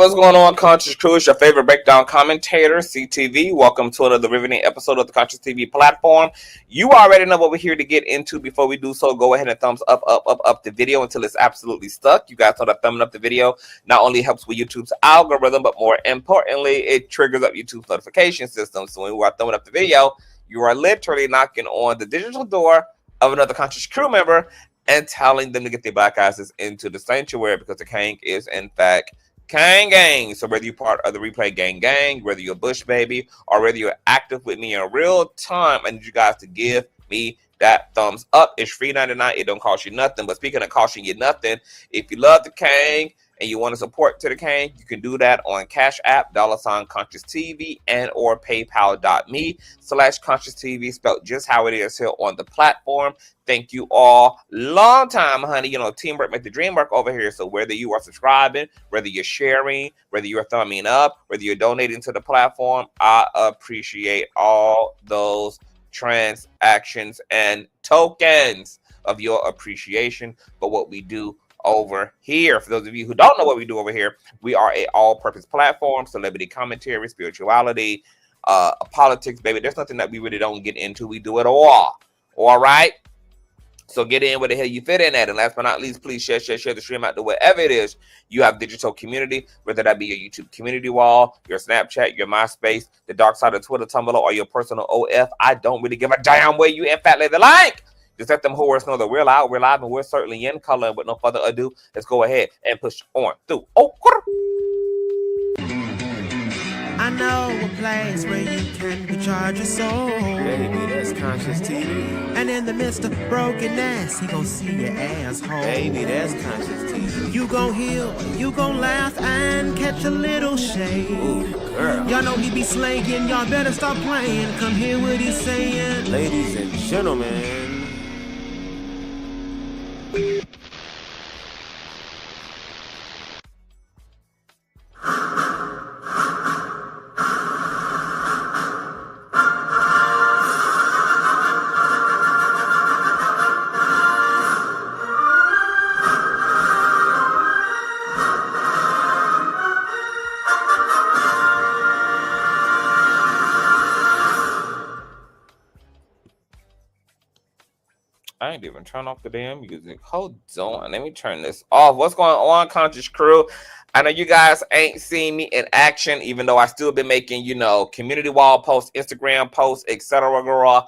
what's going on, Conscious Crew? It's your favorite breakdown commentator, CTV. Welcome to another riveting episode of the Consciouztv platform. You already know what we're here to get into. Before we do so, go ahead and thumbs up the video until it's absolutely stuck. You guys know that thumbing up the video not only helps with YouTube's algorithm, but more importantly, it triggers up YouTube's notification system. So when we are thumbing up the video, you are literally knocking on the digital door of another Conscious Crew member and telling them to get their black asses into the sanctuary, because the Kank is, in fact, Kang Gang. So whether you're part of the replay gang, whether you're a Bush baby, or whether you're active with me in real time, I need you guys to give me that thumbs up. It's free 99. It don't cost you nothing. But speaking of costing you nothing, if you love the Kang and you want to support to the Kang, you can do that on Cash App, $Consciouztv, and or PayPal.me/ConsciouzTV, spelled just how it is here on the platform. Thank you all. Long time, honey. You know, teamwork make the dream work over here. So whether you are subscribing, whether you're sharing, whether you're thumbing up, whether you're donating to the platform, I appreciate all those transactions and tokens of your appreciation for what we do over here. For those of you who don't know what we do over here, we are a all-purpose platform, celebrity commentary, spirituality, politics, baby. There's nothing that we really don't get into. We do it all. All right? So get in where the hell you fit in at. And last but not least, please share the stream out to wherever it is you have digital community, whether that be your YouTube community wall, your Snapchat, your MySpace, the dark side of Twitter, Tumblr, or your personal OF. I don't really give a damn where you in fat lady like. Just let them whores know that we're loud, we're live, and we're certainly in color. And with no further ado, let's go ahead and push on through. Oh, I know a place where you can recharge your soul. Baby, that's Consciouztv. And in the midst of brokenness, he gon' see your asshole. Baby, that's Consciouztv. You gon' heal, you gon' laugh and catch a little shade. Ooh, girl. Y'all know he be slaying, y'all better stop playing. Come hear what he's saying. Ladies and gentlemen. I ain't even turn off the damn music. Hold on. Let me turn this off. What's going on, Conscious Crew? I know you guys ain't seen me in action, even though I still been making, you know, community wall posts, Instagram posts, etc. girl.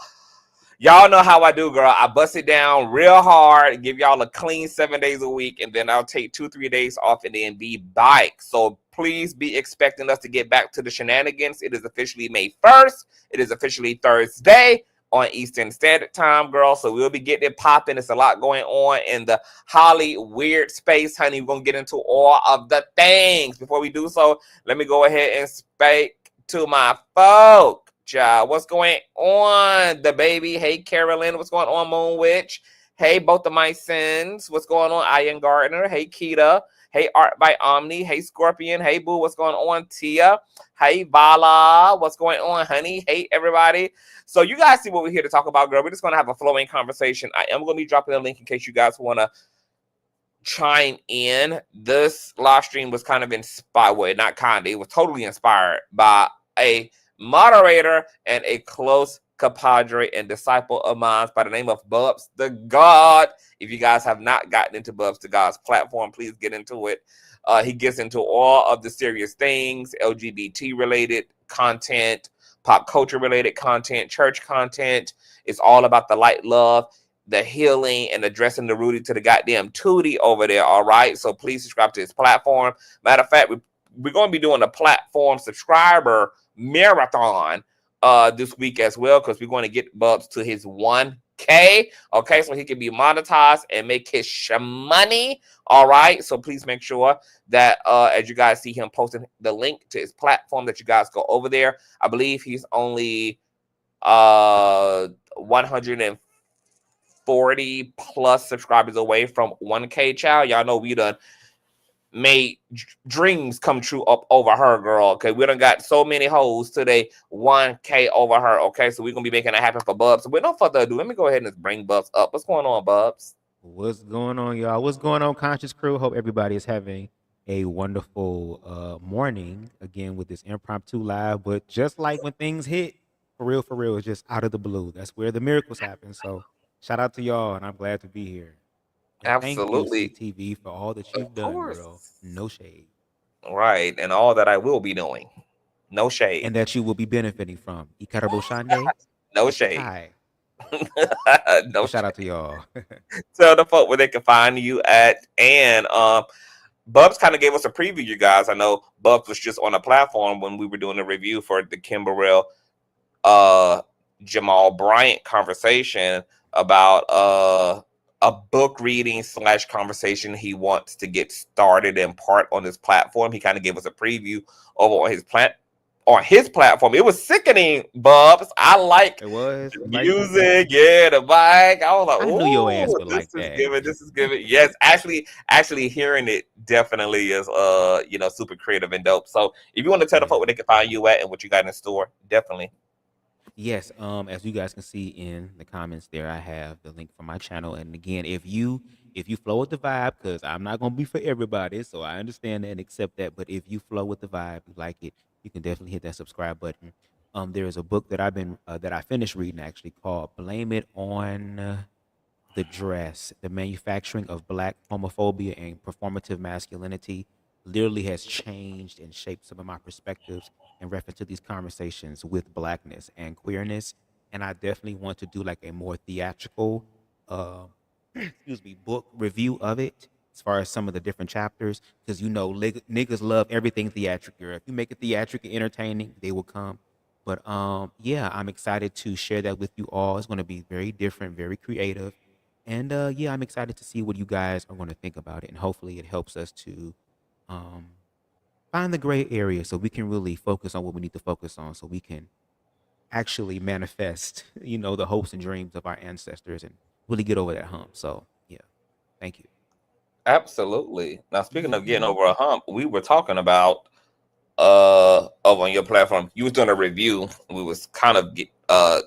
Y'all know how I do, girl. I bust it down real hard, give y'all a clean 7 days a week, and then I'll take 2-3 days off and then be back. So please be expecting us to get back to the shenanigans. It is officially May 1st. It is officially Thursday on Eastern Standard Time, girl. So we'll be getting it popping. It's a lot going on in the Holly weird space, honey. We're going to get into all of the things. Before we do so, let me go ahead and speak to my folk. Child, what's going on, the baby? Hey, Carolyn. What's going on, Moon Witch? Hey, both of my sins. What's going on, Ian Gardner? Hey, Keita. Hey, Art by Omni. Hey, Scorpion. Hey, Boo. What's going on, Tia? Hey, Vala. What's going on, honey? Hey, everybody. So you guys see what we're here to talk about, girl. We're just going to have a flowing conversation. I am going to be dropping a link in case you guys want to chime in. This live stream was kind of inspired. Well, not kind of. It was totally inspired by a moderator and a close compadre and disciple of mine by the name of Bubs the God. If you guys have not gotten into Bubs the God's platform, please get into it. He gets into all of the serious things, LGBT related content, pop culture related content, church content. It's all about the light, love, the healing, and addressing the Rudy to the goddamn Tootie over there. All right. So please subscribe to his platform. Matter of fact, we're going to be doing a platform subscriber marathon this week as well, because we're going to get Bubs to his 1K, okay, so he can be monetized and make his money. All right, so please make sure that as you guys see him posting the link to his platform, that you guys go over there. I believe he's only 140 plus subscribers away from 1K, child. Y'all know we done made dreams come true up over her, girl. Okay, we done got so many hoes today, 1K over her. Okay, so we're gonna be making it happen for Bubs. So with no further ado, let me go ahead and just bring Bubs up. What's going on, Bubs? What's going on, y'all? What's going on, Conscious Crew? Hope everybody is having a wonderful morning again with this impromptu live. But just like when things hit, for real, it's just out of the blue. That's where the miracles happen. So shout out to y'all, and I'm glad to be here. And thank you, Absolutely. CTV, for all that Of you've done, course. girl. No shade. Right. And all that I will be doing. No shade. And that you will be benefiting from. Ikarabo Shande, No shade. Ishikai. No Shout out to shade. y'all. Tell the folk where they can find you at. And Bubs kind of gave us a preview, you guys. I know Bubs was just on a platform when we were doing a review for the Kimberell Jamal Bryant conversation about a book reading / conversation he wants to get started in part on his platform. He kind of gave us a preview over on his platform. It was sickening, Bubs. I like It was the like music, yeah, the mic. I was like, I knew your ass ooh, would this like is that. giving, this is giving. Yes, actually hearing it definitely is super creative and dope. So if you want to tell the folk where they can find you at and what you got in store, definitely. Yes, as you guys can see in the comments there, I have the link for my channel. And again, if you flow with the vibe, because I'm not gonna be for everybody, so I understand that and accept that. But if you flow with the vibe, you like it, you can definitely hit that subscribe button. There is a book that I finished reading actually called "Blame It on the Dress: The Manufacturing of Black Homophobia and Performative Masculinity." Literally has changed and shaped some of my perspectives in reference to these conversations with blackness and queerness. And I definitely want to do like a more theatrical, book review of it as far as some of the different chapters. Because niggas love everything theatrical. If you make it theatrical entertaining, they will come. But yeah, I'm excited to share that with you all. It's going to be very different, very creative. And yeah, I'm excited to see what you guys are going to think about it. And hopefully it helps us to find the gray area so we can really focus on what we need to focus on so we can actually manifest, the hopes and dreams of our ancestors and really get over that hump. So, yeah, thank you. Absolutely. Now, speaking of getting over a hump, we were talking about over on your platform. You was doing a review. We was kind of I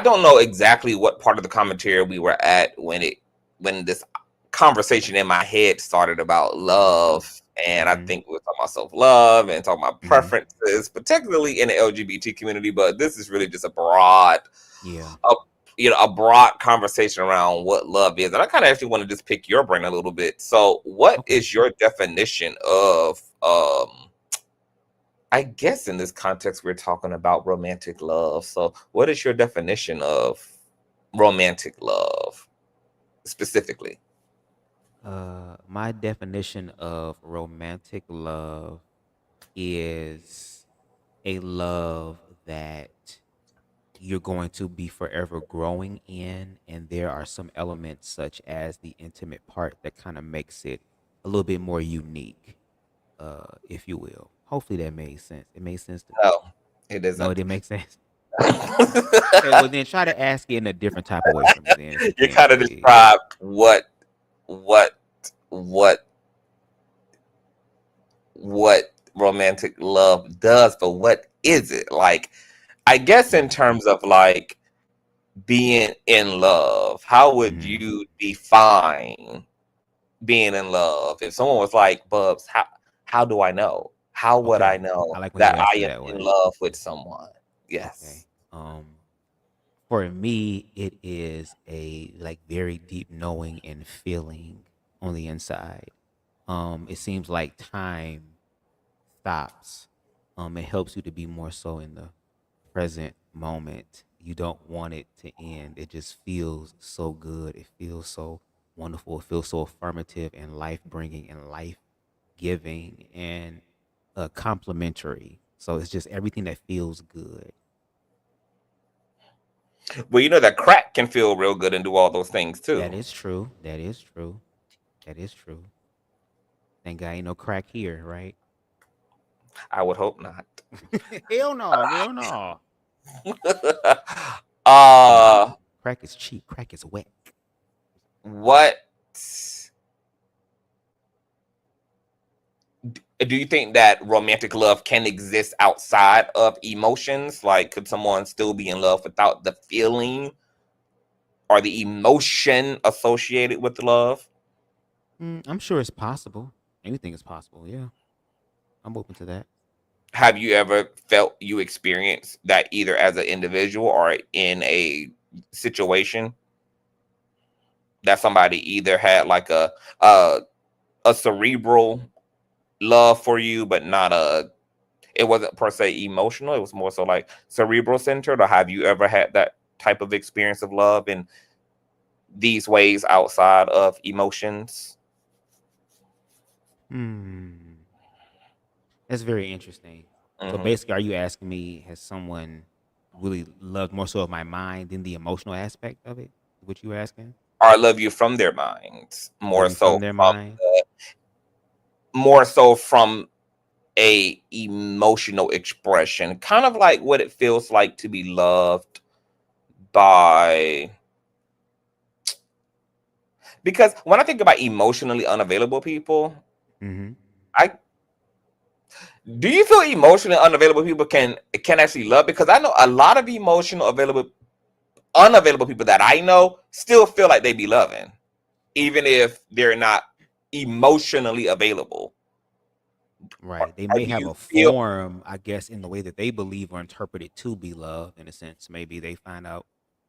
don't know exactly what part of the commentary we were at when this conversation in my head started about love. And I think we were talking about self-love and talking about preferences, particularly in the LGBT community. But this is really just a broad, a broad conversation around what love is. And I kind of actually want to just pick your brain a little bit. So what is your definition of, I guess in this context, we're talking about romantic love. So what is your definition of romantic love specifically? My definition of romantic love is a love that you're going to be forever growing in, and there are some elements such as the intimate part that kind of makes it a little bit more unique, if you will. Hopefully that made sense. It made sense to No, it doesn't. No, it didn't make sense. Okay, well then try to ask it in a different type of way for me then. You kind of described what romantic love does, but what is it? Like, I guess in terms of like being in love, how would you define being in love? If someone was like, Bubs, how do I know? How would I know that I am in love with someone? Yes. Okay. For me, it is a like very deep knowing and feeling on the inside. It seems like time stops. It helps you to be more so in the present moment. You don't want it to end. It just feels so good. It feels so wonderful. It feels so affirmative and life bringing and life giving and complimentary. So it's just everything that feels good. Well, you know that crack can feel real good and do all those things too. That is true. That is true. That is true. Thank God ain't no crack here, right? I would hope not. Hell no, girl, no. Crack is cheap. Crack is wet. What do you think that romantic love can exist outside of emotions? Like, could someone still be in love without the feeling or the emotion associated with love? I'm sure it's possible. Anything is possible. Yeah, I'm open to that. Have you ever felt you experienced that either as an individual or in a situation that somebody either had like a, a cerebral love for you, but not a, it wasn't per se emotional, it was more so like cerebral centered? Or have you ever had that type of experience of love in these ways outside of emotions? Hmm. That's very interesting. So Hmm. basically, are you asking me, has someone really loved more so of my mind than the emotional aspect of it? What you were asking? Or love you from their minds Love more me from so their from mind? more so from a emotional expression, kind of like what it feels like to be loved by, because when I think about emotionally unavailable people, Mm-hmm. I do you feel emotionally unavailable people can actually love? Because I know a lot of emotional available unavailable people that I know still feel like they be loving even if they're not emotionally available. Right. They Or may do have you a feel, form, I guess, in the way that they believe or interpret it to be love, in a sense. Maybe they find out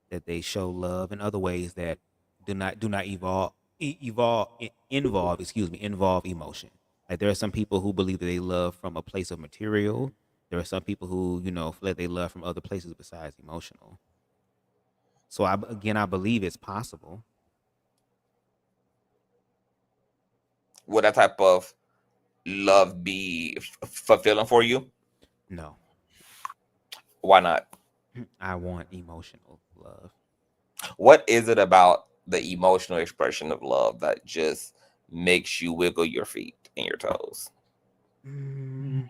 that they show love in other ways that do not involve emotion. Like there are some people who believe that they love from a place of material. There are some people who, feel like they love from other places besides emotional. So I believe it's possible. would that type of love be fulfilling for you? No. Why not? I want emotional love. What is it about the emotional expression of love that just makes you wiggle your feet and your toes? Mm,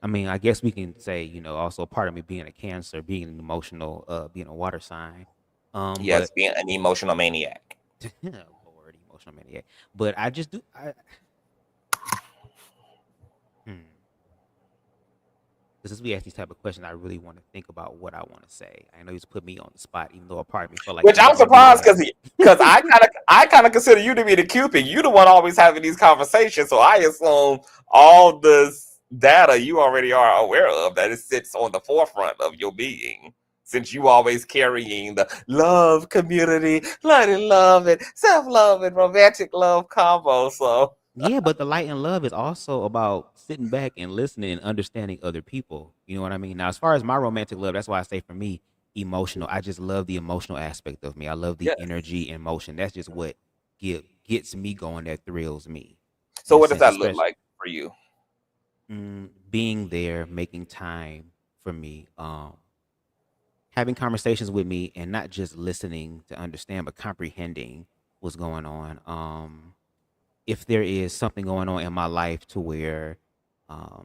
I mean, I guess we can say, also part of me being a Cancer, being an emotional, being a water sign. Yes, But being an emotional maniac. Lord, emotional maniac. But I just do. Hmm. Since we ask these type of questions, I really want to think about what I want to say. I know you just put me on the spot, even though a part of me felt like Which you I'm already knew what surprised I. because I kind of consider you to be the Cupid. You the one always having these conversations, so I assume all this data you already are aware of, that it sits on the forefront of your being. Since you always carrying the love community, learning love and self love and romantic love combo. So Yeah, but the light and love is also about sitting back and listening and understanding other people. You know what I mean? Now, as far as my romantic love, that's why I say for me, emotional. I just love the emotional aspect of me. I love the yes. energy and motion. That's just what gets me going. That thrills me, in So a what does sense, that look especially like for you? being there, making time for me, having conversations with me, and not just listening to understand, but comprehending what's going on. If there is something going on in my life to where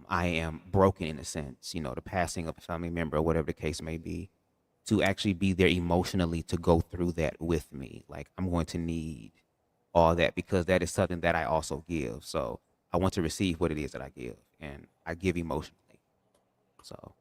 I am broken in a sense, the passing of a family member or whatever the case may be, to actually be there emotionally to go through that with me. Like I'm going to need all that because that is something that I also give. So I want to receive what it is that I give, and I give emotionally. So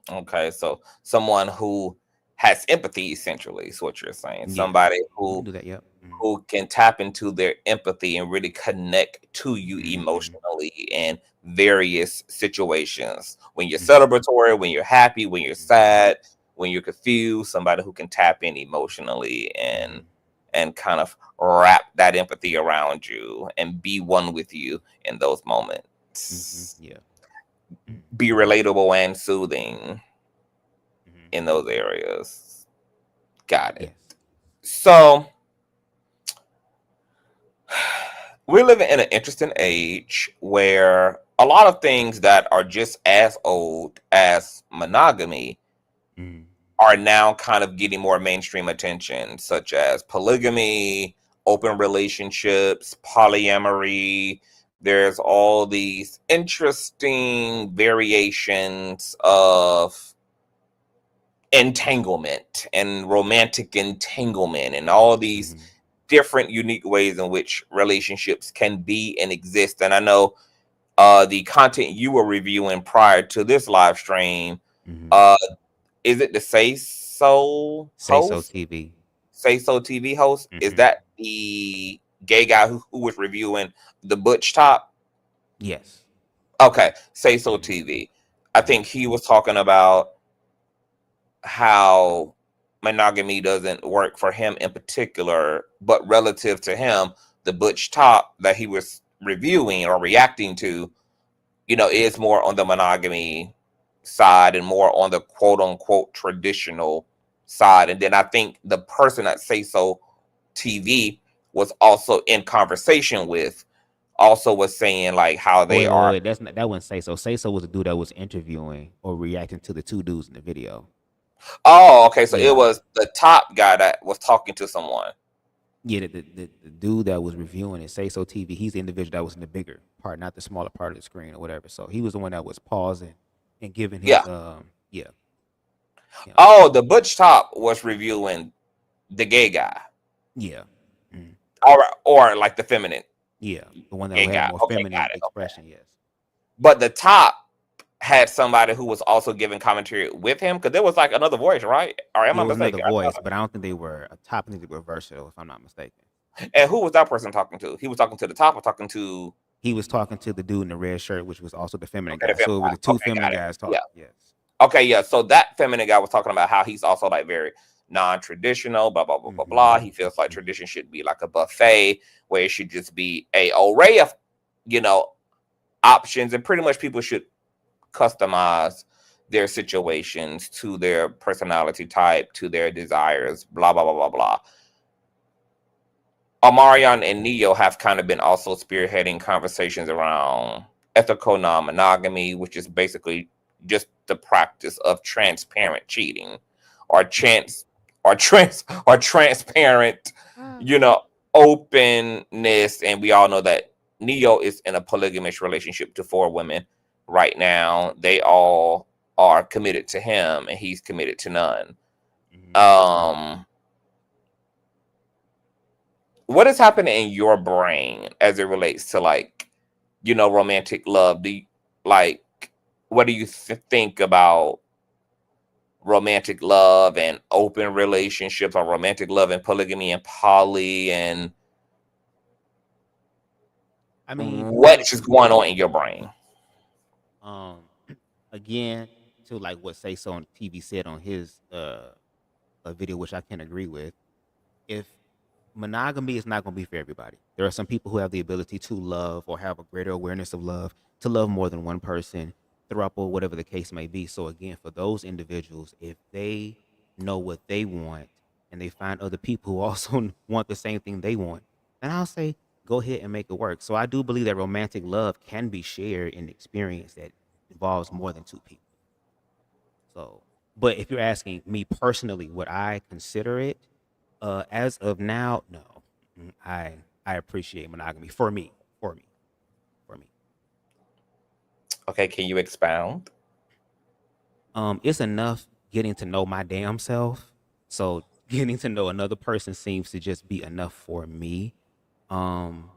Okay, so someone who has empathy essentially is what you're saying. yeah, Somebody we can do that. Yep. who can tap into their empathy and really connect to you Mm-hmm. emotionally in various situations. When you're Mm-hmm. celebratory, when you're happy, when you're Mm-hmm. sad, when you're confused, somebody who can tap in emotionally Mm-hmm. and kind of wrap that empathy around you and be one with you in those Mm-hmm. moments. Yeah. Be relatable and soothing Mm-hmm. in those areas. Got it. Yes. So we're living in an interesting age where a lot of things that are just as old as monogamy Mm-hmm. are now kind of getting more mainstream attention, such as polygamy, open relationships, polyamory. There's all these interesting variations of entanglement and romantic entanglement and all these Mm-hmm. different unique ways in which relationships can be and exist. And I know the content you were reviewing prior to this live stream, Mm-hmm. uh is it the Say So Say so host? TV. Say So TV host? Is Mm-hmm. that the gay guy who was reviewing the Butch Top? Yes. Okay, Say So Mhm. TV. I think he was talking about how monogamy doesn't work for him in particular, but relative to him, the Butch Top that he was reviewing or reacting to, is more on the monogamy side and more on the quote unquote traditional side. And then I think the person at Say So TV was also in conversation with, also was saying like how they Wait. are. That's not, that wasn't Say So. Say So was the dude that was interviewing or reacting to the two dudes in the video. Oh, okay. So it Yeah. was the top guy that was talking to someone. Yeah, the dude that was reviewing it, Say So TV, he's the individual that was in the bigger part, not the smaller part of the screen or whatever. So he was the one that was pausing and giving Yeah. his yeah. Yeah. Oh, the Butch Top was reviewing the gay guy, Yeah. Mm. or like the feminine Yeah. The one that gay had guy. more Okay, got feminine it. Okay. expression, yes. But the top had somebody who was also giving commentary with him because there was like another voice, right? Or am Yeah, I it was another mistaken? voice, but I don't think they were a top. I think they were versatile, if I'm not mistaken. And who was that person talking to? He was talking to the top or talking to He was talking to the dude in the red shirt, which was also the feminine the guy. feminine So it was guy? the two Okay, feminine got it. guys Yeah. talking. Yes. Okay, yeah. So that feminine guy was talking about how he's also like very non-traditional, blah blah blah blah blah. He feels like tradition should be like a buffet where it should just be a array of, options, and pretty much people should customize their situations to their personality type, to their desires, blah blah blah blah blah. Omarion and Neo have kind of been also spearheading conversations around ethical non-monogamy, which is basically just the practice of transparent cheating, or transparent, openness. And we all know that Neo is in a polygamous relationship to 4 women right now. They all are committed to him, and he's committed to none. What is happening in your brain as it relates to like, romantic love? What do you think about romantic love and open relationships, or romantic love and polygamy and poly, and I mean, what is going on in your brain? um, again, to like what Say So on TV said on his a video, which I can agree with. If monogamy is not going to be for everybody, there are some people who have the ability to love or have a greater awareness of love to love more than one person, throuple, whatever the case may be. So again, for those individuals, if they know what they want and they find other people who also want the same thing they want, then I'll say go ahead and make it work. So I do believe that romantic love can be shared in experience that involves more than two people. So, but if you're asking me personally, would I consider it? As of now, no. I appreciate monogamy for me, for me, for me. Okay, can you expound? It's enough getting to know my damn self. So getting to know another person seems to just be enough for me. Um,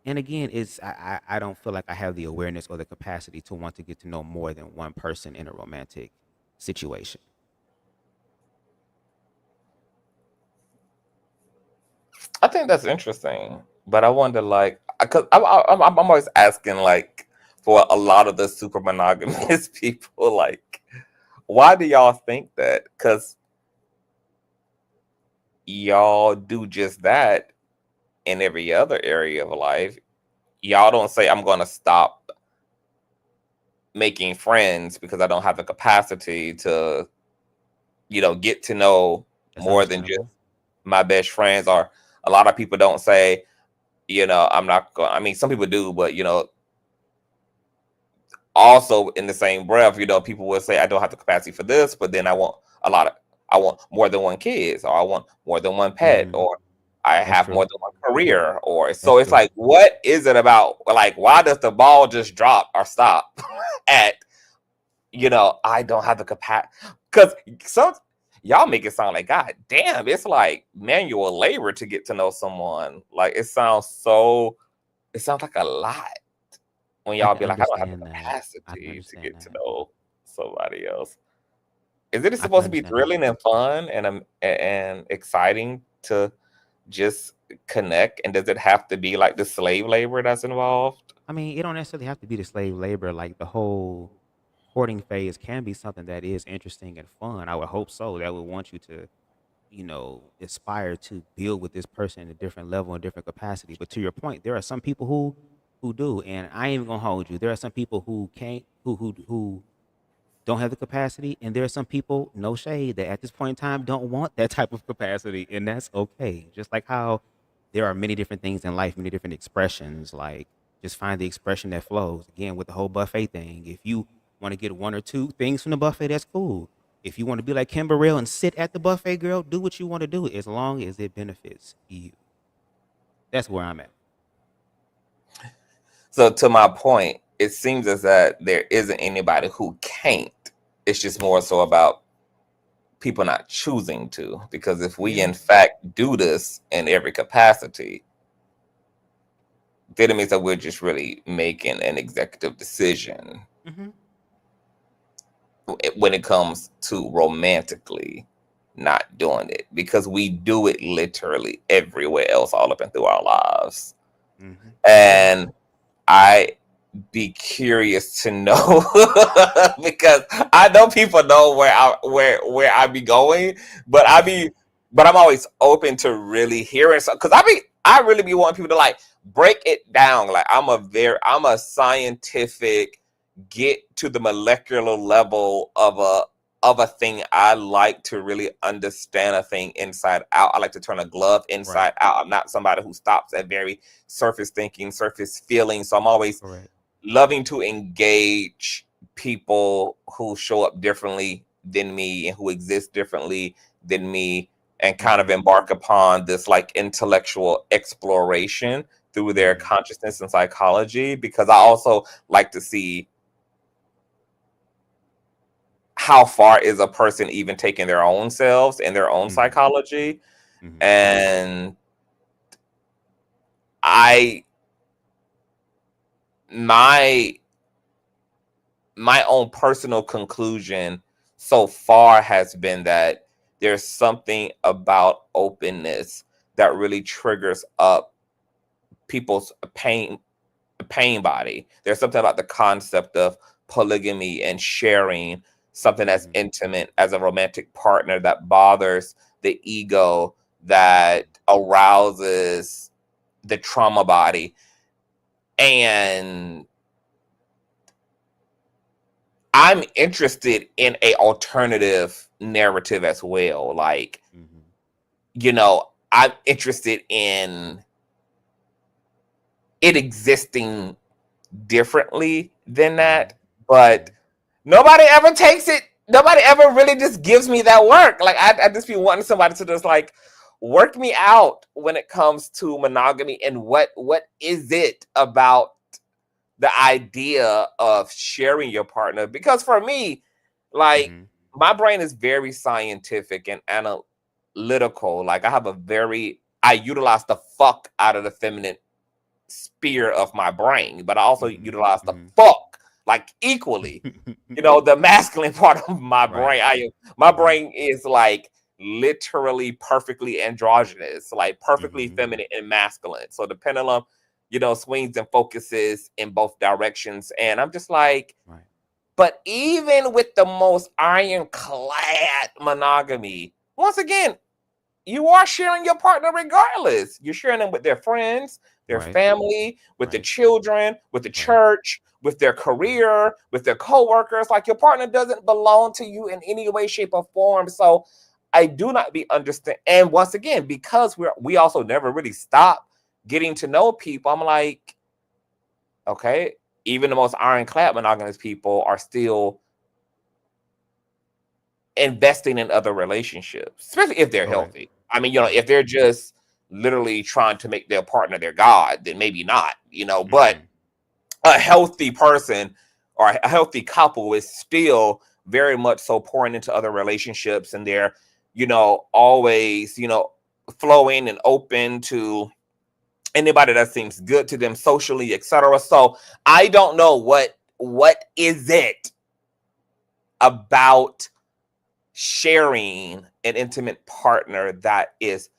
and again, I don't feel like I have the awareness or the capacity to want to get to know more than one person in a romantic situation. I think that's interesting, but I wonder, like, because I'm always asking, like, for a lot of the super monogamous people, like, why do y'all think that? Because y'all do just that in every other area of life. Y'all don't say, I'm going to stop making friends because I don't have the capacity to, get to know That's more than just understandable. my best friends. Or a lot of people don't say, I'm not going, I mean, some people do, but, also in the same breath, people will say, I don't have the capacity for this, but then I want more than one kids, or I want more than one pet, Hmm. or I That's have more true. than one career. Or That's so it's true. like, what is it about? Like, why does the ball just drop or stop at, I don't have the capacity? Because some y'all make it sound like, God damn, it's like manual labor to get to know someone. Like, it sounds like a lot when I y'all can be like, I don't have the understand that. I can capacity to understand get to that. know somebody else. Is it I can supposed to be understand that. thrilling and fun and exciting to just connect? And does it have to be like the slave labor that's involved? I mean, it don't necessarily have to be the slave labor. Like the whole courting phase can be something that is interesting and fun. I would hope so. That would want you to, aspire to build with this person in a different level and different capacity. But to your point, there are some people who do, and I ain't even gonna hold you. There are some people who can't, who don't have the capacity, and there are some people, no shade, that at this point in time don't want that type of capacity, and that's okay. Just like how there are many different things in life, many different expressions. Like, just find the expression that flows. Again, with the whole buffet thing, if you want to get one or two things from the buffet, that's cool. If you want to be like Kim Burrell and sit at the buffet, girl, do what you want to do as long as it benefits you. That's where I'm at. So to my point, it seems as that there isn't anybody who can't. It's just more so about people not choosing to. Because if we in fact do this in every capacity, then it means that we're just really making an executive decision when it comes to romantically not doing it, because we do it literally everywhere else, all up and through our lives. And I be curious to know because I know people know where I be going, but I'm always open to really hearing because I really be wanting people to like break it down. Like I'm a scientific, get to the molecular level of a thing. I like to really understand a thing inside out. I like to turn a glove inside out. I'm not somebody who stops at very surface thinking, surface feeling. So I'm always loving to engage people who show up differently than me and who exist differently than me, and kind of embark upon this like intellectual exploration through their consciousness and psychology, because I also like to see how far is a person even taking their own selves and their own psychology. And my own personal conclusion so far has been that there's something about openness that really triggers up people's pain body. There's something about the concept of polygamy and sharing something that's intimate as a romantic partner that bothers the ego, that arouses the trauma body. And I'm interested in a alternative narrative as well. Like, I'm interested in it existing differently than that, but nobody ever takes it. Nobody ever really just gives me that work. Like I just be wanting somebody to just like work me out when it comes to monogamy and what is it about the idea of sharing your partner. Because for me, like my brain is very scientific and analytical. Like I utilize the fuck out of the feminine sphere of my brain, but I also utilize the fuck like equally. The masculine part of my brain. My brain is like literally perfectly androgynous, like perfectly feminine and masculine. So the pendulum, swings and focuses in both directions. And I'm just like, but even with the most ironclad monogamy, once again, you are sharing your partner regardless. You're sharing them with their friends, their family, with the children, with the church, with their career, with their coworkers. Like your partner doesn't belong to you in any way, shape, or form. So I do not be understand. And once again, because we also never really stop getting to know people, I'm like, okay, even the most ironclad monogamous people are still investing in other relationships, especially if they're healthy. I mean, if they're just literally trying to make their partner their god, then maybe not, but a healthy person or a healthy couple is still very much so pouring into other relationships, and they're, always, flowing and open to anybody that seems good to them socially, etc. So I don't know what is it about sharing an intimate partner that is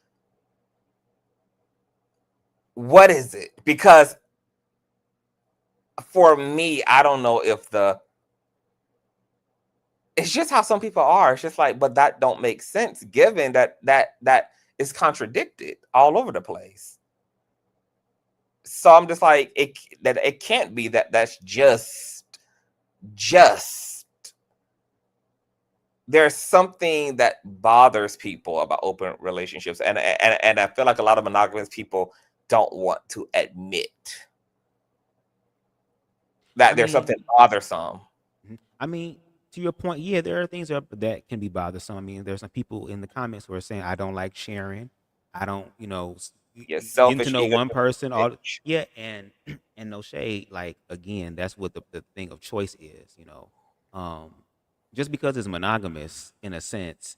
what is it? Because for me, I don't know if it's just how some people are. It's just like, but that don't make sense given that is contradicted all over the place. So I'm just like, it can't be that's just there's something that bothers people about open relationships, and I feel like a lot of monogamous people don't want to admit that there's something bothersome. I mean, to your point, yeah, there are things that can be bothersome. I mean, there's some people in the comments who are saying, I don't like sharing. I don't, Yeah, getting to selfish, know one person. All bitch. yeah, and no shade. Like again, that's what the thing of choice is. Um, just because it's monogamous in a sense,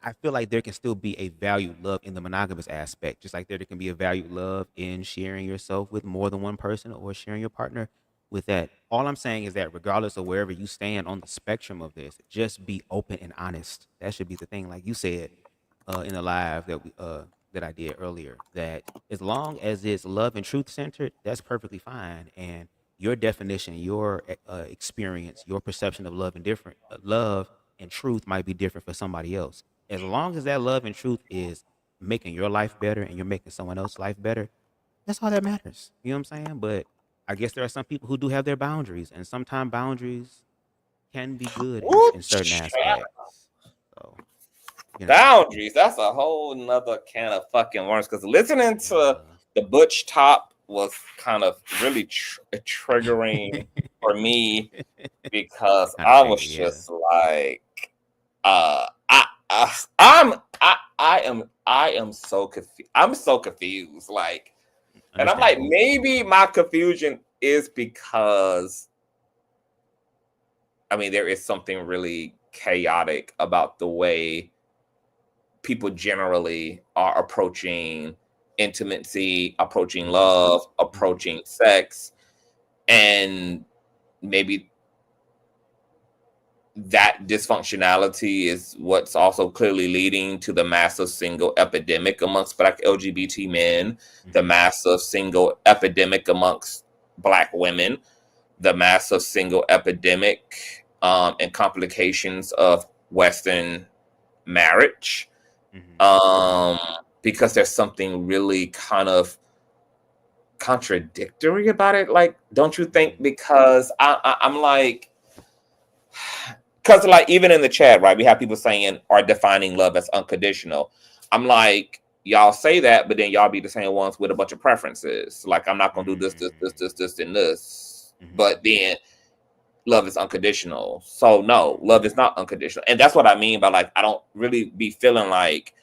I feel like there can still be a valued love in the monogamous aspect, just like there can be a valued love in sharing yourself with more than one person or sharing your partner with that. All I'm saying is that regardless of wherever you stand on the spectrum of this, just be open and honest. That should be the thing. Like you said in the live that I did earlier, that as long as it's love and truth centered, that's perfectly fine. And your definition, your experience, your perception of love and truth might be different for somebody else. As long as that love and truth is making your life better and you're making someone else's life better, that's all that matters. You know what I'm saying? But I guess there are some people who do have their boundaries, and sometimes boundaries can be good Woo, in certain aspects. So, boundaries. That's a whole nother can of fucking worms. Because listening to the Butch Top was kind of really triggering for me because kind of I was shady, yeah. just like, I am so confused. I'm so confused. Like, and I'm like, maybe my confusion is because, I mean, there is something really chaotic about the way people generally are approaching intimacy, approaching love, approaching sex, and maybe that dysfunctionality is what's also clearly leading to the massive single epidemic amongst Black LGBT men, the massive single epidemic amongst Black women, the massive single epidemic and complications of Western marriage. Because there's something really kind of contradictory about it. Like, don't you think? Because I'm like, because like even in the chat, right, we have people saying are defining love as unconditional. I'm like, y'all say that, but then y'all be the same ones with a bunch of preferences. Like, I'm not gonna do this, and this, but then love is unconditional. So no, love is not unconditional, and that's what I mean by like, I don't really be feeling like,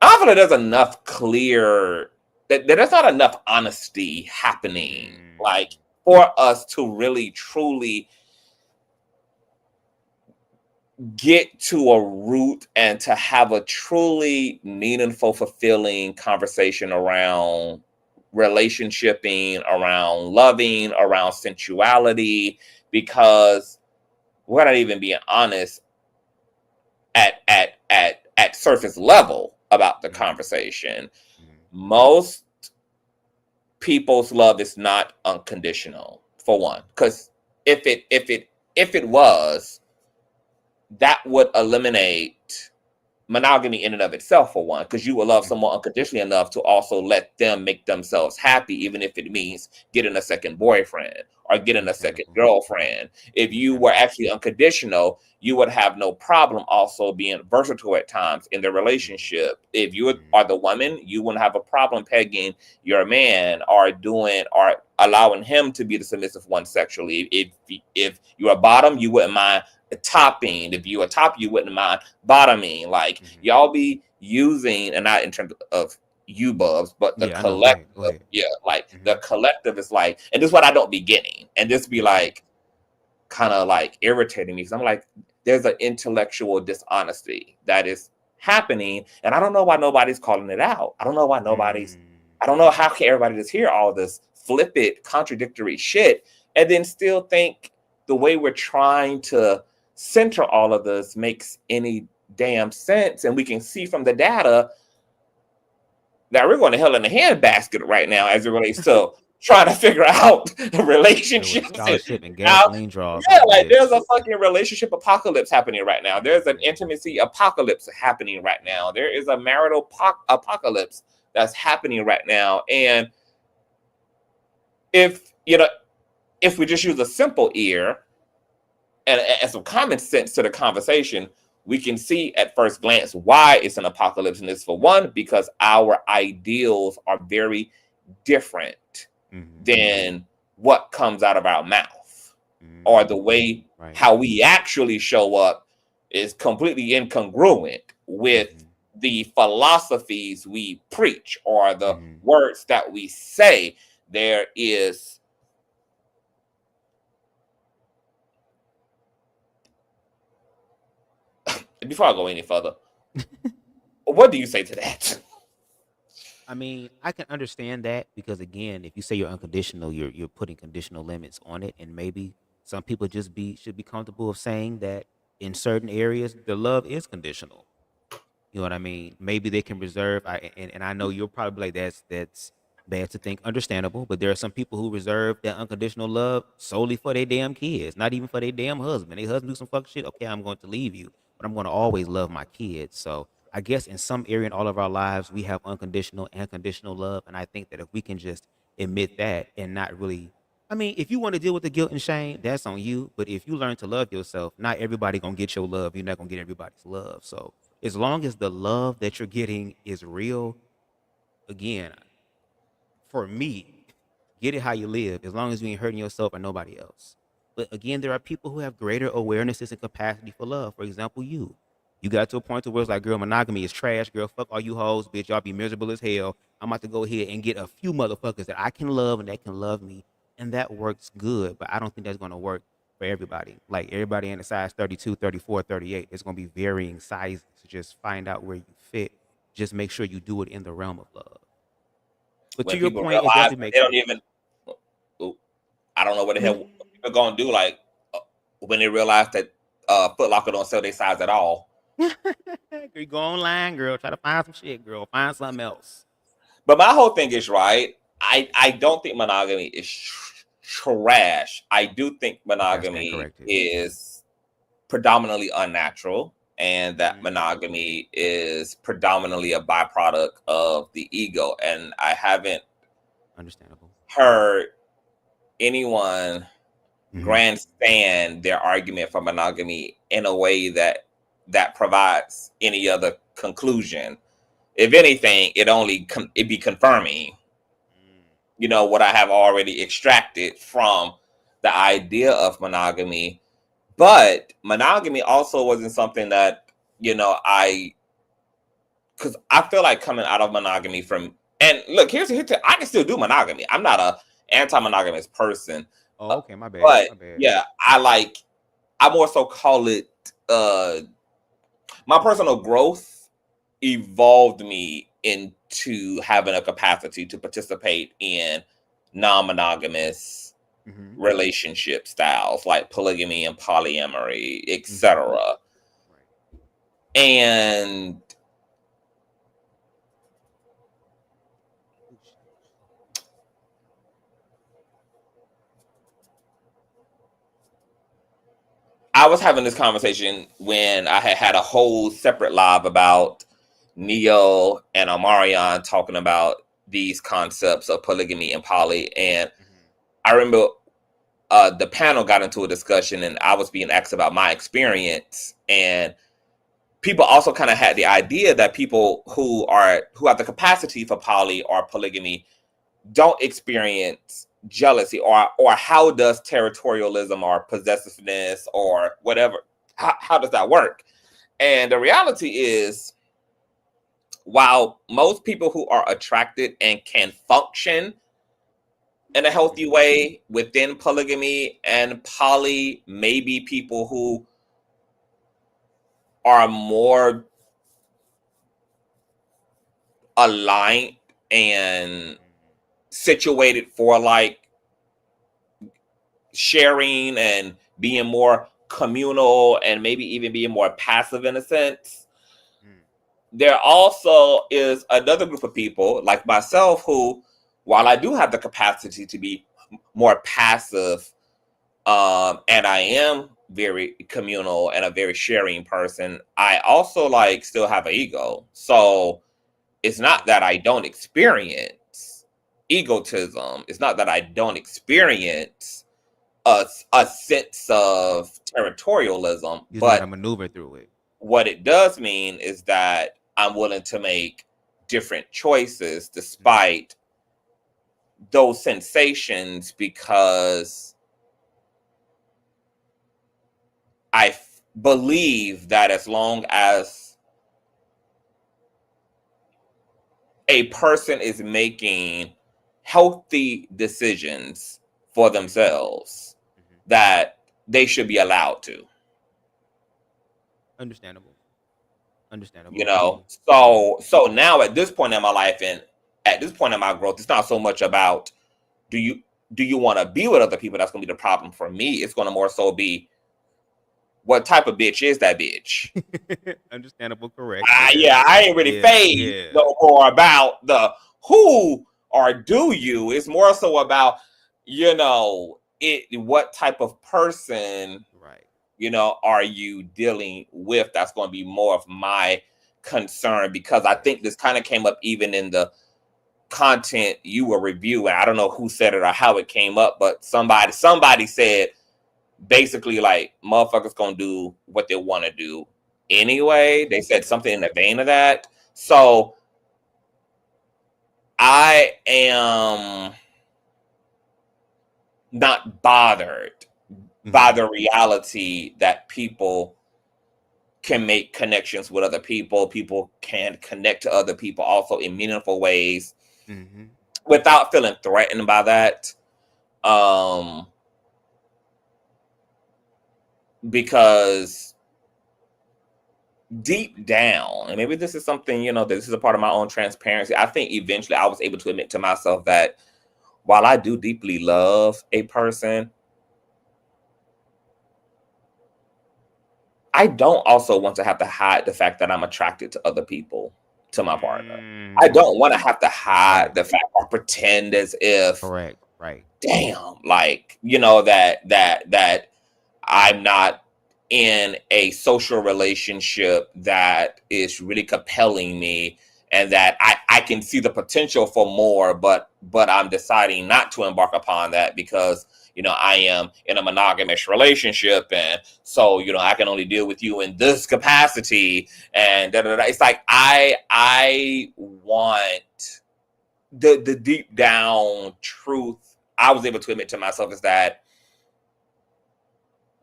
I don't feel like there's enough clear that there's not enough honesty happening, like for us to really truly get to a root and to have a truly meaningful, fulfilling conversation around relationshiping, around loving, around sensuality, because we're not even being honest at surface level about the conversation. Most people's love is not unconditional, for one, because if it was, that would eliminate monogamy in and of itself, for one, because you will love someone unconditionally enough to also let them make themselves happy, even if it means getting a second boyfriend or getting a second girlfriend. If you were actually unconditional, you would have no problem also being versatile at times in the relationship. If you are the woman, you wouldn't have a problem pegging your man or allowing him to be the submissive one sexually. If you're a bottom, you wouldn't mind topping. If you a top, you wouldn't mind bottoming. Like, y'all be using, and not in terms of you, Bubs, but the collective. The collective is like, and this is what I don't be getting, and this be like kind of like irritating me, because I'm like, there's an intellectual dishonesty that is happening, and I don't know why nobody's calling it out. I don't know why I don't know how can everybody just hear all this flippant, contradictory shit and then still think the way we're trying to center all of this makes any damn sense. And we can see from the data, Now we're going to hell in a handbasket right now as it relates to trying to figure out There relationships. was scholarship and Now, gasoline draws yeah, over like there's this. a fucking relationship apocalypse happening right now. There's an intimacy apocalypse happening right now. There is a marital apocalypse that's happening right now. And if if we just use a simple ear and some common sense to the conversation, we can see at first glance why it's an apocalypse. And it's for one, because our ideals are very different than what comes out of our mouth, or the way how we actually show up is completely incongruent with the philosophies we preach or the words that we say. There is before I go any further, what do you say to that? I mean, I can understand that because again, if you say you're unconditional, you're putting conditional limits on it, and maybe some people should be comfortable of saying that in certain areas the love is conditional. You know what I mean? Maybe they can reserve. And I know you'll probably be like that's bad to think. Understandable, but there are some people who reserve their unconditional love solely for their damn kids, not even for their damn husband. Their husband do some fuck shit. Okay, I'm going to leave you, but I'm going to always love my kids. So I guess in some area in all of our lives, we have unconditional and conditional love, and I think that if we can just admit that and not really. I mean, if you want to deal with the guilt and shame, that's on you. But if you learn to love yourself, not everybody gonna get your love. You're not gonna get everybody's love. So as long as the love that you're getting is real, again, for me, get it how you live, as long as you ain't hurting yourself or nobody else. But again, there are people who have greater awarenesses and capacity for love. For example, you. You got to a point to where it's like, girl, monogamy is trash. Girl, fuck all you hoes, bitch. Y'all be miserable as hell. I'm about to go ahead and get a few motherfuckers that I can love and that can love me. And that works good. But I don't think that's going to work for everybody. Like everybody in the size 32, 34, 38. It's going to be varying sizes. So just find out where you fit. Just make sure you do it in the realm of love. But to When your people point, it realize definitely that makes they don't sense. even, I don't know what the hell people gonna do. Like when they realize that Foot Locker don't sell their size at all. You go online, girl. Try to find some shit, girl. Find something else. But my whole thing is right. I don't think monogamy is trash. I do think monogamy is predominantly unnatural, and that monogamy is predominantly a byproduct of the ego. And I haven't heard anyone grandstand their argument for monogamy in a way that provides any other conclusion. If anything, it be confirming, what I have already extracted from the idea of monogamy. But monogamy also wasn't something that, because I feel like coming out of monogamy and look, here's I can still do monogamy. I'm not a anti-monogamous person. Oh, okay, my bad. But My bad. yeah, I more so call it my personal growth evolved me into having a capacity to participate in non-monogamous relationship styles like polygamy and polyamory, etc. And I was having this conversation when I had a whole separate live about Neo and Omarion talking about these concepts of polygamy and poly. And I remember the panel got into a discussion and I was being asked about my experience. And people also kind of had the idea that people who have the capacity for poly or polygamy don't experience jealousy, or how does territorialism or possessiveness or whatever, how does that work? And the reality is, while most people who are attracted and can function in a healthy way within polygamy and poly may be people who are more aligned and situated for like sharing and being more communal and maybe even being more passive in a sense. there also is another group of people like myself who, while I do have the capacity to be more passive, and I am very communal and a very sharing person, I also like still have an ego. So it's not that I don't experience egotism. It's not that I don't experience a sense of territorialism, You just know how to but maneuver through it. what it does mean is that I'm willing to make different choices despite those sensations, because I believe that as long as a person is making healthy decisions for themselves, that they should be allowed to. Understandable. Understandable. You I know, mean, so now at this point in my life and at this point in my growth, it's not so much about do you want to be with other people. That's going to be the problem for me. It's going to more so be, what type of bitch is that bitch? understandable, correct. Yeah, I ain't really phased no more about the who or do you. It's more so about, what type of person, right, are you dealing with? That's going to be more of my concern, because I think this kind of came up even in the content you were reviewing. I don't know who said it or how it came up, but somebody said basically like motherfuckers gonna do what they want to do anyway. They said something in the vein of that. So I am not bothered by the reality that people can make connections with other people. People can connect to other people also in meaningful ways without feeling threatened by that. Because deep down, and maybe this is something, this is a part of my own transparency, I think eventually I was able to admit to myself that while I do deeply love a person, I don't also want to have to hide the fact that I'm attracted to other people, to my partner. I don't want to have to hide the fact or pretend as if, correct, right, damn, like, that I'm not in a social relationship that is really compelling me, and that I can see the potential for more, but I'm deciding not to embark upon that because, I am in a monogamous relationship. And so, I can only deal with you in this capacity, and da, da, da. It's like, I want the deep down truth I was able to admit to myself is that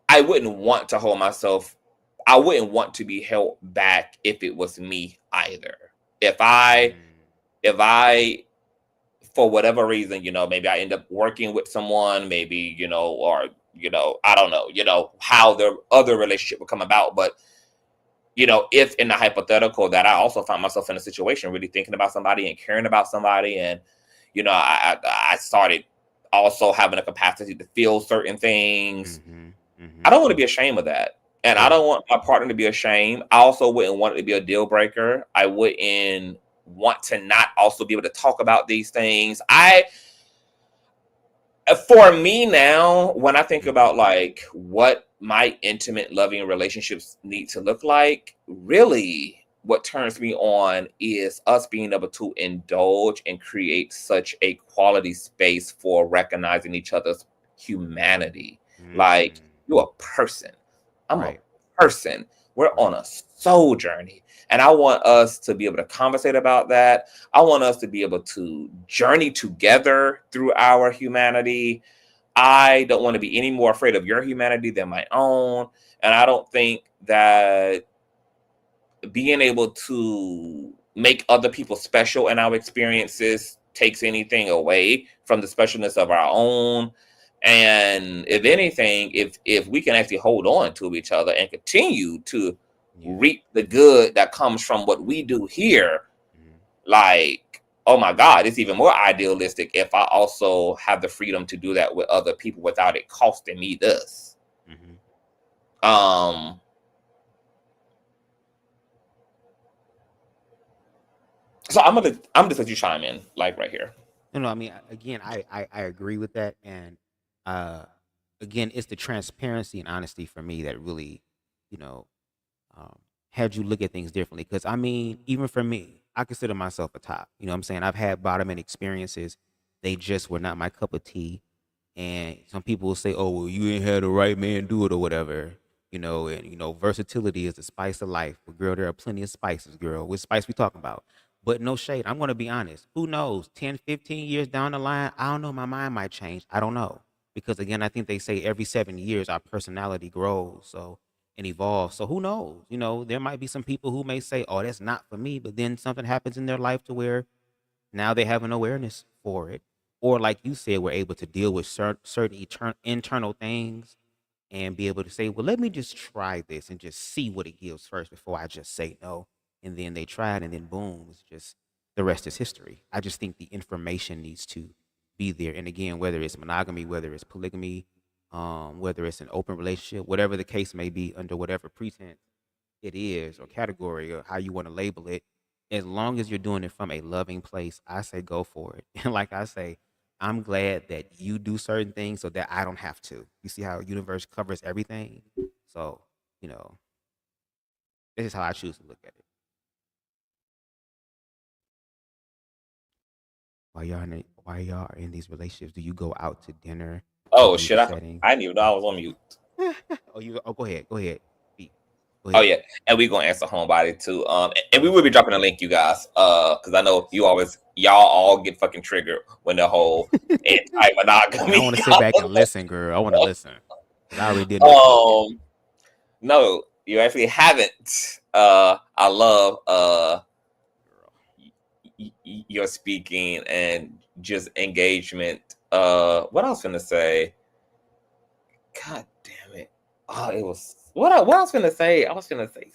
I wouldn't want to hold myself. I wouldn't want to be held back if it was me either. If I, for whatever reason, maybe I end up working with someone, maybe, or, I don't know, how the other relationship would come about. But, if in the hypothetical that I also find myself in a situation really thinking about somebody and caring about somebody, and, I started also having a capacity to feel certain things, I don't want to be ashamed of that. And I don't want my partner to be ashamed. I also wouldn't want it to be a deal breaker. I wouldn't want to not also be able to talk about these things. For me now, when I think about like what my intimate, loving relationships need to look like, really what turns me on is us being able to indulge and create such a quality space for recognizing each other's humanity. Like, you're a person. I'm a person. We're on a soul journey. And I want us to be able to conversate about that. I want us to be able to journey together through our humanity. I don't want to be any more afraid of your humanity than my own. And I don't think that being able to make other people special in our experiences takes anything away from the specialness of our own. And if anything, if we can actually hold on to each other and continue to reap the good that comes from what we do here, like, oh my God, it's even more idealistic if I also have the freedom to do that with other people without it costing me this. So I'm just let you chime in, like right here. No, I mean, again, I agree with that, and uh, again, it's the transparency and honesty for me that really, you know, um, had you look at things differently. Because I mean, even for me, I consider myself a top. You know what I'm saying? I've had bottoming experiences. They just were not my cup of tea. And some people will say, "Oh, well, you ain't had the right man do it or whatever." And versatility is the spice of life. But girl, there are plenty of spices, girl. What spice we talking about? But no shade. I'm gonna be honest. Who knows? 10, 15 years down the line, I don't know. My mind might change. I don't know. Because again, I think they say every 7 years our personality grows. So and evolve. So who knows? There might be some people who may say, "Oh, that's not for me," but then something happens in their life to where now they have an awareness for it, or like you said, we're able to deal with certain internal things and be able to say, "Well, let me just try this and just see what it gives first before I just say no." And then they try it, and then boom, it's just the rest is history. I just think the information needs to be there. And again, whether it's monogamy, whether it's polygamy, whether it's an open relationship, whatever the case may be, under whatever pretense it is or category or how you want to label it, as long as you're doing it from a loving place, I say go for it. And like I say, I'm glad that you do certain things so that I don't have to. You see how universe covers everything? So, you know, this is how I choose to look at it. While y'all are in these relationships, do you go out to dinner in Oh these shit! settings? I didn't even know I was on mute. Go ahead. Pete. Go Oh ahead. yeah, and we gonna answer homebody too. And we For will be sure. dropping a link, you guys. Because I know y'all all get fucking triggered when the whole anti And I monogamy. want to sit back and listen, girl. I want to listen because I already did enough talking. No, you actually haven't. I love Girl. your speaking and just engagement. What I was gonna say? God damn it! Oh, it was what I was gonna say. I was gonna say.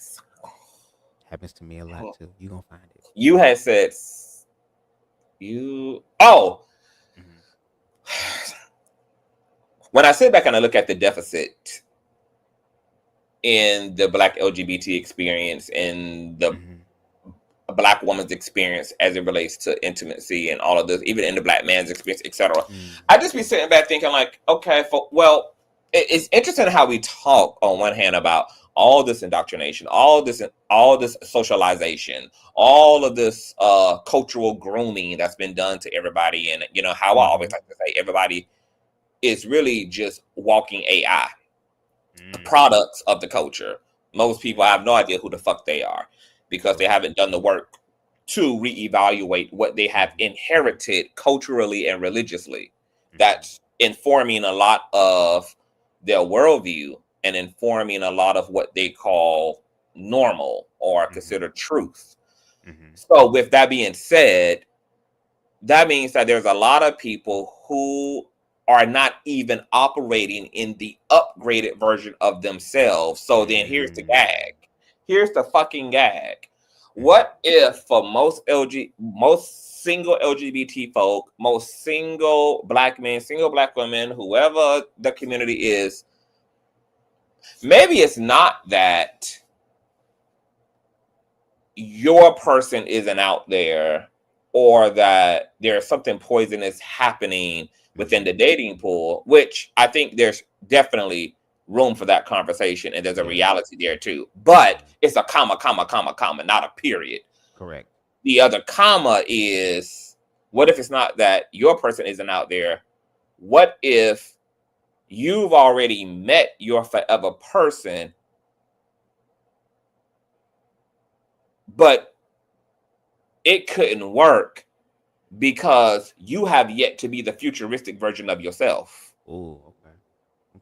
Happens to me a lot too. You gonna find it. You had said you. Oh, Hmm. when I sit back and I look at the deficit in the Black LGBT experience and the Hmm. Black woman's experience as it relates to intimacy and all of this, even in the Black man's experience, etc., I Hmm. just be sitting back thinking like, okay, it's interesting how we talk on one hand about all this indoctrination, all this socialization, all of this cultural grooming that's been done to everybody, and how I always Hmm. like to say, everybody is really just walking AI Hmm. products of the culture. Most people have no idea who the fuck they are because they Correct. haven't done the work to reevaluate what they have Hmm. inherited culturally and religiously. Hmm. That's informing a lot of their worldview and informing a lot of what they call normal or Hmm. considered truth. Hmm. So, with that being said, that means that there's a lot of people who are not even operating in the upgraded version of themselves. So then here's the Hmm. gag. Here's the fucking gag. Hmm. What if for most single LGBT folk, most single Black men, single Black women, whoever the community is, maybe it's not that your person isn't out there or that there's something poisonous happening within the Hmm. dating pool, which I think there's definitely room for that conversation and there's a Yes. reality there too. But Hmm. it's a comma, comma, comma, comma, not a period. Correct. The other comma is, what if it's not that your person isn't out there? What if you've already met your forever person, but it couldn't work because you have yet to be the futuristic version of yourself. Oh, okay.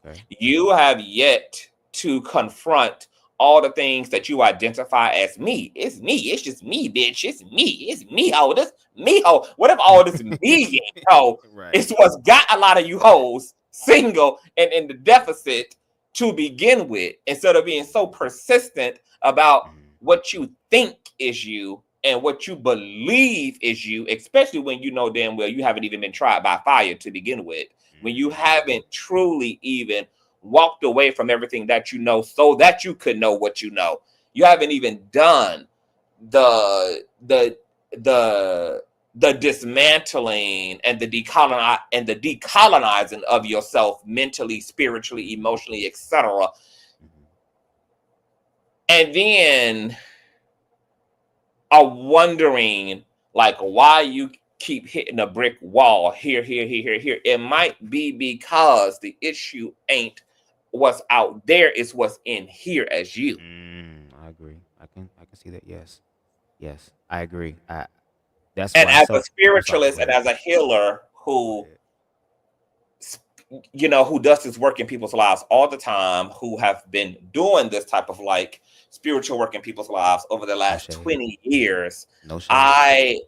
Okay. You have yet to confront all the things that you identify as me. It's me. It's just me, bitch. It's me. It's me, ho. This me, ho. What if all this me, ho, Right. is what's got a lot of you hoes single and in the deficit to begin with, instead of being so persistent about Hmm. what you think is you and what you believe is you, especially when you know damn well you haven't even been tried by fire to begin with, when you Hmm. haven't truly even walked away from everything that you know so that you could know what you know. You haven't even done the the dismantling and the decolonizing of yourself mentally, spiritually, emotionally, etc. And then are wondering like why you keep hitting a brick wall here. It might be because the issue ain't what's out there, it's what's in here as you. I agree. I can see that. Yes, I agree. That's And why. as a So, spiritualist and as a healer who, you know, who does this work in people's lives all the time, who have been doing this type of like spiritual work in people's lives over the last 20 years, I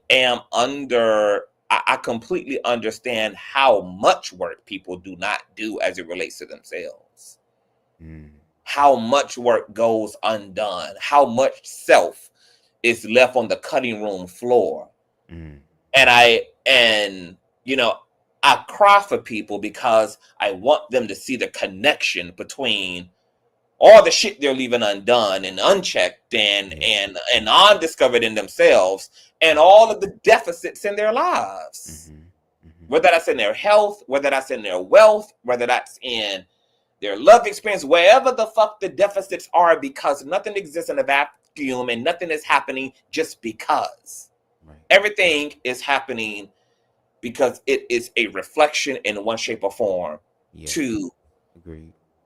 completely understand how much work people do not do as it relates to themselves. How much work goes undone, how much self is left on the cutting room floor. And you know, I cry for people because I want them to see the connection between all the shit they're leaving undone and unchecked and undiscovered in themselves, and all of the deficits in their lives. Whether that's in their health, whether that's in their wealth, whether that's in their love experience, wherever the fuck the deficits are, because nothing exists in a vacuum and nothing is happening just because. Everything is happening because it is a reflection in one shape or form to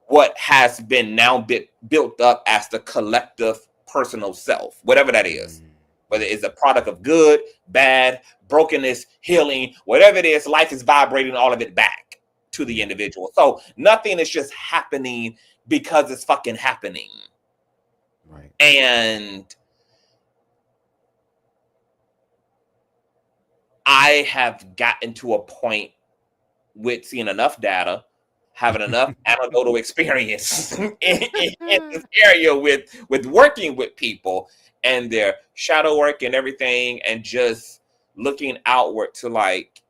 what has been now built up as the collective personal self, whatever that is. Whether it's a product of good, bad, brokenness, healing, whatever it is, life is vibrating all of it back to the individual. So nothing is just happening because it's fucking happening. And I have gotten to a point with seeing enough data, having enough anecdotal experience in this area with working with people and their shadow work and everything, and just looking outward to like,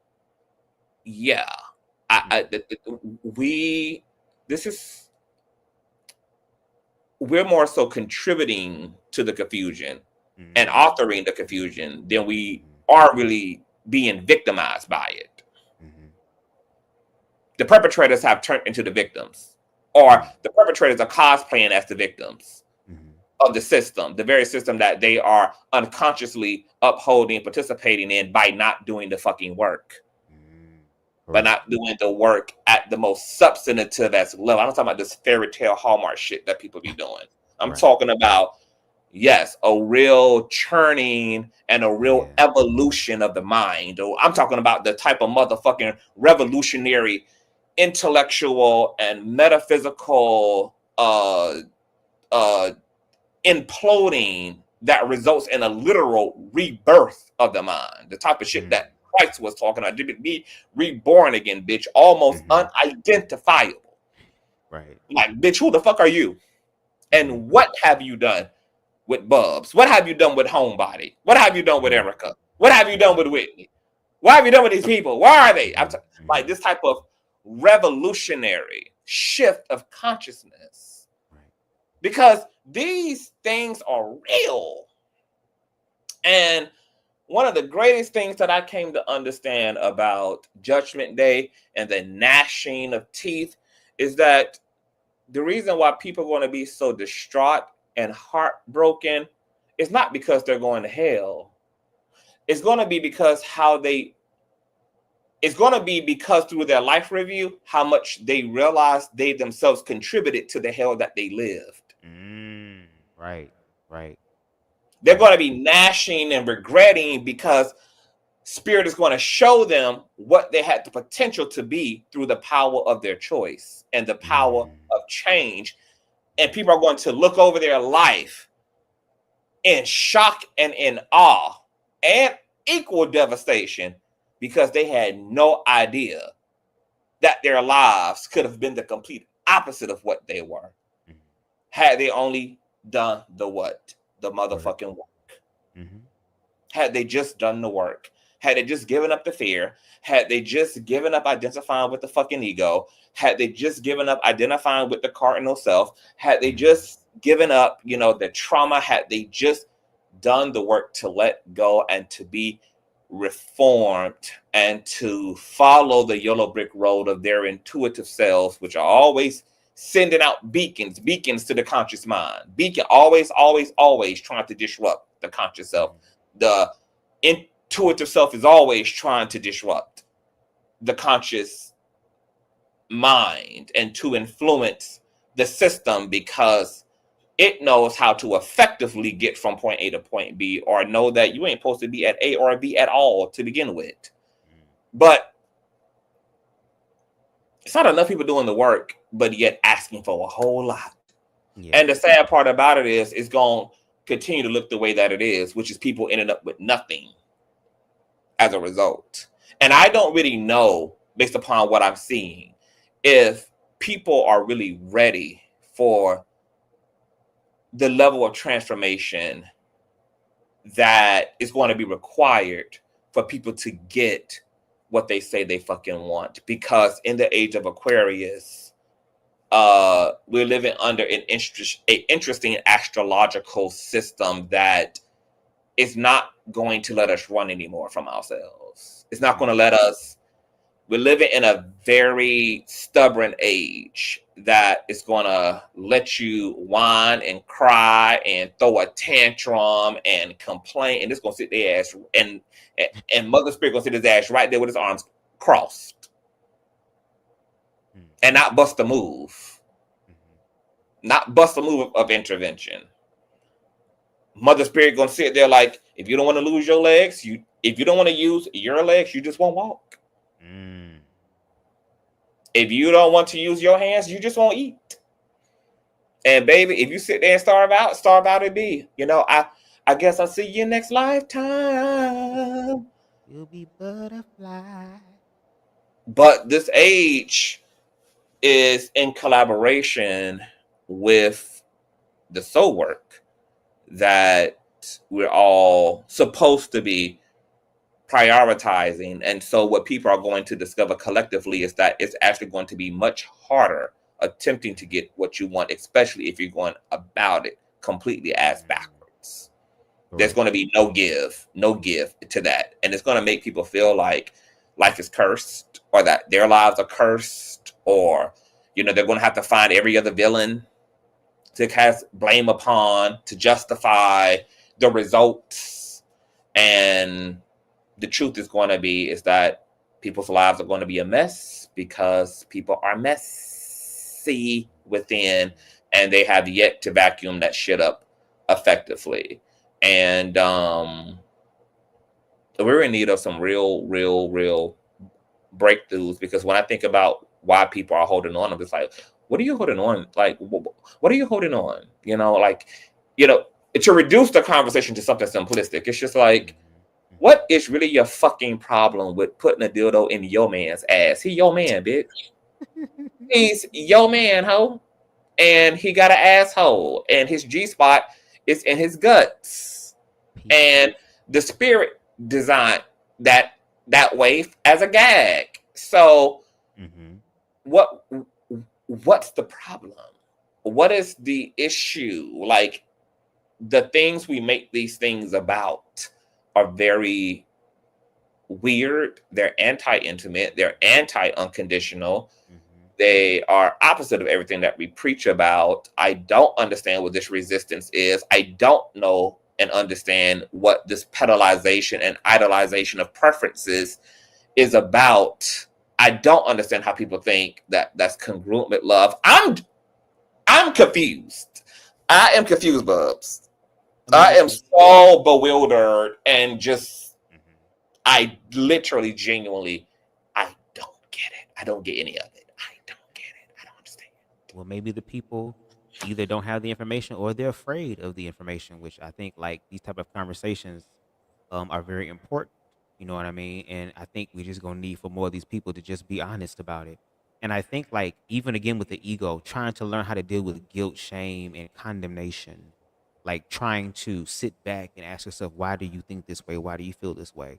we're more so contributing to the confusion and authoring the confusion than we are really being victimized by it. The perpetrators have turned into the victims, or the perpetrators are cosplaying as the victims of the system, the very system that they are unconsciously upholding, participating in by not doing the fucking work, by not doing the work at the most substantive as level. I'm not talking about this fairy tale Hallmark shit that people be doing. I'm talking about, yes, a real churning and a real evolution of the mind. I'm talking about the type of motherfucking revolutionary, intellectual and metaphysical imploding that results in a literal rebirth of the mind. The type of shit that Christ was talking about. Did it be reborn again, bitch? Almost unidentifiable. Like, bitch, who the fuck are you? And what have you done with Bubs? What have you done with Homebody? What have you done with Erica? What have you done with Whitney? What have you done with these people? Where are they? Like this type of revolutionary shift of consciousness. Because these things are real. And one of the greatest things that I came to understand about Judgment Day and the gnashing of teeth is that the reason why people are going to be so distraught and heartbroken is not because they're going to hell. It's going to be because through their life review, how much they realized they themselves contributed to the hell that they lived. They're going to be gnashing and regretting because Spirit is going to show them what they had the potential to be through the power of their choice and the power of change. And people are going to look over their life in shock and in awe and equal devastation because they had no idea that their lives could have been the complete opposite of what they were had they only done the motherfucking work. Had they just done the work. Had they just given up the fear, had they just given up identifying with the fucking ego, had they just given up identifying with the cardinal self, had they just given up, the trauma, had they just done the work to let go and to be reformed and to follow the yellow brick road of their intuitive selves, which are always sending out beacons to the conscious mind. Beacon, always trying to disrupt the conscious self. The intuitive self is always trying to disrupt the conscious mind and to influence the system, because it knows how to effectively get from point A to point B, or know that you ain't supposed to be at A or B at all to begin with. But it's not enough people doing the work, but yet asking for a whole lot. Yeah. And the sad part about it is it's going to continue to look the way that it is, which is people ending up with nothing as a result. And I don't really know, based upon what I'm seeing, if people are really ready for the level of transformation that is going to be required for people to get what they say they fucking want. Because in the age of Aquarius, we're living under an interesting astrological system that is not going to let us run anymore from ourselves. It's not going to let us. We're living in a very stubborn age that is going to let you whine and cry and throw a tantrum and complain. And it's going to sit their ass, and Mother Spirit going to sit his ass right there with his arms crossed and not bust a move. Not bust a move of intervention. Mother Spirit going to sit there like, if you don't want to lose your legs, if you don't want to use your legs, you just won't walk. If you don't want to use your hands, you just won't eat. And baby, if you sit there and starve out it be. You know, I guess I'll see you next lifetime. You'll be butterfly. But this age is in collaboration with the soul work that we're all supposed to be prioritizing. And so what people are going to discover collectively is that it's actually going to be much harder attempting to get what you want, especially if you're going about it completely ass backwards. Right. There's going to be no give to that. And it's going to make people feel like life is cursed, or that their lives are cursed, or, you know, they're going to have to find every other villain to cast blame upon to justify the results. And the truth is going to be is that people's lives are going to be a mess because people are messy within, and they have yet to vacuum that shit up effectively. And we're in need of some real breakthroughs, because when I think about why people are holding on, I'm just like, what are you holding on? Like, what are you holding on? You know, like, you know, to reduce the conversation to something simplistic, it's just like, what is really your fucking problem with putting a dildo in your man's ass? He your man, bitch. He's your man, ho. And he got an asshole. And his G-spot is in his guts. And the spirit designed that way as a gag. So what's the problem? What is the issue? Like, the things we make these things about are very weird. They're anti-intimate. They're anti-unconditional. They are opposite of everything that we preach about. I don't understand what this resistance is. I don't know and understand what this pedalization and idolization of preferences is about. I don't understand how people think that that's congruent with love. I'm confused. I am confused, Bubs. I am so bewildered and just, I literally, genuinely, I don't get it. I don't get any of it. I don't get it. I don't understand. Well, maybe the people either don't have the information or they're afraid of the information, which I think, like, these type of conversations are very important. You know what I mean? And I think we're just going to need for more of these people to just be honest about it. And I think, like, even again with the ego, trying to learn how to deal with guilt, shame, and condemnation, like trying to sit back and ask yourself, why do you think this way? Why do you feel this way?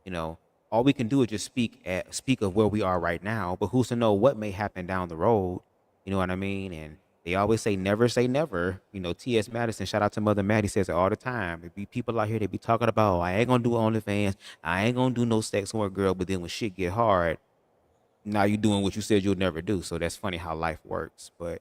You know, all we can do is just speak of where we are right now, but who's to know what may happen down the road? You know what I mean? And They always say never. You know, T.S. Madison, shout out to Mother Maddie, says it all the time. There be people out here, they be talking about, oh, I ain't gonna do OnlyFans, I ain't gonna do no sex work, girl. But then when shit get hard, now you doing what you said you'll never do. So that's funny how life works. But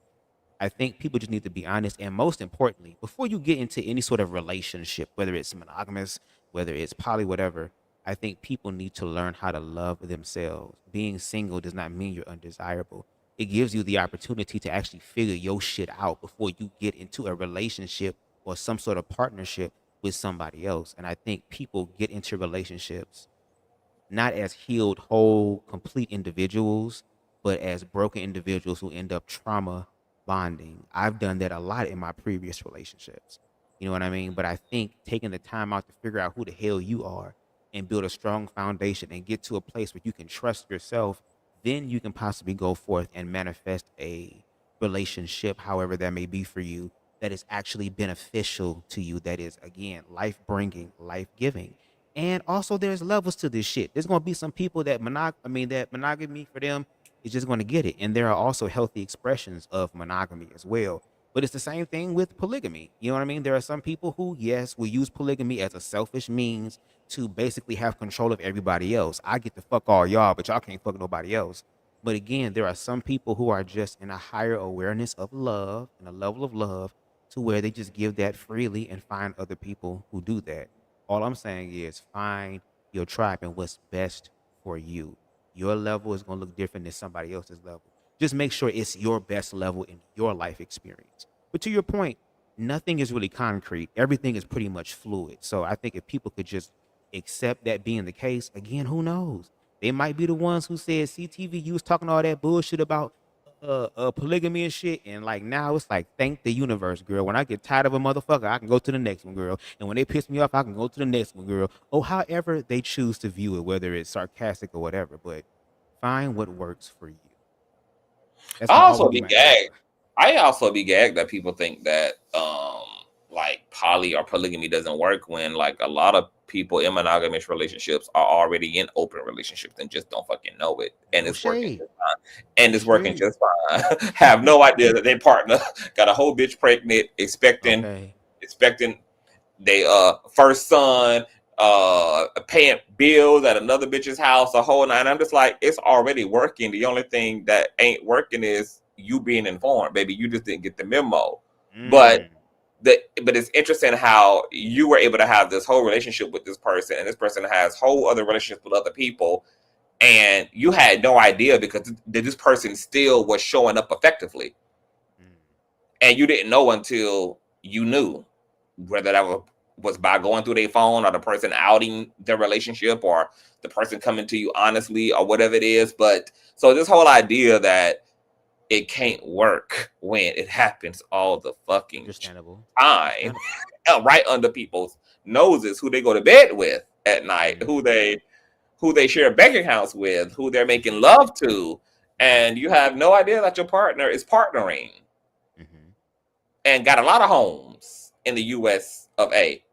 I think people just need to be honest. And most importantly, before you get into any sort of relationship, whether it's monogamous, whether it's poly, whatever, I think people need to learn how to love themselves. Being single does not mean you're undesirable. It gives you the opportunity to actually figure your shit out before you get into a relationship or some sort of partnership with somebody else. And I think people get into relationships not as healed, whole, complete individuals, but as broken individuals who end up trauma bonding. I've done that a lot in my previous relationships. You know what I mean? But I think taking the time out to figure out who the hell you are and build a strong foundation and get to a place where you can trust yourself, then you can possibly go forth and manifest a relationship, however that may be for you, that is actually beneficial to you, that is, again, life bringing, life giving. And also, there's levels to this shit. There's gonna be some people that that monogamy for them is just gonna get it, and there are also healthy expressions of monogamy as well. But it's the same thing with polygamy. You know what I mean? There are some people who, yes, will use polygamy as a selfish means to basically have control of everybody else. I get to fuck all y'all, but y'all can't fuck nobody else. But again, there are some people who are just in a higher awareness of love and a level of love to where they just give that freely and find other people who do that. All I'm saying is find your tribe and what's best for you. Your level is going to look different than somebody else's level. Just make sure it's your best level in your life experience. But to your point, nothing is really concrete. Everything is pretty much fluid. So I think if people could just accept that being the case, again, who knows? They might be the ones who said, CTV, you was talking all that bullshit about polygamy and shit, and like now it's like, thank the universe, girl. When I get tired of a motherfucker, I can go to the next one, girl. And when they piss me off, I can go to the next one, girl. Oh, however they choose to view it, whether it's sarcastic or whatever, but find what works for you. That's I gonna also always be be my gagged. answer. I also be gagged that people think that like poly or polygamy doesn't work when like a lot of people in monogamous relationships are already in open relationships and just don't fucking know it, and No it's working shade. just fine. And No it's working shade. just fine. Have no idea that their partner got a whole bitch pregnant, Okay. expecting they first son, paying bills at another bitch's house, a whole nine. I'm just like, it's already working. The only thing that ain't working is you being informed, baby. You just didn't get the memo. But Mm. but it's interesting how you were able to have this whole relationship with this person, and this person has whole other relationships with other people, and you had no idea because this person still was showing up effectively, Mm. and you didn't know until you knew, whether that was by going through their phone or the person outing their relationship or the person coming to you honestly or whatever it is. But so this whole idea that it can't work when it happens all the fucking Understandable. time, right under people's noses, who they go to bed with at night, Mm. who they share bank accounts with, who they're making love to, and you have no idea that your partner is partnering Mm-hmm. and got a lot of homes in the US of A.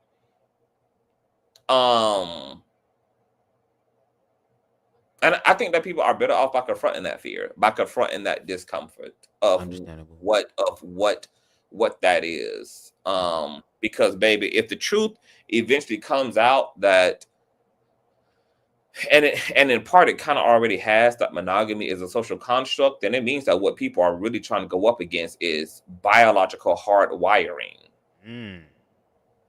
And I think that people are better off by confronting that fear, by confronting that discomfort of Understandable. what that is. Mm-hmm. Because baby, if the truth eventually comes out that, and in part it kind of already has, that monogamy is a social construct, then it means that what people are really trying to go up against is biological hardwiring. Mm.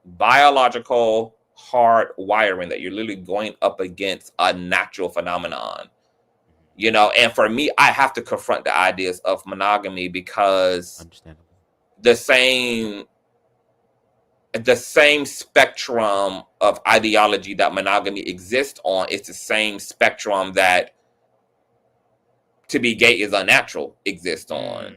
Biological hard wiring, that you're literally going up against a natural phenomenon, you know. And for me, I have to confront the ideas of monogamy because Understandable. the same spectrum of ideology that monogamy exists on is the same spectrum that to be gay is unnatural exists on. Mm.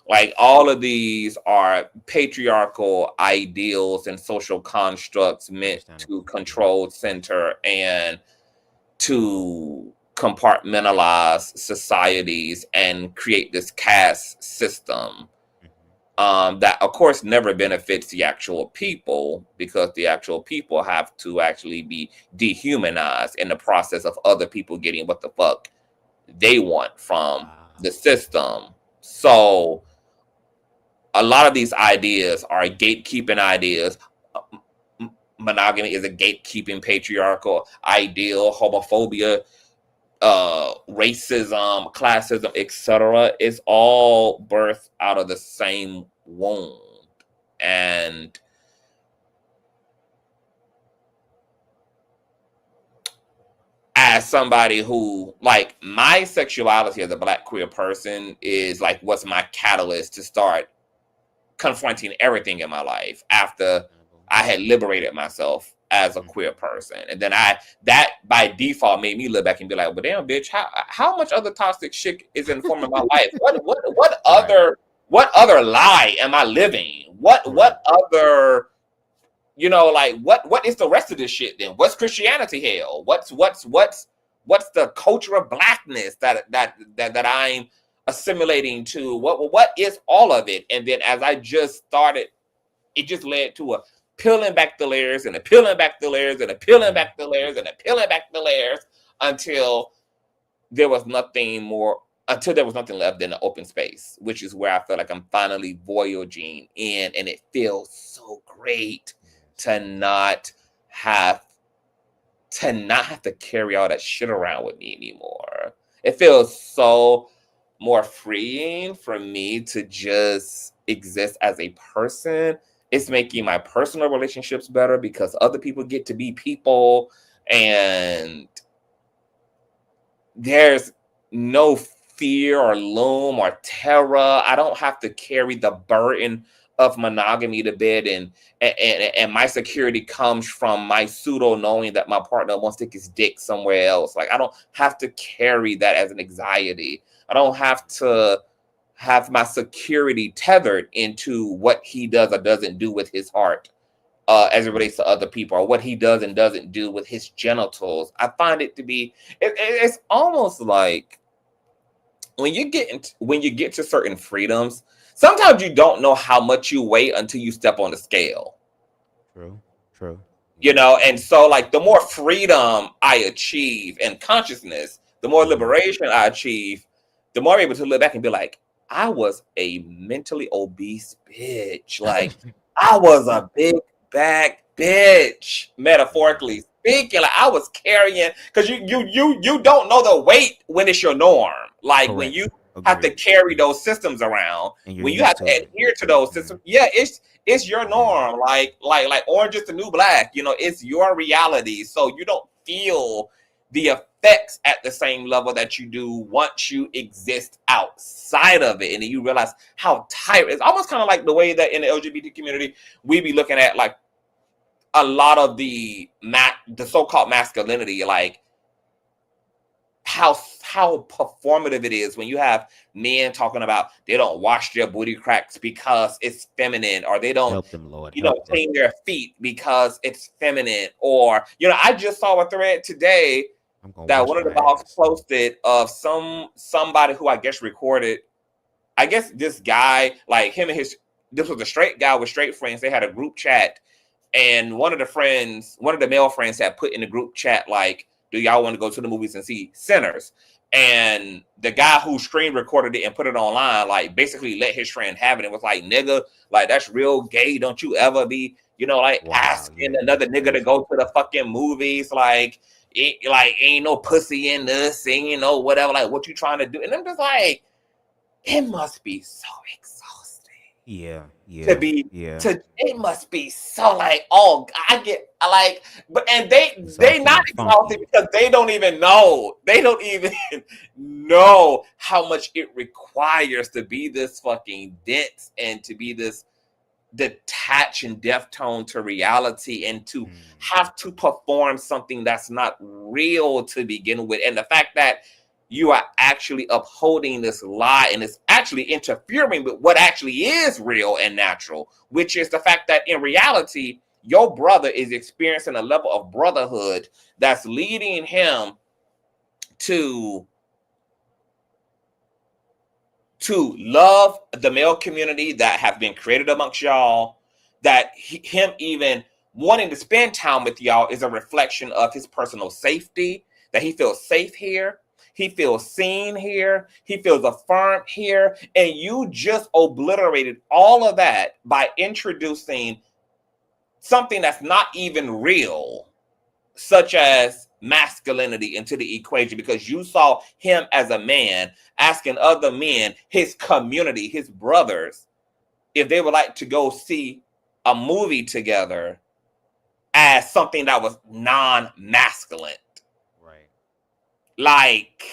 Like, all of these are patriarchal ideals and social constructs meant to Understandable. control, center, and to compartmentalize societies and create this caste system, Mm-hmm. that of course never benefits the actual people, because the actual people have to actually be dehumanized in the process of other people getting what the fuck they want from Wow. the system. So a lot of these ideas are gatekeeping ideas. Monogamy is a gatekeeping patriarchal ideal. Homophobia, racism, classism, etc. is all birthed out of the same wound. And as somebody who, like, my sexuality as a Black queer person is like what's my catalyst to start confronting everything in my life after I had liberated myself as a queer person. And then that by default made me look back and be like, well, damn, bitch, how much other toxic shit is informing my life? What other lie am I living? What other, you know, like what is the rest of this shit then? What's Christianity hell? What's the culture of Blackness that I'm assimilating to? What is all of it? And then as I just started, it just led to a peeling back the layers and a peeling back the layers and a peeling back the layers and a peeling back the layers until there was nothing left in the open space, which is where I feel like I'm finally voyaging in, and it feels so great to not have to carry all that shit around with me anymore. It feels so more freeing for me to just exist as a person. It's making my personal relationships better because other people get to be people, and there's no fear or loom or terror. I don't have to carry the burden of monogamy to bed, and my security comes from my pseudo knowing that my partner wants to stick his dick somewhere else. Like, I don't have to carry that as an anxiety. I don't have to have my security tethered into what he does or doesn't do with his heart as it relates to other people, or what he does and doesn't do with his genitals. I find it to be, it's almost like when you get to certain freedoms, sometimes you don't know how much you weigh until you step on the scale. True. You know, and so like the more freedom I achieve and consciousness, the more liberation I achieve, the more I'm able to look back and be like, I was a mentally obese bitch. Like, I was a big back bitch, metaphorically speaking. Like, I was carrying, because you don't know the weight when it's your norm. Like, Correct. when you have to carry those systems around, when you have to adhere to those systems, it's your norm. Like orange is the new black. You know, it's your reality. So you don't feel the effects at the same level that you do once you exist outside of it. And then you realize how tired. It's almost kind of like the way that in the LGBT community, we be looking at like a lot of the so-called masculinity, like how performative it is when you have men talking about they don't wash their booty cracks because it's feminine, or they don't help them, Lord, clean their feet because it's feminine. Or, I just saw a thread today that one of the blogs posted of somebody who I guess recorded. I guess this guy, like him and this was a straight guy with straight friends. They had a group chat, and one of the male friends had put in the group chat, like, do y'all want to go to the movies and see Sinners? And the guy who screen recorded it and put it online, like, basically let his friend have it. It was like, nigga, like, that's real gay. Don't you ever be, asking another nigga to go to the fucking movies. Like, ain't no pussy in this, ain't no whatever. Like, what you trying to do? And I'm just like, it must be so exhausting. It must be so like, oh, I get like, but and they not exhausted because they don't even know how much it requires to be this fucking dense and to be this detached and deaf tone to reality, and to have to perform something that's not real to begin with. And the fact that you are actually upholding this lie, and it's actually interfering with what actually is real and natural, which is the fact that in reality, your brother is experiencing a level of brotherhood that's leading him to love the male community that have been created amongst y'all, that him even wanting to spend time with y'all is a reflection of his personal safety, that he feels safe here. He feels seen here. He feels affirmed here. And you just obliterated all of that by introducing something that's not even real, such as masculinity, into the equation, because you saw him as a man asking other men, his community, his brothers, if they would like to go see a movie together as something that was non-masculine. Right. Like,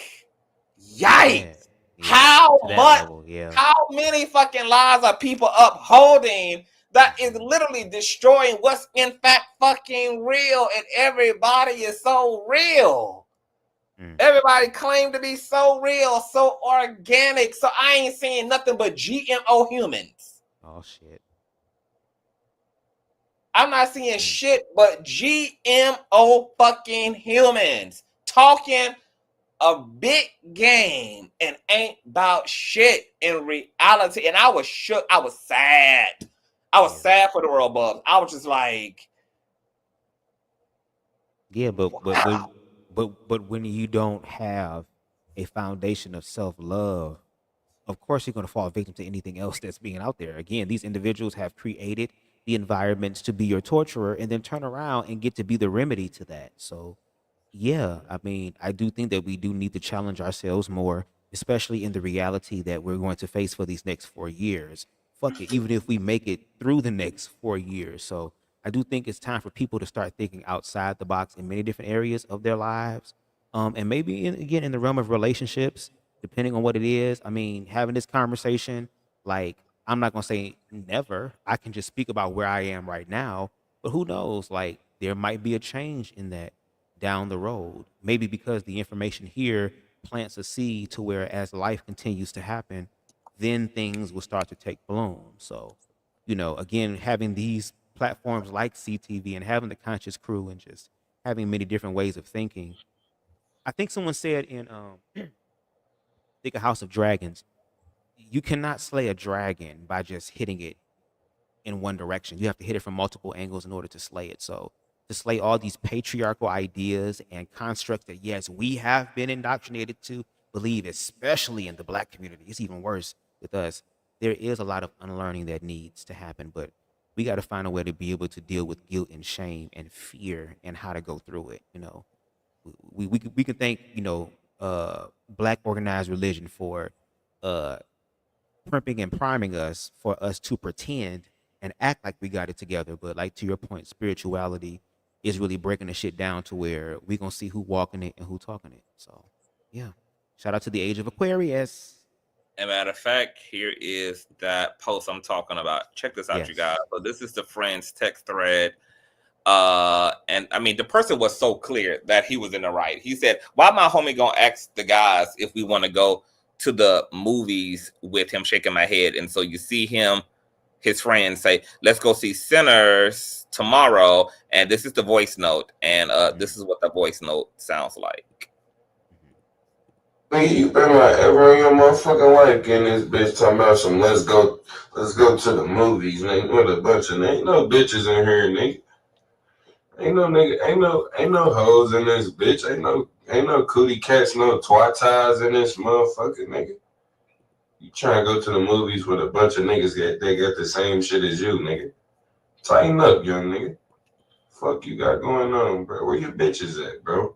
yikes. Yeah. How To that much, level, yeah. how many fucking lies are people upholding that is literally destroying what's in fact fucking real? And everybody is so real. Everybody claim to be so real, so organic. So I ain't seeing nothing but GMO humans. Oh shit. I'm not seeing shit but GMO fucking humans talking a big game and ain't about shit in reality. And I was shook. I was sad. I was sad for the world, Bubs. I was just like, yeah, but wow. but when you don't have a foundation of self-love, of course you're going to fall victim to anything else that's being out there. Again, these individuals have created the environments to be your torturer and then turn around and get to be the remedy to that. So yeah, I mean, I do think that we do need to challenge ourselves more, especially in the reality that we're going to face for these next 4 years. Fuck it, even if we make it through the next 4 years. So I do think it's time for people to start thinking outside the box in many different areas of their lives. And maybe again in the realm of relationships, depending on what it is. I mean, having this conversation, like I'm not gonna say never. I can just speak about where I am right now, but who knows? Like there might be a change in that down the road. Maybe because the information here plants a seed to where as life continues to happen, then things will start to take bloom. So, again, having these platforms like CTV and having the conscious crew and just having many different ways of thinking. I think someone said in think a House of Dragons, you cannot slay a dragon by just hitting it in one direction. You have to hit it from multiple angles in order to slay it. So to slay all these patriarchal ideas and constructs that, yes, we have been indoctrinated to believe, especially in the Black community. It's even worse with us. There is a lot of unlearning that needs to happen, but we got to find a way to be able to deal with guilt and shame and fear and how to go through it. We can thank Black organized religion for primping and priming us for us to pretend and act like we got it together. But like to your point, spirituality is really breaking the shit down to where we gonna see who walking it and who talking it. So yeah, shout out to the age of Aquarius. As a matter of fact, here is that post I'm talking about. Check this out, Yes. you guys. So this is the friends text thread. And I mean, the person was so clear that he was in the right. He said, why my homie gonna ask the guys if we want to go to the movies with him, shaking my head. And so you see him, his friends say, let's go see Sinners tomorrow. And this is the voice note. And this is what the voice note sounds like. Nigga, you been like ever in your motherfucking life getting this bitch talking about some let's go to the movies, nigga, with a bunch of ain't no bitches in here, nigga. Ain't no nigga, ain't no hoes in this bitch, ain't no cootie cats, no twatas in this motherfucker, nigga. You trying to go to the movies with a bunch of niggas that they got the same shit as you, nigga. Tighten up, young nigga. Fuck you got going on, bro? Where your bitches at, bro?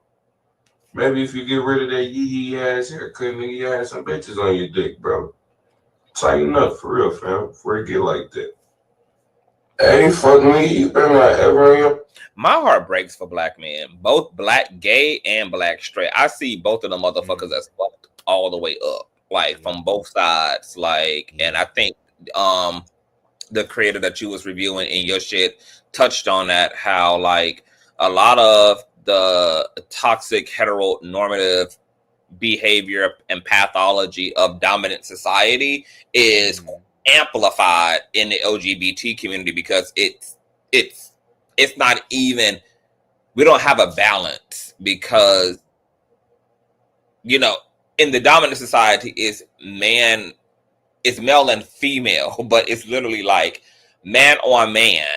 Maybe if you get rid of that yee ass haircut, nigga, you had some bitches on your dick, bro. Tighten up for real, fam. Before it get like that. Hey, fuck me, you been like ever in your... My heart breaks for Black men, both Black gay and Black straight. I see both of them motherfuckers as fucked all the way up, like from both sides. Like, and I think the creator that you was reviewing in your shit touched on that, how like a lot of the toxic heteronormative behavior and pathology of dominant society is amplified in the LGBT community because it's not even, we don't have a balance because in the dominant society is male and female, but it's literally like man on man,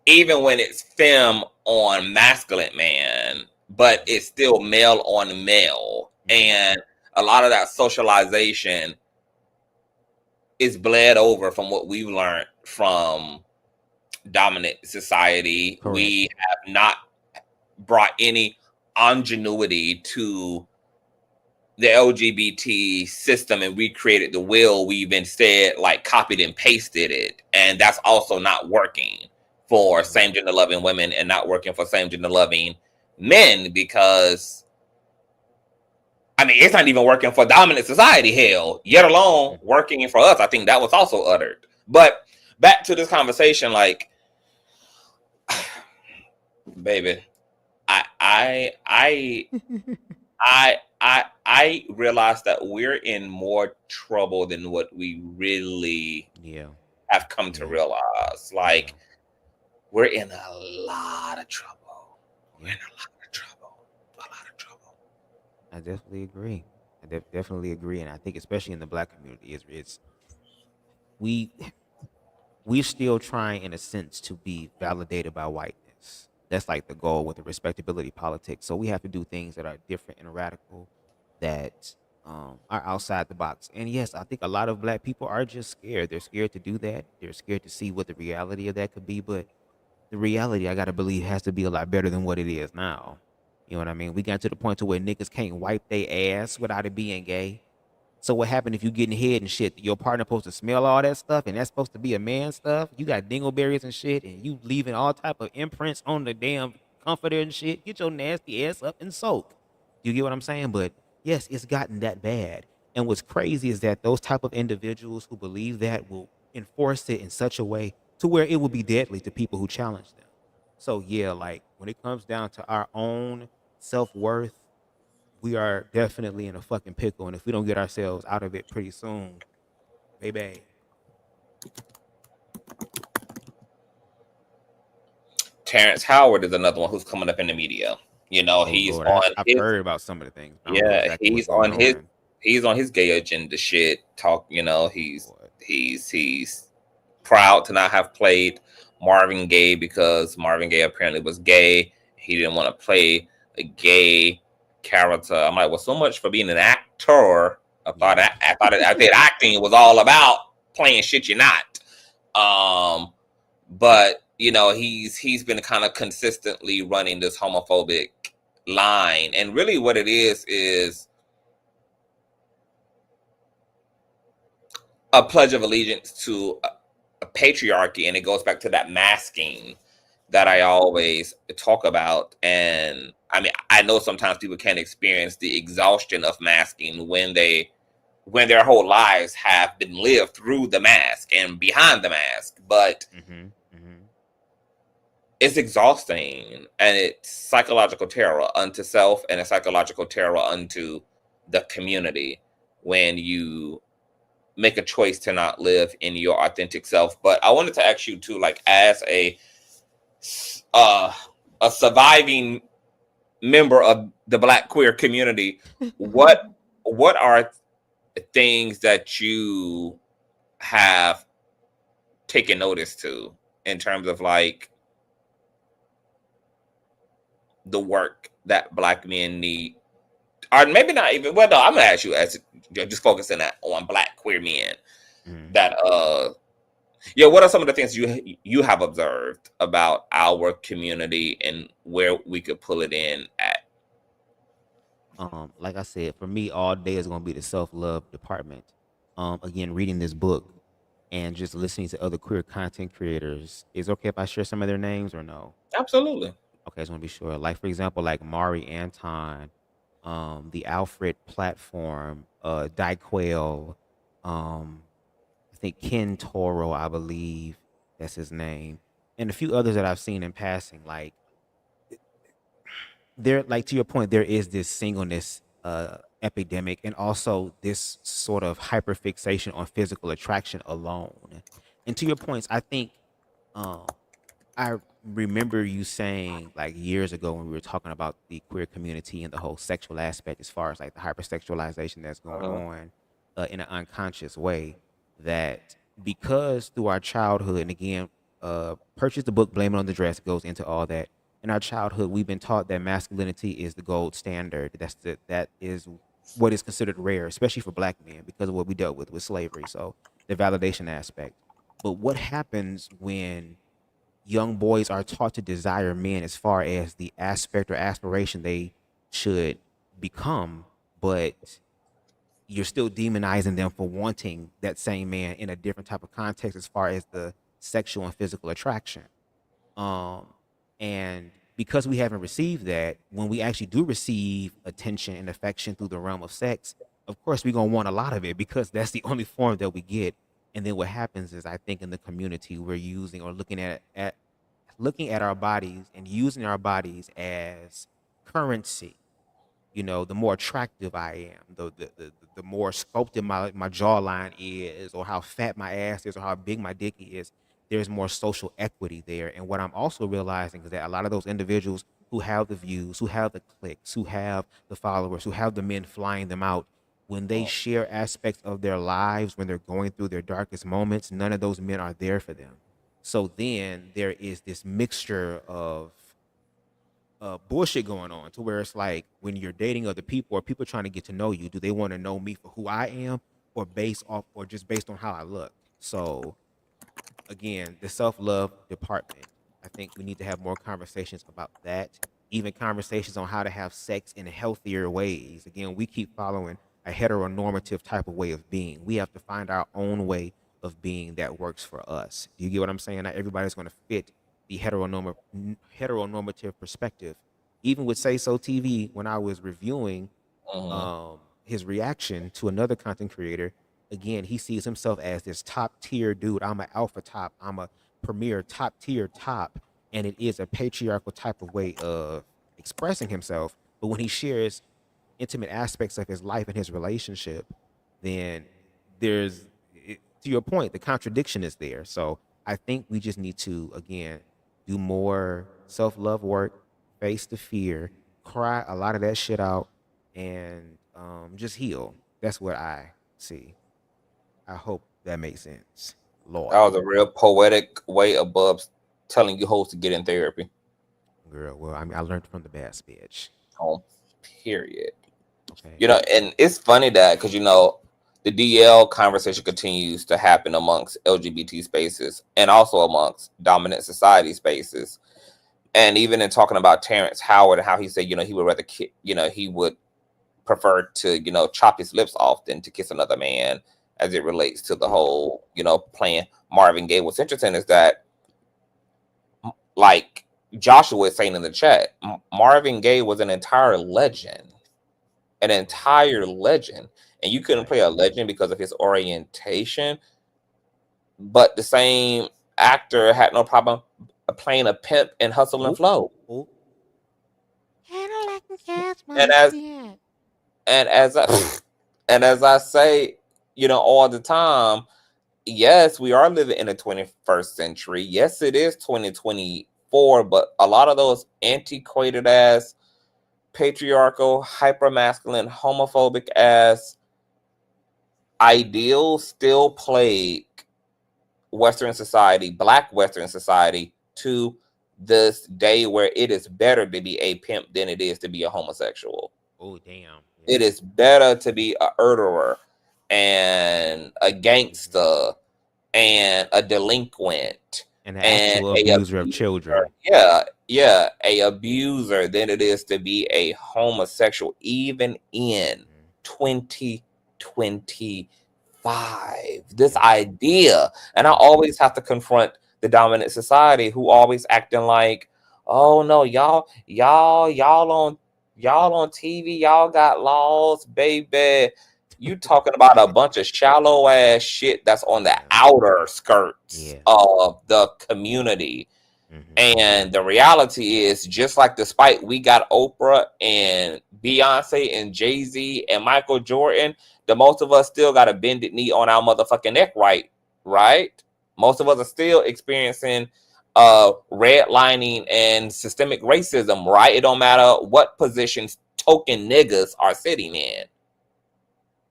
even when it's femme on masculine man, but it's still male on male. And a lot of that socialization is bled over from what we've learned from dominant society. Correct. We have not brought any ingenuity to the LGBT system and recreated the will. We've instead like copied and pasted it, and that's also not working for same gender loving women and not working for same gender loving men, because I mean it's not even working for dominant society, hell, yet alone working for us. I think that was also uttered. But back to this conversation, like baby, I realize that we're in more trouble than what we really have come to realize. Like we're in a lot of trouble. We're in a lot of trouble. A lot of trouble. I definitely agree. I definitely agree, and I think especially in the Black community, it's we're still trying, in a sense, to be validated by whiteness. That's like the goal with the respectability politics. So we have to do things that are different and radical, that are outside the box. And yes, I think a lot of Black people are just scared. They're scared to do that. They're scared to see what the reality of that could be. But the reality, I gotta believe, has to be a lot better than what it is now. You know what I mean? We got to the point to where niggas can't wipe their ass without it being gay. So what happened if you getting head and shit? Your partner supposed to smell all that stuff, and that's supposed to be a man stuff. You got dingleberries and shit, and you leaving all type of imprints on the damn comforter and shit. Get your nasty ass up and soak. You get what I'm saying? But yes, it's gotten that bad. And what's crazy is that those type of individuals who believe that will enforce it in such a way to where it will be deadly to people who challenge them. So yeah, like when it comes down to our own self-worth, we are definitely in a fucking pickle. And if we don't get ourselves out of it pretty soon, baby. Terrence Howard is another one who's coming up in the media. You know, he's Lord, on. I've heard about some of the things. I don't know Yeah, exactly he's what's on going his on. he's on his gay agenda shit. Talk, you know, he's proud to not have played Marvin Gaye because Marvin Gaye apparently was gay. He didn't want to play a gay character. I'm like, well, so much for being an actor. I think acting was all about playing shit you're not. But you know, he's been kind of consistently running this homophobic line, and really what it is a pledge of allegiance to a patriarchy, and it goes back to that masking that I always talk about. And I mean, I know sometimes people can experience the exhaustion of masking when their whole lives have been lived through the mask and behind the mask, but it's exhausting, and it's psychological terror unto self and a psychological terror unto the community when you make a choice to not live in your authentic self. But I wanted to ask you too, like as a surviving member of the Black queer community, what are things that you have taken notice to in terms of like the work that Black men need, or maybe not even, well, no, I'm gonna ask you as just focusing on Black queer men that yeah, what are some of the things you have observed about our community and where we could pull it in at? Like I said, for me, all day is gonna be the self-love department. Again, reading this book and just listening to other queer content creators. Is it okay if I share some of their names or no? Absolutely. Okay, I just want to be sure. Like for example, like Mari Anton, the Alfred platform, Dyquel, I think Ken Toro, I believe that's his name, and a few others that I've seen in passing. Like there, like to your point, there is this singleness epidemic, and also this sort of hyperfixation on physical attraction alone. And to your points, I think I remember you saying like years ago when we were talking about the queer community and the whole sexual aspect, as far as like the hypersexualization that's going on in an unconscious way, that because through our childhood, and again, purchase the book Blame It on the Dress, goes into all that. In our childhood, we've been taught that masculinity is the gold standard. That is what is considered rare, especially for black men, because of what we dealt with slavery. So the validation aspect. But what happens when young boys are taught to desire men as far as the aspect or aspiration they should become, but you're still demonizing them for wanting that same man in a different type of context as far as the sexual and physical attraction. Um, and because we haven't received that, when we actually do receive attention and affection through the realm of sex, of course we're gonna want a lot of it because that's the only form that we get. And then what happens is, I think in the community we're using or looking at our bodies and using our bodies as currency. You know, the more attractive I am, the more sculpted my jawline is, or how fat my ass is, or how big my dick is, there's more social equity there. And what I'm also realizing is that a lot of those individuals who have the views, who have the clicks, who have the followers, who have the men flying them out, when they share aspects of their lives, when they're going through their darkest moments, none of those men are there for them. So then there is this mixture of bullshit going on, to where it's like, when you're dating other people or people trying to get to know you, do they want to know me for who I am, or just based on how I look? So again, the self-love department, I think we need to have more conversations about that, even conversations on how to have sex in healthier ways. Again, we keep following a heteronormative type of way of being. We have to find our own way of being that works for us. Do you get what I'm saying? Not everybody's going to fit the heteronormative perspective. Even with Say So TV, when I was reviewing his reaction to another content creator, again, he sees himself as this top tier dude. I'm an alpha top. I'm a premier top tier top. And it is a patriarchal type of way of expressing himself. But when he shares intimate aspects of his life and his relationship, then to your point, the contradiction is there. So I think we just need to, again, do more self-love work, face the fear, cry a lot of that shit out, and just heal. That's what I see. I hope that makes sense. Lord. That was a real poetic way of Bubs telling you hoes to get in therapy. Girl, well, I mean, I learned from the best bitch. Oh, period. Okay. You know, and it's funny that, because, you know, the DL conversation continues to happen amongst LGBT spaces and also amongst dominant society spaces. And even in talking about Terrence Howard and how he said, you know, he would rather, he would prefer to, you know, chop his lips off than to kiss another man, as it relates to the whole, you know, playing Marvin Gaye. What's interesting is that, like Joshua is saying in the chat, Marvin Gaye was an entire legend. An entire legend. And you couldn't play a legend because of his orientation. But the same actor had no problem playing a pimp in Hustle and Flow. And as I say, you know, all the time, yes, we are living in the 21st century. Yes, it is 2024, but a lot of those antiquated ass, patriarchal, hypermasculine, homophobic ass ideals still plague Western society, Black Western society, to this day, where it is better to be a pimp than it is to be a homosexual. Oh, damn. It is better to be a murderer and a gangster and a delinquent and an actual abuser of children. Yeah, a abuser than it is to be a homosexual, even in 2025. This idea, and I always have to confront the dominant society who always acting like, oh no, y'all on TV, y'all got laws, baby. You talking about a bunch of shallow ass shit that's on the outer skirts of the community. And the reality is, just like despite we got Oprah and Beyonce and Jay-Z and Michael Jordan, the most of us still got a bended knee on our motherfucking neck, right? Most of us are still experiencing redlining and systemic racism, right? It don't matter what positions token niggas are sitting in.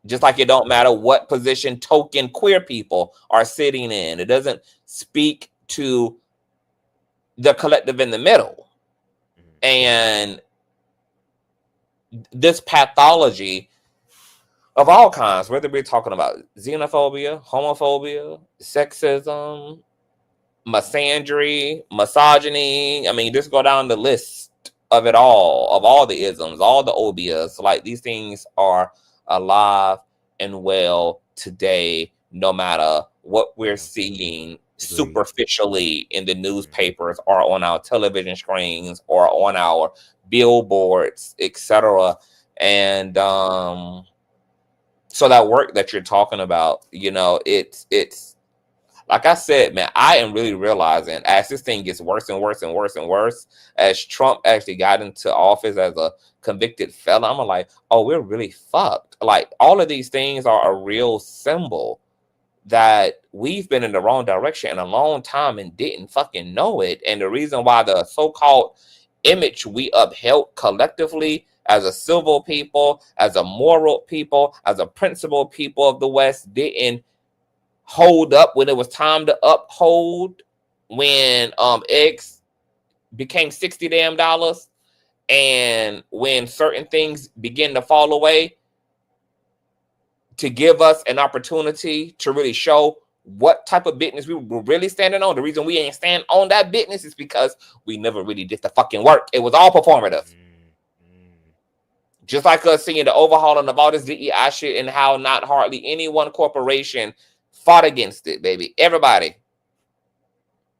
Just like it don't matter what position token queer people are sitting in. It doesn't speak to the collective in the middle. And this pathology of all kinds, whether we're talking about xenophobia, homophobia, sexism, misandry, misogyny. I mean, just go down the list of it all, of all the isms, all the obias. Like, these things are alive and well today, no matter what we're seeing superficially in the newspapers or on our television screens or on our billboards, etc. And so that work that you're talking about, you know, it's like I said, man, I am really realizing as this thing gets worse and worse and worse and worse, as Trump actually got into office as a convicted felon, I'm like, oh, we're really fucked. Like, all of these things are a real symbol that we've been in the wrong direction in a long time and didn't fucking know it. And the reason why the so-called image we upheld collectively as a civil people, as a moral people, as a principled people of the West didn't hold up when it was time to uphold, when eggs became $60 damn, and when certain things begin to fall away, to give us an opportunity to really show what type of business we were really standing on. The reason we ain't stand on that business is because we never really did the fucking work. It was all performative. Just like us seeing the overhauling of all this DEI shit and how not hardly any one corporation fought against it, baby. Everybody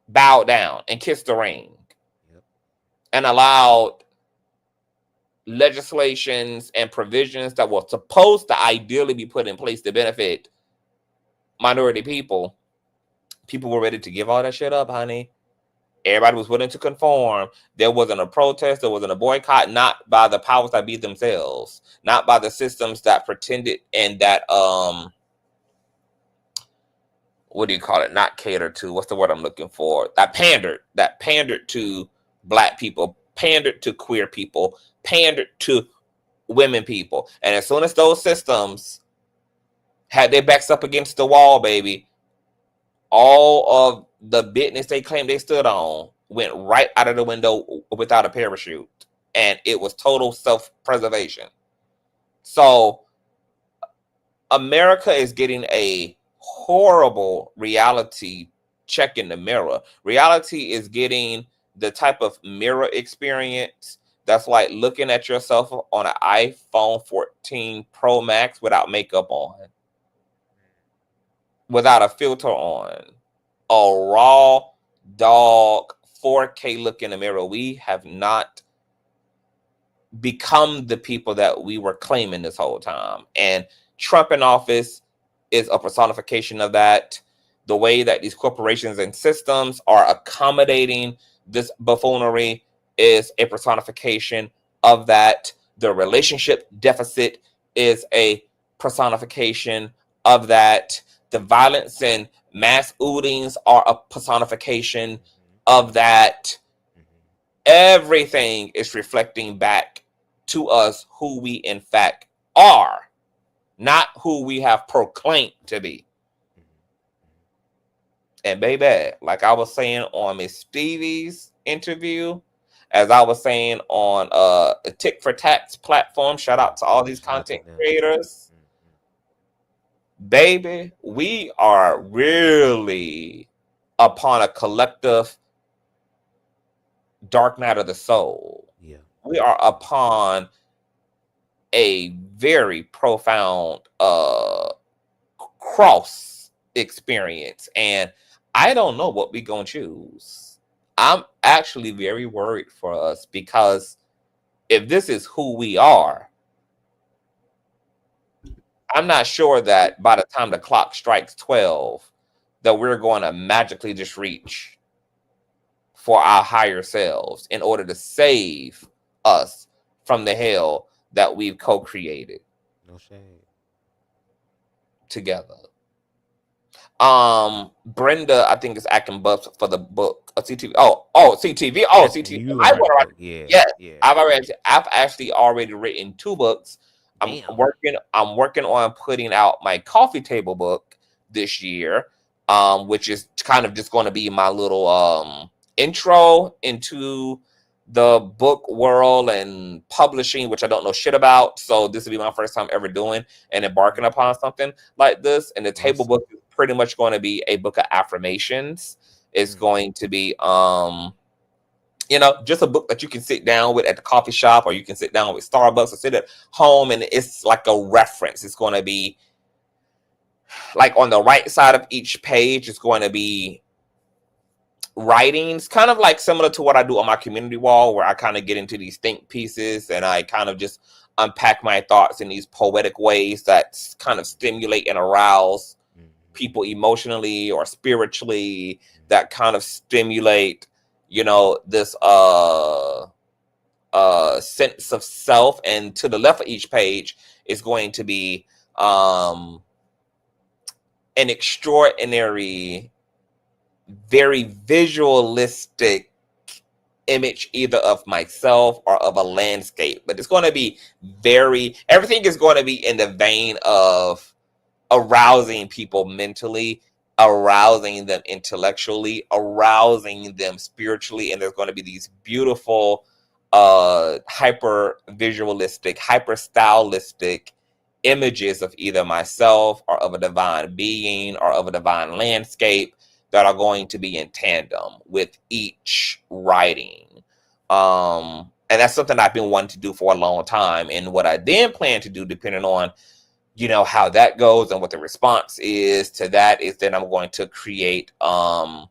bowed down and kissed the ring and allowed legislations and provisions that were supposed to ideally be put in place to benefit minority people. People were ready to give all that shit up, honey. Everybody was willing to conform. There wasn't a protest. There wasn't a boycott, not by the powers that be themselves, not by the systems that pretended and that, what do you call it? Not cater to, what's the word I'm looking for? That pandered to Black people, pandered to queer people, pandered to women people. And as soon as those systems had their backs up against the wall, baby, all of the business they claimed they stood on went right out of the window without a parachute. And it was total self-preservation. So America is getting a horrible reality check in the mirror. Reality is getting the type of mirror experience that's like looking at yourself on an iPhone 14 Pro Max without makeup on, without a filter on, a raw dog 4K look in the mirror. We have not become the people that we were claiming this whole time. And Trump in office is a personification of that. The way that these corporations and systems are accommodating this buffoonery is a personification of that. The relationship deficit is a personification of that. The violence and mass ootings are a personification of that. Everything is reflecting back to us who we in fact are, not who we have proclaimed to be. And baby, like I was saying on Miss Stevie's interview, as I was saying on the Tick for Tax platform, shout out to all these content creators. Baby, we are really upon a collective dark night of the soul. Yeah. We are upon a very profound cross experience, and I don't know what we're gonna choose. I'm actually very worried for us, because if this is who we are, I'm not sure that by the time the clock strikes 12 that we're going to magically just reach for our higher selves in order to save us from the hell that we've co-created. No shade. Together. Brenda, I think, is acting Bubs for the book. CTV. CTV. CTV. I've actually already written 2 books. I'm working on putting out my coffee table book this year, which is kind of just going to be my little intro into the book world and publishing, which I don't know shit about. So this will be my first time ever doing and embarking upon something like this. And the table book is pretty much going to be a book of affirmations. It's going to be you know, just a book that you can sit down with at the coffee shop, or you can sit down with Starbucks, or sit at home, and it's like a reference. It's going to be like on the right side of each page, it's going to be writings, kind of like similar to what I do on my community wall, where I kind of get into these think pieces and I kind of just unpack my thoughts in these poetic ways that kind of stimulate and arouse people emotionally or spiritually, that kind of stimulate, you know, this sense of self. And to the left of each page is going to be an extraordinary, very visualistic image, either of myself or of a landscape. But it's going to be everything is going to be in the vein of arousing people mentally, arousing them intellectually, arousing them spiritually. And there's going to be these beautiful hyper visualistic, hyper stylistic images of either myself or of a divine being or of a divine landscape that are going to be in tandem with each writing. And that's something I've been wanting to do for a long time. And what I then plan to do, depending on, you know, how that goes and what the response is to that, is that I'm going to create an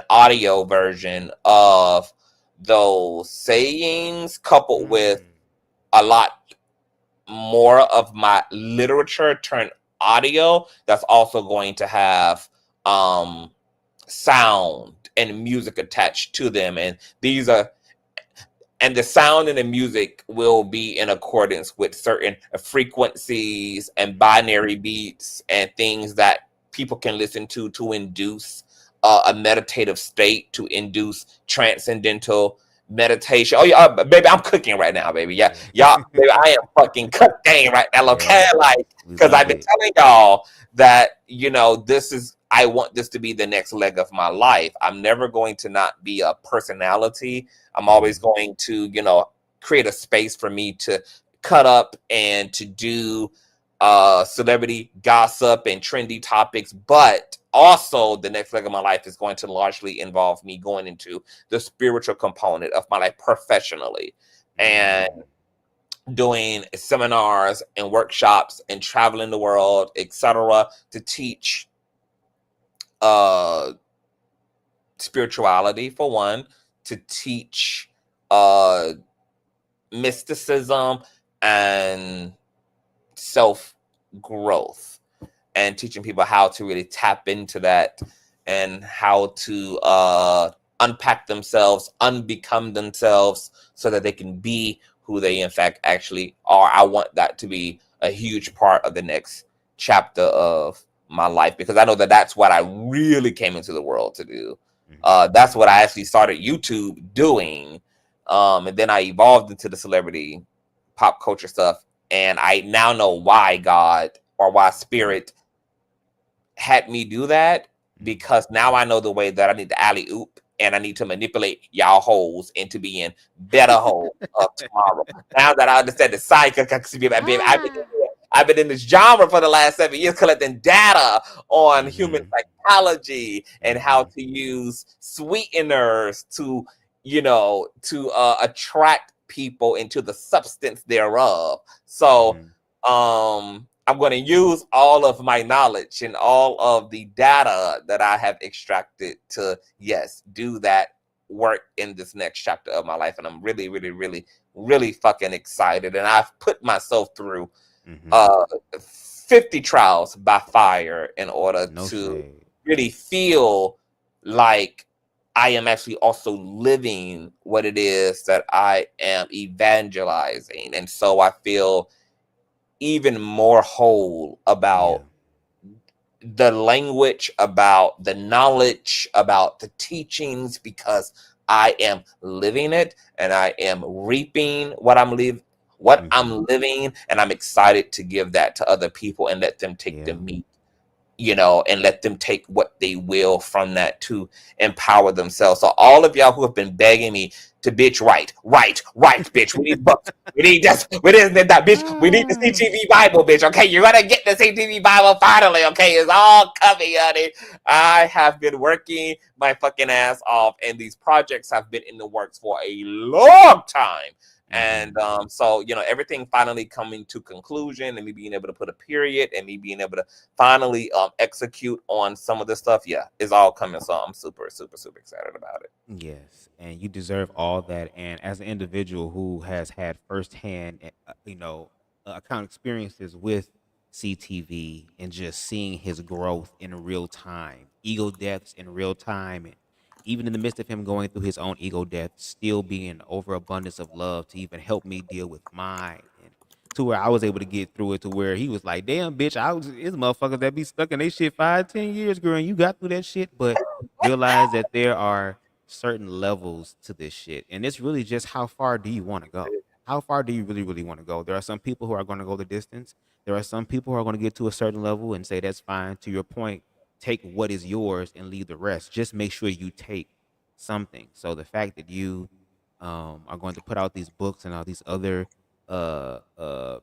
audio version of those sayings, coupled with a lot more of my literature turned audio, that's also going to have sound and music attached to them. And the sound and the music will be in accordance with certain frequencies and binary beats and things that people can listen to induce a meditative state, to induce transcendental meditation. Oh yeah, baby, I'm cooking right now, baby. Yeah, y'all, baby, I am fucking cooking right now, okay? Like, because I've been telling y'all that, you know, I want this to be the next leg of my life. I'm never going to not be a personality. I'm always going to, you know, create a space for me to cut up and to do celebrity gossip and trendy topics. But also the next leg of my life is going to largely involve me going into the spiritual component of my life professionally, and doing seminars and workshops and traveling the world, etc., to teach spirituality, for one, to teach mysticism and self-growth, and teaching people how to really tap into that and how to unpack themselves, unbecome themselves, so that they can be who they in fact actually are. I want that to be a huge part of the next chapter of my life, because I know that that's what I really came into the world to do. That's what I actually started YouTube doing, and then I evolved into the celebrity pop culture stuff. And I now know why God, or why Spirit, had me do that, because now I know the way that I need to alley oop, and I need to manipulate y'all hoes into being better hoes of tomorrow. Now that I understand the cycle, I've been in this genre for the last 7 years, collecting data on human psychology and how to use sweeteners to, you know, to attract people into the substance thereof. So I'm going to use all of my knowledge and all of the data that I have extracted to, yes, do that work in this next chapter of my life. And I'm really, really, really, really fucking excited. And I've put myself through 50 trials by fire in order to really feel like I am actually also living what it is that I am evangelizing. And so I feel even more whole about the language, about the knowledge, about the teachings, because I am living it and I am reaping what I'm living, and I'm excited to give that to other people and let them take the meat and let them take what they will from that to empower themselves. So all of y'all who have been begging me to bitch right, bitch. We need books. We need this. We need that, bitch. We need the CTV Bible, bitch. Okay, you're gonna get the CTV Bible finally. Okay, it's all coming, honey. I have been working my fucking ass off, and these projects have been in the works for a long time. And so everything finally coming to conclusion, and me being able to put a period, and me being able to finally execute on some of the stuff, is all coming. So I'm super, super, super excited about it. Yes, and you deserve all that. And as an individual who has had firsthand, account experiences with CTV and just seeing his growth in real time, ego deaths in real time, and even in the midst of him going through his own ego death, still being an overabundance of love to even help me deal with mine, and to where I was able to get through it, to where he was like, "Damn, bitch, it's motherfuckers that be stuck in they shit 5, 10 years, girl, and you got through that shit." But realize that there are certain levels to this shit, and it's really just how far do you want to go? How far do you really, really want to go? There are some people who are going to go the distance. There are some people who are going to get to a certain level and say that's fine. To your point, take what is yours and leave the rest. Just make sure you take something. So the fact that you are going to put out these books and all these other uh, uh,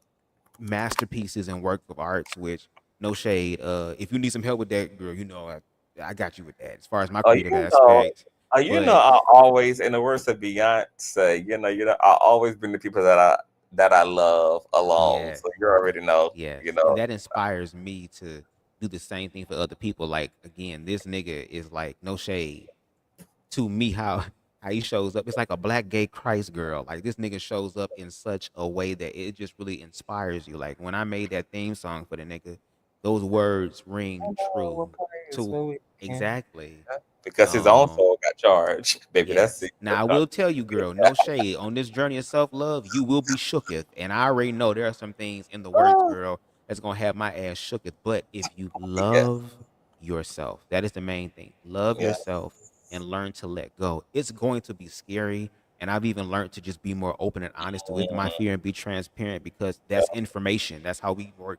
masterpieces and work of arts, which no shade. If you need some help with that, girl, I got you with that as far as my Oh, creative aspect. But I always, in the words of Beyonce, I always bring the people that I love along. yeah, So you already know, yes, and that inspires me to do the same thing for other people. Like again, this nigga is like no shade to me. How he shows up, it's like a black gay Christ girl. Like this nigga shows up in such a way that it just really inspires you. Like when I made that theme song for the nigga, those words ring true to exactly. because his own Um, soul got charged, baby. That's Yes. it. Now I will tell you, girl, no shade. On this journey of self-love, you will be shooketh. And I already know there are some things in the works, girl, that's gonna have my ass shooketh. But if you Yes, love yourself, that is the main thing. Love yeah. yourself and learn to let go. It's going to be scary. And I've even learned to just be more open and honest with my Mhm. fear and be transparent, because that's information. That's how we work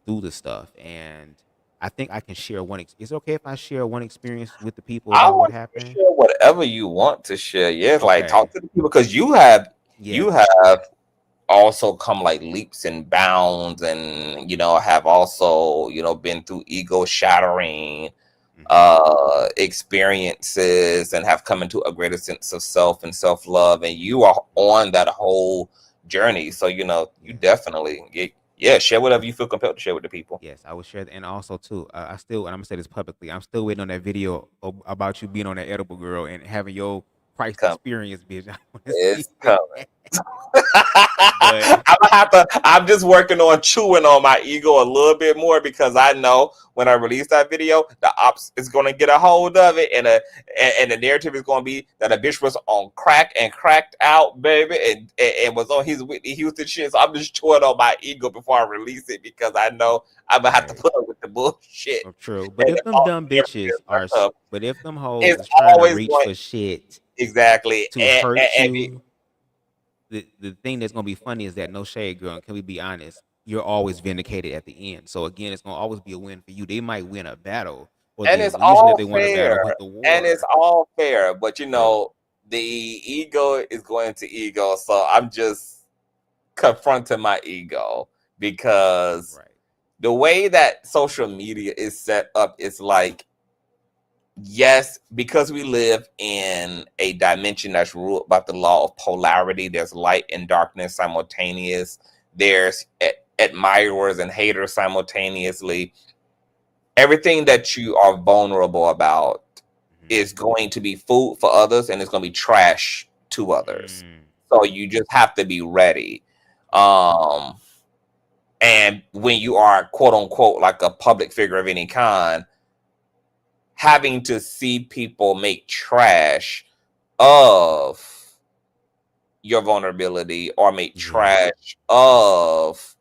through the stuff. And I think I can share is it okay if I share one experience with the people I about what want you to happened? share whatever you want to share. Yes, like Okay. talk to the people because you Yes. have also come like leaps and bounds, and have also been through ego shattering Mhm. experiences, and have come into a greater sense of self and self-love, and you are on that whole journey. So you Yes. definitely share whatever you feel compelled to share with the people. Yes, I would share that. And also too, I still, and I'm gonna say this publicly, I'm still waiting on that video about you being on that edible girl and having your Christ Come, experience, bitch. I want to see it's coming. that. But I'm just working on chewing on my ego a little bit more, because I know when I release that video, the ops is gonna get a hold of it, and the narrative is gonna be that a bitch was on crack and cracked out, baby, and was on his Whitney Houston shit. So I'm just chewing on my ego before I release it, because I know I'm gonna have to right, put up with the bullshit. true. But And if them dumb bitches are, uh, but if them hoes it's is trying to always reach going for shit exactly, to hurt and be, you, the thing that's gonna be funny is that no shade, girl. And can we be honest? You're always vindicated at the end. So again, it's gonna always be a win for you. They might win a battle or and the it's illusion that all they won a battle, fair, but the and it's war. all fair, but True. the ego is going to ego, so I'm just confronting my ego, because Right. the way that social media is set up is like, yes, because we live in a dimension that's ruled by the law of polarity. There's light and darkness simultaneous. There's admirers and haters simultaneously. Everything that you are vulnerable about Mhm. is going to be food for others, and it's going to be trash to others. Mm. So you just have to be ready. Um, and when you are quote unquote like a public figure of any kind, having to see people make trash of your vulnerability, or make Yeah. trash of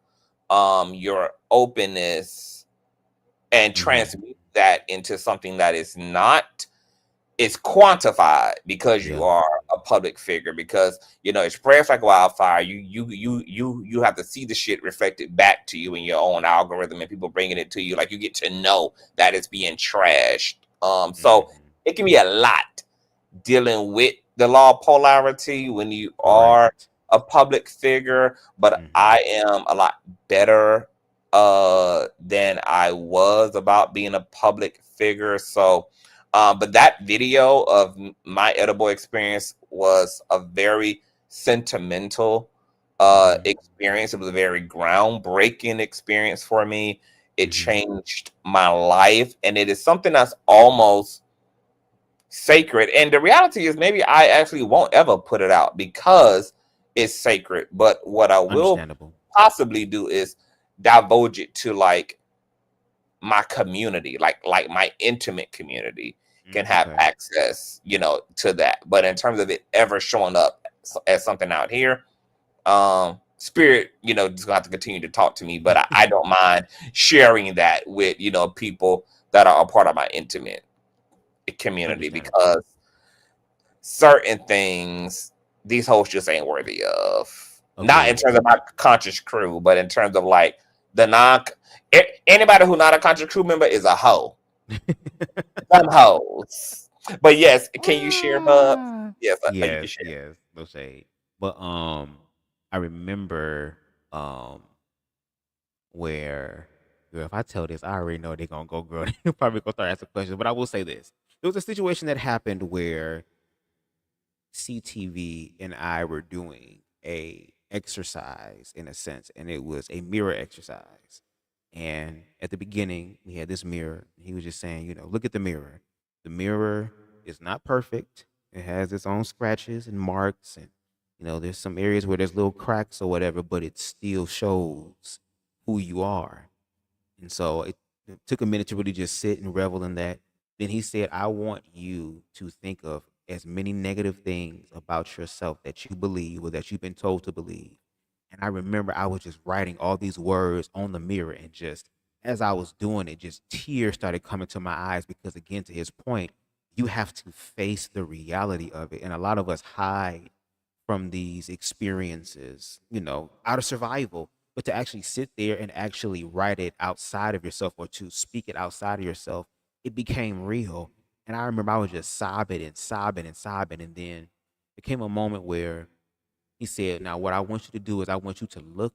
your openness, and Mhm. transmute that into something that is not, it's quantified because you Yeah. are a public figure, because it spreads like wildfire. You have to see the shit reflected back to you in your own algorithm, and people bringing it to you. Like, you get to know that it's being trashed. So it can be a lot dealing with the law of polarity when you are Right. a public figure, but I am a lot better than I was about being a public figure. So but that video of my edible experience was a very sentimental experience. It was a very groundbreaking experience for me. It changed my life, and it is something that's almost sacred. And the reality is, maybe I actually won't ever put it out because it's sacred. But what I will Understandable. possibly do is divulge it to like my community, like my intimate community can have Okay. access, to that. But in terms of it ever showing up as something out here, spirit, just gonna have to continue to talk to me. But I don't mind sharing that with people that are a part of my intimate community, Understandable. because certain things these hoes just ain't worthy of. Not in Agreed. terms of my conscious crew, but in terms of like the anybody who not a conscious crew member is a hoe. Some hoes. But yes, can you share, Bubs? Yes, you can Yes, share. yes, no shade. But I remember where, girl, if I tell this, I already know they're gonna go, girl. They're probably gonna start asking questions. But I will say this: there was a situation that happened where CTV and I were doing a exercise in a sense, and it was a mirror exercise. And at the beginning, we had this mirror. He was just saying, look at the mirror. The mirror is not perfect. It has its own scratches and marks, and there's some areas where there's little cracks or whatever, but it still shows who you are. And so it took a minute to really just sit and revel in that. Then he said, I want you to think of as many negative things about yourself that you believe or that you've been told to believe. And I remember I was just writing all these words on the mirror, and just as I was doing it, just tears started coming to my eyes because, again, to his point, you have to face the reality of it. And a lot of us hide from these experiences, out of survival. But to actually sit there and actually write it outside of yourself, or to speak it outside of yourself, it became real. And I remember I was just sobbing and sobbing and sobbing. And then there came a moment where he said, now what I want you to do is I want you to look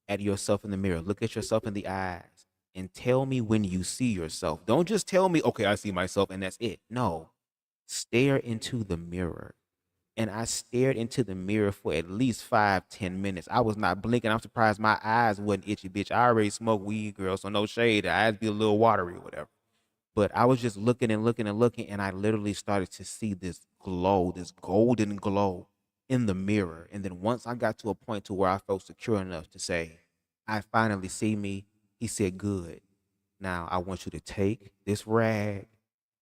at yourself in the mirror, look at yourself in the eyes, and tell me when you see yourself. Don't just tell me, okay, I see myself and that's it. No, stare into the mirror. And I stared into the mirror for at least 5-10 minutes. I was not blinking. I'm surprised my eyes wasn't itchy, bitch. I already smoked weed, girl, so no shade. The eyes be a little watery or whatever. But I was just looking and looking and looking, and I literally started to see this glow, this golden glow in the mirror. And then once I got to a point to where I felt secure enough to say, I finally see me, he said, good. Now I want you to take this rag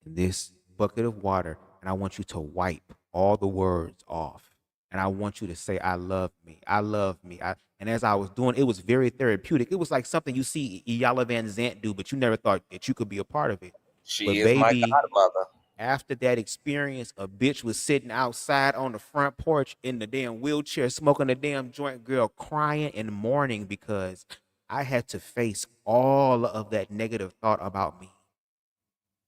and this bucket of water, and I want you to wipe all the words off. And I want you to say, I love me. I love me. And as I was doing, it was very therapeutic. It was like something you see Iyanla Van Zant do, but you never thought that you could be a part of it. She But is my baby, godmother. after that experience, a bitch was sitting outside on the front porch in the damn wheelchair, smoking a damn joint, girl, crying and mourning because I had to face all of that negative thought about me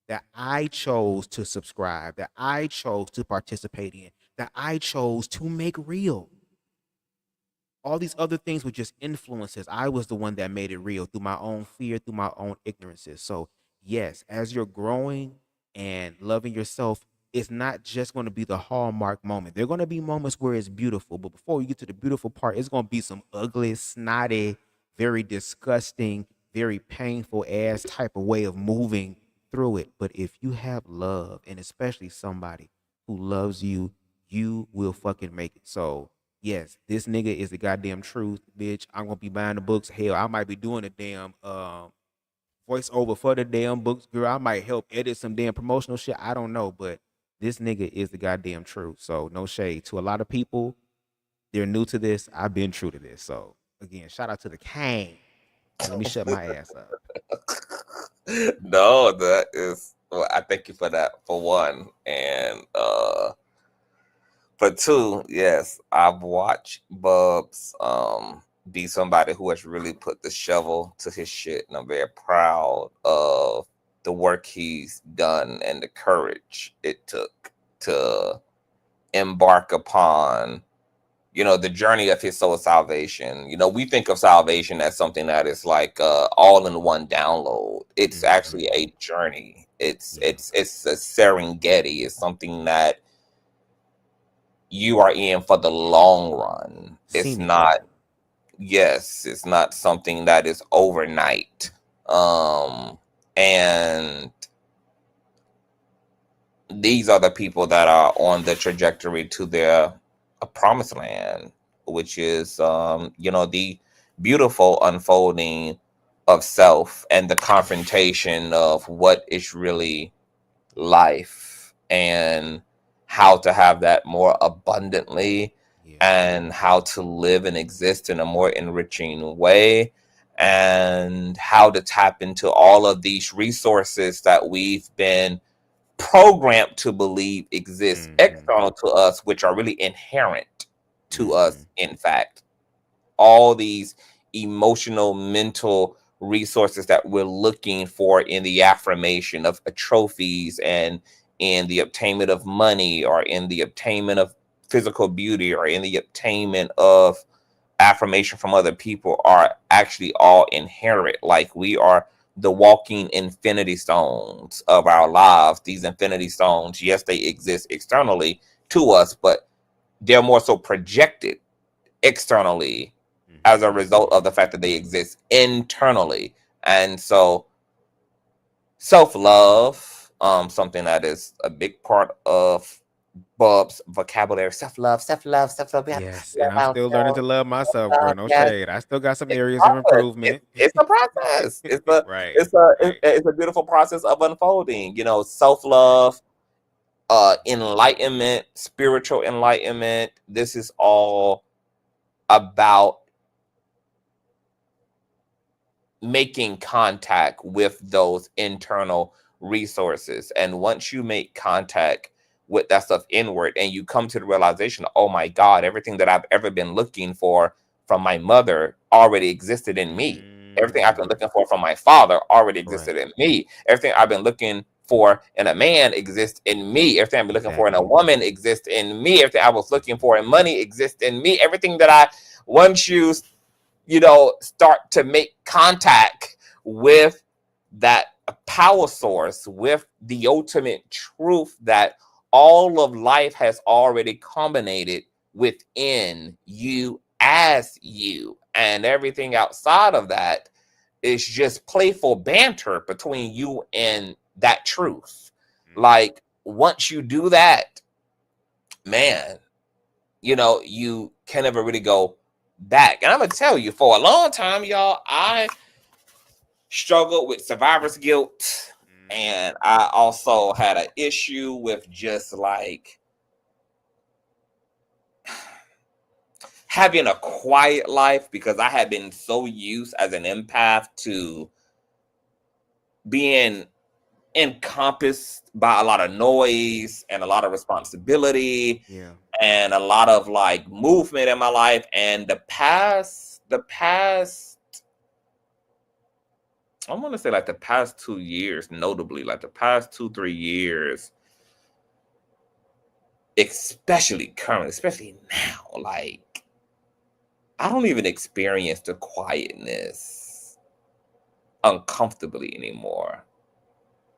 that I chose to subscribe, that I chose to participate in, that I chose to make real. All these other things were just influences. I was the one that made it real through my own fear, through my own ignorances. So, yes, as you're growing and loving yourself, it's not just going to be the hallmark moment. There are going to be moments where it's beautiful, but before you get to the beautiful part, it's going to be some ugly, snotty, very disgusting, very painful ass type of way of moving through it. But if you have love, and especially somebody who loves you, you will fucking make it. So, yes, this nigga is the goddamn truth, bitch. I'm gonna be buying the books. Hell, I might be doing a damn voiceover for the damn books, girl. I might help edit some damn promotional shit. I don't know, but this nigga is the goddamn truth. So no shade to a lot of people. They're new to this. I've been true to this. So again, shout out to the king. And let me shut my ass up. No, that is Well, I thank you for that, for one. And for two, yes, I've watched Bubs be somebody who has really put the shovel to his shit, and I'm very proud of the work he's done and the courage it took to embark upon, you know, the journey of his soul salvation. You know, we think of salvation as something that is like all in one download. It's actually a journey. It's a Serengeti. It's something that you are in for the long run. It's not, yes, it's not something that is overnight. And these are the people that are on the trajectory to their promised land, which is, you know, the beautiful unfolding of self and the confrontation of what is really life and how to have that more abundantly and how to live and exist in a more enriching way and how to tap into all of these resources that we've been programmed to believe exist external to us, which are really inherent to us. In fact, all these emotional, mental resources that we're looking for in the affirmation of trophies and in the obtainment of money or in the obtainment of physical beauty or in the obtainment of affirmation from other people are actually all inherent. Like we are the walking infinity stones of our lives. These infinity stones, yes, they exist externally to us, but they're more so projected externally as a result of the fact that they exist internally. And so self-love, something that is a big part of Bub's vocabulary. Self-love. Yes, and I'm still learning to love myself, bro. No Yes, shade. I still got some it's a areas of process. improvement. It's a process. Right, right. It's a beautiful process of unfolding. You know, self-love, enlightenment, spiritual enlightenment. This is all about making contact with those internal resources. And once you make contact with that stuff inward and you come to the realization, oh my God, everything that I've ever been looking for from my mother already existed in me. Everything I've been looking for from my father already existed in me. Everything I've been looking for in a man exists in me. Everything I've been looking for in a woman exists in me. Everything I was looking for in money exists in me. Everything that I once used, you know, start to make contact with that power source, with the ultimate truth that all of life has already culminated within you as you, and everything outside of that is just playful banter between you and that truth. Like once you do that, man, you know, you can never really go back. And I'm gonna tell you, for a long time, y'all, I struggled with survivor's guilt, and I also had an issue with just like having a quiet life because I had been so used as an empath to being encompassed by a lot of noise and a lot of responsibility and a lot of like movement in my life. And the past I want to say like the past 2 years, notably like the past 2-3 years, especially currently, especially now, like I don't even experience the quietness uncomfortably anymore.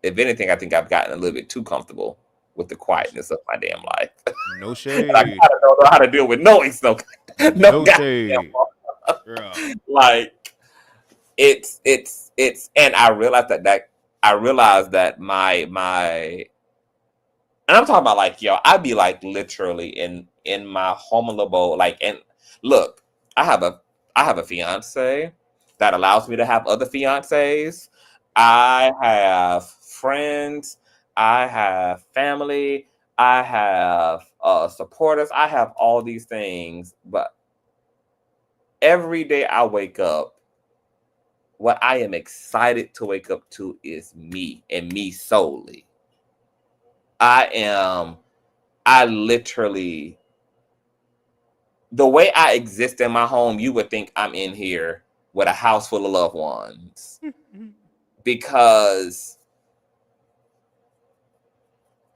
If anything, I think I've gotten a little bit too comfortable with the quietness of my damn life. No And I shade. kind of don't know how to deal with noise, no No goddamn shade. more. Yeah. Like it's and I realized that my and I'm talking about like, yo, I'd be like literally in my home abode, like, and look, I have a fiance that allows me to have other fiancés. I have friends, I have family, I have supporters, I have all these things, but every day I wake up what I am excited to wake up to is me and me solely. I literally, the way I exist in my home, you would think I'm in here with a house full of loved ones because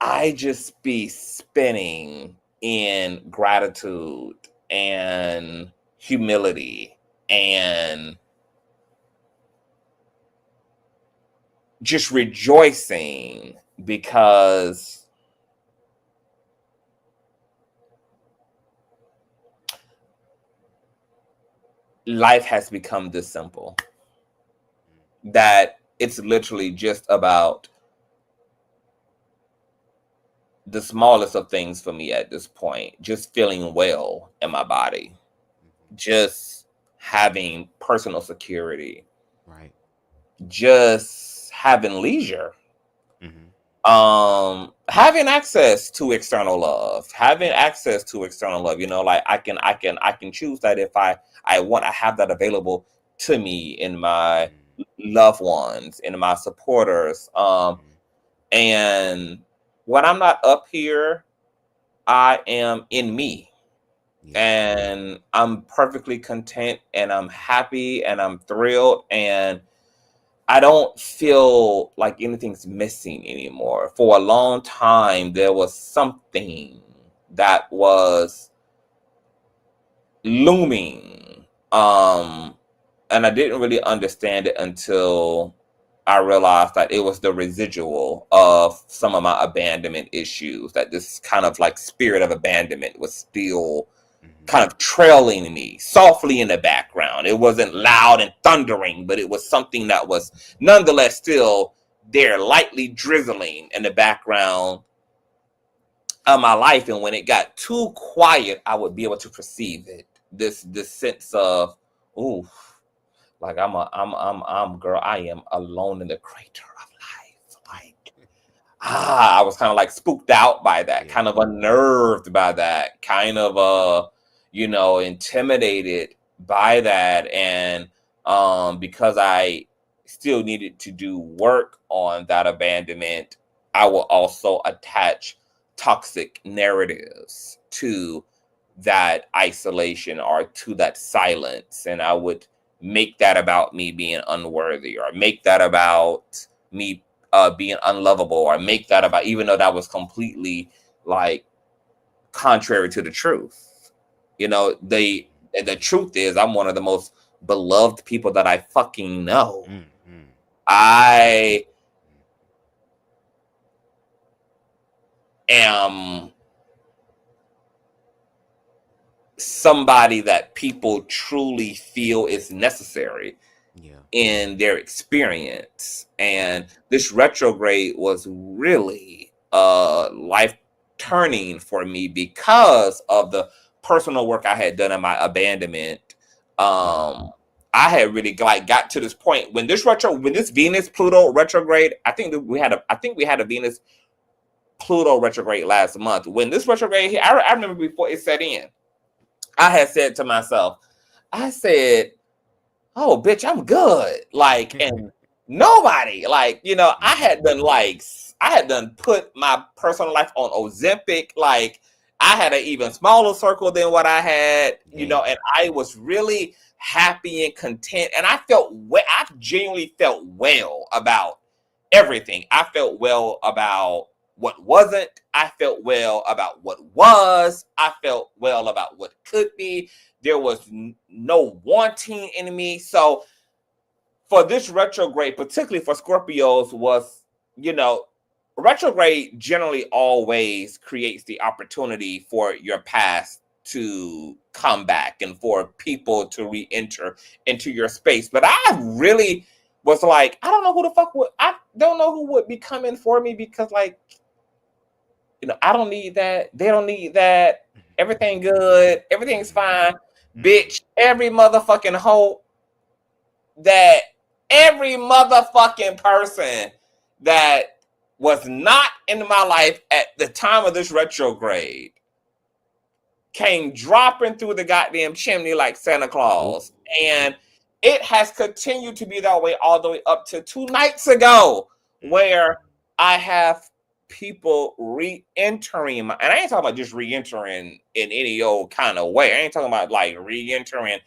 I just be spinning in gratitude and humility and just rejoicing because life has become this simple that it's literally just about the smallest of things for me at this point. Just feeling well in my body, just having personal security, Right. just having leisure, having access to external love, you know, like I can choose that if I want. I have that available to me in my loved ones, in my supporters. And when I'm not up here, I am in me. Yeah. And I'm perfectly content and I'm happy and I'm thrilled and I don't feel like anything's missing anymore. For a long time, there was something that was looming. And I didn't really understand it until I realized that it was the residual of some of my abandonment issues, that this kind of like spirit of abandonment was still kind of trailing me softly in the background. It wasn't loud and thundering, but it was something that was nonetheless still there, lightly drizzling in the background of my life. And when it got too quiet, I would be able to perceive it. This sense of, ooh, like I'm girl, I am alone in the crater of life. Like, I was kind of like spooked out by that, kind of unnerved by that, kind of you know, intimidated by that. And because I still needed to do work on that abandonment, I will also attach toxic narratives to that isolation or to that silence. And I would make that about me being unworthy, or make that about me being unlovable, or make that about, even though that was completely like contrary to the truth. You know, the truth is I'm one of the most beloved people that I fucking know. I am somebody that people truly feel is necessary in their experience. And this retrograde was really life turning for me because of the personal work I had done in my abandonment. I had really like got to this point when this Venus Pluto retrograde, I think we had a Venus Pluto retrograde last month. When this retrograde hit, I remember before it set in, I had said to myself, I said, oh, bitch, I'm good. Like, and nobody, like, you know, I had done put my personal life on Ozempic. Like, I had an even smaller circle than what I had, you know, and I was really happy and content. And I genuinely felt well about everything. I felt well about what wasn't. I felt well about what was. I felt well about what could be. There was no wanting in me. So for this retrograde, particularly for Scorpios, was, you know, retrograde generally always creates the opportunity for your past to come back and for people to re-enter into your space. But I really was like, I don't know who would be coming for me, because, like, you know, I don't need that. They don't need that. Everything good. Everything's fine. Bitch, every motherfucking person that was not in my life at the time of this retrograde came dropping through the goddamn chimney like Santa Claus. And it has continued to be that way all the way up to 2 nights ago, where I have people re-entering and I ain't talking about just re-entering in any old kind of way. I ain't talking about like re-entering.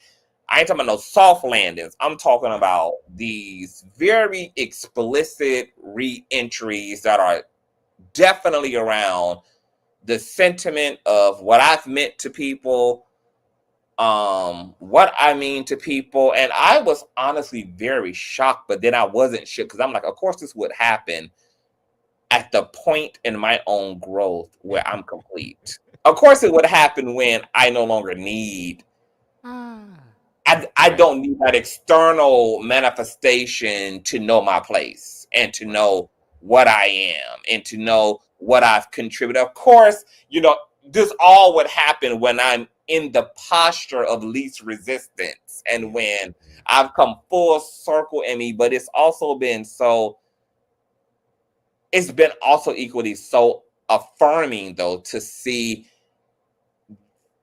I ain't talking about no soft landings. I'm talking about these very explicit re-entries that are definitely around the sentiment of what I've meant to people, what I mean to people. And I was honestly very shocked, but then I wasn't shook because I'm like, of course this would happen at the point in my own growth where I'm complete. Of course it would happen when I no longer need I don't need that external manifestation to know my place and to know what I am and to know what I've contributed. Of course, this all would happen when I'm in the posture of least resistance and when I've come full circle in me, but it's been also equally so affirming though to see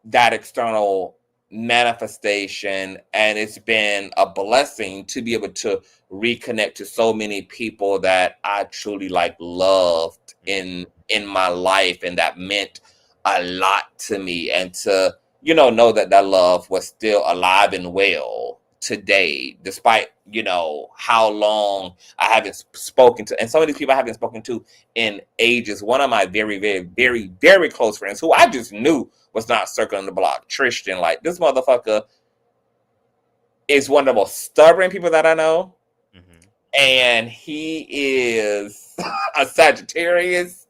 that external manifestation, and it's been a blessing to be able to reconnect to so many people that I truly loved in my life, and that meant a lot to me, and to know that love was still alive and well today, despite how long I haven't spoken to, and some of these people I haven't spoken to in ages. One of my very, very, very, very close friends who I just knew was not circling the block, Tristan, like this motherfucker is one of the most stubborn people that I know. And he is a Sagittarius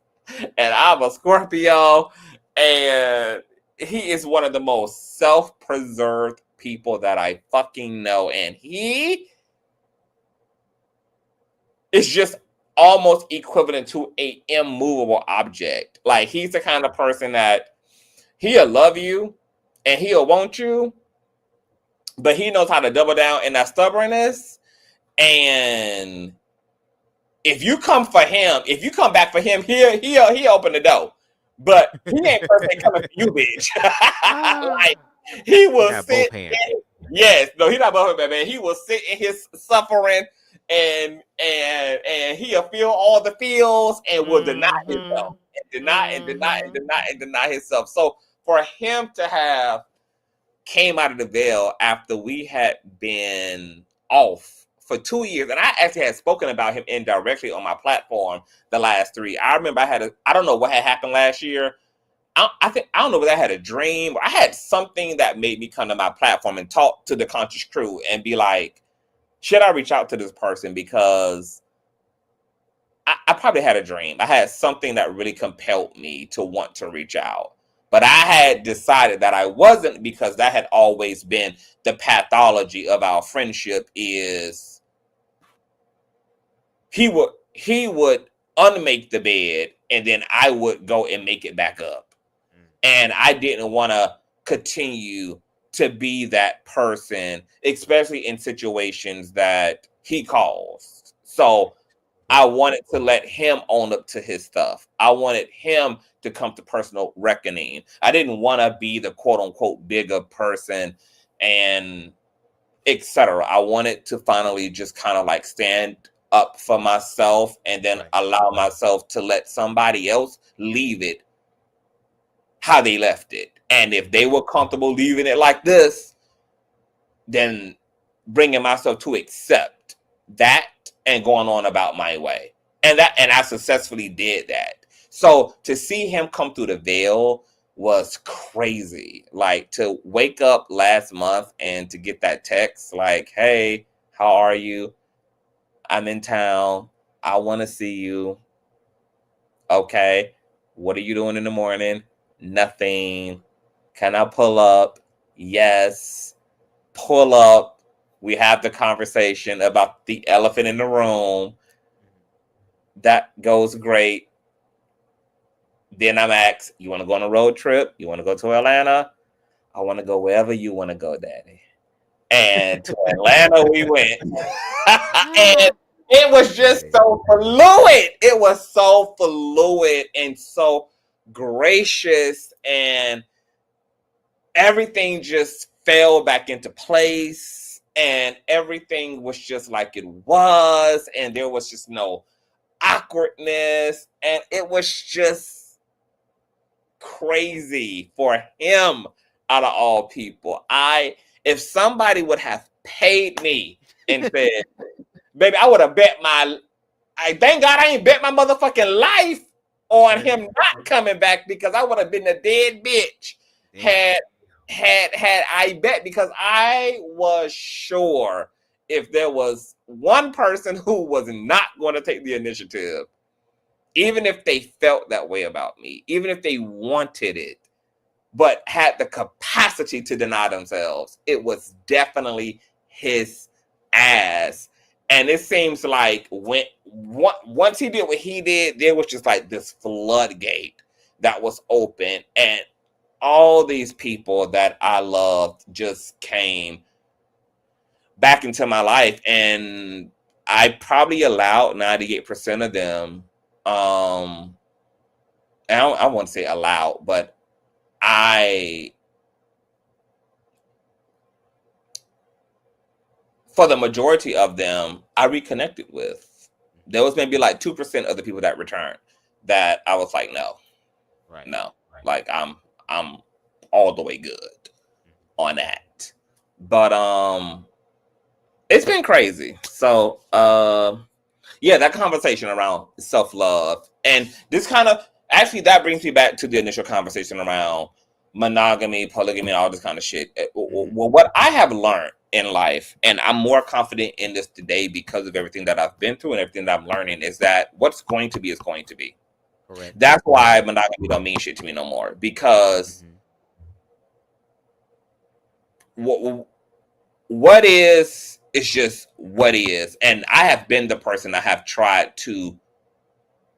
and I'm a Scorpio, and he is one of the most self-preserved people that I fucking know, and he is just almost equivalent to a immovable object. Like, he's the kind of person that he'll love you and he'll want you, but he knows how to double down in that stubbornness. And if you come back for him, he'll open the door. But he ain't perfect coming for you, bitch. Like, he will sit. Yes, no, he's not both hands, man. He will sit in his suffering and he'll feel all the feels and will deny himself and deny himself. So for him to have came out of the veil after we had been off for 2 years, and I actually had spoken about him indirectly on my platform the last 3. I remember I don't know what had happened last year. I don't know whether I had a dream or I had something that made me come to my platform and talk to the conscious crew and be like, should I reach out to this person? Because I probably had a dream. I had something that really compelled me to want to reach out. But I had decided that I wasn't, because that had always been the pathology of our friendship. Is he would unmake the bed and then I would go and make it back up. And I didn't want to continue to be that person, especially in situations that he caused. So I wanted to let him own up to his stuff. I wanted him to come to personal reckoning. I didn't want to be the quote unquote bigger person and etc. I wanted to finally just kind of like stand up for myself and then allow myself to let somebody else leave it how they left it. And if they were comfortable leaving it like this, then bringing myself to accept that and going on about my way. And I successfully did that. So to see him come through the veil was crazy. Like, to wake up last month and to get that text like, hey, how are you? I'm in town. I want to see you. Okay. What are you doing in the morning? Nothing. Can I pull up? Yes. Pull up. We have the conversation about the elephant in the room. That goes great. Then I'm asked, you want to go on a road trip? You want to go to Atlanta? I want to go wherever you want to go, Daddy. And to Atlanta we went. And it was just so fluid. It was so fluid and so gracious, and everything just fell back into place. and everything was just like it was, and there was just no awkwardness, and it was just crazy for him out of all people. If somebody would have paid me and said, baby, I would have bet thank God I ain't bet my motherfucking life on him not coming back, because I would have been a dead bitch had I bet, because I was sure if there was one person who was not going to take the initiative, even if they felt that way about me, even if they wanted it, but had the capacity to deny themselves, it was definitely his ass. And it seems like once he did what he did, there was just like this floodgate that was open, and all these people that I loved just came back into my life, and I probably allowed 98% of them. I want to say allowed, but for the majority of them, I reconnected with. There was maybe like 2% of the people that returned that I was like, no, like I'm all the way good on that. But it's been crazy. So yeah, that conversation around self-love, and this kind of actually that brings me back to the initial conversation around monogamy, polygamy, all this kind of shit. Well, what I have learned in life, and I'm more confident in this today because of everything that I've been through and everything that I'm learning, is that what's going to be is going to be. Correct. That's why monogamy don't mean shit to me no more, because what is just what is. And I have been the person that have tried to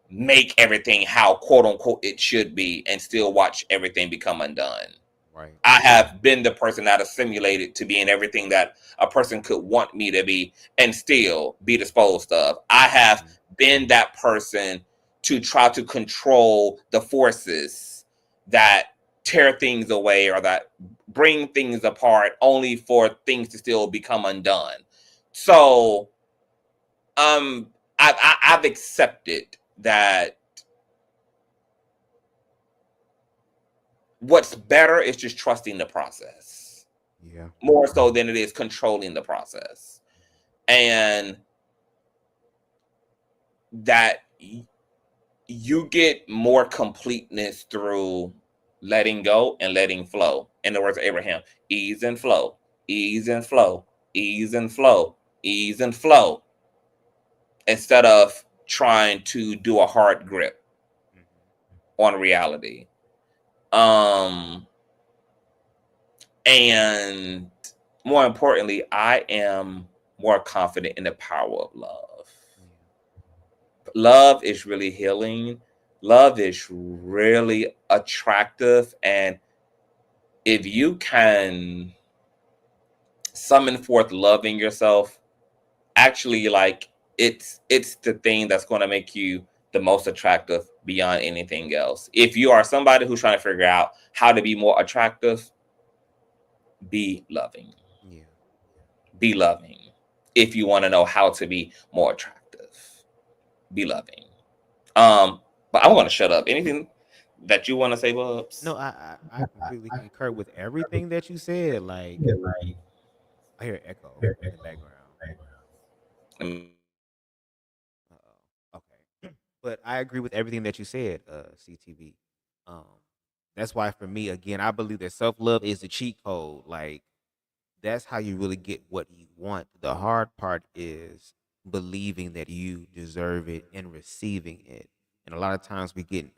make everything how quote unquote it should be and still watch everything become undone. Right. I have been the person that has simulated to be in everything that a person could want me to be and still be disposed of. I have been that person to try to control the forces that tear things away or that bring things apart, only for things to still become undone. So I've accepted that what's better is just trusting the process. Yeah. More so than it is controlling the process. And that you get more completeness through letting go and letting flow. In the words of Abraham, ease and flow, ease and flow, ease and flow, ease and flow. Instead of trying to do a hard grip on reality. And more importantly, I am more confident in the power of love. Love is really healing. Love is really attractive. And if you can summon forth love in yourself, actually, like it's the thing that's going to make you the most attractive beyond anything else. If you are somebody who's trying to figure out how to be more attractive, be loving. Yeah. Be loving. If you want to know how to be more attractive, be loving. But I'm going to shut up. Anything that you want to say, Bubs? No, I completely concur with everything that you said. Like, I hear echo in the background. Okay. But I agree with everything that you said, CTV. Um, that's why for me, again, I believe that self-love is the cheat code. Like, that's how you really get what you want. The hard part is believing that you deserve it and receiving it. And a lot of times we get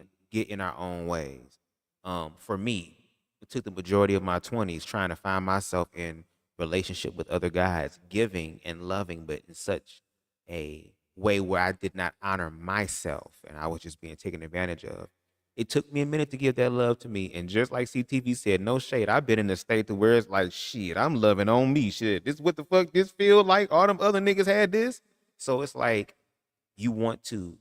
in our own ways. For me, it took the majority of my 20s trying to find myself in relationship with other guys, giving and loving, but in such a way where I did not honor myself and I was just being taken advantage of. It took me a minute to give that love to me. And just like CTV said, no shade. I've been in a state to where it's like, shit, I'm loving on me. Shit, this what the fuck this feel like? All them other niggas had this. So it's like you want to,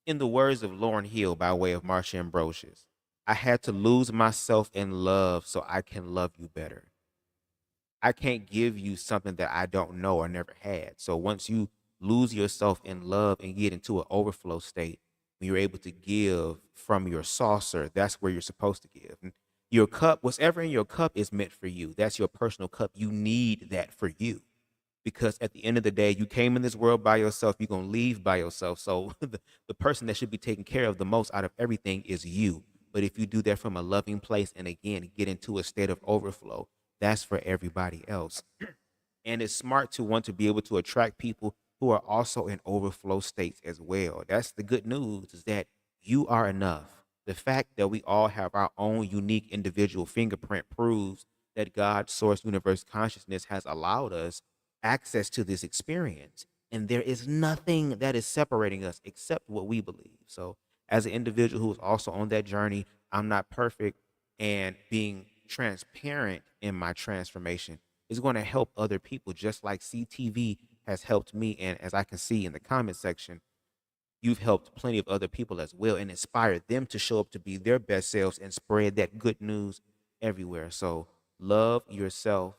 in the words of Lauryn Hill by way of Marsha Ambrosius, I had to lose myself in love so I can love you better. I can't give you something that I don't know or never had. So once you lose yourself in love and get into an overflow state, when you're able to give from your saucer, that's where you're supposed to give. And your cup, whatever in your cup is meant for you. That's your personal cup. You need that for you. Because at the end of the day, you came in this world by yourself, you're going to leave by yourself. So the person that should be taken care of the most out of everything is you. But if you do that from a loving place and again, get into a state of overflow, that's for everybody else. And it's smart to want to be able to attract people who are also in overflow states as well. That's the good news, is that you are enough. The fact that we all have our own unique individual fingerprint proves that God, source, universe, consciousness has allowed us access to this experience. And there is nothing that is separating us except what we believe. So as an individual who is also on that journey, I'm not perfect, and being transparent in my transformation is going to help other people, just like CTV has helped me. And as I can see in the comment section, you've helped plenty of other people as well and inspired them to show up to be their best selves and spread that good news everywhere. So love yourself.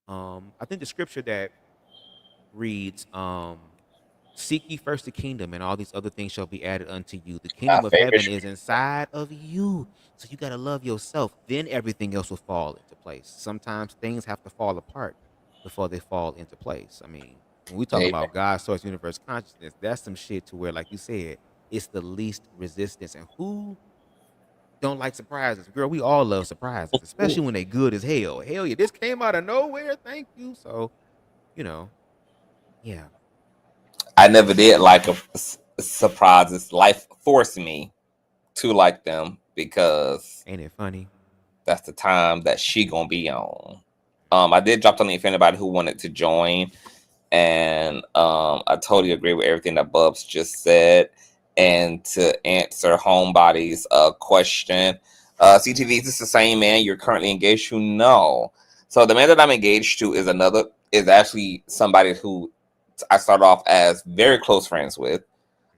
I think the scripture that reads, seek ye first the kingdom, and all these other things shall be added unto you. The My kingdom of favorite. heaven is inside of you. So you got to love yourself. Then everything else will fall into place. Sometimes things have to fall apart before they fall into place. I mean, when we talk Amen. about God, source, universe, consciousness, that's some shit to where, like you said, it's the least resistance. And who don't like surprises? Girl, we all love surprises, especially when they good as hell. Hell yeah, this came out of nowhere. Thank you. So, you know, yeah. I never did like surprises. Life forced me to like them because Ain't it funny? that's the time that she gonna be on. I did drop the link for anybody who wanted to join, and I totally agree with everything that Bubs just said. And to answer Homebody's question, CTV, is this the same man you're currently engaged to? No. So the man that I'm engaged to is actually somebody who I started off as very close friends with.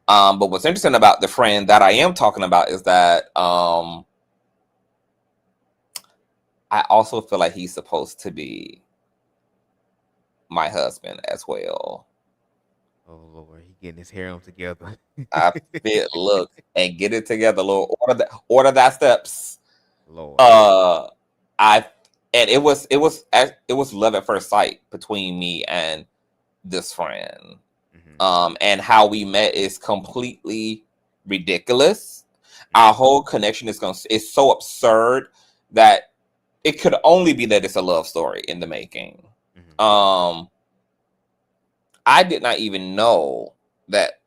But what's interesting about the friend that I am talking about is that I also feel like he's supposed to be my husband as well. Oh Lord, he getting his hair on together. I feel, look, and get it together, Lord. Order that steps. Lord. I and it was love at first sight between me and this friend. And how we met is completely ridiculous. Our whole connection is so absurd that it could only be that it's a love story in the making. I did not even know that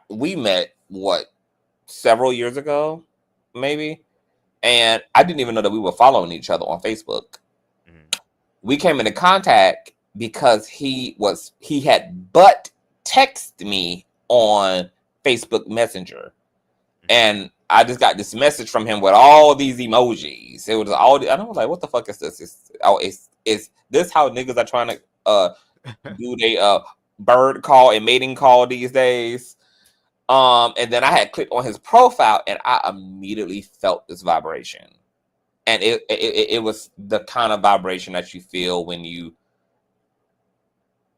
we met several years ago, maybe, and I didn't even know that we were following each other on Facebook. We came into contact because he had butt texted me on Facebook Messenger, and I just got this message from him with all these emojis. It was and I was like, "What the fuck is this? Is this how niggas are trying to do they bird call and mating call these days?" And then I had clicked on his profile, and I immediately felt this vibration, and it was the kind of vibration that you feel when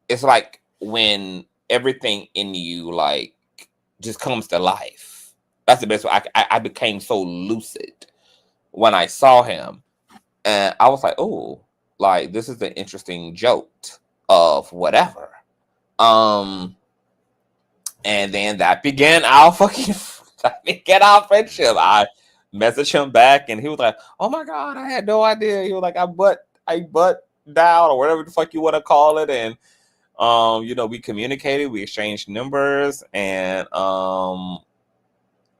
it's like when everything in you like just comes to life. That's the best way. I became so lucid when I saw him, and I was like, "Oh, like this is an interesting joke of whatever." And then that began our friendship. I messaged him back, and he was like, "Oh my God, I had no idea." He was like, I butt down or whatever the fuck you want to call it, and we communicated, we exchanged numbers, and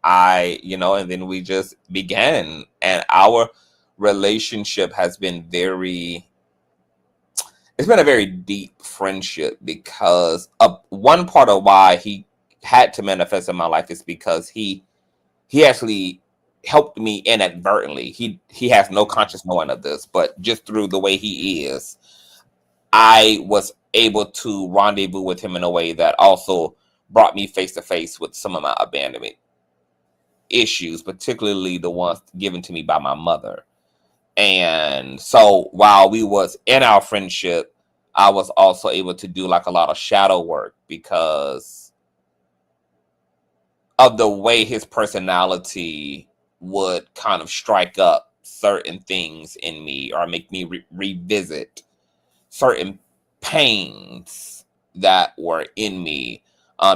and then we just began, and our relationship has been it's been a very deep friendship, because one part of why he had to manifest in my life is because he actually helped me inadvertently. He has no conscious knowing of this, but just through the way he is, I was able to rendezvous with him in a way that also brought me face to face with some of my abandonment issues, particularly the ones given to me by my mother. And so while we was in our friendship, I was also able to do like a lot of shadow work because of the way his personality would kind of strike up certain things in me or make me revisit certain pains that were in me,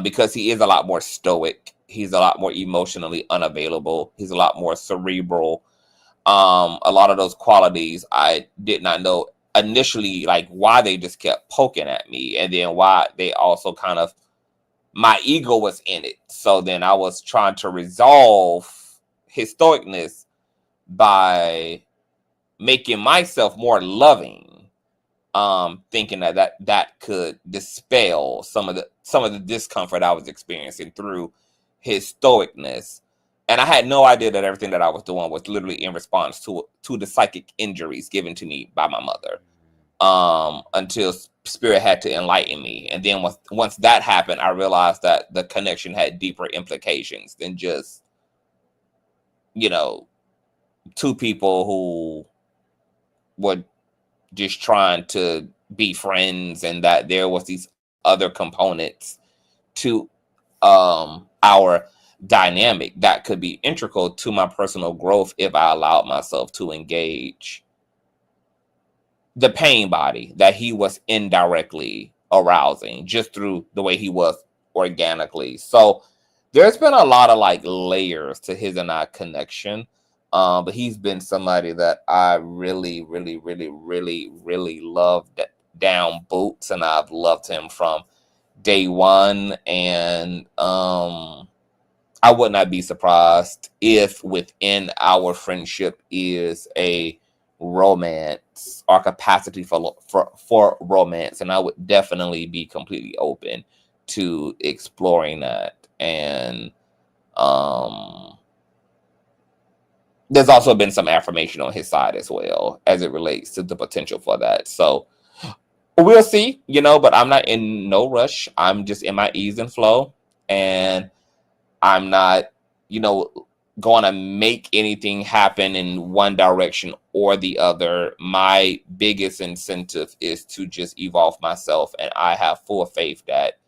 because he is a lot more stoic. He's a lot more emotionally unavailable. He's a lot more cerebral. A lot of those qualities I did not know initially, like why they just kept poking at me, and then why they also kind of, my ego was in it. So then I was trying to resolve his stoicness by making myself more loving, thinking that could dispel some of the discomfort I was experiencing through his stoicness. And I had no idea that everything that I was doing was literally in response to the psychic injuries given to me by my mother, until Spirit had to enlighten me. And then once that happened, I realized that the connection had deeper implications than just, two people who were just trying to be friends, and that there was these other components to our dynamic that could be integral to my personal growth if I allowed myself to engage the pain body that he was indirectly arousing just through the way he was organically. So there's been a lot of like layers to his and I connection. But he's been somebody that I really, really, really, really, really loved down boots, and I've loved him from day one. And I would not be surprised if within our friendship is a romance or capacity for romance, and I would definitely be completely open to exploring that. And there's also been some affirmation on his side as well as it relates to the potential for that. So we'll see, but I'm not in no rush. I'm just in my ease and flow, and I'm not, going to make anything happen in one direction or the other. My biggest incentive is to just evolve myself, and I have full faith that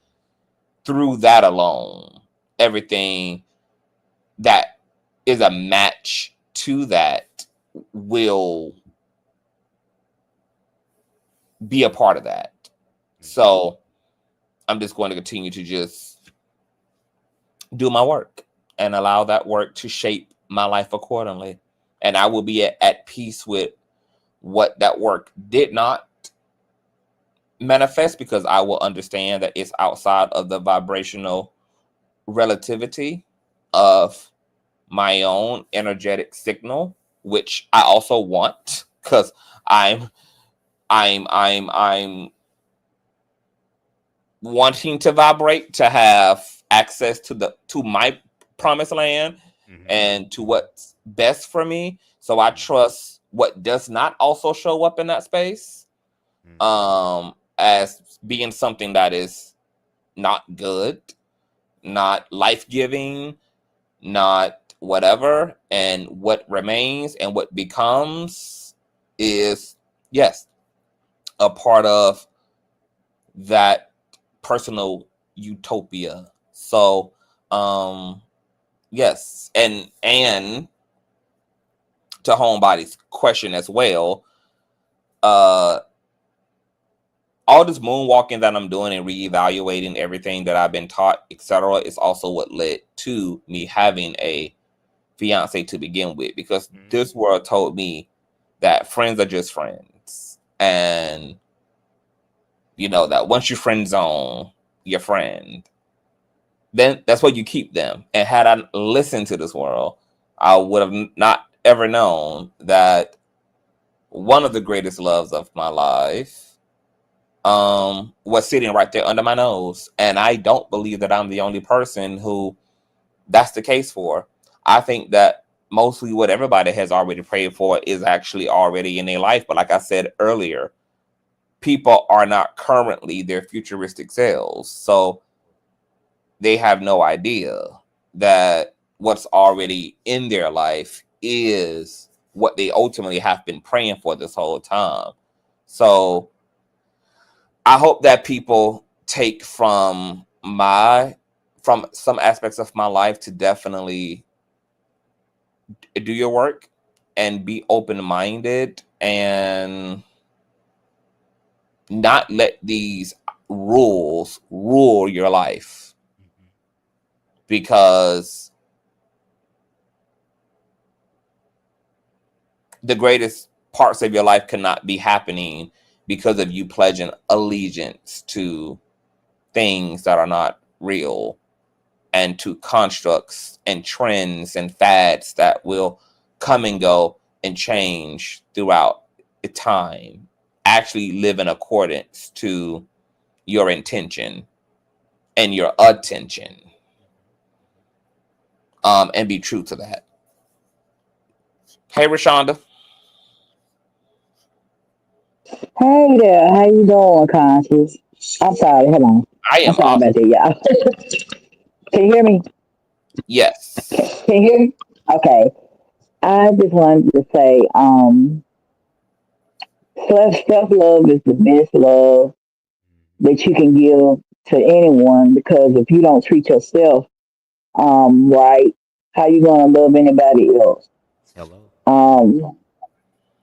through that alone, everything that is a match to that will be a part of that. So I'm just going to continue to just do my work and allow that work to shape my life accordingly. And I will be at peace with what that work did not manifest, because I will understand that it's outside of the vibrational relativity of my own energetic signal, which I also want, because I'm wanting to vibrate, to have access to my promised land and to what's best for me. So I trust what does not also show up in that space as being something that is not good, not life-giving, not whatever. And what remains and what becomes is, yes, a part of that personal utopia. So yes, and to Homebody's question as well, all this moonwalking that I'm doing and reevaluating everything that I've been taught, etc., is also what led to me having a fiance to begin with, because this world told me that friends are just friends, and that once you friend zone your friend, then that's what you keep them. And had I listened to this world, I would have not ever known that one of the greatest loves of my life was sitting right there under my nose. And I don't believe that I'm the only person who that's the case for. I think that mostly what everybody has already prayed for is actually already in their life. But like I said earlier, people are not currently their futuristic selves. So they have no idea that what's already in their life is what they ultimately have been praying for this whole time. So I hope that people take from some aspects of my life to definitely do your work and be open-minded and not let these rules rule your life, because the greatest parts of your life cannot be happening because of you pledging allegiance to things that are not real and to constructs and trends and fads that will come and go and change throughout the time. Actually live in accordance to your intention and your attention, and be true to that. Hey, Rashonda. Hey there, how you doing, Conscious? I'm sorry, hold on. I I'm am sorry awesome. about that, y'all. Can you hear me? Yes. Can you hear me? Okay. I just wanted to say, self love is the best love that you can give to anyone, because if you don't treat yourself right, how you gonna love anybody else? Hello. Um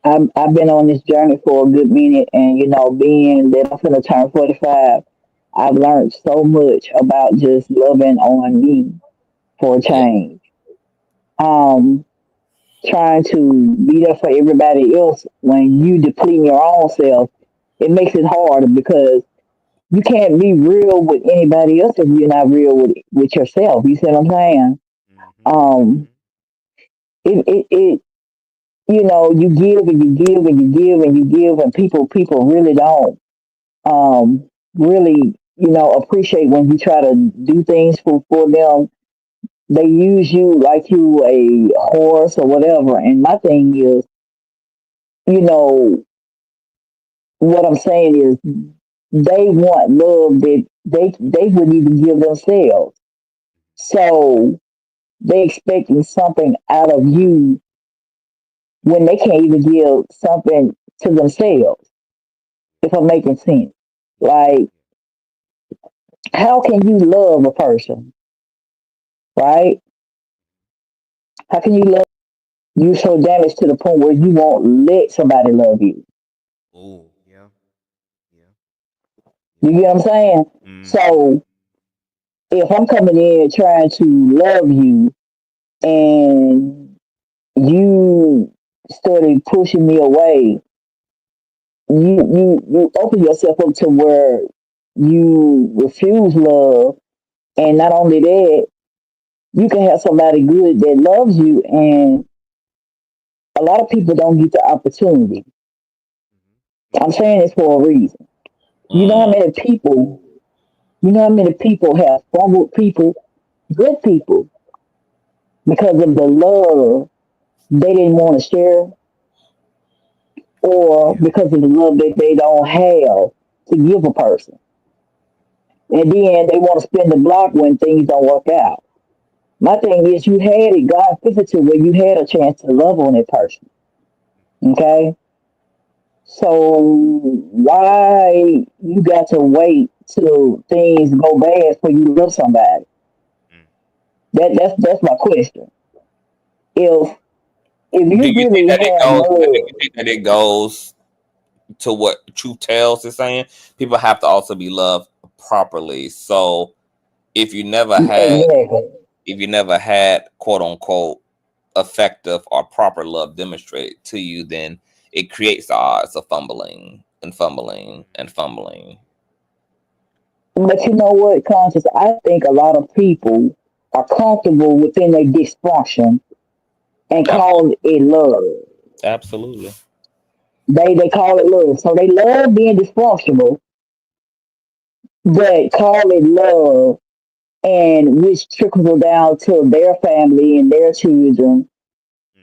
I've been on this journey for a good minute, and being that I'm gonna turn 45, I've learned so much about just loving on me for a Yeah. change. Um, Trying to be there for everybody else when you deplete your own self, it makes it harder, because you can't be real with anybody else if you're not real with yourself. You see what I'm saying? Mm-hmm. Um, Mm-hmm. it you give and you give and you give and you give, and people really don't really appreciate when you try to do things for them. They use you like you a horse or whatever. And my thing is, you know, what I'm saying is, they want love that they wouldn't even give themselves. So they expecting something out of you when they can't even give something to themselves. If I'm making sense, Yeah. like, how can you love a person, right? How can you love you so damaged to the point where you won't let somebody love you? Oh, yeah. Yeah. You Yeah. get what I'm saying? Mm-hmm. So if I'm coming in trying to love you, and you started pushing me away, you open yourself up to where you refuse love. And not only that, you can have somebody good that loves you, and a lot of people don't get the opportunity. I'm Mm-hmm. saying this for a reason. You know how Mm. many people, have fumbled people, good people, because of the love they didn't want to share, or Yeah. because of the love that they don't have to give a person. And then they want to spin the block when things don't work out. My thing is, you had it, God fixed it to where you had a chance to love on that person. Okay? So why you got to wait till things go bad for you to love somebody? Mm. That's my question. If Do you you think really that it have goes? Do love, you think that it goes to what Truth Tells is saying? People have to also be loved properly. So if you never had, exactly. quote unquote effective or proper love demonstrated to you, then it creates the odds of fumbling and fumbling and fumbling. But you know what, conscious? I think a lot of people are comfortable within their dysfunction and call it love. Absolutely. They call it love. So they love being dysfunctional, but call it love, and which trickles down to their family and their children.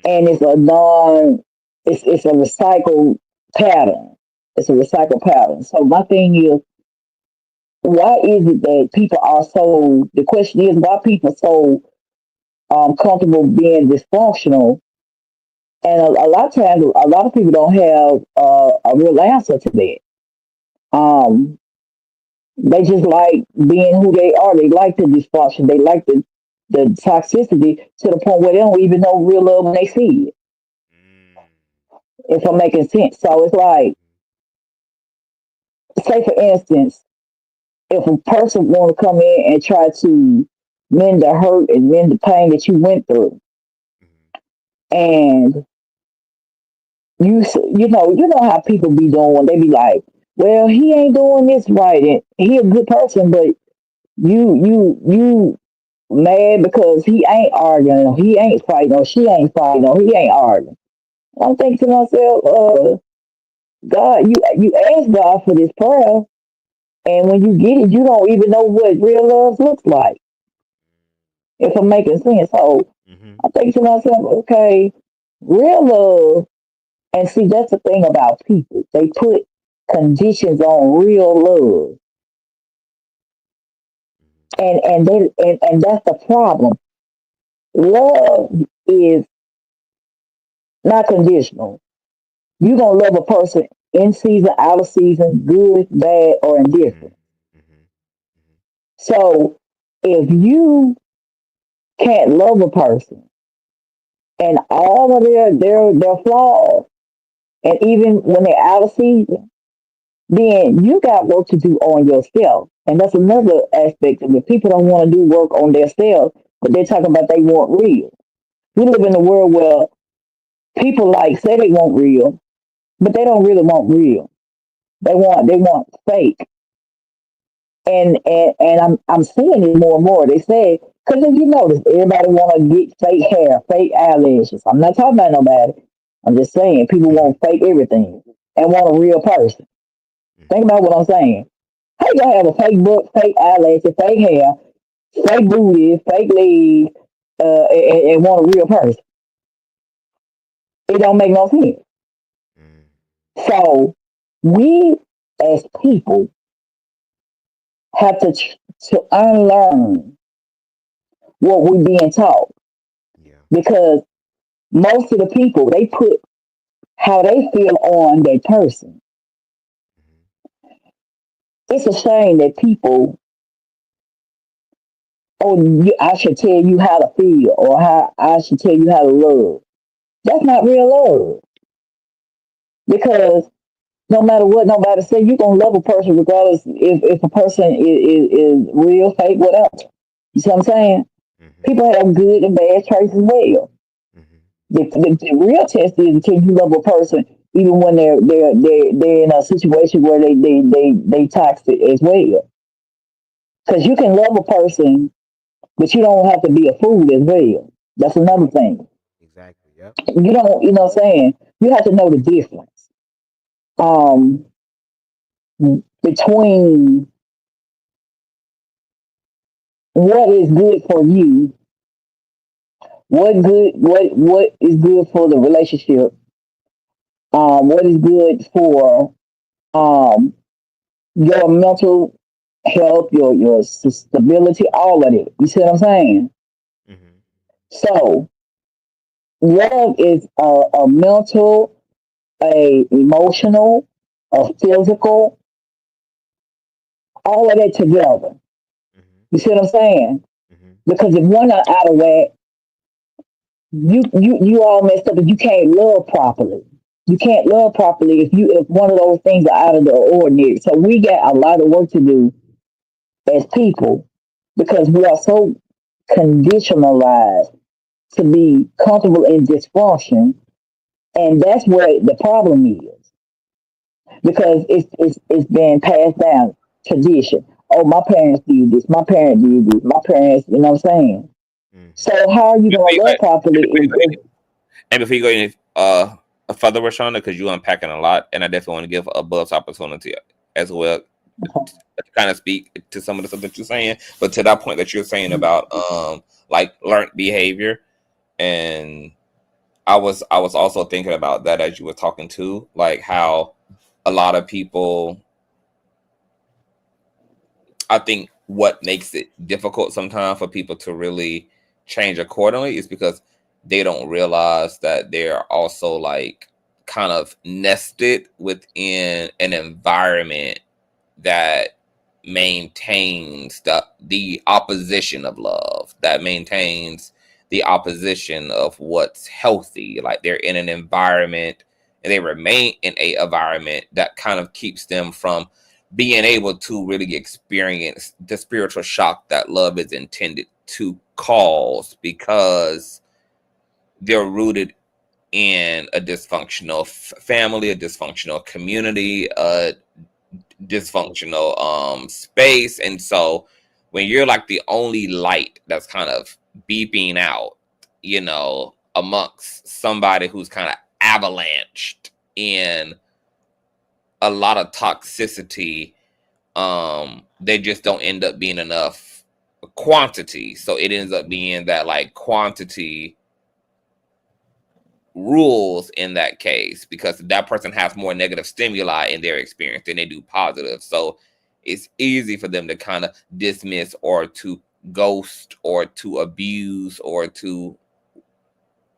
And Mm-hmm. it's a recycled pattern. It's a recycled pattern. So my thing is, why is it that people are so? The question is, why people so comfortable being dysfunctional, And a lot of times, a lot of people don't have a real answer to that. Um, they just like being who they are. They like the dysfunction. They like the toxicity to the point where they don't even know real love when they see it. If I'm making sense. So it's like, say for instance, if a person want to come in and try to mend the hurt and mend the pain that you went through, and you know how people be doing. They be like, well, he ain't doing this right, and he a good person, but you mad because he ain't arguing, or he ain't fighting, or she ain't fighting, or he ain't arguing. I'm thinking to myself, God, you ask God for this prayer, and when you get it, you don't even know what real love looks like. If I'm making sense, so Mm-hmm. I think to myself, okay, real love, and see that's the thing about people. They put conditions on real love, and that's the problem. Love is not conditional. You gonna love a person in season, out of season, good, bad, or Mm-hmm. indifferent. Mm-hmm. So if you can't love a person and all of their flaws, and even when they're out of season, then you got work to do on yourself. And that's another aspect of it. People don't want to do work on themselves, but they're talking about they want real. We live in a world where people like say they want real, but they don't really want real. They want fake. And I'm seeing it more and more. They say, because if you notice, everybody want to get fake hair, fake eyelashes. I'm not talking about nobody. I'm just saying people Mm-hmm. want fake everything and want a real person. Think about what I'm saying. How you gonna have a fake book, fake eyelashes, fake hair, fake booty, fake legs, and want a real person? It don't make no sense. Mm-hmm. So we as people have to unlearn what we're being taught, Yeah. because most of the people they put how they feel on their person. Mm-hmm. It's a shame that people, oh, I should tell you how to feel, or how I should tell you how to love. That's not real love, because no matter what nobody say, you're gonna love a person regardless if a person is real, fake, whatever. You see what I'm saying? Mm-hmm. People have good and bad traits as well. Mm-hmm. The real test is, can you love a person even when they're in a situation where they toxic as well? Because you can love a person, but you don't have to be a fool as well. That's another Right. thing. Exactly. Yep. You don't, you know what I'm saying? You have to know the difference um, between what is good for you, what is good for the relationship, what is good for um, your mental health, your stability, all of it. You see what I'm saying? Mm-hmm. So love is a mental, a emotional, a physical, all of that together. Mm-hmm. You see what I'm saying? Mm-hmm. Because if one are out of whack, you all messed up, and you can't love properly. You can't love properly if one of those things are out of the ordinary. So we got a lot of work to do as people, because we are so conditionalized to be comfortable in dysfunction, and that's where the problem is, because it's been passed down tradition. Oh, my parents did this. My parents did this. My parents, you know what I'm saying? Mm-hmm. So how are you Before gonna you go, love properly if and before you go any further, Rashonda, because you're unpacking a lot, and I definitely want to give a Bubs opportunity as well to kind of speak to some of the stuff that you're saying, but to that point that you're saying about like learned behavior, and I was also thinking about that as you were talking to, like how a lot of people, I think what makes it difficult sometimes for people to really change accordingly is because they don't realize that they're also like kind of nested within an environment that maintains the opposition of love, that maintains the opposition of what's healthy. Like they're in an environment and they remain in a environment that kind of keeps them from being able to really experience the spiritual shock that love is intended to cause, because they're rooted in a dysfunctional family, a dysfunctional community, a dysfunctional space. And so when you're like the only light that's kind of beeping out, you know, amongst somebody who's kind of avalanched in a lot of toxicity, they just don't end up being enough quantity. So it ends up being that like quantity rules in that case, because that person has more negative stimuli in their experience than they do positive. So it's easy for them to kind of dismiss or to ghost or to abuse or to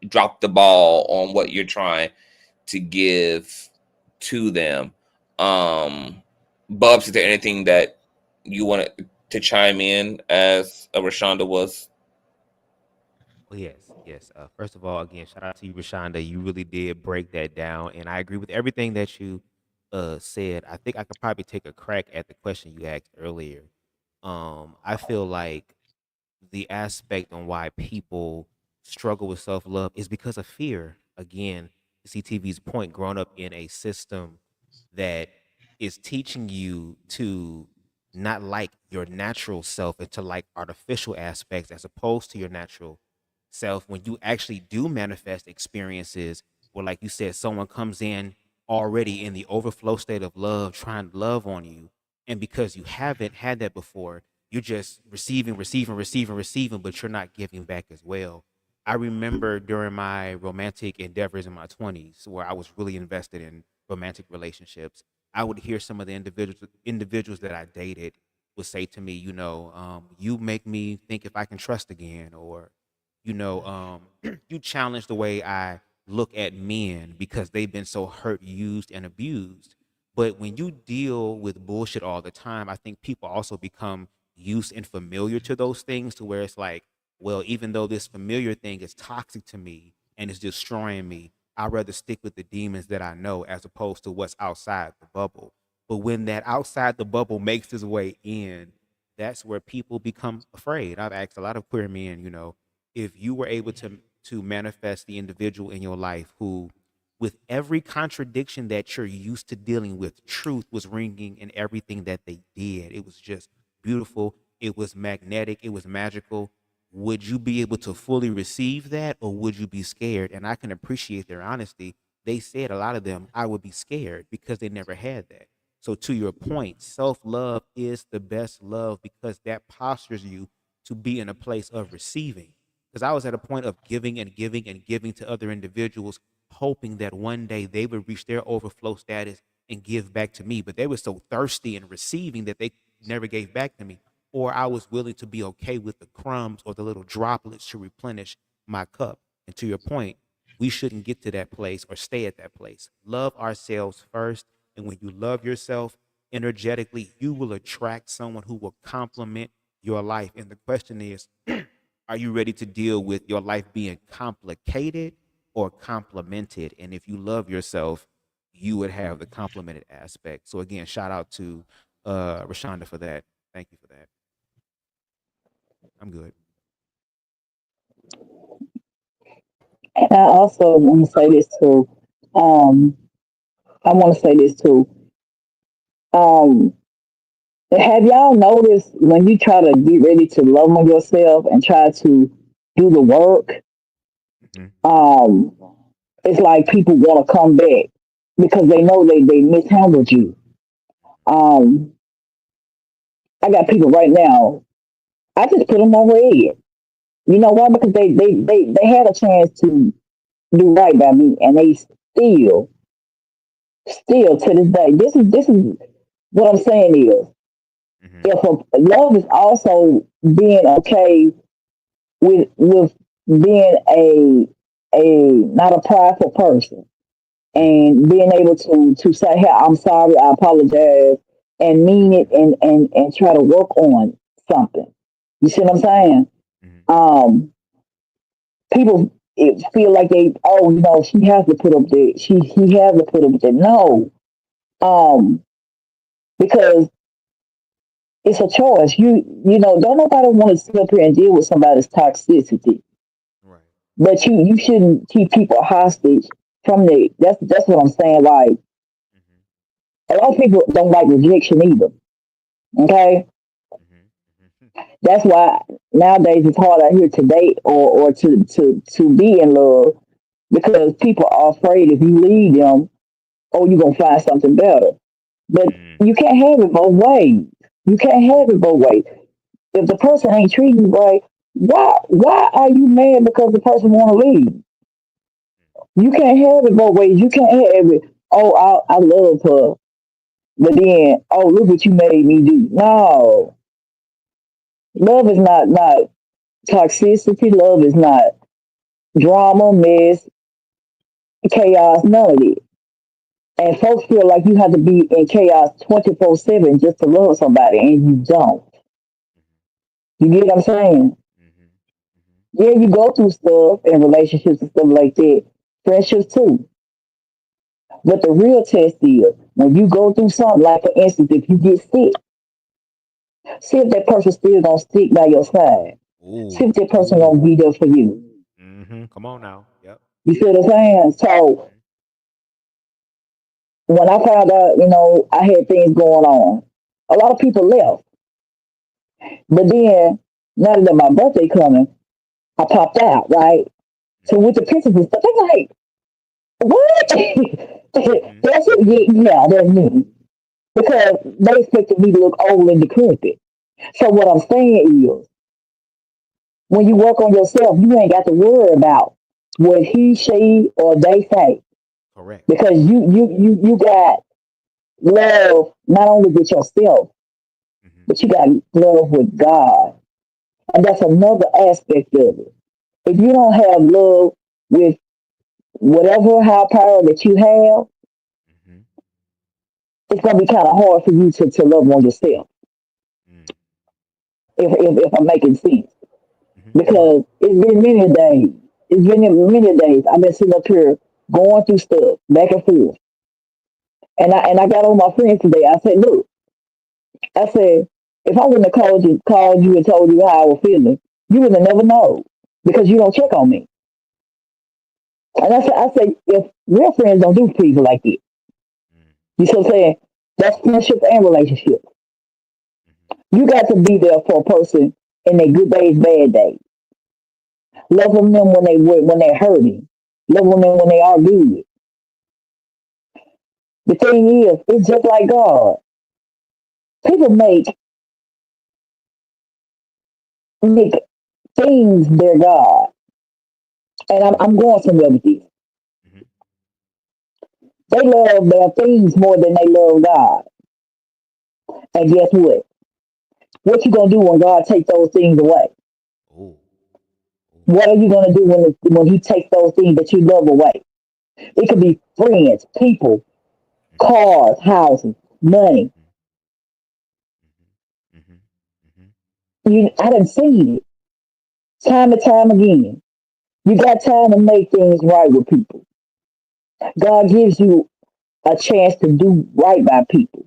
drop the ball on what you're trying to give to them. Bubs, is there anything that you wanted to chime in as Rashonda was? Well, yes. First of all, again, shout out to you, Rashonda. You really did break that down, and I agree with everything that you said. I think I could probably take a crack at the question you asked earlier. I feel like the aspect on why people struggle with self love is because of fear. Again, CTV's point, growing up in a system that is teaching you to not like your natural self and to like artificial aspects as opposed to your natural self. When you actually do manifest experiences where, like you said, someone comes in already in the overflow state of love, trying to love on you, and because you haven't had that before, you're just receiving, but you're not giving back as well. I remember during my romantic endeavors in my 20s, where I was really invested in romantic relationships, I would hear some of the individuals that I dated would say to me, you make me think if I can trust again, or you challenge the way I look at men because they've been so hurt, used, and abused. But when you deal with bullshit all the time, I think people also become used and familiar to those things, to where it's like, well, even though this familiar thing is toxic to me and is destroying me, I'd rather stick with the demons that I know as opposed to what's outside the bubble. But when that outside the bubble makes its way in, that's where people become afraid. I've asked a lot of queer men, if you were able to manifest the individual in your life who, with every contradiction that you're used to dealing with, truth was ringing in everything that they did. It was just beautiful. It was magnetic. It was magical. Would you be able to fully receive that, or would you be scared? And I can appreciate their honesty. They said, a lot of them, I would be scared because they never had that. So to your point, self-love is the best love because that postures you to be in a place of receiving. Because I was at a point of giving and giving and giving to other individuals, hoping that one day they would reach their overflow status and give back to me. But they were so thirsty in receiving that they never gave back to me. Or I was willing to be okay with the crumbs or the little droplets to replenish my cup. And to your point, we shouldn't get to that place or stay at that place. Love ourselves first. And when you love yourself energetically, you will attract someone who will complement your life. And the question is, are you ready to deal with your life being complicated or complemented? And if you love yourself, you would have the complemented aspect. So again, shout out to Rashonda for that. Thank you for that. I'm good. And I also want to say this too. Um, I want to say this too. Um, have y'all noticed when you try to get ready to love on yourself and try to do the work, Mhm. um, it's like people want to come back because they know they mishandled you. Um, I got people right now. I just put them on red. You know why? Because they had a chance to do right by me, and they still to this day. This is what I'm saying is, Mhm. if love is also being okay with being not a prideful person, and being able to say, "Hey, I'm sorry, I apologize," and mean it, and try to work on something. You see what I'm saying? Mhm. Um, People feel like she has to put up the he has to put up with it. No, um, because it's a choice. Don't nobody want to sit up here and deal with somebody's toxicity. Right. But you shouldn't keep people hostage from the. That's what I'm saying. Like, Mhm. a lot of people don't like rejection either. Okay, Mhm. Mhm. that's why nowadays it's hard out here to date or to be in love because people are afraid if you leave them, oh, you're gonna find something better. But Mhm. you can't have it both ways. You can't have it both ways. If the person ain't treating you right, why are you mad because the person want to leave? You can't have it both ways. You can't have it. Oh, I love her, but then oh look what you made me do. No, love is not toxicity. Love is not drama, mess, chaos. None of it. And folks feel like you have to be in chaos 24/7 just to love somebody, and you don't. You get what I'm saying? Mhm. Mhm. Yeah, you go through stuff and relationships and stuff like that, friendships too. But the real test is when you go through something, like for instance, if you get sick, see if that person still gonna stick by your side. See Ooh. if that person Ooh. gonna be there for you. Mhm. Come on now. Yep. You see what I'm saying? So Mhm. when I found out, I had things going on, a lot of people left. But then now that my birthday coming, I popped out, right? So with the pictures and stuff, they're like, what? Mhm. That's it. Mhm. Yeah, that's me. Because they expected me to look old and decrepit. So what I'm saying is, when you work on yourself, you ain't got to worry about what he, she, or they say. Correct. Because you got love not only with yourself, Mhm. but you got love with God. And that's another aspect of it. If you don't have love with whatever high power that you have, Mhm. it's gonna be kind of hard for you to love on yourself. Mm. If I'm making sense, Mhm. You are. because it's been many days. It's been many days. I've been sitting up here going through stuff back and forth, and I got on my friends today. I said, look, I said, if I wouldn't have called you and told you how I was feeling, you would have never known because you don't check on me. And I said, if real friends don't do people like that, Mm. you see what I'm saying? That's friendship and relationship. Mhm. You got to be there for a person in their good days, bad days. Love on them when they're hurting. Love on them when they are good. The thing is, it's just like God. People make things their God, and I'm going somewhere with this. Mhm. They love their things more than they love God. And guess what? What you gonna do when God takes those things away? Ooh. Ooh. What are you gonna do when He takes those things that you love away? It could be friends, people, Mhm. cars, houses, money. Mhm. Mhm. Mhm. I done seen it time and time again. You got time to make things right with people. God gives you a chance to do right by people.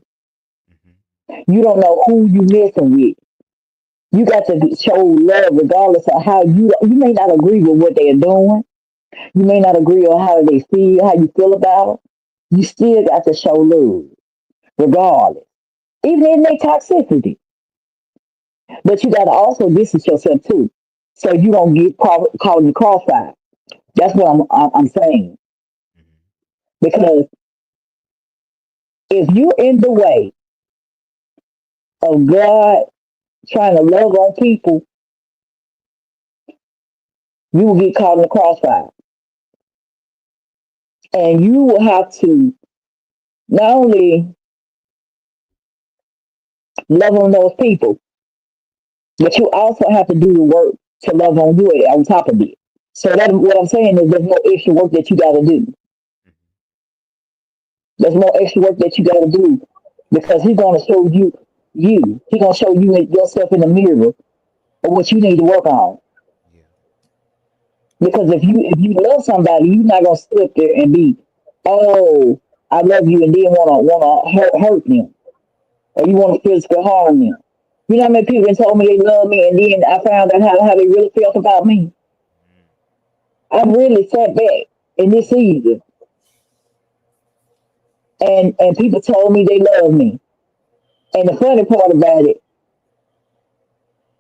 Mhm. You don't know who you messing with. You got to show love regardless of how you may not agree with what they're doing. You may not agree on how they feel, how you feel about them. You still got to show love regardless. Even in their toxicity. But you got to also distance yourself too. So you don't get caught in the crossfire. That's what I'm saying. Mhm. Because if you're in the way of God trying to love on people, you will get caught in the crossfire. And you will have to not only love on those people, but you also have to do the work to love on you on top of it. So that what I'm saying is there's no extra work that you got to do. There's no extra work that you got to do because he's going to show you you. He's going to show you yourself in the mirror of what you need to work on. Yeah. Because if you love somebody, you're not going to sit up there and be, oh, I love you, and then wanna hurt them, or you want to physically harm them. You know how many people told me they love me, and then I found out how they really felt about me. I really sat back in this season, and people told me they love me. And the funny part about it,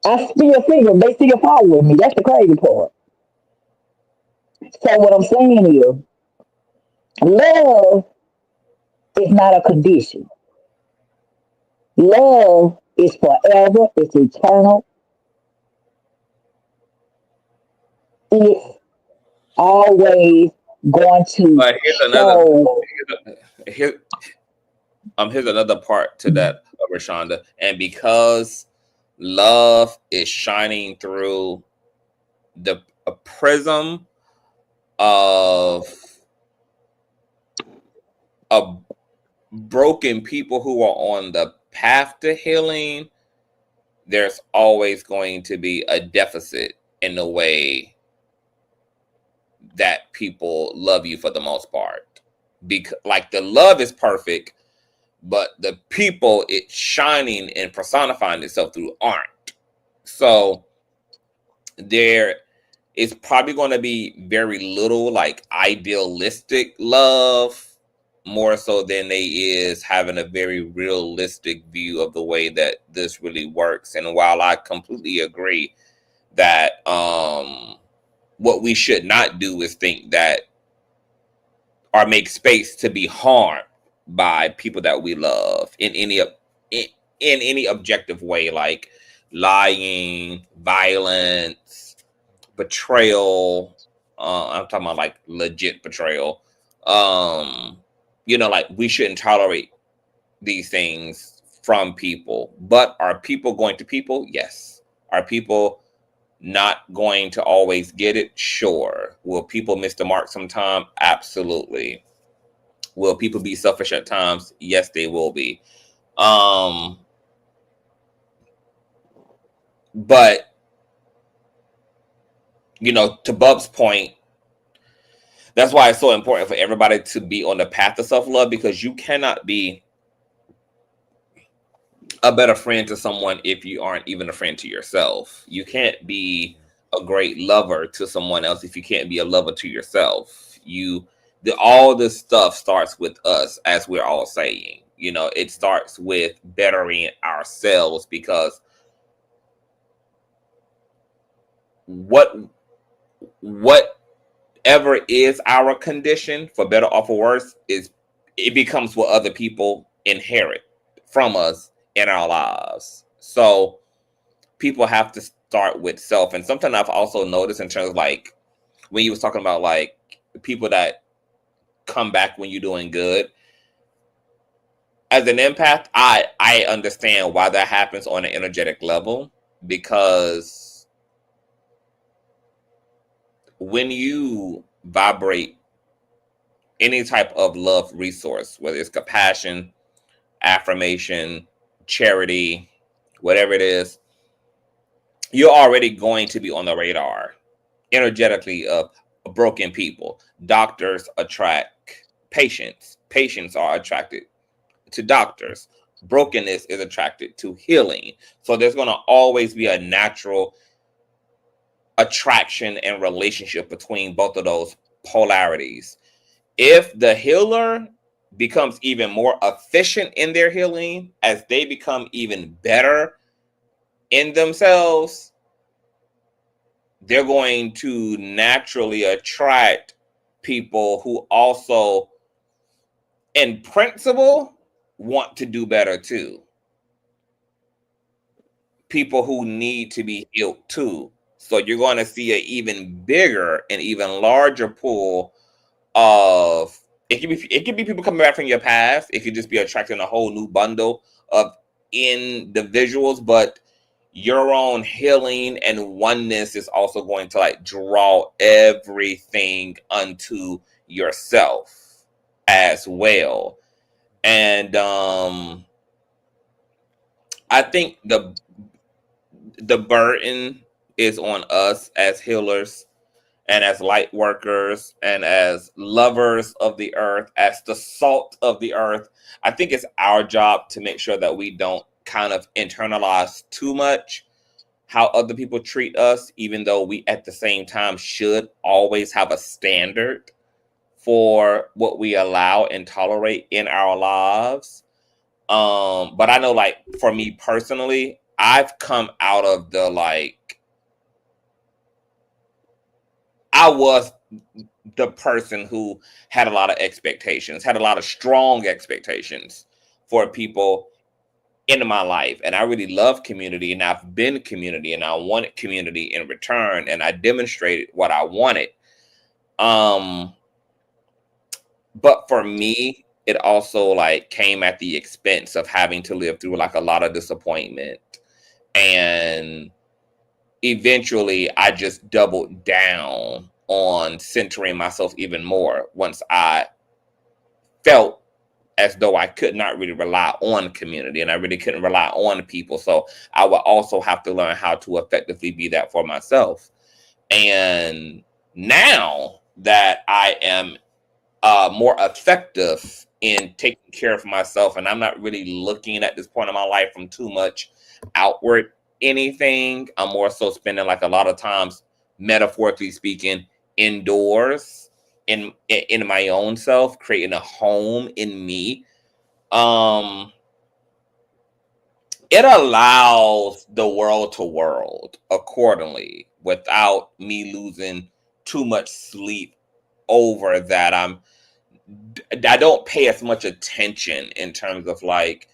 I still see them. They still following me. That's the crazy part. So what I'm saying is, love is not a condition. Love is forever. It's eternal. It's always going to But here's another show. here here's another part to that, Rashonda. And because love is shining through a prism of broken people who are on the path to healing, there's always going to be a deficit in the way that people love you for the most part. Because like the love is perfect, but the people it's shining and personifying itself through aren't. So there is probably going to be very little like idealistic love, more so than they is having a very realistic view of the way that this really works. And while I completely agree that what we should not do is think that or make space to be harmed by people that we love in any objective way, like lying, violence, betrayal. I'm talking about like legit betrayal. Like we shouldn't tolerate these things from people. But are people going to people? Yes. Are people not going to always get it? Sure. Will people miss the mark sometime? Absolutely. Will people be selfish at times? Yes, they will be. But to Bub's point, that's why it's so important for everybody to be on the path of self-love, because you cannot be a better friend to someone if you aren't even a friend to yourself. You can't be a great lover to someone else if you can't be a lover to yourself. All this stuff starts with us, as we're all saying. It starts with bettering ourselves, because whatever is our condition, for better or for worse, it becomes what other people inherit from us in our lives. So people have to start with self. And something I've also noticed in terms of like when you was talking about like people that come back when you're doing good, as an empath, I understand why that happens on an energetic level, because when you vibrate any type of love resource, whether it's compassion, affirmation, charity, whatever it is, you're already going to be on the radar energetically of broken people. Doctors attract patients. Patients are attracted to doctors. Brokenness is attracted to healing. So there's going to always be a natural attraction and relationship between both of those polarities. If the healer becomes even more efficient in their healing, as they become even better in themselves, they're going to naturally attract people who also, in principle, want to do better too. People who need to be healed too. So you're going to see an even bigger and even larger pool of, it could be people coming back from your past. It could just be attracting a whole new bundle of individuals. But your own healing and oneness is also going to like draw everything unto yourself as well. And I think the burden is on us as healers and as light workers and as lovers of the earth, as the salt of the earth. I think it's our job to make sure that we don't kind of internalize too much how other people treat us, even though we at the same time should always have a standard for what we allow and tolerate in our lives. But I know, like, for me personally, I've come out of the, like, I was the person who had a lot of expectations, had a lot of strong expectations for people in my life. And I really love community, and I've been community, and I wanted community in return, and I demonstrated what I wanted. But for me, it also like came at the expense of having to live through like a lot of disappointment. And eventually I just doubled down on centering myself even more once I felt as though I could not really rely on community and I really couldn't rely on people. So I would also have to learn how to effectively be that for myself. And now that I am more effective in taking care of myself, and I'm not really looking at this point in my life from too much outward anything, I'm more so spending like a lot of times, metaphorically speaking, indoors in my own self, creating a home in me. It allows the world to world accordingly without me losing too much sleep over that. I don't pay as much attention in terms of like,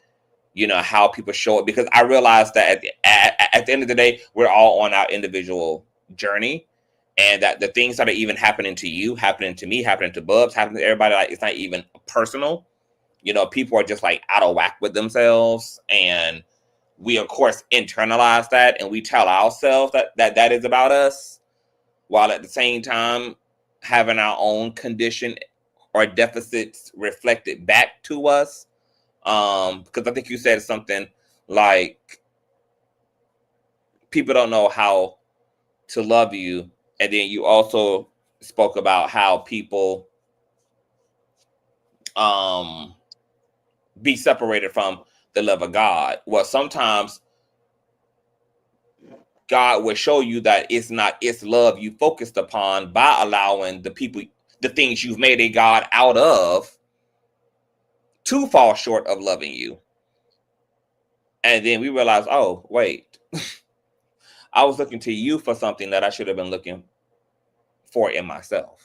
you know, how people show it, because I realize that at the end of the day, we're all on our individual journey, and that the things that are even happening to you, happening to me, happening to Bubs, happening to everybody, like it's not even personal. You know, people are just like out of whack with themselves, and we of course internalize that, and we tell ourselves that is about us, while at the same time having our own condition or deficits reflected back to us. Because I think you said something like people don't know how to love you, and then you also spoke about how people be separated from the love of God. Well, sometimes God will show you that it's not its love you focused upon by allowing the people, the things you've made a God out of, to fall short of loving you. And then we realize, oh, wait, I was looking to you for something that I should have been looking for in myself.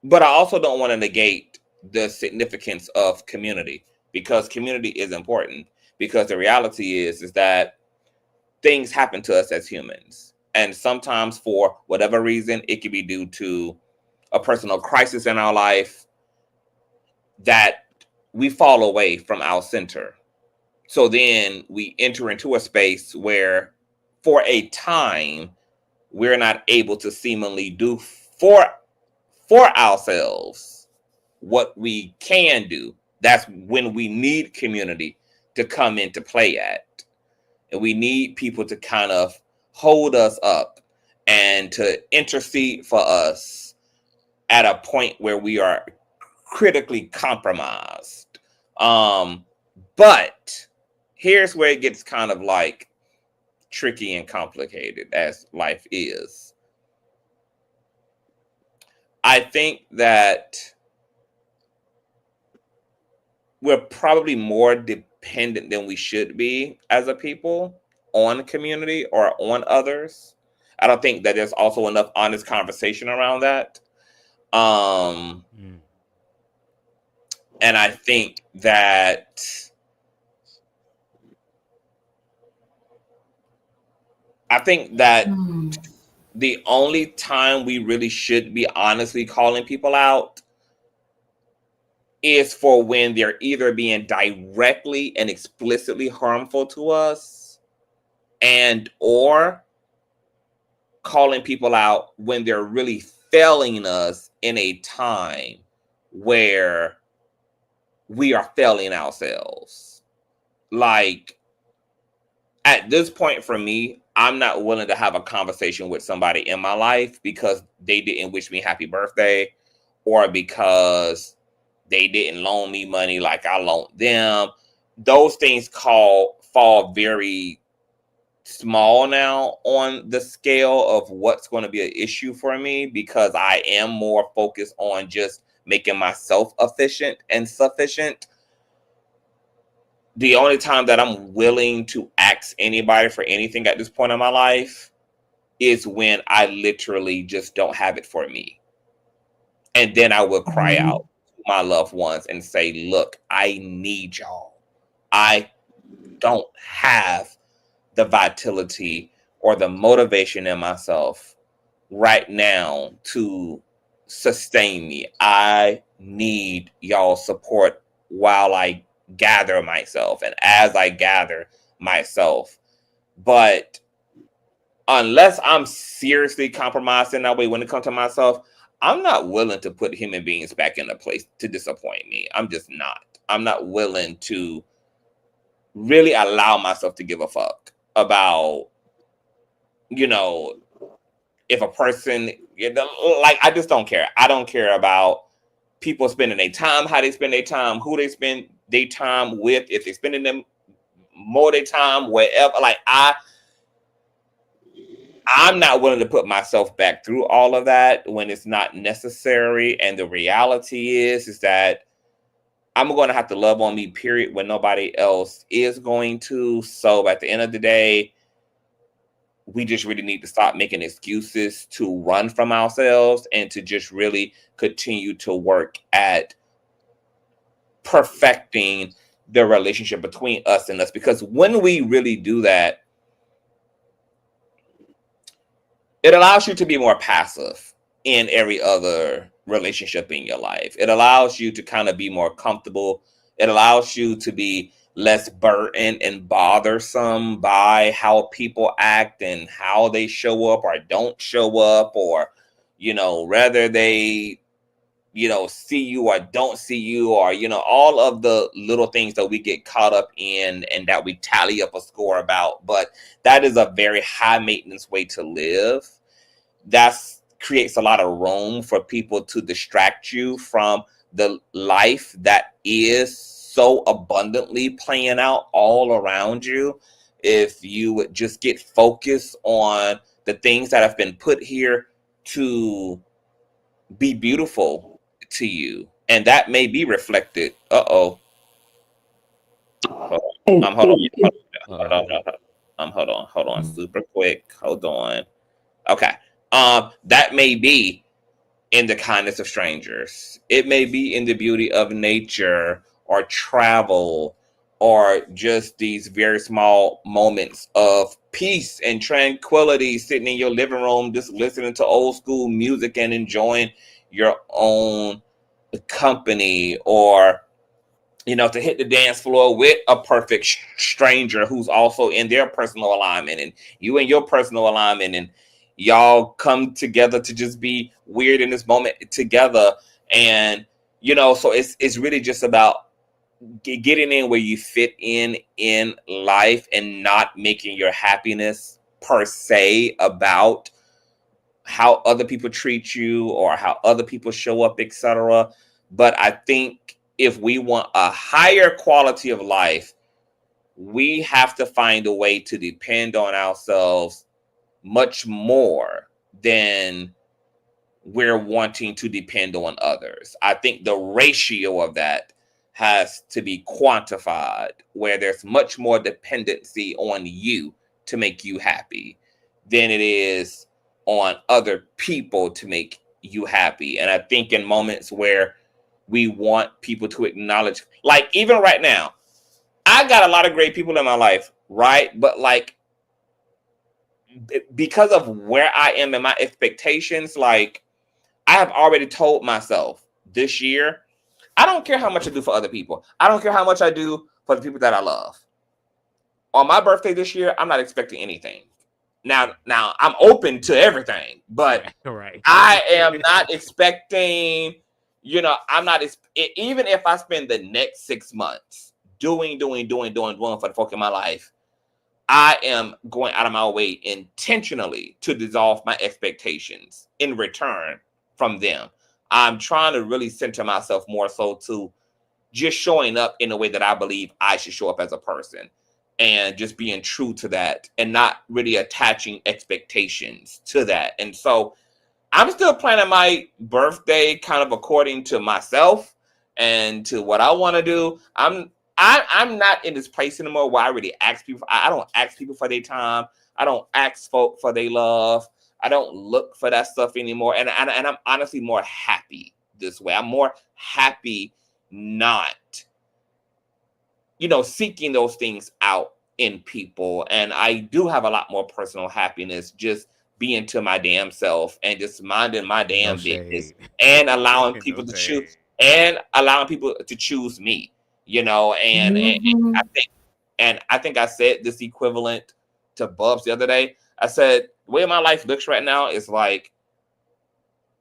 But I also don't want to negate the significance of community, because community is important. Because the reality is that things happen to us as humans. And sometimes for whatever reason, it could be due to a personal crisis in our life that we fall away from our center. So then we enter into a space where for a time, we're not able to seemingly do for ourselves what we can do. That's when we need community to come into play at. And we need people to kind of hold us up and to intercede for us at a point where we are critically compromised. But here's where it gets kind of like tricky and complicated, as life is. I think that we're probably more dependent than we should be as a people on community or on others. I don't think that there's also enough honest conversation around that. And I think that the only time we really should be honestly calling people out is for when they're either being directly and explicitly harmful to us, and or calling people out when they're really failing us in a time where we are failing ourselves. Like, at this point for me, I'm not willing to have a conversation with somebody in my life because they didn't wish me happy birthday, or because they didn't loan me money like I loaned them. Those things fall very small now on the scale of what's going to be an issue for me, because I am more focused on just making myself efficient and sufficient. The only time that I'm willing to ask anybody for anything at this point in my life is when I literally just don't have it for me. And then I will cry out to my loved ones and say, look, I need y'all. I don't have the vitality or the motivation in myself right now to sustain me. I need y'all's support while I gather myself and as I gather myself. But unless I'm seriously compromised in that way when it comes to myself, I'm not willing to put human beings back in a place to disappoint me. I'm just not. I'm not willing to really allow myself to give a fuck about, you know, if a person, like, I just don't care. I don't care about people spending their time, how they spend their time, who they spend their time with, if they're spending them more their time, wherever. Like, I'm not willing to put myself back through all of that when it's not necessary. And the reality is that I'm going to have to love on me, period, when nobody else is going to. So at the end of the day, we just really need to stop making excuses to run from ourselves and to just really continue to work at perfecting the relationship between us and us. Because when we really do that, it allows you to be more passive in every other relationship in your life. It allows you to kind of be more comfortable. It allows you to be less burdened and bothersome by how people act and how they show up or don't show up, or, whether they, see you or don't see you, or, all of the little things that we get caught up in and that we tally up a score about. But that is a very high maintenance way to live. That creates a lot of room for people to distract you from the life that is so abundantly playing out all around you. If you would just get focused on the things that have been put here to be beautiful to you, and that may be reflected. Hold on, super quick. Hold on. Okay. That may be in the kindness of strangers. It may be in the beauty of nature or travel, or just these very small moments of peace and tranquility, sitting in your living room, just listening to old school music and enjoying your own company, or, to hit the dance floor with a perfect stranger who's also in their personal alignment and you in your personal alignment, and y'all come together to just be weird in this moment together. And, so it's really just about getting in where you fit in life, and not making your happiness per se about how other people treat you or how other people show up, etc. But I think if we want a higher quality of life, we have to find a way to depend on ourselves much more than we're wanting to depend on others. I think the ratio of that has to be quantified, where there's much more dependency on you to make you happy than it is on other people to make you happy. And I think in moments where we want people to acknowledge, like even right now, I got a lot of great people in my life, right? But like, because of where I am in my expectations, like, I have already told myself this year, I don't care how much I do for other people. I don't care how much I do for the people that I love. on my birthday this year, I'm not expecting anything. Now I'm open to everything, but Right. I am not expecting, I'm not, even if I spend the next 6 months doing for the folk in my life, I am going out of my way intentionally to dissolve my expectations in return from them. I'm trying to really center myself more so to just showing up in a way that I believe I should show up as a person, and just being true to that and not really attaching expectations to that. And so I'm still planning my birthday kind of according to myself and to what I want to do. I'm not in this place anymore where I really ask people. I don't ask people for their time. I don't ask folk for their love. I don't look for that stuff anymore. And I'm honestly more happy this way. I'm more happy not, seeking those things out in people. And I do have a lot more personal happiness just being to my damn self and just minding my damn business shade. and allowing No people to shade. choose and allowing people to choose me, and I think I said this equivalent to Bubs the other day. I said, the way my life looks right now is like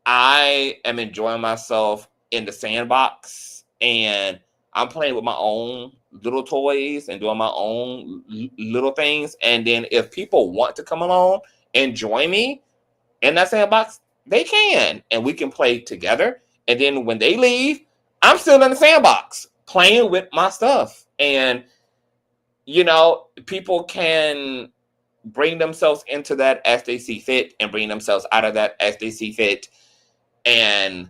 I am enjoying myself in the sandbox, and I'm playing with my own little toys and doing my own little things. And then if people want to come along and join me in that sandbox, they can, and we can play together. And then when they leave, I'm still in the sandbox playing with my stuff. And, people can bring themselves into that as they see fit and bring themselves out of that as they see fit. And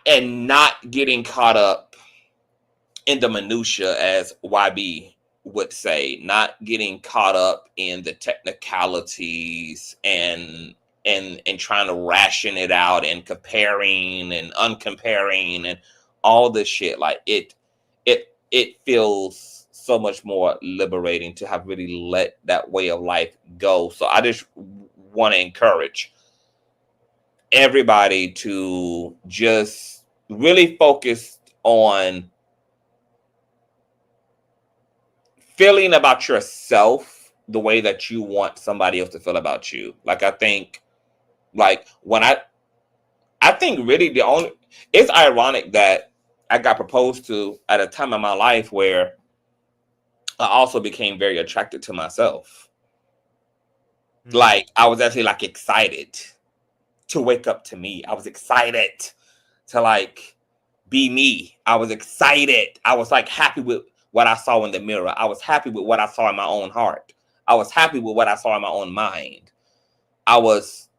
not getting caught up in the minutia, as YB would say, not getting caught up in the technicalities and trying to ration it out and comparing and uncomparing and all this shit. Like it feels so much more liberating to have really let that way of life go. So I just want to encourage everybody to just really focus on feeling about yourself the way that you want somebody else to feel about you. Like, I think, like, I think really it's ironic that I got proposed to at a time in my life where I also became very attracted to myself. Like, I was actually like excited to wake up to me. I was excited to like be me. I was excited. I was like happy with what I saw in the mirror. I was happy with what I saw in my own heart. I was happy with what I saw in my own mind. I was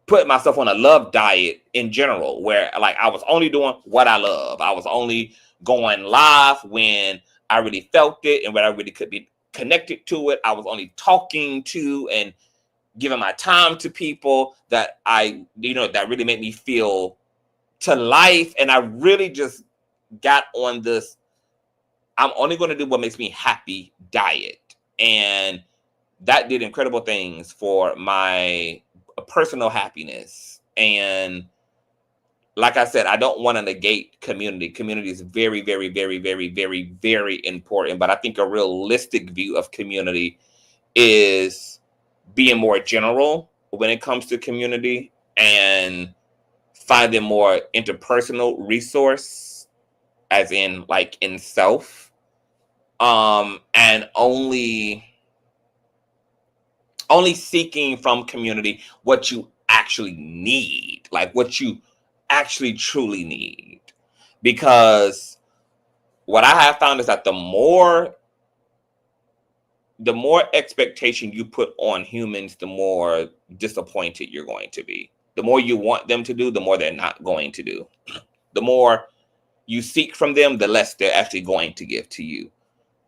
putting myself on a love diet in general, where like I was only doing what I love. I was only going live when I really felt it and when I really could be connected to it. I was only talking to and giving my time to people that that really made me feel to life. And I really just got on this, I'm only going to do what makes me happy diet. And that did incredible things for my personal happiness. And like I said, I don't want to negate community. Community is very, very, very, very, very, very important. But I think a realistic view of community is being more general when it comes to community and finding more interpersonal resource, as in like in self, and only seeking from community what you actually need, like what you actually truly need. Because what I have found is that the more expectation you put on humans, the more disappointed you're going to be. The more you want them to do, the more they're not going to do. The more you seek from them, the less they're actually going to give to you.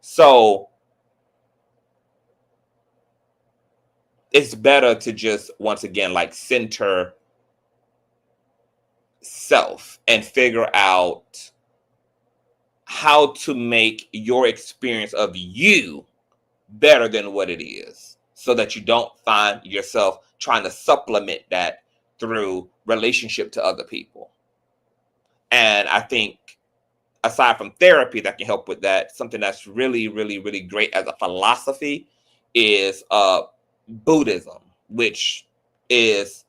So it's better to just, once again, like center self and figure out how to make your experience of you better than what it is, so that you don't find yourself trying to supplement that through relationship to other people. And I think aside from therapy that can help with that, something that's really, really, really great as a philosophy is Buddhism, which is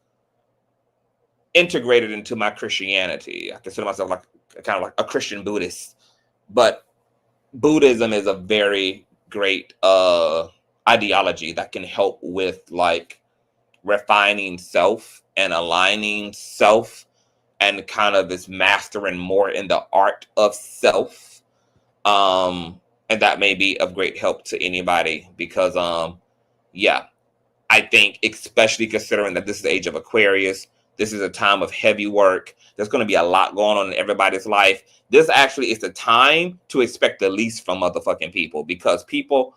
integrated into my Christianity. I consider myself like kind of like a Christian Buddhist, but Buddhism is a very great ideology that can help with like refining self and aligning self and kind of this mastering more in the art of self. And that may be of great help to anybody because yeah, I think especially considering that this is the age of Aquarius, this is a time of heavy work. There's going to be a lot going on in everybody's life. This actually is the time to expect the least from motherfucking people because people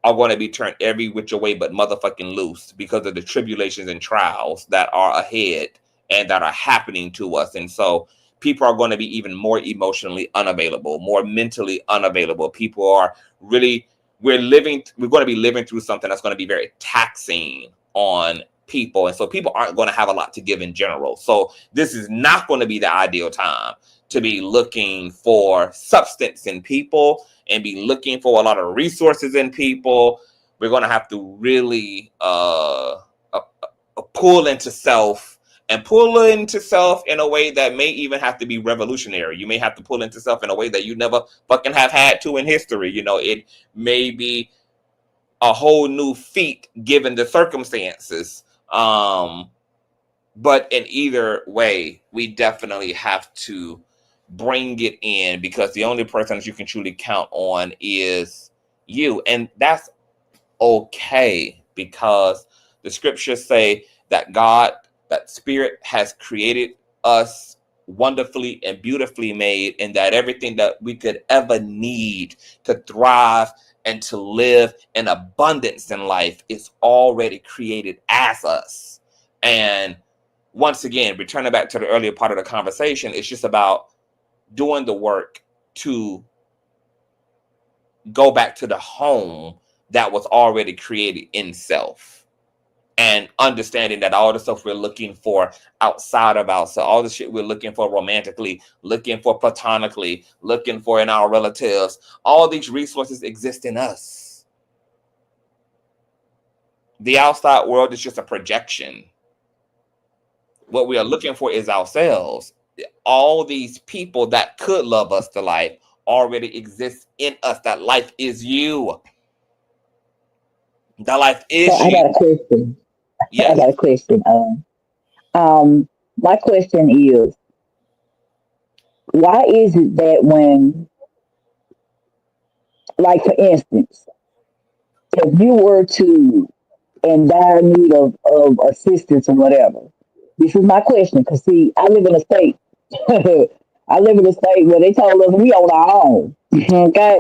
are going to be turned every which way but motherfucking loose because of the tribulations and trials that are ahead and that are happening to us. And so people are going to be even more emotionally unavailable, more mentally unavailable. People are really, we're going to be living through something that's going to be very taxing on people. And so people aren't going to have a lot to give in general. So this is not going to be the ideal time to be looking for substance in people and be looking for a lot of resources in people. We're going to have to really pull into self and pull into self in a way that may even have to be revolutionary. You may have to pull into self in a way that you never fucking have had to in history. You know, it may be a whole new feat given the circumstances. But in either way, we definitely have to bring it in because the only person that you can truly count on is you. And that's okay because the scriptures say that God, that Spirit has created us wonderfully and beautifully made, and that everything that we could ever need to thrive and to live in abundance in life is already created as us. And once again, returning back to the earlier part of the conversation, it's just about doing the work to go back to the home that was already created in self and understanding that all the stuff we're looking for outside of ourselves, all the shit we're looking for romantically, looking for platonically, looking for in our relatives, all these resources exist in us. The outside world is just a projection. What we are looking for is ourselves. All these people that could love us to life already exist in us. That life is you. That life is So I got a question. Yes. I got a question. My question is, why is it that when, like for instance, if you were to in dire need of assistance or whatever, this is my question. Because see, I live in a state. I live in a state where they told us we on our own. Okay,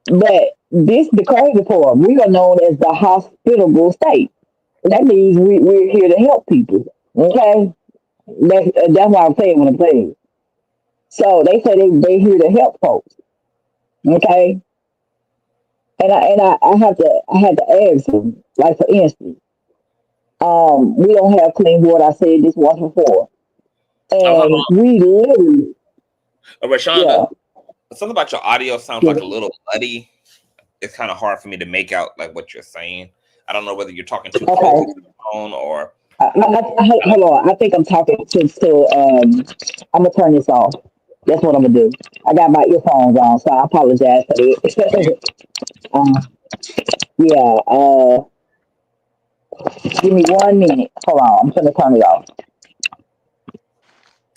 but this the crazy part. We are known as the hospitable state. That means we're here to help people. Okay, that's why I'm saying what I'm saying. So they say they here to help folks. Okay, and I had to ask them. Like for instance, we don't have clean water. I said this once before, Oh, hold and on. we literally, Rashonda, yeah, something about your audio sounds yeah. like a little muddy. It's kind of hard for me to make out like what you're saying. I don't know whether you're talking too close Okay. to the phone or Hold on. I think I'm talking to. I'm gonna turn this off. That's what I'm gonna do. I got my earphones on, so I apologize for you. it. um, yeah. Give me 1 minute. Hold on. I'm gonna turn it off.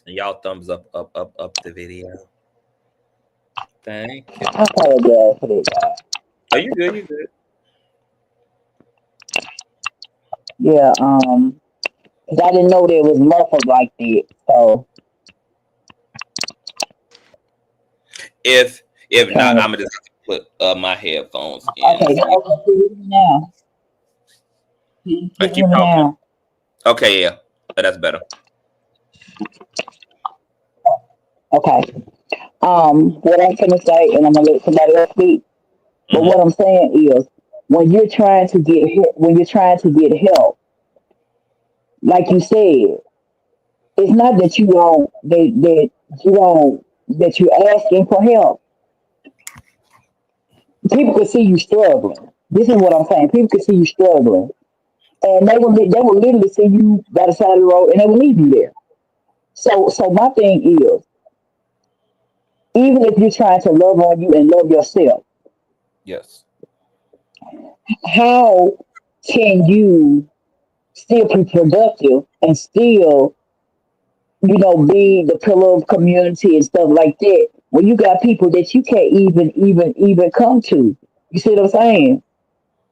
And y'all thumbs up the video. Thank you. I apologize for this. Oh, you good? You good? Yeah. 'Cause I didn't know there was muffled like that. So If not, turn it. I'm gonna just put my headphones in. Okay. Can you hear me now? Can I you hear keep me talking. now? Okay, yeah, that's better. Okay. What I'm gonna say, and I'm gonna let somebody else speak. But Mm-hmm. what I'm saying is, when you're trying to get when you're trying to get help, like you said, it's not that you don't that you're asking for help, people could see you struggling. This is what I'm saying. People could see you struggling, and they will literally see you by the side of the road, and they will leave you there. So my thing is, even if you're trying to love on you and love yourself, Yes. how can you still be productive and still, be the pillar of community and stuff like that when you got people that you can't even come to? You see what I'm saying?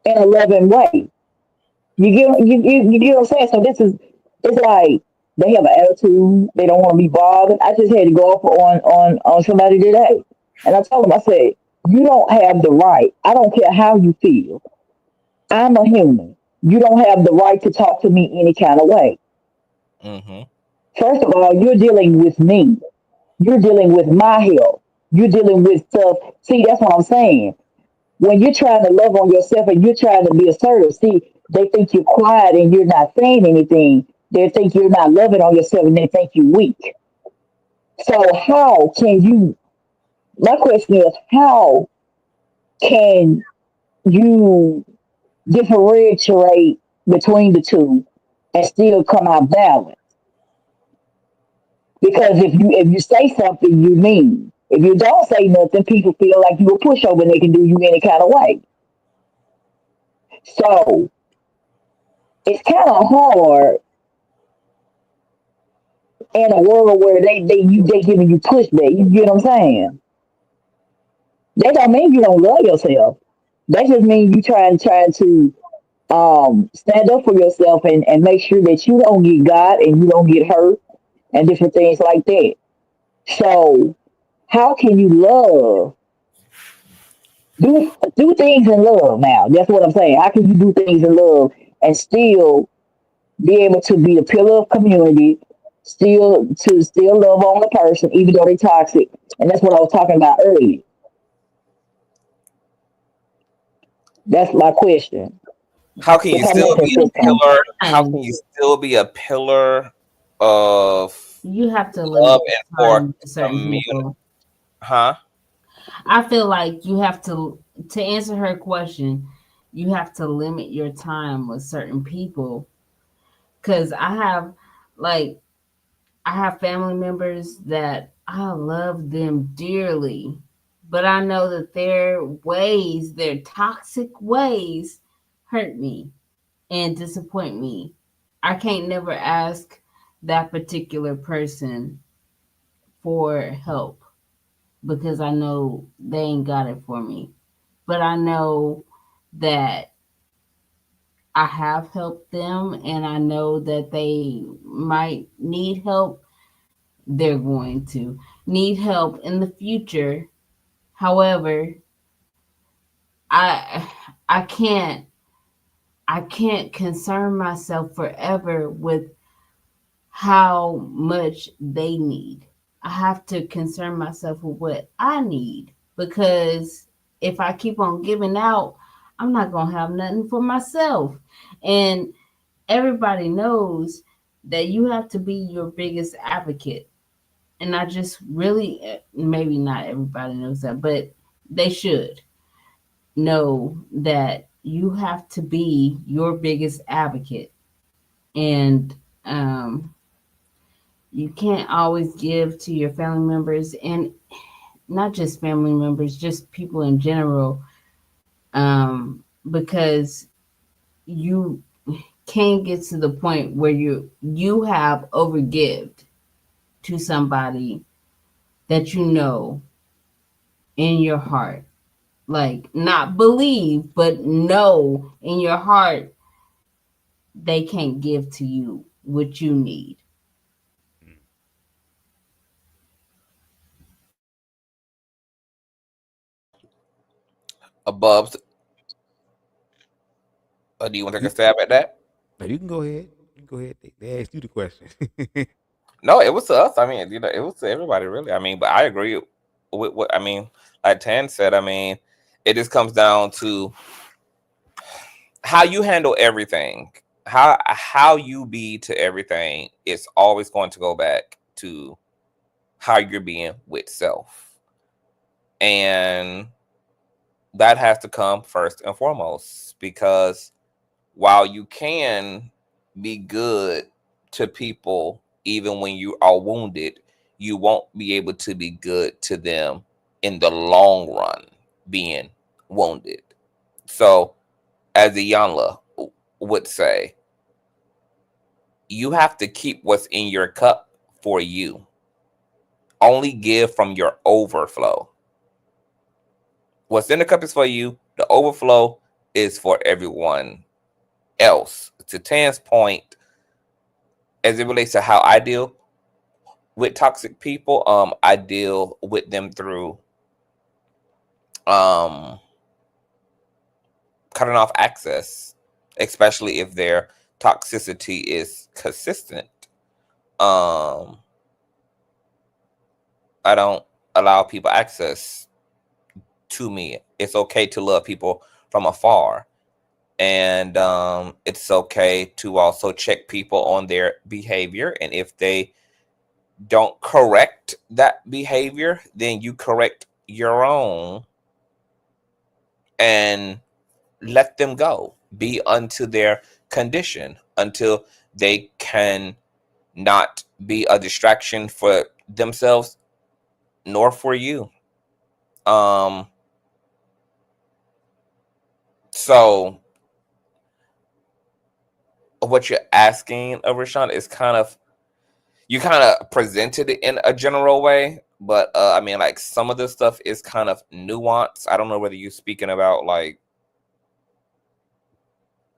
In a loving way. You get what I'm saying? So it's like they have an attitude. They don't want to be bothered. I just had to go off on somebody today, and I told him, I said, you don't have the right. I don't care how you feel. I'm a human. You don't have the right to talk to me any kind of way. Mm-hmm. First of all, you're dealing with me. You're dealing with my health. You're dealing with stuff. See, that's what I'm saying. When you're trying to love on yourself and you're trying to be assertive, see, they think you're quiet and you're not saying anything. They think you're not loving on yourself and they think you're weak. So how can you? My question is, how can you differentiate between the two and still come out balanced? Because if you say something, you mean. If you don't say nothing, people feel like you a pushover and they can do you any kind of way. So it's kind of hard in a world where they giving you pushback. You get what I'm saying? That don't mean you don't love yourself. That just means you trying to stand up for yourself and make sure that you don't get got and you don't get hurt and different things like that. So how can you love? Do things in love now. That's what I'm saying. How can you do things in love and still be able to be the pillar of community, still love on the person, even though they're toxic? And that's what I was talking about earlier. That's my question. How can you If I'm still making be a sense now. pillar? How can And you still be a pillar of you have to love limit and your for time to certain community? people. Huh? I feel like you have to answer her question, you have to limit your time with certain people. Cause like I have family members that I love them dearly, but I know that their toxic ways hurt me and disappoint me. I can't never ask that particular person for help because I know they ain't got it for me. But I know that I have helped them and I know that they might need help. They're going to need help in the future. However, I I can't I can't concern myself forever with how much they need. I have to concern myself with what I need because if I keep on giving out, I'm not going to have nothing for myself. And everybody knows that you have to be your biggest advocate. And I just really, maybe not everybody knows that, but they should know that you have to be your biggest advocate. And you can't always give to your family members and not just family members, just people in general, because you can't get to the point where you have overgived to somebody that you know in your heart, like not believe but know in your heart they can't give to you what you need. A Bubs. Do you want to take a You, stab at that? no, you can go ahead. You can go ahead. They asked you the question. No, it was to us. I mean, it was to everybody, really. I mean, but I agree with what I mean. Like Tan said, I mean, it just comes down to how you handle everything, how you be to everything. It's always going to go back to how you're being with self. And that has to come first and foremost, because while you can be good to people even when you are wounded, you won't be able to be good to them in the long run being wounded. So, as Iyanla would say, you have to keep what's in your cup for you. Only give from your overflow. What's in the cup is for you. The overflow is for everyone else. To Tan's point, as it relates to how I deal with toxic people, I deal with them through cutting off access, especially if their toxicity is consistent. I don't allow people access to me. It's okay to love people from afar. And it's okay to also check people on their behavior. And if they don't correct that behavior, then you correct your own and let them go. Be unto their condition until they can not be a distraction for themselves nor for you. So what you're asking of Rashawn is you kind of presented it in a general way, but I mean, like, some of this stuff is kind of nuanced. I don't know whether you're speaking about like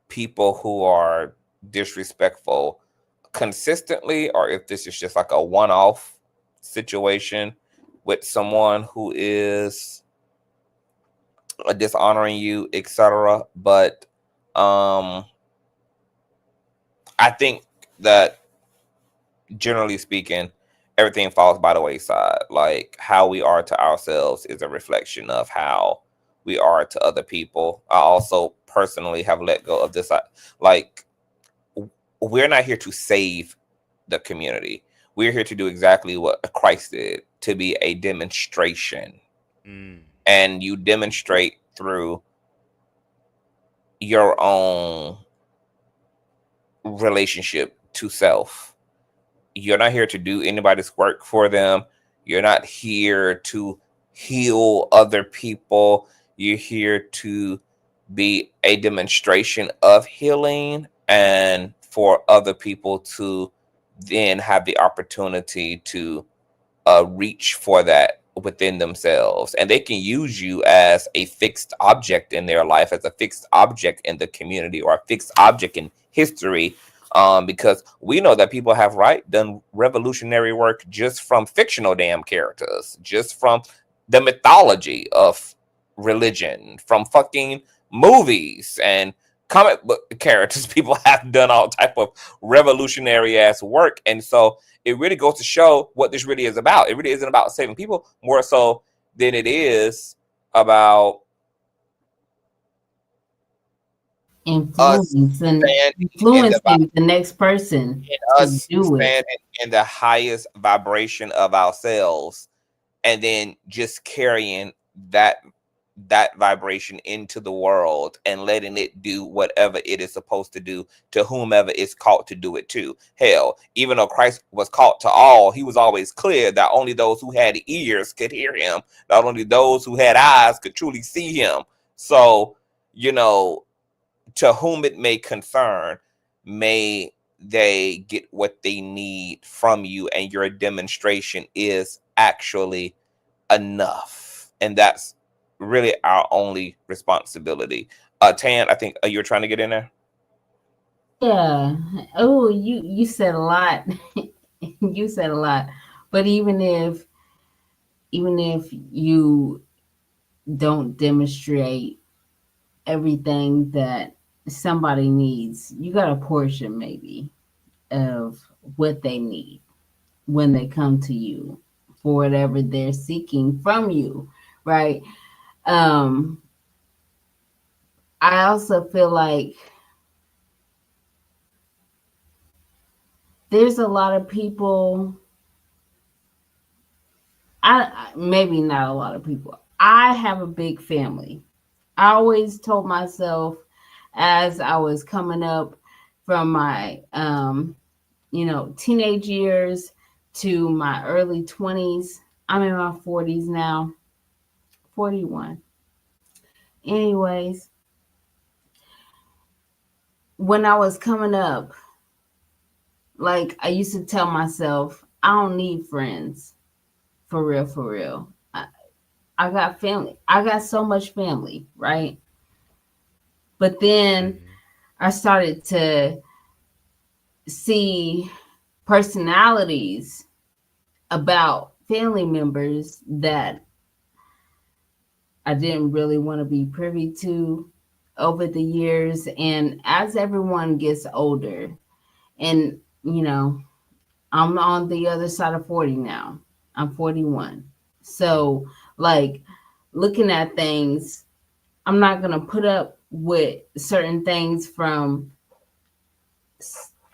people who are disrespectful consistently, or if this is just like a one-off situation with someone who is dishonoring you, etc. But I think that generally speaking, everything falls by the wayside. Like, how we are to ourselves is a reflection of how we are to other people. I also personally have let go of this. Like, we're not here to save the community. We're here to do exactly what Christ did, to be a demonstration. And you demonstrate through your own relationship to self. You're not here to do anybody's work for them. You're not here to heal other people. You're here to be a demonstration of healing, and for other people to then have the opportunity to reach for that within themselves. And they can use you as a fixed object in their life, as a fixed object in the community, or a fixed object in history. Because we know that people have done revolutionary work just from fictional damn characters, just from the mythology of religion, from fucking movies and comic book characters. People have done all type of revolutionary ass work. And so it really goes to show what this really is about. It really isn't about saving people more so than it is about influencing the next person to do it in the highest vibration of ourselves, and then just carrying that vibration into the world and letting it do whatever it is supposed to do to whomever is called to do it to. Hell, even though Christ was called to all, he was always clear that only those who had ears could hear him. Not only those who had eyes could truly see him. So, to whom it may concern, may they get what they need from you, and your demonstration is actually enough. And that's really our only responsibility. Tan, I think you're trying to get in there. Yeah. Oh, you said a lot. You said a lot. But even if you don't demonstrate everything that somebody needs, you got a portion maybe of what they need when they come to you for whatever they're seeking from you, right? I also feel like there's a lot of people maybe not a lot of people. I have a big family. I always told myself as I was coming up from my teenage years to my early 20s. I'm in my 40s now. 41. Anyways, when I was coming up, like I used to tell myself, I don't need friends. For real, for real. I got family. I got so much family, right? But then Mm-hmm. I started to see personalities about family members that I didn't really want to be privy to over the years. And as everyone gets older, and I'm on the other side of 40 now, I'm 41. So, like, looking at things, I'm not going to put up with certain things from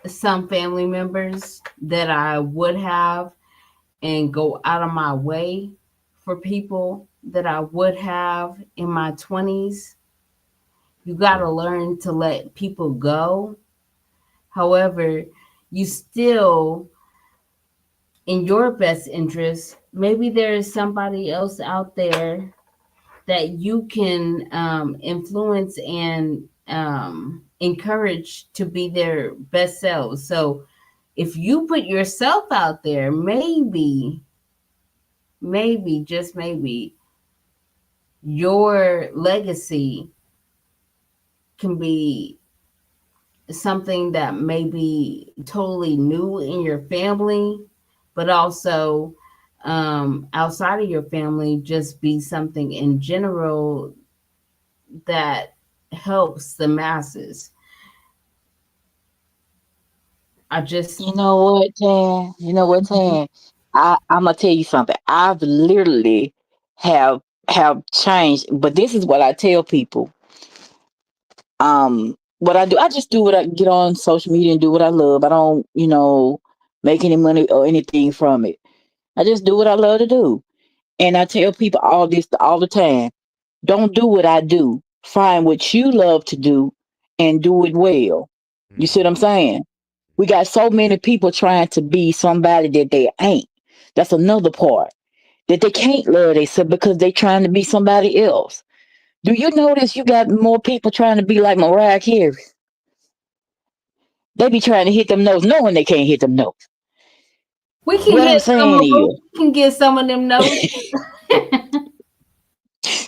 some family members that I would have and go out of my way for people that I would have in my 20s. You got to Right. learn to let people go. However, you still, in your best interest, maybe there is somebody else out there that you can influence and encourage to be their best selves. So if you put yourself out there, maybe, just maybe, your legacy can be something that may be totally new in your family, but also outside of your family, just be something in general that helps the masses. I just, You know what, Tan? You know what, Tan? I'm gonna tell you something. I've literally have have changed, but this is what I tell people. What I do, I just do what I get on social media and do what I love. I don't, make any money or anything from it. I just do what I love to do. And I tell people all this all the time. Don't do what I do. Find what you love to do and do it well. You see what Mm-hmm. I'm saying? We got so many people trying to be somebody that they ain't. That's another part. That they can't love themselves because they trying to be somebody else. Do you notice you got more people trying to be like Mariah Carey? They be trying to hit them notes knowing they can't hit them notes. we can What I'm get some saying of them. is, We can get some of them notes.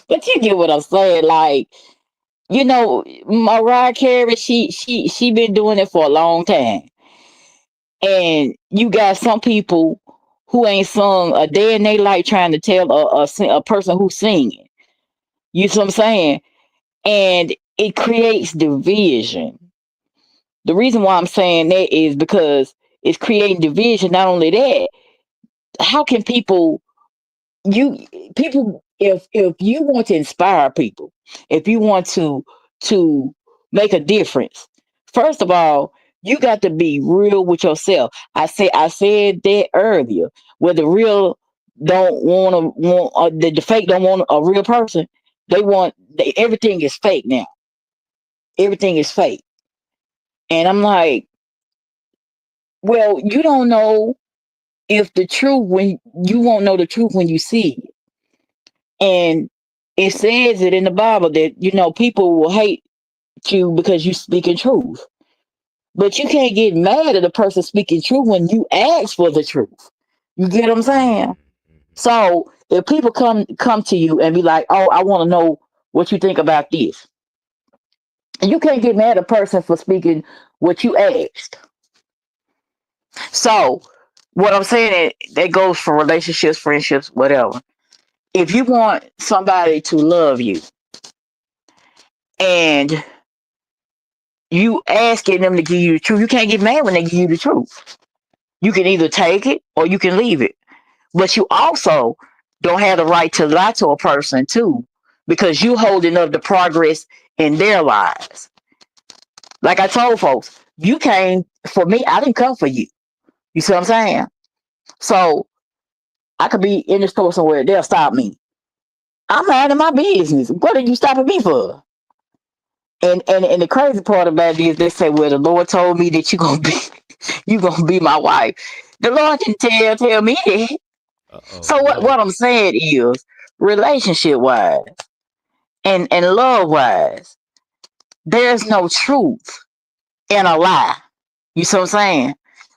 but you get what I'm saying. Like, Mariah Carey, she been doing it for a long time. And you got some people who ain't sung a day in their life trying to tell a person who's singing. You see what I'm saying? And it creates division. The reason why I'm saying that is because it's creating division. Not only that, how can you people if you want to inspire people, if you want to make a difference, first of all, you got to be real with yourself. I said that earlier, where the real don't want the fake don't want a real person. Everything is fake now. Everything is fake. And I'm like, well, you don't know if the truth when you won't know the truth when you see it. And it says it in the Bible that, people will hate you because you speaking truth. But you can't get mad at a person speaking truth when you ask for the truth. You get what I'm saying? Mm-hmm. So if people come to you and be like, oh, I want to know what you think about this. And you can't get mad at a person for speaking what you asked. So what I'm saying is that goes for relationships, friendships, whatever. If you want somebody to love you and you asking them to give you the truth, you can't get mad when they give you the truth. You can either take it or you can leave it. But you also don't have the right to lie to a person too, because you holding up the progress in their lives. Like I told folks, you came for me, I didn't come for you. You see what I'm saying? So I could be in the store somewhere, they'll stop me. I'm minding my business. What are you stopping me for? And the crazy part about it is they say, well, the Lord told me that you gonna be my wife. The Lord didn't tell me that. Uh-oh. So what Whoa. I'm saying is, relationship wise and love wise, there's no truth in a lie. You see what I'm saying?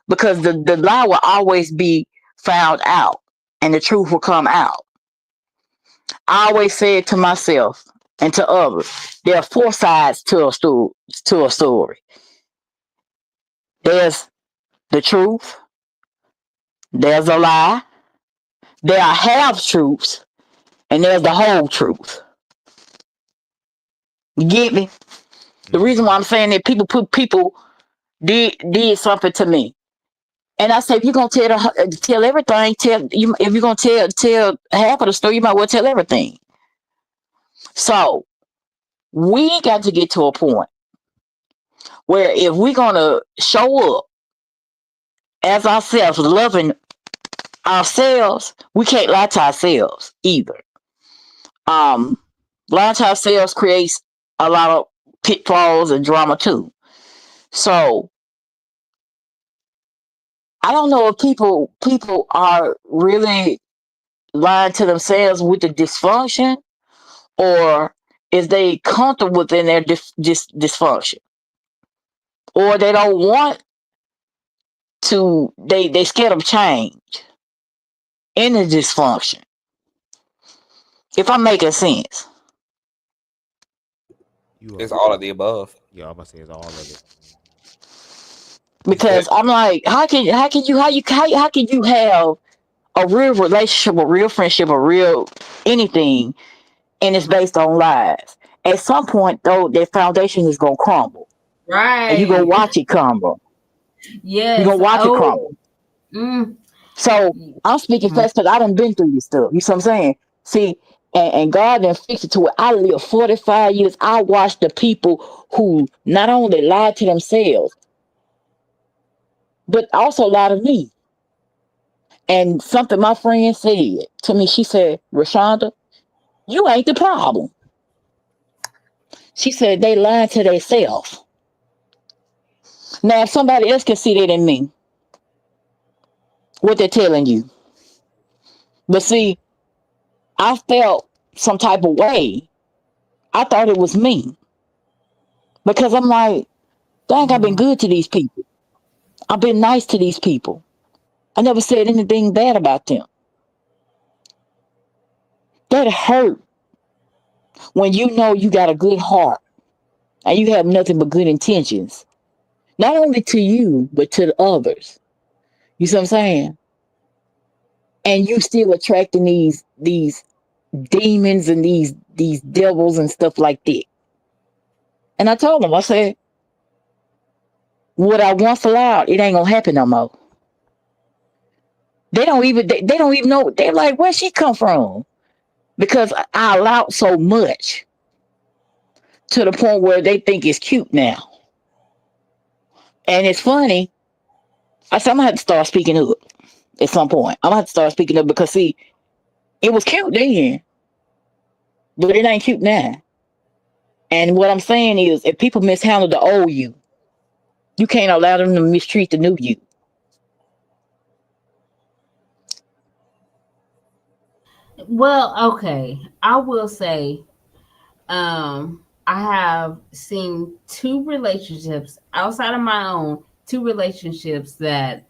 Because the lie will always be found out and the truth will come out. I always say it to myself and to others. There are four sides to a story. There's the truth, there's a lie, there are half truths, and there's the whole truth. You get me? The reason why I'm saying that people did something to me. And I say, if you're gonna tell everything, if you're gonna tell half of the story, you might well tell everything. So we got to get to a point where if we're gonna show up as ourselves, loving ourselves, we can't lie to ourselves either. Um, Lying to ourselves creates a lot of pitfalls and drama too. So I don't know if people are really lying to themselves with the dysfunction, or is they comfortable within their dysfunction, or they don't want to. They scared of change in the dysfunction. If I'm making sense, You It's are. all of the above. Yeah, I'm about to say it's all of it. It's that because I'm like, how can you have a real relationship, a real friendship, a real anything, and it's based on lies? At some point, though, their foundation is gonna crumble, and you gonna Right. watch it crumble. You're Yes. gonna watch it Oh. crumble. Mm. So I'm speaking Mhm. fast because I done been through this stuff. You see what I'm saying? See, and God done fixed it to it. I lived 45 years. I watched the people who not only lied to themselves, but also lied to me. And something my friend said to me, she said, Rashonda, you ain't the problem. She said they lied to themselves. Now, if somebody else can see that in me, what they're telling you. But see, I felt some type of way. I thought it was me because I'm like, dang, I've been Mhm. good to these people. I've been nice to these people. I never said anything bad about them. That hurt when you know you got a good heart and you have nothing but good intentions, not only to you, but to the others. You see what I'm saying? And you still attracting these demons and these devils and stuff like that. And I told them, I said, what I once allowed, it ain't gonna happen no more. They don't even know. They're like, where she come from? Because I allowed so much to the point where they think it's cute now. And it's funny. I said, I'm gonna have to start speaking up at some point. I'm gonna have to start speaking up because see, it was cute then, but it ain't cute now. And what I'm saying is, if people mishandle the old you, you can't allow them to mistreat the new you. Well, okay. I will say, I have seen two relationships outside of my own, two relationships that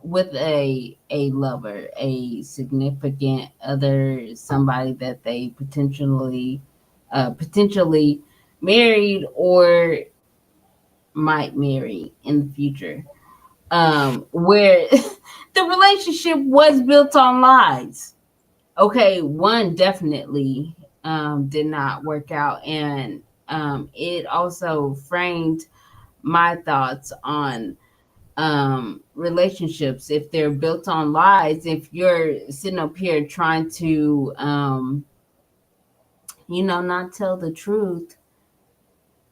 with a lover, a significant other, somebody that they potentially married or might marry in the future. Where the relationship was built on lies. Okay, one definitely did not work out, and it also framed my thoughts on relationships. If they're built on lies, if you're sitting up here trying to, not tell the truth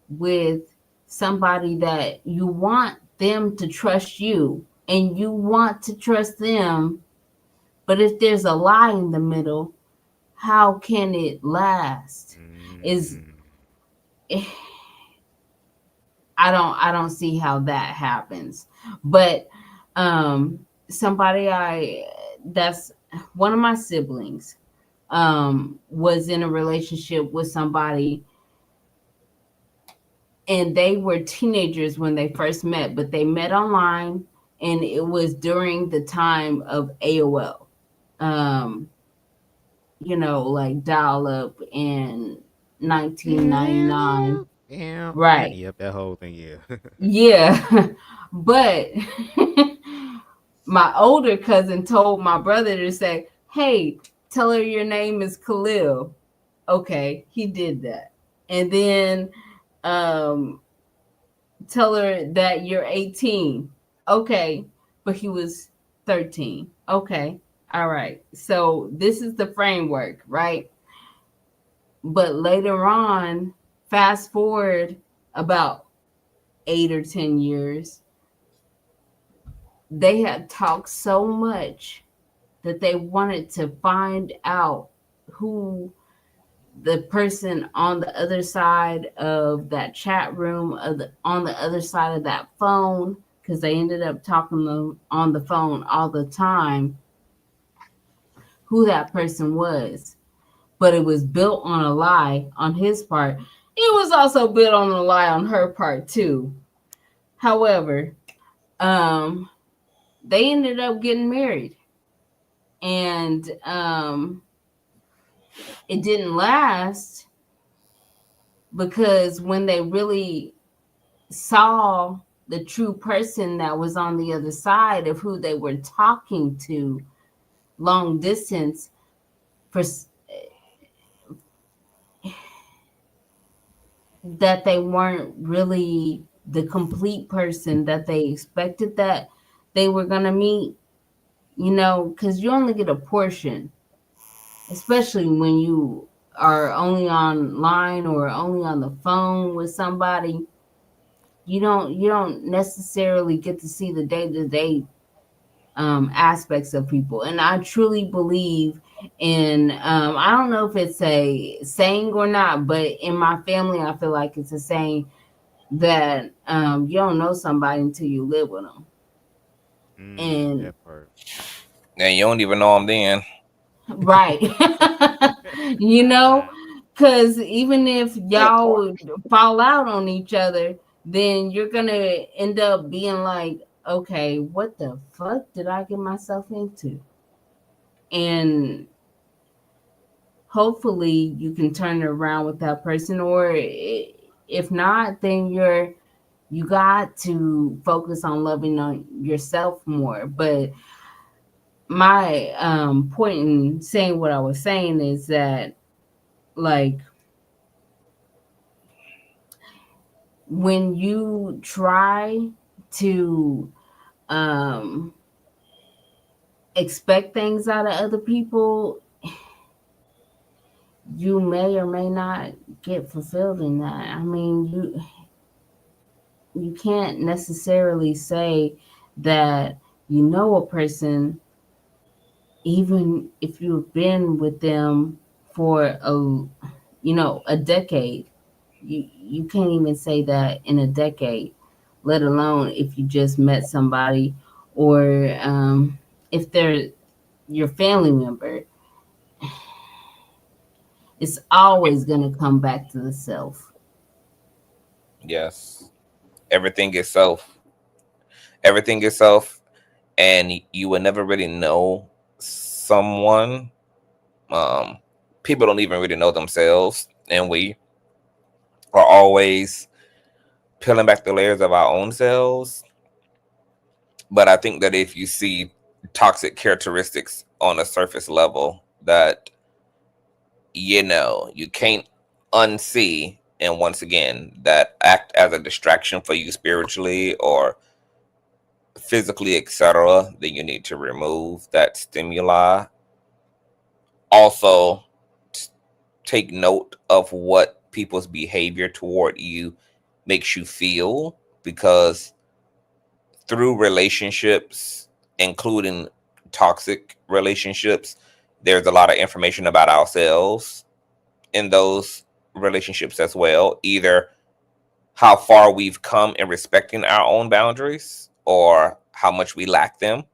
with somebody that you want them to trust you and you want to trust them, But if there's a lie in the middle, how can it last? Is I don't see how that happens. But somebody that's one of my siblings was in a relationship with somebody, and they were teenagers when they first met, but they met online, and it was during the time of AOL. Um, like dial up in 1999. Yeah, Right. yep, that whole thing, yeah. Yeah. But my older cousin told my brother to say, "Hey, tell her your name is Khalil." Okay, he did that. And then um tell her that you're 18. Okay, but he was 13. Okay. All right. So this is the framework, right? But later on, fast forward about 8 or 10 years, they had talked so much that they wanted to find out who the person on the other side of that chat room, on the other side of that phone, because they ended up talking on the phone all the time, who that person was. But it was built on a lie on his part. It was also built on a lie on her part too. However, they ended up getting married, and it didn't last because when they really saw the true person that was on the other side of who they were talking to long distance, for that they weren't really the complete person that they expected that they were going to meet, because you only get a portion, especially when you are only online or only on the phone with somebody. You don't necessarily get to see the day-to-day aspects of people. And I truly believe in, I don't know if it's a saying or not, but in my family, I feel like it's a saying that you don't know somebody until you live with them. And That part. And you don't even know them then. right. Because even if Good point. y'all fall out on each other, then you're going to end up being like, okay, what the fuck did I get myself into? And hopefully you can turn it around with that person, or if not, then you got to focus on loving on yourself more. But my point in saying what I was saying is that, like, when you try to expect things out of other people, you may or may not get fulfilled in that. I mean, you can't necessarily say that you know a person even if you've been with them for a decade. You can't even say that in a decade, let alone if you just met somebody, or if they're your family member. It's always going to come back to the self. Yes. Everything is self. Everything is self. And you will never really know someone. People don't even really know themselves. And we are always peeling back the layers of our own selves. But I think that if you see toxic characteristics on a surface level that you can't unsee, and once again that act as a distraction for you spiritually or physically, etc., then you need to remove that stimuli. Also, take note of what people's behavior toward you makes you feel, because through relationships, including toxic relationships, there's a lot of information about ourselves in those relationships as well. Either how far we've come in respecting our own boundaries or how much we lack them.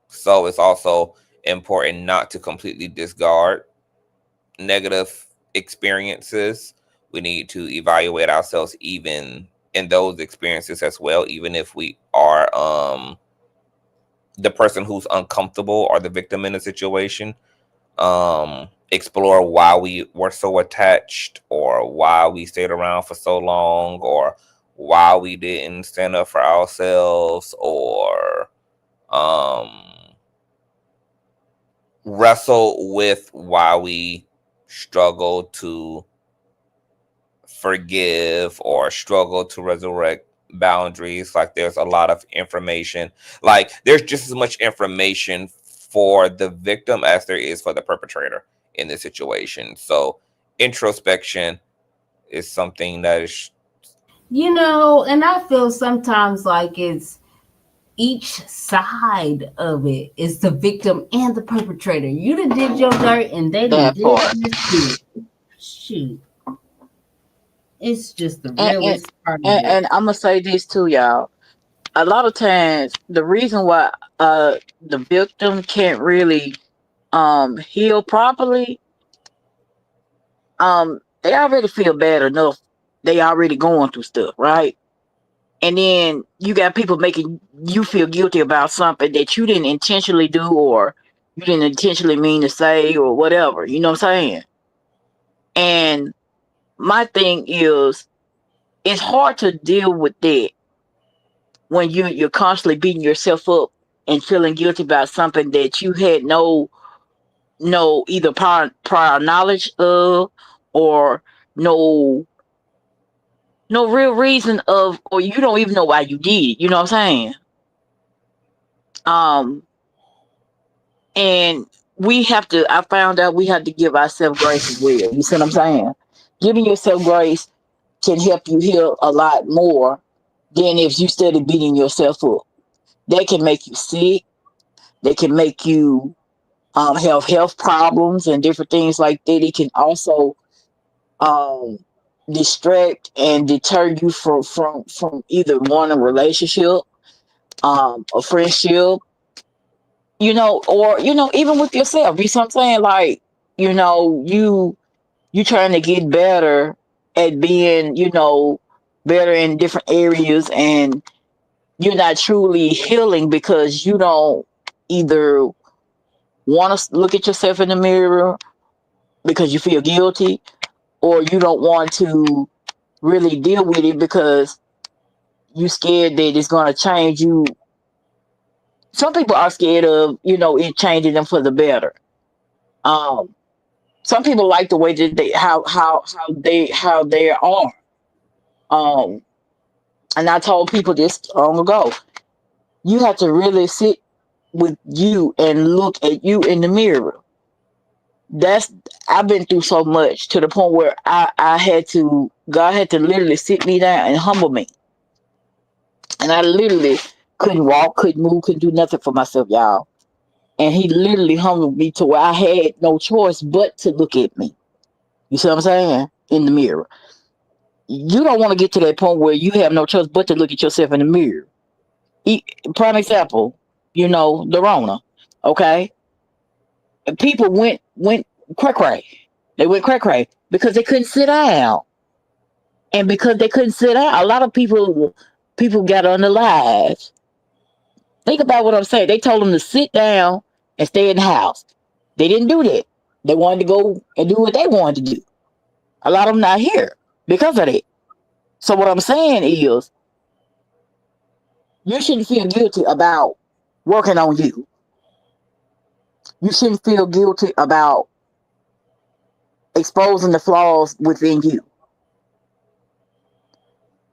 So it's also important not to completely discard negative experiences. We need to evaluate ourselves even in those experiences as well, even if we are the person who's uncomfortable or the victim in a situation. Explore why we were so attached, or why we stayed around for so long, or why we didn't stand up for ourselves, or wrestle with why we struggle to forgive or struggle to resurrect boundaries. Like, there's a lot of information. Like, there's just as much information for the victim as there is for the perpetrator in this situation. So introspection is something that is, And I feel sometimes like it's each side of it is the victim and the perpetrator. You done did your dirt and they done That did part. this shit. Shoot. It's just the And and, realest part of and it. and I'm gonna say this too, y'all. A lot of times, the reason why the victim can't really heal properly, they already feel bad enough. They already going through stuff, right? And then you got people making you feel guilty about something that you didn't intentionally do, or you didn't intentionally mean to say, or whatever. You know what I'm saying? And my thing is, it's hard to deal with that when you're constantly beating yourself up and feeling guilty about something that you had no either prior knowledge of, or no no real reason of, or you don't even know why you did. You know what I'm saying? Um, and I found out we have to give ourselves grace as well. You see what I'm saying? Giving yourself grace can help you heal a lot more than if you steady beating yourself up. That can make you sick. They can make you have health problems and different things like that. It can also um, distract and deter you from either one, a relationship, a friendship, or even with yourself. You see what I'm saying? Like, you trying to get better at being, better in different areas, and you're not truly healing because you don't either want to look at yourself in the mirror because you feel guilty, or you don't want to really deal with it because you scared that it's going to change you. Some people are scared of, it changing them for the better. Um, some people like the way that they are. Um, and I told people this long ago. You have to really sit with you and look at you in the mirror. That's I've been through so much to the point where God had to literally sit me down and humble me. And I literally couldn't walk, couldn't move, couldn't do nothing for myself, y'all. And he literally humbled me to where I had no choice but to look at me. You see what I'm saying? In the mirror. You don't want to get to that point where you have no choice but to look at yourself in the mirror. Prime example, the Rona. Okay? And people went cray-cray. They went cray-cray because they couldn't sit down. And because they couldn't sit down, a lot of people got on the lives. Think about what I'm saying. They told them to sit down and stay in the house. They didn't do that. They wanted to go and do what they wanted to do. A lot of them not here because of that. So what I'm saying is, you shouldn't feel guilty about working on you. You shouldn't feel guilty about exposing the flaws within you.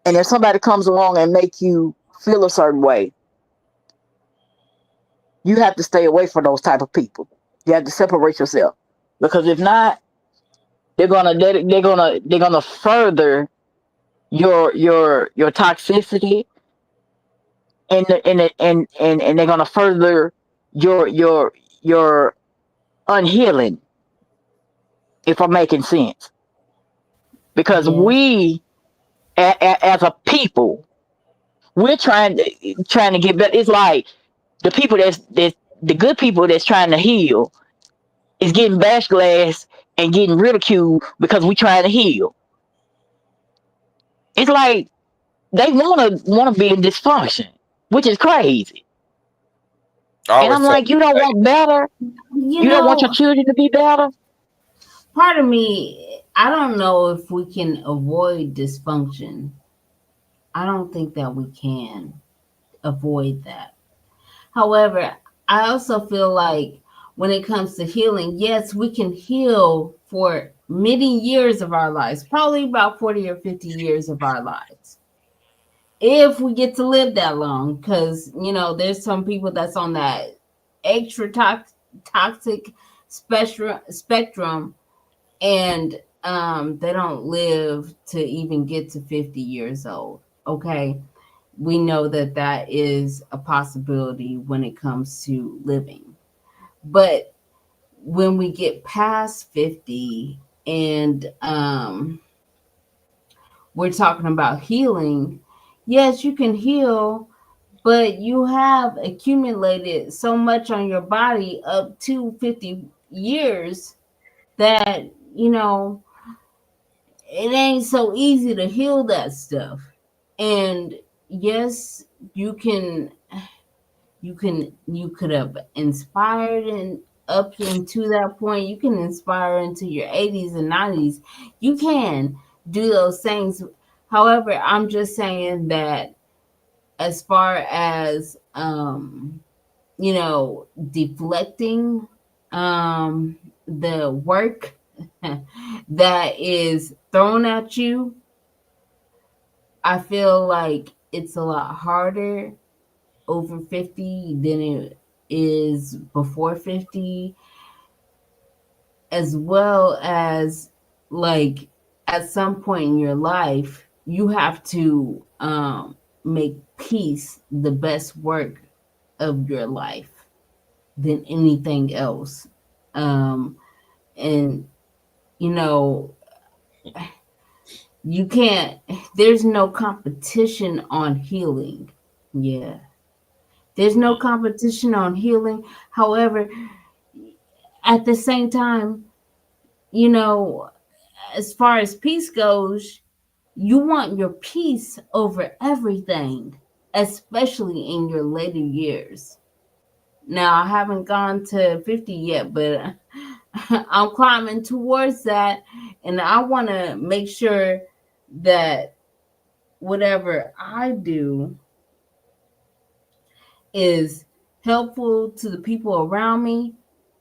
And if somebody comes along and make you feel a certain way, you have to stay away from those type of people. You have to separate yourself, because if not, they're gonna further your toxicity, and they're gonna further your unhealing, if I'm making sense. Because Yeah. we, as a people, we're trying to get better. It's like the people that's the good people that's trying to heal is getting backlash and getting ridiculed because we trying to heal. It's like they wanna be in dysfunction, which is crazy. I And always I'm tell like, you people don't that. want better. You You don't want your know, children to be better. part of me, I don't know if we can avoid dysfunction. I don't think that we can avoid that. However, I also feel like when it comes to healing, yes, we can heal for many years of our lives, probably about 40 or 50 years of our lives. If we get to live that long, because, there's some people that's on that extra toxic spectrum, and they don't live to even get to 50 years old. Okay, we know that that is a possibility when it comes to living. But when we get past 50 and we're talking about healing, yes, you can heal, but you have accumulated so much on your body up to 50 years that, it ain't so easy to heal that stuff. And yes, you can you could have inspired and up into that point. You can inspire into your 80s and 90s. You can do those things. However, I'm just saying that as far as deflecting the work that is thrown at you, I feel like it's a lot harder over 50 than it is before 50, as well as, like, at some point in your life you have to make peace the best work of your life than anything else. And you know you can't, there's no competition on healing. Yeah, there's no competition on healing. However, at the same time, you know, as far as peace goes, you want your peace over everything, especially in your later years. Now, I haven't gone to 50 yet, but I'm climbing towards that. And I want to make sure that whatever I do is helpful to the people around me.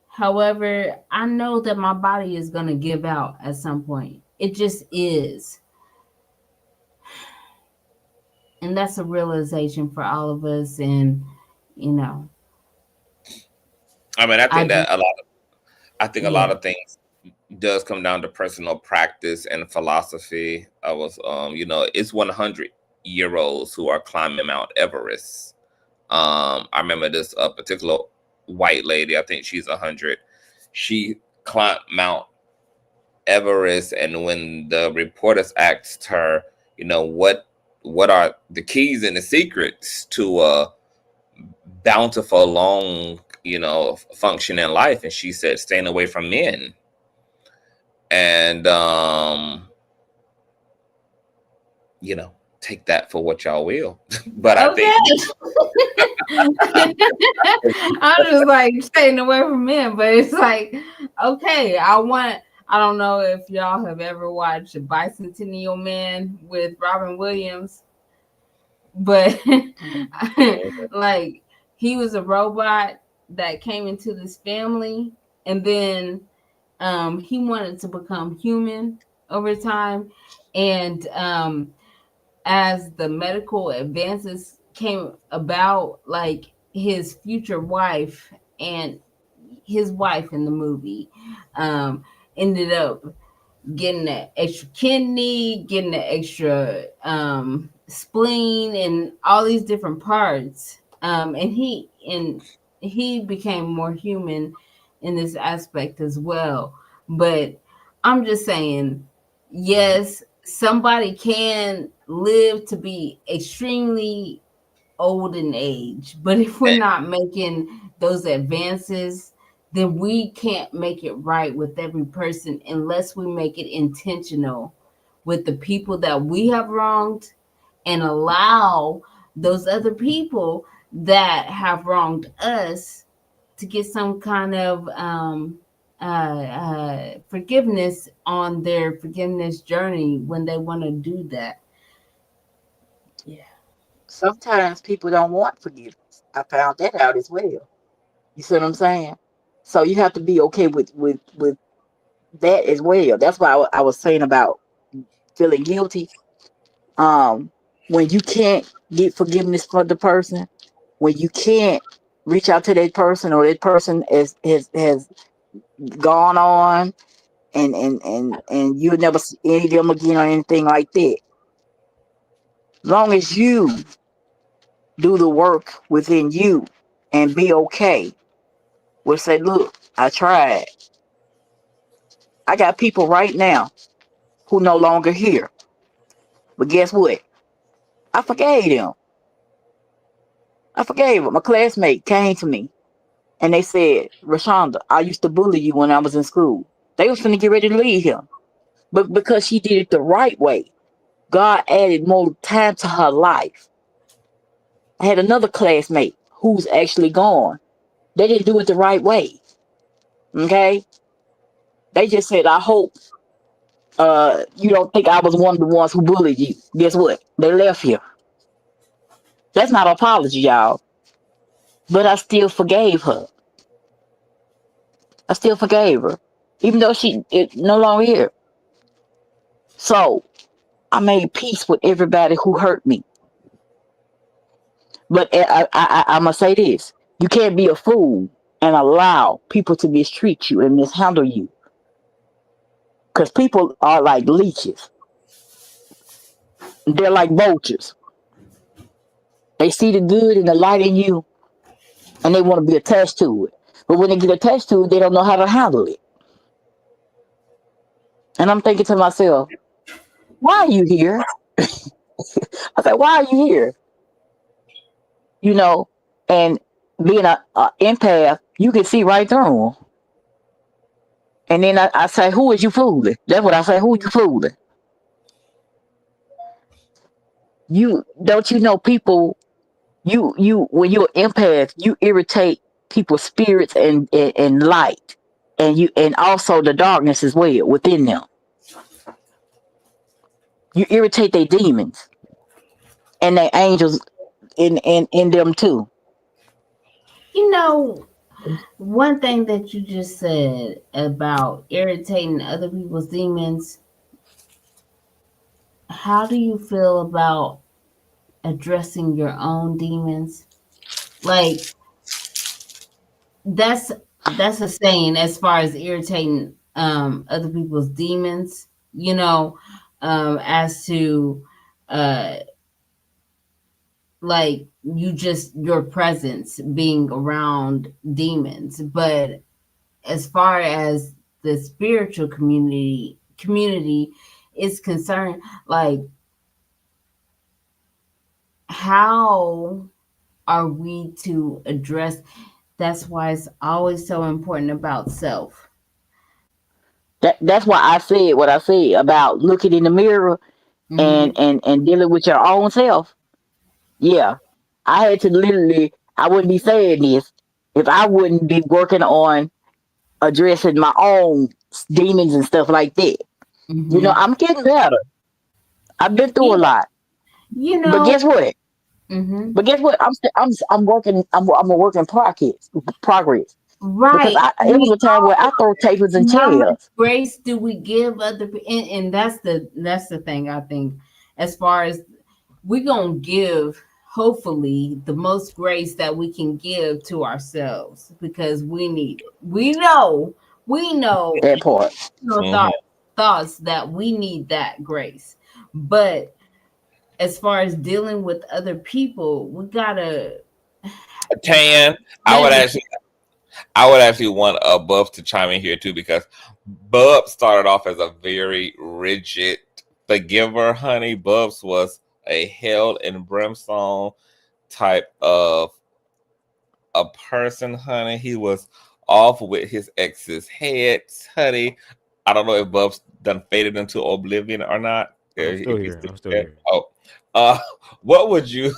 However, I know that my body is going to give out at some point. It just is. And that's a realization for all of us. And, you know, I mean, I I think just, that a lot yeah. of things does come down to personal practice and philosophy. It's 100-year-olds who are climbing Mount Everest. I remember this particular white lady. I think she's 100. She climbed Mount Everest, and when the reporters asked her, what are the keys and the secrets to a bountiful, long, functioning life, and she said, staying away from men. And take that for what y'all will. But I Okay. think I'm just like staying away from men, but it's like, okay, I don't know if y'all have ever watched Bicentennial Man with Robin Williams, but like, he was a robot that came into this family, and then he wanted to become human over time. And as the medical advances came about, like, his future wife and his wife in the movie ended up getting an extra kidney, getting an extra spleen, and all these different parts. And he became more human in this aspect as well. But I'm just saying, yes, somebody can live to be extremely old in age, but if we're not making those advances, then we can't make it right with every person unless we make it intentional with the people that we have wronged and allow those other people that have wronged us to get some kind of forgiveness on their forgiveness journey when they want to do that. Yeah. Sometimes people don't want forgiveness. I found that out as well. You see what I'm saying? So you have to be okay with that as well. That's why I was saying about feeling guilty. When you can't get forgiveness for the person, when you can't reach out to that person, or that person has gone on, and you'll never see any of them again or anything like that. Long as you do the work within you and be okay, will say, look, I tried. I got people right now who no longer here. But guess what? I forgave them. I forgave them. My classmate came to me and they said, Rashonda, I used to bully you when I was in school. They was finna get ready to leave him. But because she did it the right way, God added more time to her life. I had another classmate who's actually gone. They didn't do it the right way. Okay? They just said, I hope you don't think I was one of the ones who bullied you. Guess what? They left here. That's not an apology, y'all. But I still forgave her. I still forgave her. Even though she is no longer here. So I made peace with everybody who hurt me. But I'm going to say this. You can't be a fool and allow people to mistreat you and mishandle you. Because people are like leeches. They're like vultures. They see the good and the light in you, and they want to be attached to it. But when they get attached to it, they don't know how to handle it. And I'm thinking to myself, why are you here? I said, why are you here? You know, and being a empath, you can see right through them. And then I say, who is you fooling? That's what I say. Who are you fooling? You don't you know people? You when you're an empath, you irritate people's spirits and light, and also the darkness as well within them. You irritate their demons and their angels in them too. You know, one thing that you just said about irritating other people's demons, how do you feel about addressing your own demons? Like that's that's a saying as far as irritating other people's demons, as to uh like you just your presence being around demons. But as far as the spiritual community is concerned, like how are we to address? That's why it's always so important about self. That's why I said what I said about looking in the mirror Hmm. and dealing with your own self. Yeah, I had to literally. I wouldn't be saying this if I wouldn't be working on addressing my own demons and stuff like that. Hmm. I'm getting better. I've been through a Yeah, lot, you but know. guess what? Hmm. But guess what? I'm working. I'm a work in progress because Right, it was we a time where I throw tables and how much chairs. grace do we give other and that's the thing. I think as far as we're gonna give, hopefully the most grace that we can give to ourselves, because we need it. We know That part. no Hmm. thoughts that we need that grace. But as far as dealing with other people, we gotta Tan, I would There's actually I would actually want Bubs to chime in here too because Bubs started off as a very rigid forgiver, honey. Bubs was a hell and brimstone type of a person, honey. He was off with his ex's heads, honey. I don't know if Bubs done faded into oblivion or not. I'm still If he's here. still I'm still there. here. Oh, uh, what would you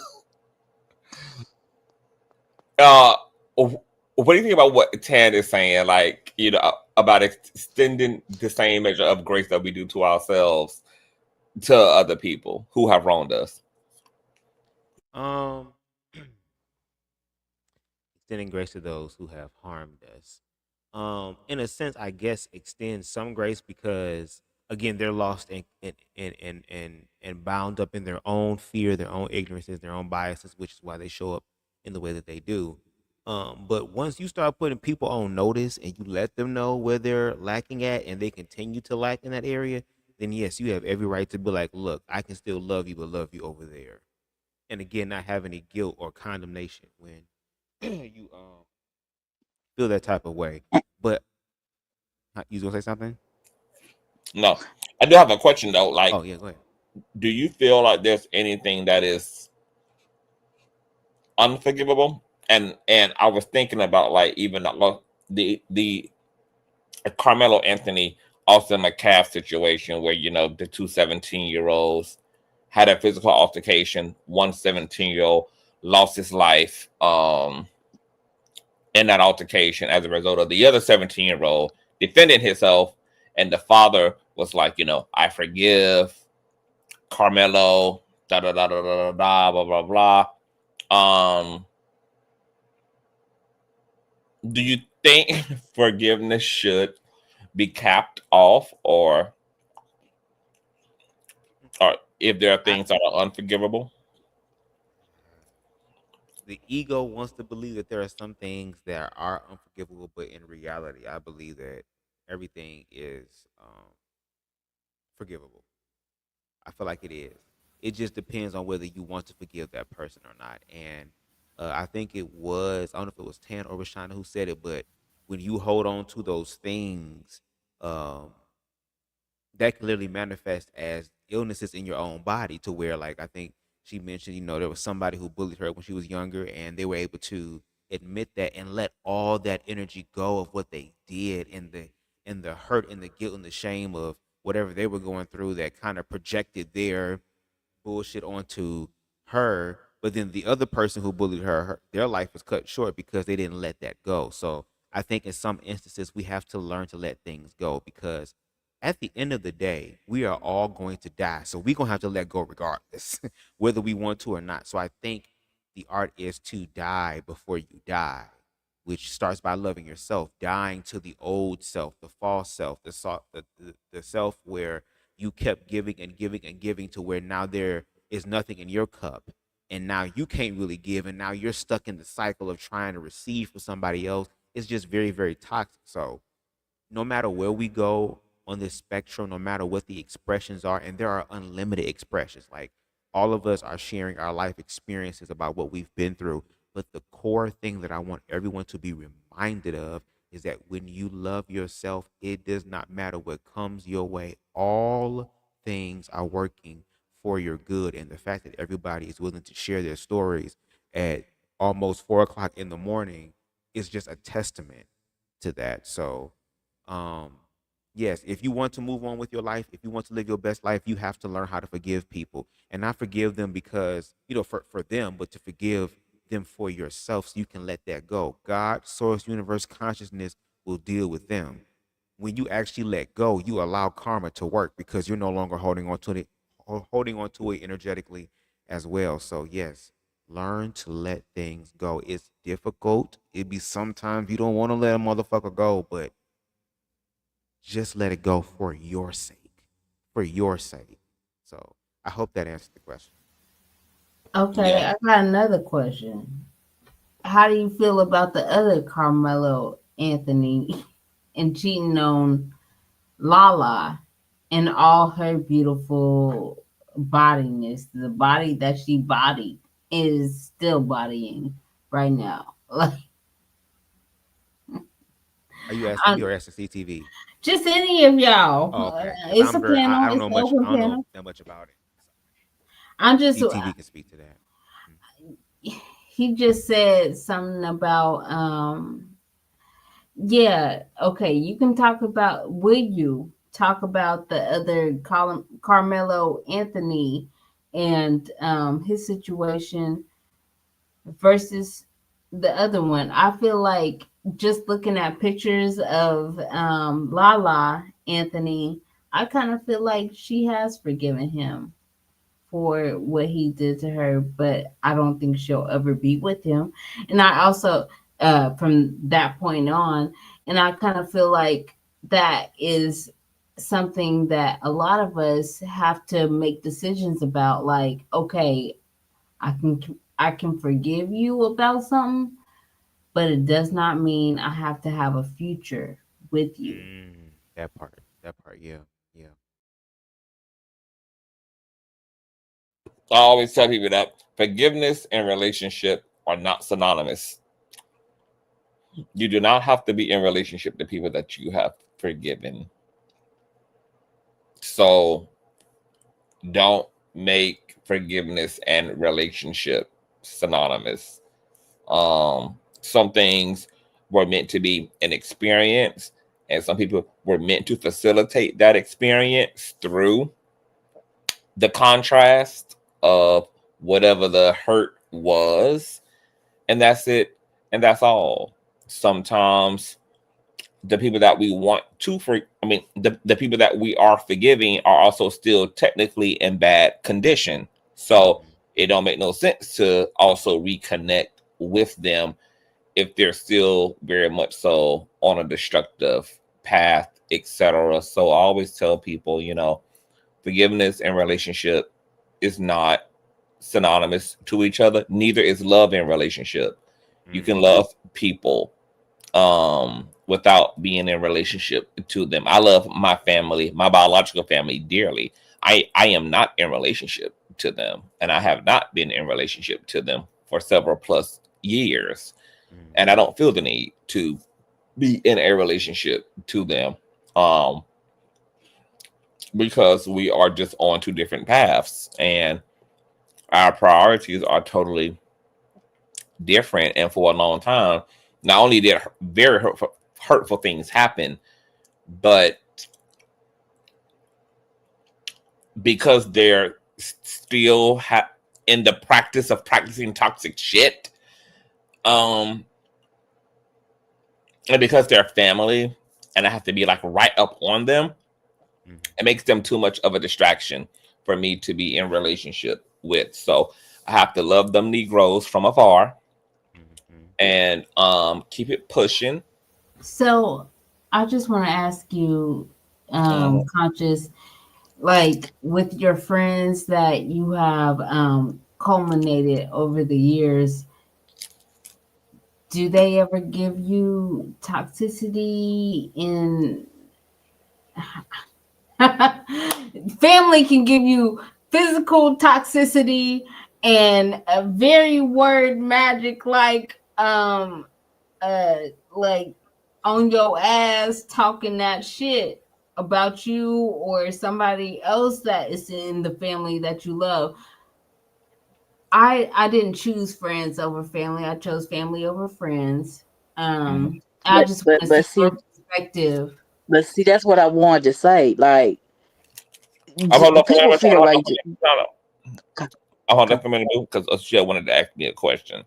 Uh, what do you think about what Tan is saying? Like, about extending the same measure of grace that we do to ourselves to other people who have wronged us. Um, extending grace to those who have harmed us. In a sense, I guess extend some grace because again, they're lost and bound up in their own fear, their own ignorances, their own biases, which is why they show up in the way that they do. But once you start putting people on notice and you let them know where they're lacking at and they continue to lack in that area, then yes, you have every right to be like, look, I can still love you, but love you over there. And again, not have any guilt or condemnation when you feel that type of way. But you gonna say something? No, I do have a question though. Oh Like, yeah, go ahead. do you feel like there's anything that is unforgivable? And I was thinking about like even the Carmelo Anthony Austin McCaff situation where the two 17-year-olds had a physical altercation. One 17-year-old lost his life in that altercation as a result of the other 17-year-old defending himself. And the father was like, I forgive Carmelo, da da da da da da, blah blah blah. Um, do you think forgiveness should be capped off, or if there are I, things that are unforgivable? the ego wants to believe that there are some things that are unforgivable, but in reality, I believe that everything is forgivable. I feel like it is. It just depends on whether you want to forgive that person or not. And I think it was, I don't know if it was Tan or Rashana who said it, but when you hold on to those things, um, that can literally manifest as illnesses in your own body to where, like, I think she mentioned, there was somebody who bullied her when she was younger and they were able to admit that and let all that energy go of what they did and the hurt and the guilt and the shame of whatever they were going through that kind of projected their bullshit onto her. But then the other person who bullied their life was cut short because they didn't let that go. So I think in some instances we have to learn to let things go because at the end of the day, we are all going to die. So we're going to have to let go regardless, whether we want to or not. So I think the art is to die before you die, which starts by loving yourself, dying to the old self, the false self, the self where you kept giving and giving and giving to where now there is nothing in your cup. And now you can't really give. And now you're stuck in the cycle of trying to receive from somebody else. It's just very, very toxic. So no matter where we go on this spectrum, no matter what the expressions are, and there are unlimited expressions, like all of us are sharing our life experiences about what we've been through. But the core thing that I want everyone to be reminded of is that when you love yourself, it does not matter what comes your way. All things are working for your good. And the fact that everybody is willing to share their stories at almost 4 o'clock in the morning is just a testament to that. So, um, yes, if you want to move on with your life, if you want to live your best life, you have to learn how to forgive people and not forgive them because, for them, but to forgive them for yourself so you can let that go. God, source, universe, consciousness will deal with them. When you actually let go, you allow karma to work because you're no longer holding on to it energetically as well. So yes, learn to let things go. It's difficult. It be sometimes you don't want to let a motherfucker go, but just let it go for your sake. For your sake. So I hope that answers the question. okay. Yeah. I got another question. How do you feel about the other Carmelo Anthony and cheating on Lala and all her beautiful bodiness? The body that she bodied is still bodying right now. Like, Are you asking me I'm or asking CTV? just any of y'all. Oh, okay. Because It's I'm a very, I panel. don't It's know an much. I open don't know panel. that much about it. I'm just. CTV can speak to that. He just said something about yeah, okay, you can talk about, will you talk about the other Carmelo Anthony and his situation versus the other one? I feel like just looking at pictures of Lala Anthony, I kind of feel like she has forgiven him for what he did to her, but I don't think she'll ever be with him. And I also, from that point on, and I kind of feel like that is something that a lot of us have to make decisions about. Like, okay, I can forgive you about something, but it does not mean I have to have a future with you. That part. That part. Yeah. Yeah. I always tell people that forgiveness and relationship are not synonymous. You do not have to be in relationship to people that you have forgiven. So don't make forgiveness and relationship synonymous. Some things were meant to be an experience, and some people were meant to facilitate that experience through the contrast of whatever the hurt was, and that's it, and that's all. Sometimes the people that we want to the people that we are forgiving are also still technically in bad condition, so it don't make no sense to also reconnect with them if they're still very much so on a destructive path, etc. So I always tell people, forgiveness and relationship is not synonymous to each other. Neither is love and relationship. You can love people without being in relationship to them. I love my family, my biological family, dearly. I am not in relationship to them, and I have not been in relationship to them for several plus years, and I don't feel the need to be in a relationship to them, because we are just on two different paths, and our priorities are totally different. And for a long time, not only did very hurtful things happen, but because they're still in the practice of practicing toxic shit, and because they're family and I have to be like right up on them, it makes them too much of a distraction for me to be in relationship with. So I have to love them Negroes from afar and keep it pushing. So I just want to ask you, Conscious, like with your friends that you have culminated over the years, do they ever give you toxicity in family can give you physical toxicity and a very word magic like on your ass talking that shit about you or somebody else that is in the family that you love. I didn't choose friends over family. I chose family over friends. I But just want but to but see see, your perspective. but see, that's what I wanted to say. Like, Hold on, people feel like, hold okay, on for a minute because she wanted to ask me a question.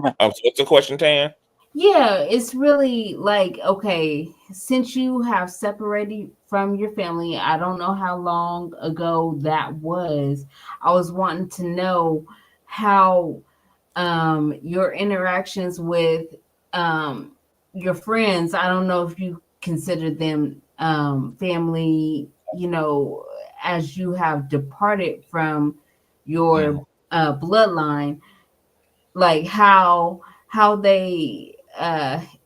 okay. So what's the question, Tan? Yeah, it's really like, okay, since you have separated from your family, I don't know how long ago that was. I was wanting to know how your interactions with your friends, I don't know if you consider them family, as you have departed from your bloodline, like how they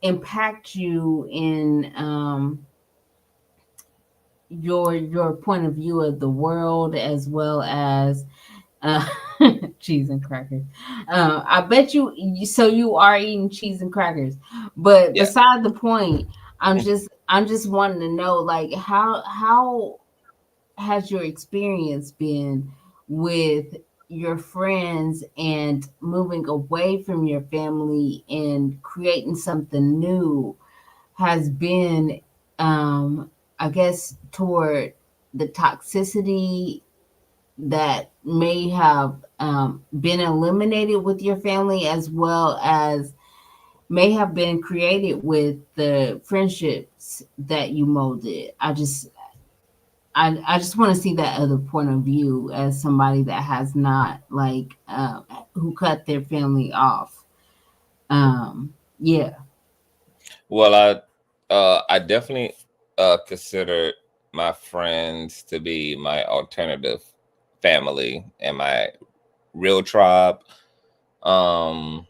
impact you in your point of view of the world, as well as uh, cheese and crackers. I bet so you are eating cheese and crackers. But Yeah. beside the point, I'm just wanting to know, like, how has your experience been with your friends and moving away from your family and creating something new has been, I guess, toward the toxicity that may have been eliminated with your family, as well as may have been created with the friendships that you molded. I just want to see that other point of view as somebody that has not, like, who cut their family off. Yeah. Well, I definitely consider my friends to be my alternative family and my real tribe. And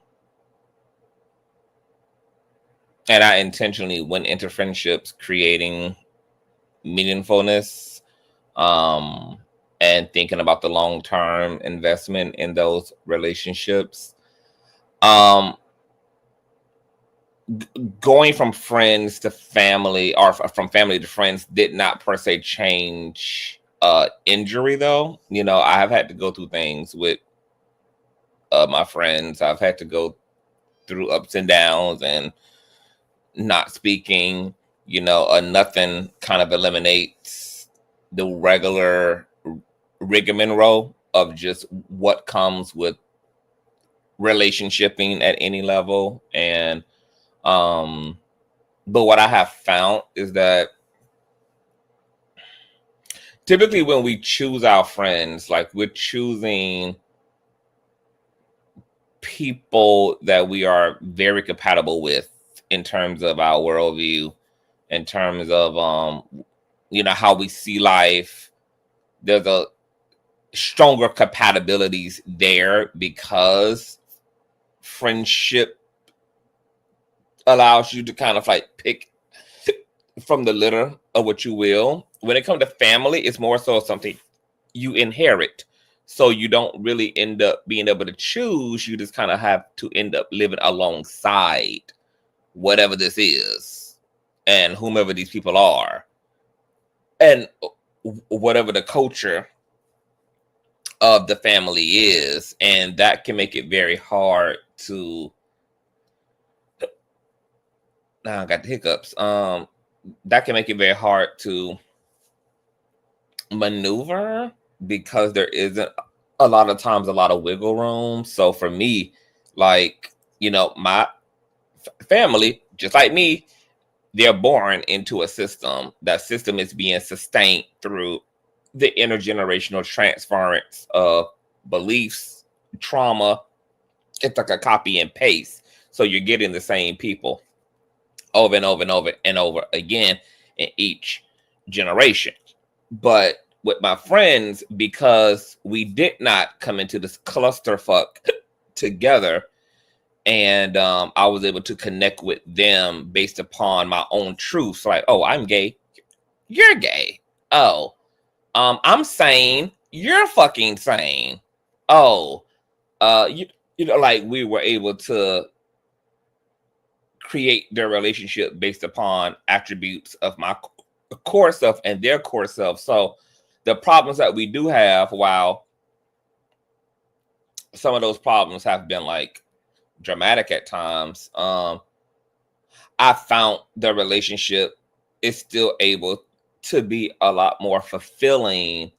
I intentionally went into friendships creating meaningfulness, and thinking about the long-term investment in those relationships. Um, Going from friends to family, or from family to friends, did not per se change injury, though. I have had to go through things with my friends. I've had to go through ups and downs and not speaking. Nothing kind of eliminates the regular rigmarole of just what comes with relationshiping at any level. And but what I have found is that typically when we choose our friends, like, we're choosing people that we are very compatible with in terms of our worldview, in terms of how we see life. There's a stronger compatibilities there because friendship allows you to kind of like pick from the litter of what you will. When it comes to family, it's more so something you inherit. So you don't really end up being able to choose. You just kind of have to end up living alongside whatever this is and whomever these people are, and whatever the culture of the family is. And that can make it very hard to, now I got the hiccups. That can make it very hard to maneuver because there isn't a lot of times a lot of wiggle room. So for me, like, my family, just like me, they're born into a system. That system is being sustained through the intergenerational transference of beliefs, trauma. It's like a copy and paste. So you're getting the same people over and over and over and over again in each generation. But with my friends, because we did not come into this clusterfuck together, and I was able to connect with them based upon my own truths. Like, oh, I'm gay, you're gay. Oh, I'm sane, you're fucking sane. Oh, like, we were able to create their relationship based upon attributes of my core self and their core self. So the problems that we do have, while some of those problems have been like dramatic at times, I found the relationship is still able to be a lot more fulfilling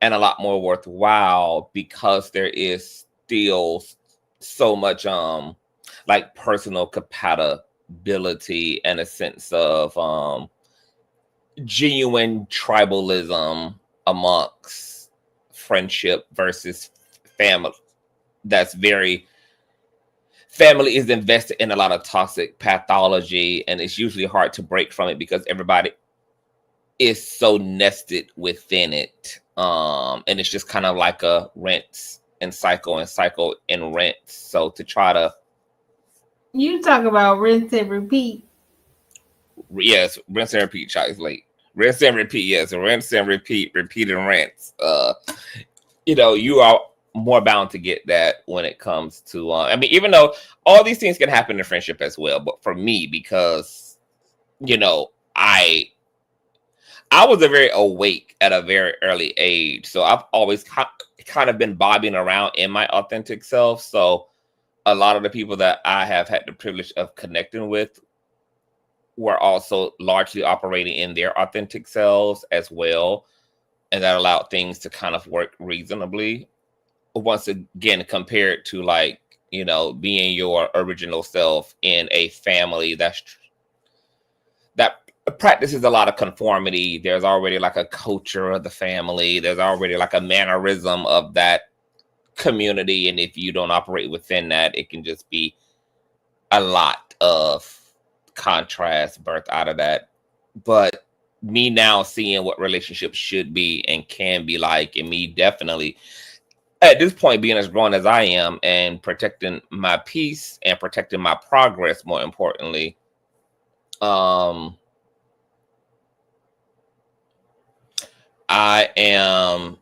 and a lot more worthwhile because there is still so much like personal compatibility and a sense of genuine tribalism amongst friendship versus family. That's very, family is invested in a lot of toxic pathology, and it's usually hard to break from it because everybody is so nested within it. And it's just kind of like a rinse and cycle and rinse. So to try to, You talk about rinse and repeat. yes, rinse and repeat, Chuck's late. Rinse and repeat, yes, rinse and repeat, repeat and rinse. You are more bound to get that when it comes to I mean, even though all these things can happen in friendship as well, but for me, because you know, I was a very awake at a very early age, so I've always kind of been bobbing around in my authentic self. So a lot of the people that I have had the privilege of connecting with were also largely operating in their authentic selves as well, and that allowed things to kind of work reasonably. Once again, compared to like, you know, being your original self in a family that practices a lot of conformity. There's already like a culture of the family. There's already like a mannerism of that community, and if you don't operate within that, it can just be a lot of contrast birth out of that. But me now seeing what relationships should be and can be like, and me definitely at this point being as grown as I am and protecting my peace and protecting my progress, more importantly, I am,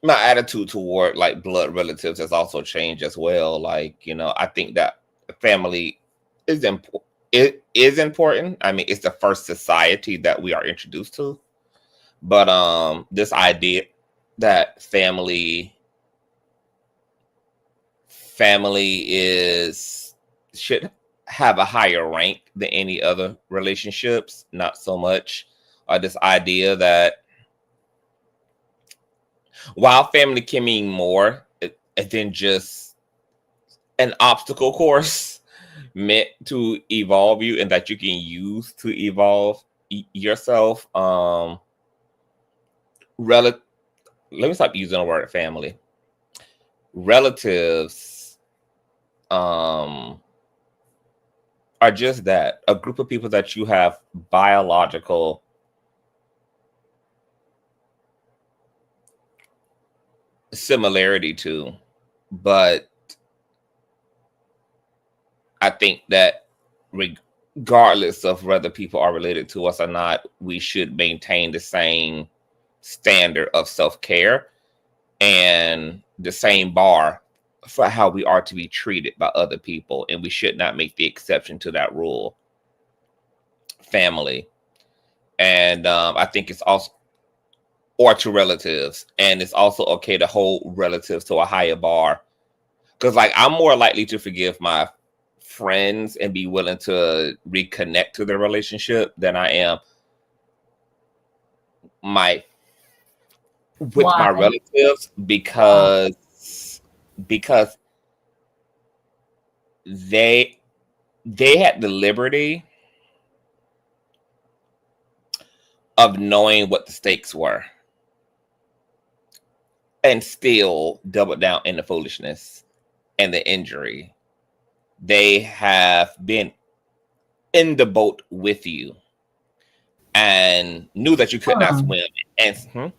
my attitude toward like blood relatives has also changed as well. Like, you know, I think that family is important. It is important. I mean, it's the first society that we are introduced to. But this idea that family should have a higher rank than any other relationships, not so much. This idea that while family can mean more than just an obstacle course meant to evolve you and that you can use to evolve yourself, let me stop using the word family. Relatives are just that, a group of people that you have biological similarity to. But I think that regardless of whether people are related to us or not, we should maintain the same standard of self-care and the same bar for how we are to be treated by other people, and we should not make the exception to that rule. Family, and I think it's also, or to relatives, and it's also okay to hold relatives to a higher bar, because like I'm more likely to forgive my friends and be willing to reconnect to their relationship than I am with my relatives, because they had the liberty of knowing what the stakes were and still double down in the foolishness and the injury. They have been in the boat with you and knew that you could not swim. And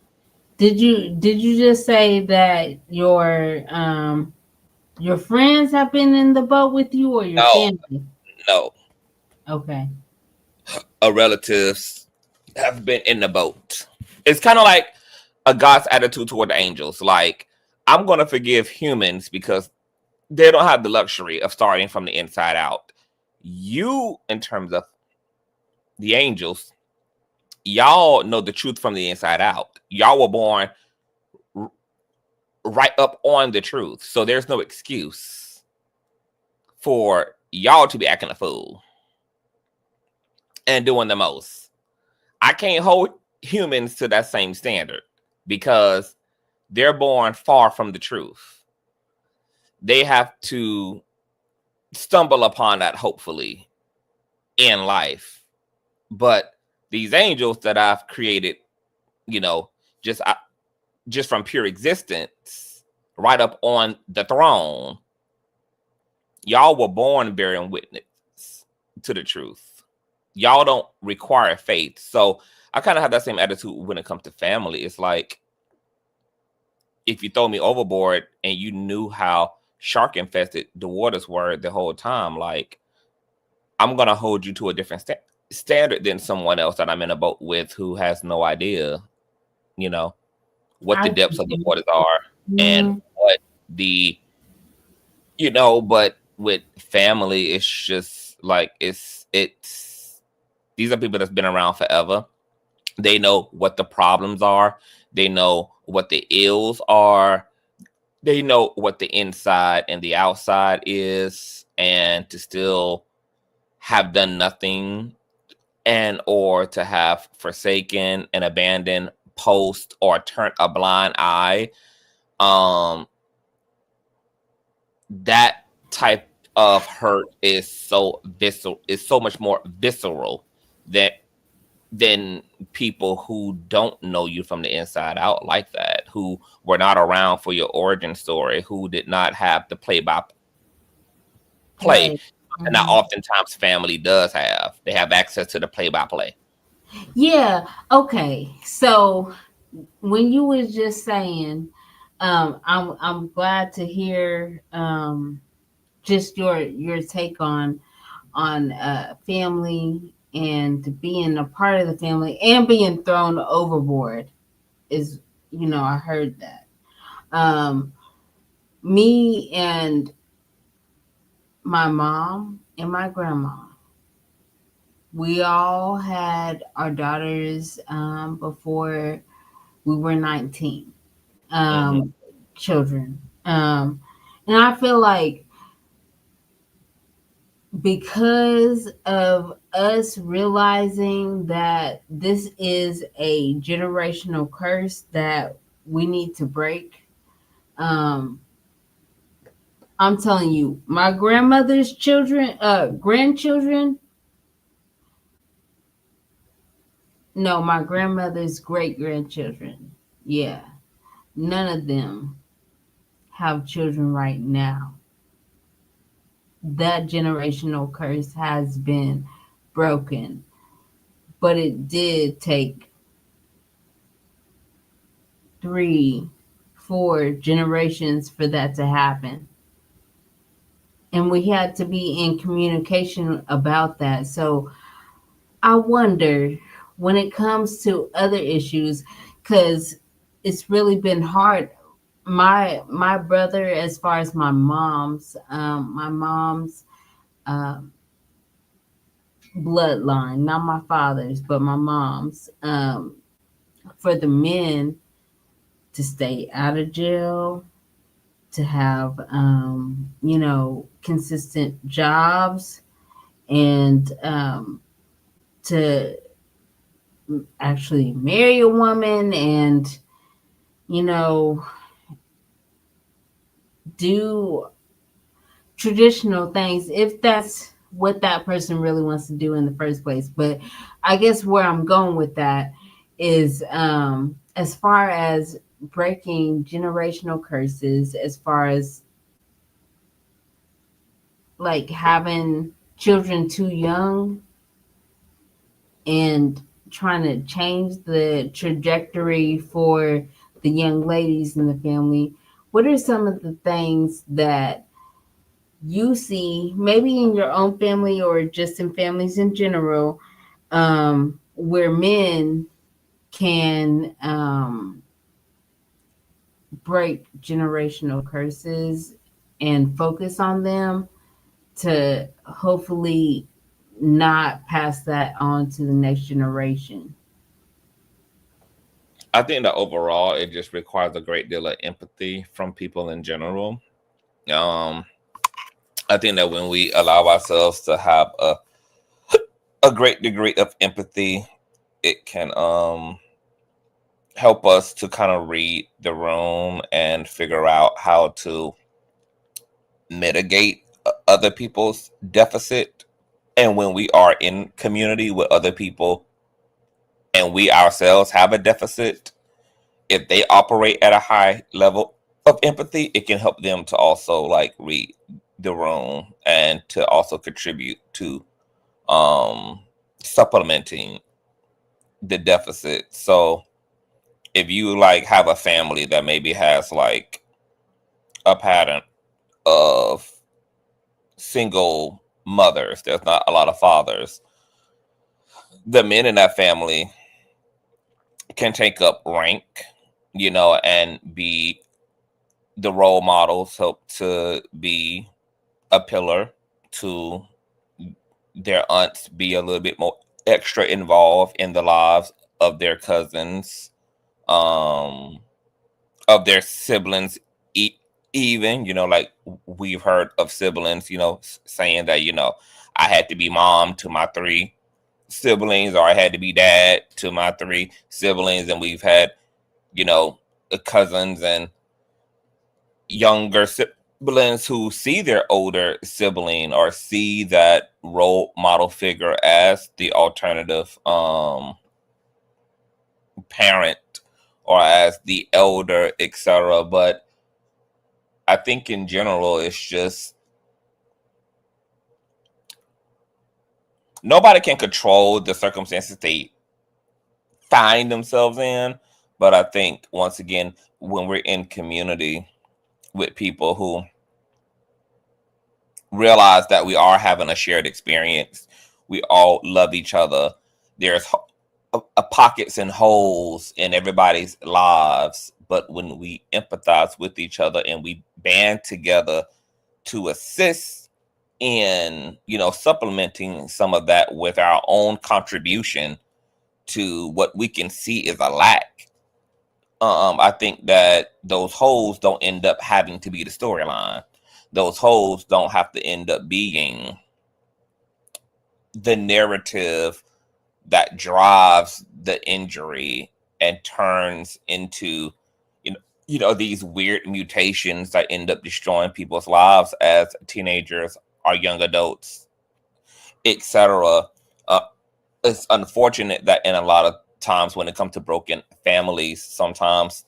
did you just say that your friends have been in the boat with you, or your family? No. Okay. Relatives have been in the boat. It's kind of like a God's attitude toward the angels. Like, I'm going to forgive humans because they don't have the luxury of starting from the inside out. You, in terms of the angels, y'all know the truth from the inside out. Y'all were born right up on the truth. So there's no excuse for y'all to be acting a fool and doing the most. I can't hold humans to that same standard because they're born far from the truth. They have to stumble upon that, hopefully, in life. But these angels that I've created, you know, just from pure existence, right up on the throne, y'all were born bearing witness to the truth. Y'all don't require faith. So I kind of have that same attitude when it comes to family. It's like, if you throw me overboard and you knew how shark infested the waters were the whole time, like, I'm going to hold you to a different standard than someone else that I'm in a boat with who has no idea, you know. what the I depths of the waters are, and Mhm. what the but with family, it's just like it's these are people that's been around forever. They know what the problems are. They know what the ills are. They know what the inside and the outside is, and to still have done nothing, and or to have forsaken and abandoned, post, or turned a blind eye. um that type of hurt is so visceral, is so much more visceral that than people who don't know you from the inside out like that, who were not around for your origin story, who did not have the play by play. Right. And now Mhm. oftentimes family does have, they have access to the play by play. Yeah. Okay. So when you was just saying, I'm glad to hear just your take on family and being a part of the family and being thrown overboard is, I heard that. Um, Me and my mom and my grandma, we all had our daughters before we were 19, Hmm. children. And I feel like because of us realizing that this is a generational curse that we need to break, um, I'm telling you, my grandmother's grandchildren, no, my grandmother's great grandchildren, yeah, none of them have children right now. That generational curse has been broken, but it did take 3, 4 generations for that to happen. And we had to be in communication about that. So I wonder when it comes to other issues, because it's really been hard. My brother, as far as my mom's um, bloodline, not my father's, but my mom's, for the men to stay out of jail, to have consistent jobs, and to actually marry a woman and you know do traditional things if that's what that person really wants to do in the first place. But I guess where I'm going with that is, as far as breaking generational curses, as far as like having children too young and trying to change the trajectory for the young ladies in the family, what are some of the things that you see, maybe in your own family or just in families in general, where men can break generational curses and focus on them to hopefully not pass that on to the next generation? I think that overall it just requires a great deal of empathy from people in general. um I think that when we allow ourselves to have a great degree of empathy, it can help us to kind of read the room and figure out how to mitigate other people's deficit. And when we are in community with other people and we ourselves have a deficit, if they operate at a high level of empathy, it can help them to also like read the room and to also contribute to um supplementing the deficit. So if you like have a family that maybe has like a pattern of single mothers, there's not a lot of fathers, the men in that family can take up rank and be the role models, help to be a pillar to their aunts, be a little bit more extra involved in the lives of their cousins, of their siblings, even, like we've heard of siblings, saying that, I had to be mom to my 3 siblings, or I had to be dad to my 3 siblings. And we've had, cousins and younger siblings who see their older sibling or see that role model figure as the alternative parent or as the elder, etc. But I think in general, it's just nobody can control the circumstances they find themselves in. But I think, once again, when we're in community with people who realize that we are having a shared experience, we all love each other, there's pockets and holes in everybody's lives. But when we empathize with each other and we band together to assist in, supplementing some of that with our own contribution to what we can see is a lack, I think that those holes don't end up having to be the storyline. Those holes don't have to end up being the narrative that drives the injury and turns into, these weird mutations that end up destroying people's lives as teenagers or young adults, etc. It's unfortunate that in a lot of times when it comes to broken families, sometimes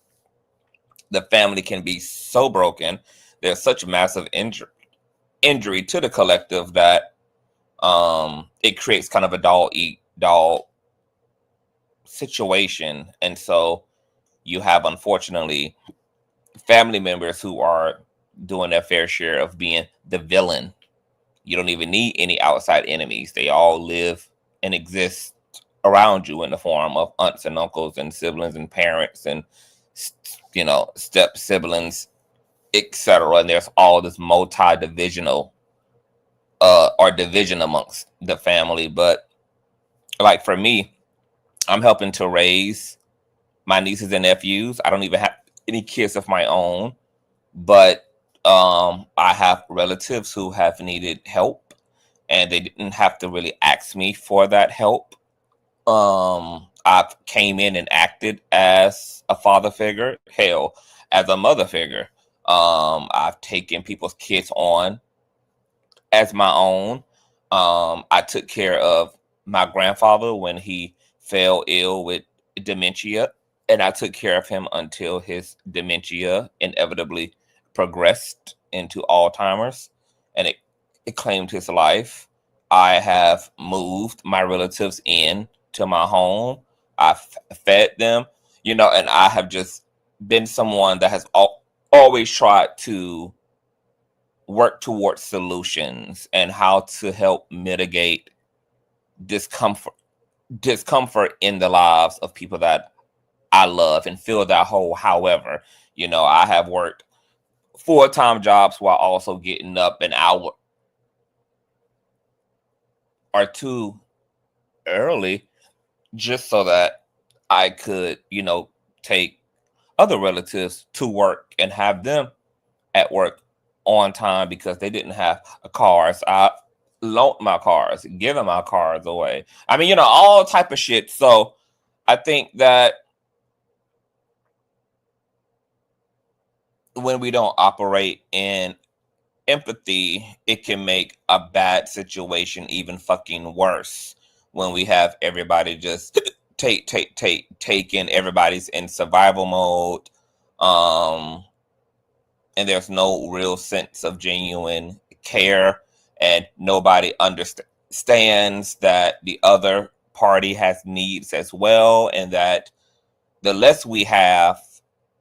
the family can be so broken, there's such massive injury to the collective that it creates kind of a dog eat dog situation. And so you have, unfortunately, family members who are doing their fair share of being the villain. You don't even need any outside enemies. They all live and exist around you in the form of aunts and uncles and siblings and parents and, step siblings, etc. And there's all this multi-divisional or division amongst the family. But like for me, I'm helping to raise my nieces and nephews. I don't even have any kids of my own, but I have relatives who have needed help, and they didn't have to really ask me for that help. I've came in and acted as a father figure, hell, as a mother figure. I've taken people's kids on as my own. I took care of my grandfather when he fell ill with dementia, and I took care of him until his dementia inevitably progressed into Alzheimer's, and it claimed his life. I have moved my relatives in to my home. I've fed them, and I have just been someone that has always tried to work towards solutions and how to help mitigate discomfort in the lives of people that I love and fill that hole. However, I have worked full-time jobs while also getting up an hour or two early just so that I could, take other relatives to work and have them at work on time because they didn't have a car. So I loaned my cars, giving my cars away. I mean, all type of shit. So I think that when we don't operate in empathy, it can make a bad situation even fucking worse when we have everybody just taking, everybody's in survival mode. And there's no real sense of genuine care, and nobody understands that the other party has needs as well, and that the less we have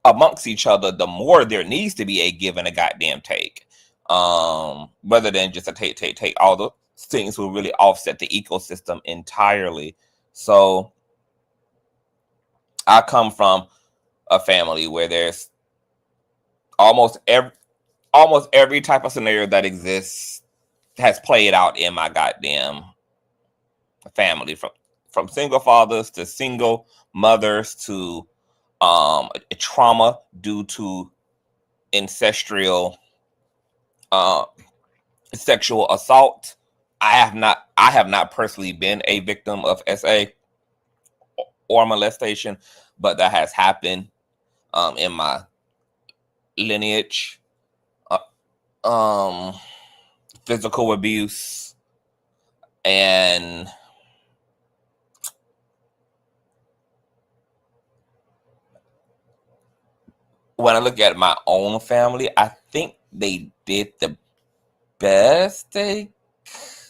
amongst each other, the more there needs to be a give and a goddamn take, rather than just a take. All the things will really offset the ecosystem entirely. So I come from a family where there's almost every type of scenario that exists has played out in my goddamn family, from single fathers to single mothers to trauma due to ancestral sexual assault. I have not personally been a victim of SA or molestation, but that has happened in my lineage. Physical abuse, and when I look at my own family, I think they did the best they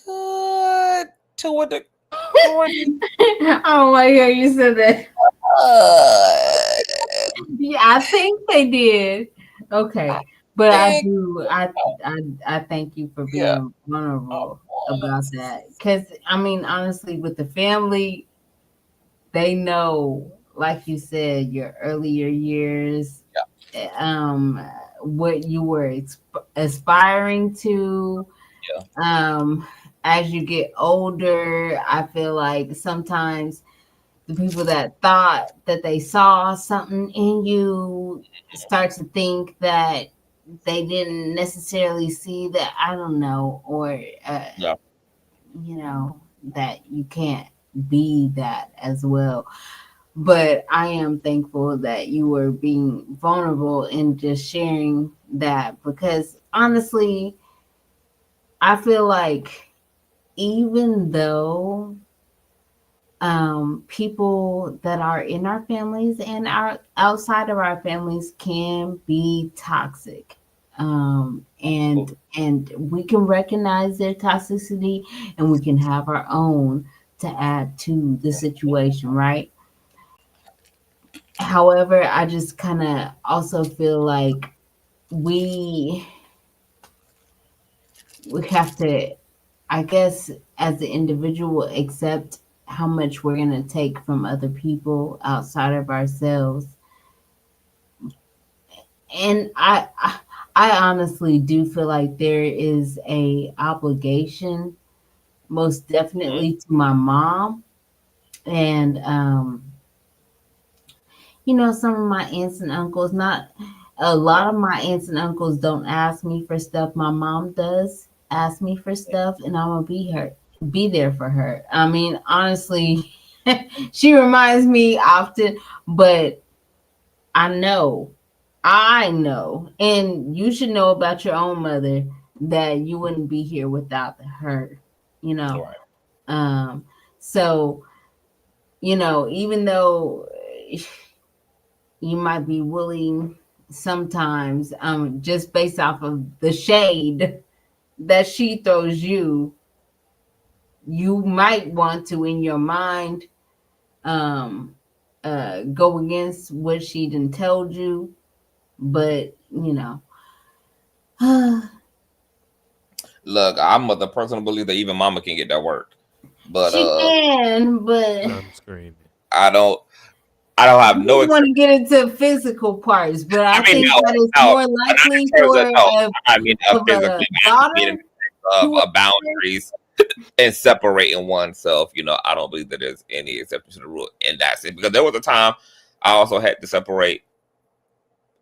could to what the Oh my god, you said that. Yeah, I think they did. Okay. But I thank you for being vulnerable about that. Because I mean, honestly, with the family, they know, like you said, your earlier years, what you were aspiring to. As you get older, I feel like sometimes the people that thought that they saw something in you start to think that they didn't necessarily see that, I don't know, or you know, that you can't be that as well. But I am thankful that you were being vulnerable and just sharing that, because honestly, I feel like even though people that are in our families and are outside of our families can be toxic, and we can recognize their toxicity, and we can have our own to add to the situation, right? However, I just kind of also feel like we have to, I guess, as the individual, accept how much we're going to take from other people outside of ourselves. And I honestly do feel like there is a obligation, most definitely, to my mom. And you know, some of my aunts and uncles, not a lot of my aunts and uncles don't ask me for stuff. My mom does ask me for stuff, and I'm gonna be there for her. I mean, honestly, she reminds me often, but I know, and you should know about your own mother, that you wouldn't be here without her, you know. So, you know, even though you might be willing sometimes, just based off of the shade that she throws you, you might want to, in your mind, go against what she done told you, but you know. Look, I'm of the personal belief that even mama can get that work, but She can, but I'm screaming. I don't have I no don't want to get into physical parts, but I mean, think that it's no, more not likely in terms for of no. I mean, of physically, a I mean, in daughter terms to of boundaries and separating oneself. You know, I don't believe that there's any exception to the rule in that sense, because there was a time I also had to separate.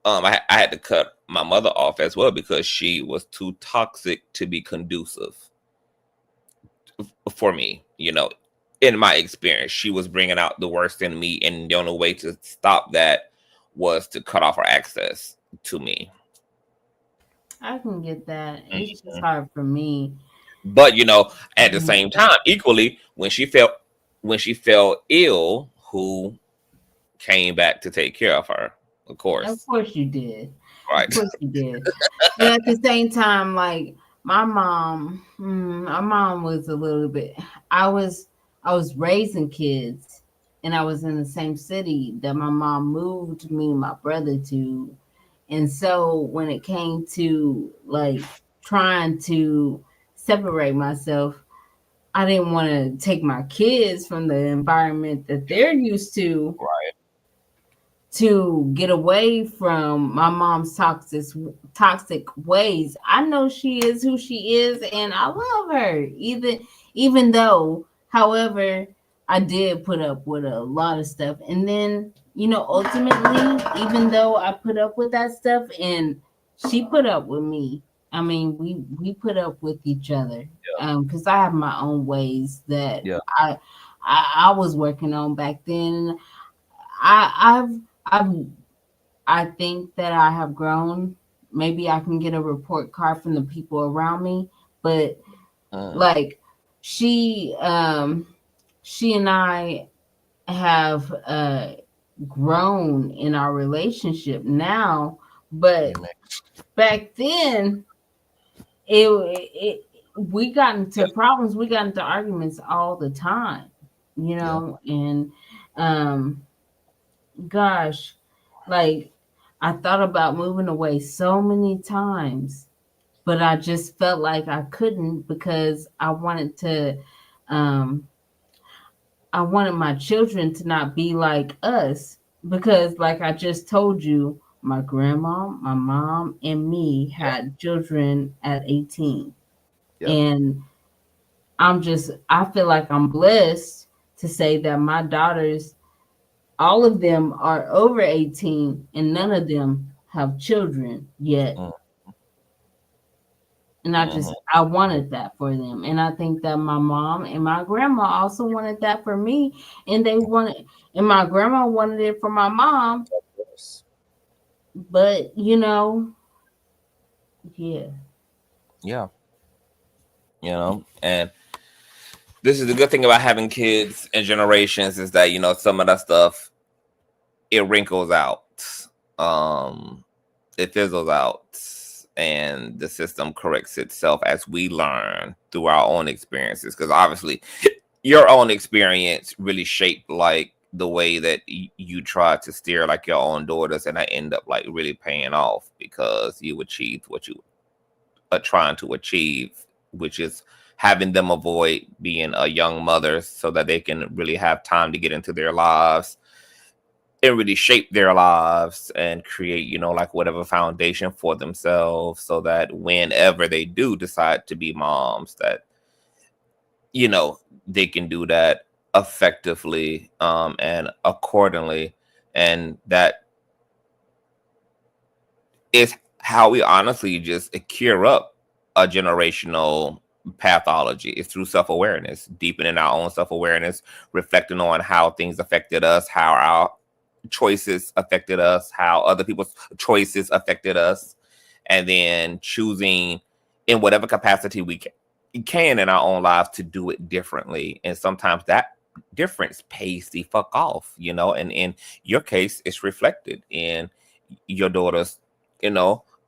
I had to cut my mother off as well because she was too toxic to be conducive for me. You know, in my experience, she was bringing out the worst in me, and the only way to stop that was to cut off her access to me. I can get that. It's just hard for me. But you know, at the same time, equally, when she fell ill, who came back to take care of her? Of Of course, course you did. Of right? course you did. And at the same time, like my mom was a little bit. I was I was raising kids, and I was in the same city that my mom moved me and my brother to. And so when it came to like trying to separate myself, I didn't want to take my kids from the environment that they're used to to get away from my mom's toxic ways. I know she is who she is, and I love her. Even though, however, I did put up with a lot of stuff, and then ultimately, even though I put up with that stuff, and she put up with me. I mean, we put up with each other. Because I have my own ways that Yeah. I was working on back then. I've I think that I have grown. Maybe I can get a report card from the people around me, but like she she and I have grown in our relationship now, but back then it we got into problems, we got into arguments all the time, and gosh, like I thought about moving away so many times, but I just felt like I couldn't because um I wanted my children to not be like us, because like I just told you, my grandma, my mom, and me had children at 18. Yep. And I feel like I'm blessed to say that my daughters, all of them are over 18 and none of them have children yet. And I wanted that for them. And I think that my mom and my grandma also wanted that for me. And and my grandma wanted it for my mom. But, yeah. Yeah. And this is the good thing about having kids and generations is that, some of that stuff, it wrinkles out. It fizzles out, and the system corrects itself as we learn through our own experiences. Because obviously your own experience really shaped like the way that you try to steer like your own daughters, and I end up like really paying off because you achieved what you are trying to achieve, which is having them avoid being a young mother so that they can really have time to get into their lives and really shape their lives and create, like whatever foundation for themselves, so that whenever they do decide to be moms, that, they can do that effectively and accordingly. And that is how we honestly just cure up a generational pathology. Is through self-awareness, deepening our own self-awareness, reflecting on how things affected us, how our choices affected us, how other people's choices affected us, and then choosing in whatever capacity we can in our own lives to do it differently. And sometimes that difference pays the fuck off, and in your case, it's reflected in your daughters,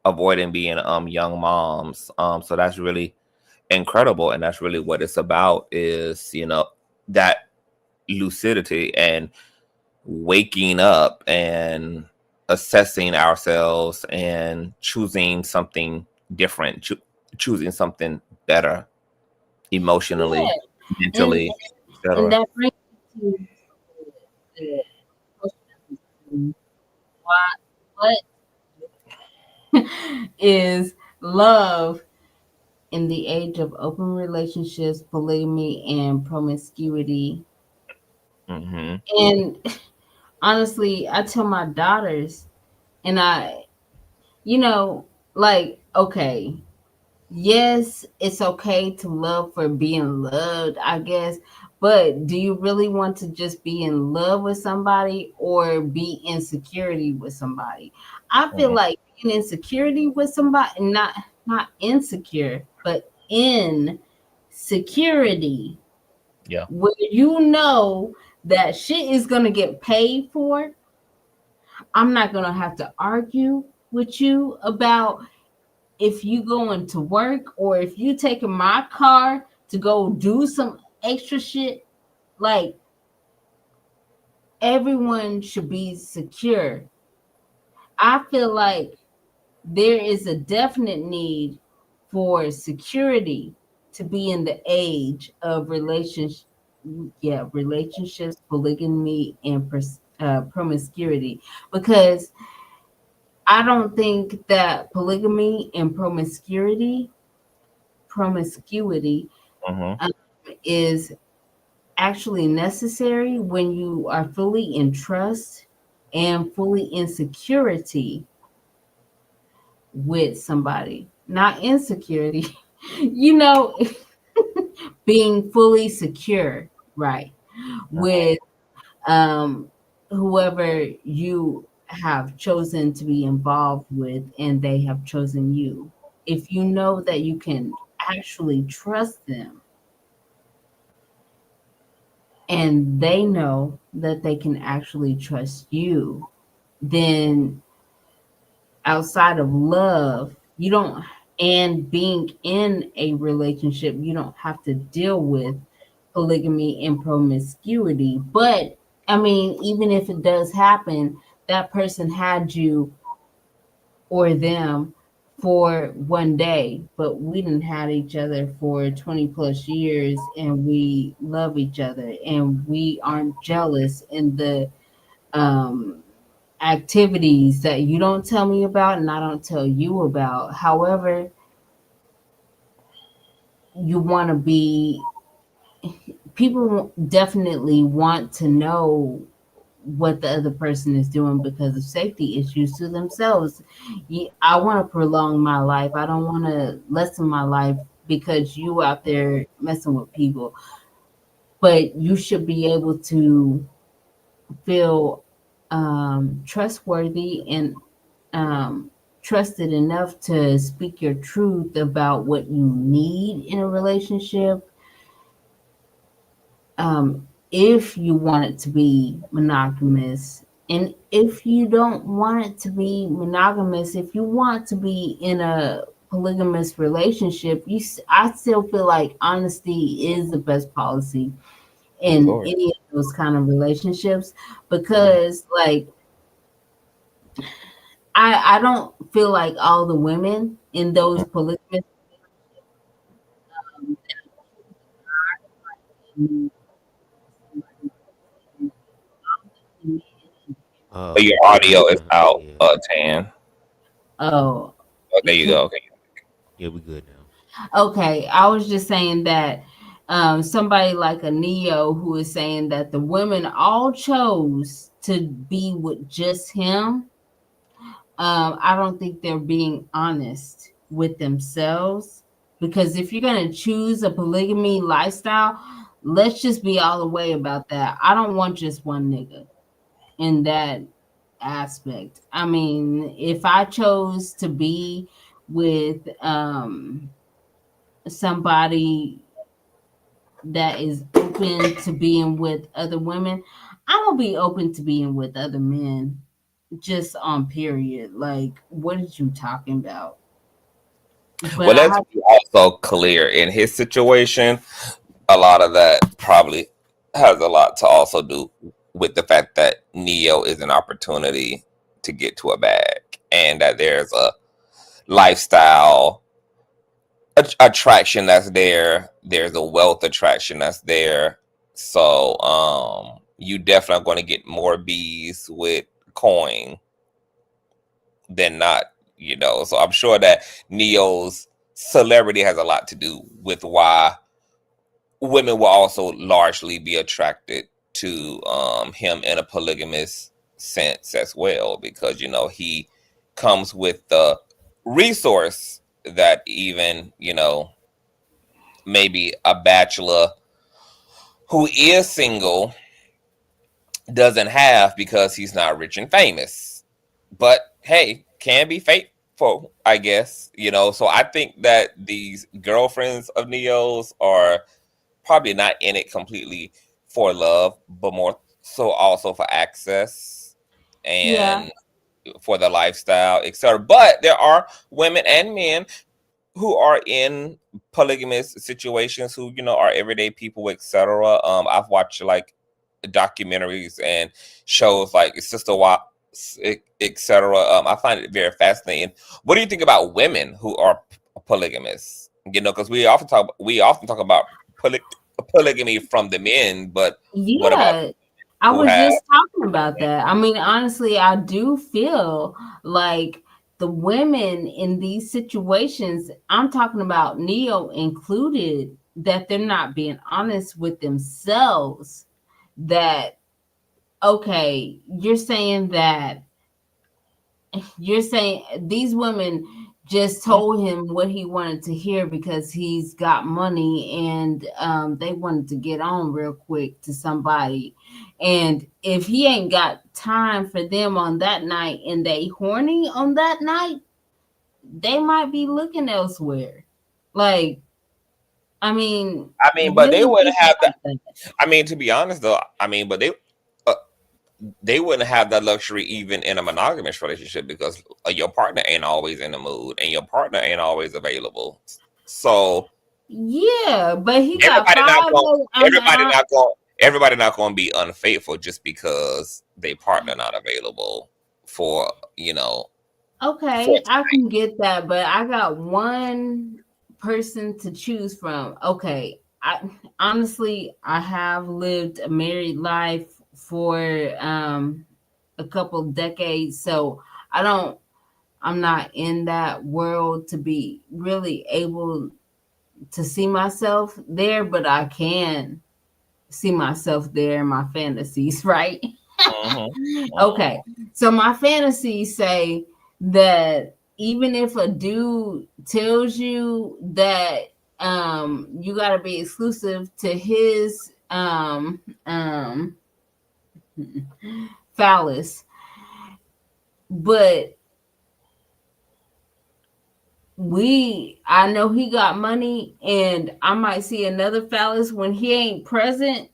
avoiding being young moms. So that's really incredible, and that's really what it's about, is that lucidity and waking up and assessing ourselves and choosing something different, choosing something better emotionally, and mentally, and etc. that brings me to the question, what is love in the age of open relationships, polygamy, and promiscuity? And honestly, I tell my daughters, and like, okay, yes, it's okay to love for being loved, I guess, but do you really want to just be in love with somebody or be in security with somebody? I feel like being in security with somebody, not insecure, but in security, Yeah. where that shit is gonna get paid for. I'm not gonna have to argue with you about if you going to work or if you taking my car to go do some extra shit. Like, everyone should be secure. I feel like there is a definite need for security to be in the age of relationships, polygamy, and promiscuity, because I don't think that polygamy and promiscuity Mm-hmm. um, is actually necessary when you are fully in trust and fully in security with somebody, not insecurity. you know, being fully secure, right, with um, whoever you have chosen to be involved with and they have chosen you. If you know that you can actually trust them and they know that they can actually trust you, then outside of love, you don't, and being in a relationship, you don't have to deal with polygamy and promiscuity. But I mean, even if it does happen, that person had you or them for one day, but we didn't had each other for 20 plus years and we love each other and we aren't jealous in the um activities that you don't tell me about and I don't tell you about. However, you want to be, people definitely want to know what the other person is doing because of safety issues to themselves. I want to prolong my life. I don't want to lessen my life because you out there messing with people. But you should be able to feel trustworthy and um, trusted enough to speak your truth about what you need in a relationship. If you want it to be monogamous, and if you don't want it to be monogamous, if you want to be in a polygamous relationship, I still feel like honesty is the best policy Of in course. any of those kind of relationships, because like I don't feel like all the women in those polygamous But your Yeah, you audio is kind of, out, yeah. Tan. oh, Oh, there you go. Okay. Yeah, we good now. okay, I was just saying that somebody like a Neo who is saying that the women all chose to be with just him. I don't think they're being honest with themselves, because if you're gonna choose a polygamy lifestyle, let's just be all the way about that. I don't want just one nigga in that aspect. I mean, if I chose to be with somebody that is open to being with other women, I'm gonna be open to being with other men just on period. Like, what are you talking about? But Well, I let's have, be also clear. In his situation, a lot of that probably has a lot to also do with the fact that Neo is an opportunity to get to a bag, and that there's a lifestyle attraction that's there. There's a wealth attraction that's there. So you definitely are going to get more bees with coin than not, So I'm sure that Neo's celebrity has a lot to do with why women will also largely be attracted to him in a polygamous sense as well, because he comes with the resource that even maybe a bachelor who is single doesn't have, because he's not rich and famous. But hey, can be faithful, I guess. So I think that these girlfriends of Neo's are probably not in it completely for love, but more so also for access yeah, and for the lifestyle, etc. But there are women and men who are in polygamous situations who are everyday people, etc. I've watched like documentaries and shows like Sister Wives, etc. I find it very fascinating. What do you think about women who are polygamous? Because we often talk about polygamy from the men, but what about? yeah. I who was have. just talking about that. I mean, honestly, I do feel like the women in these situations, I'm talking about Neo included, that they're not being honest with themselves. That, okay, you're saying these women just told him what he wanted to hear because he's got money, and they wanted to get on real quick to somebody, and if he ain't got time for them on that night and they horny on that night, they might be looking elsewhere. Like, I mean, But they really wouldn't think have that. about that. I mean, to be honest though, but uh, they wouldn't have that luxury even in a monogamous relationship because your partner ain't always in the mood and your partner ain't always available. So Yeah, but he got everybody not five going, everybody other. not going, everybody not going to be unfaithful just because they partner not available for for. Okay, I can get that, but I got one person to choose from. Okay, I honestly I have lived a married life for a couple decades, so I don't I'm not in that world to be really able to see myself there, but I can see myself there in my fantasies, right? Mhm, Okay, so my fantasies say that even if a dude tells you that you got to be exclusive to his phallus, but I know he got money and I might see another phallus when he ain't present.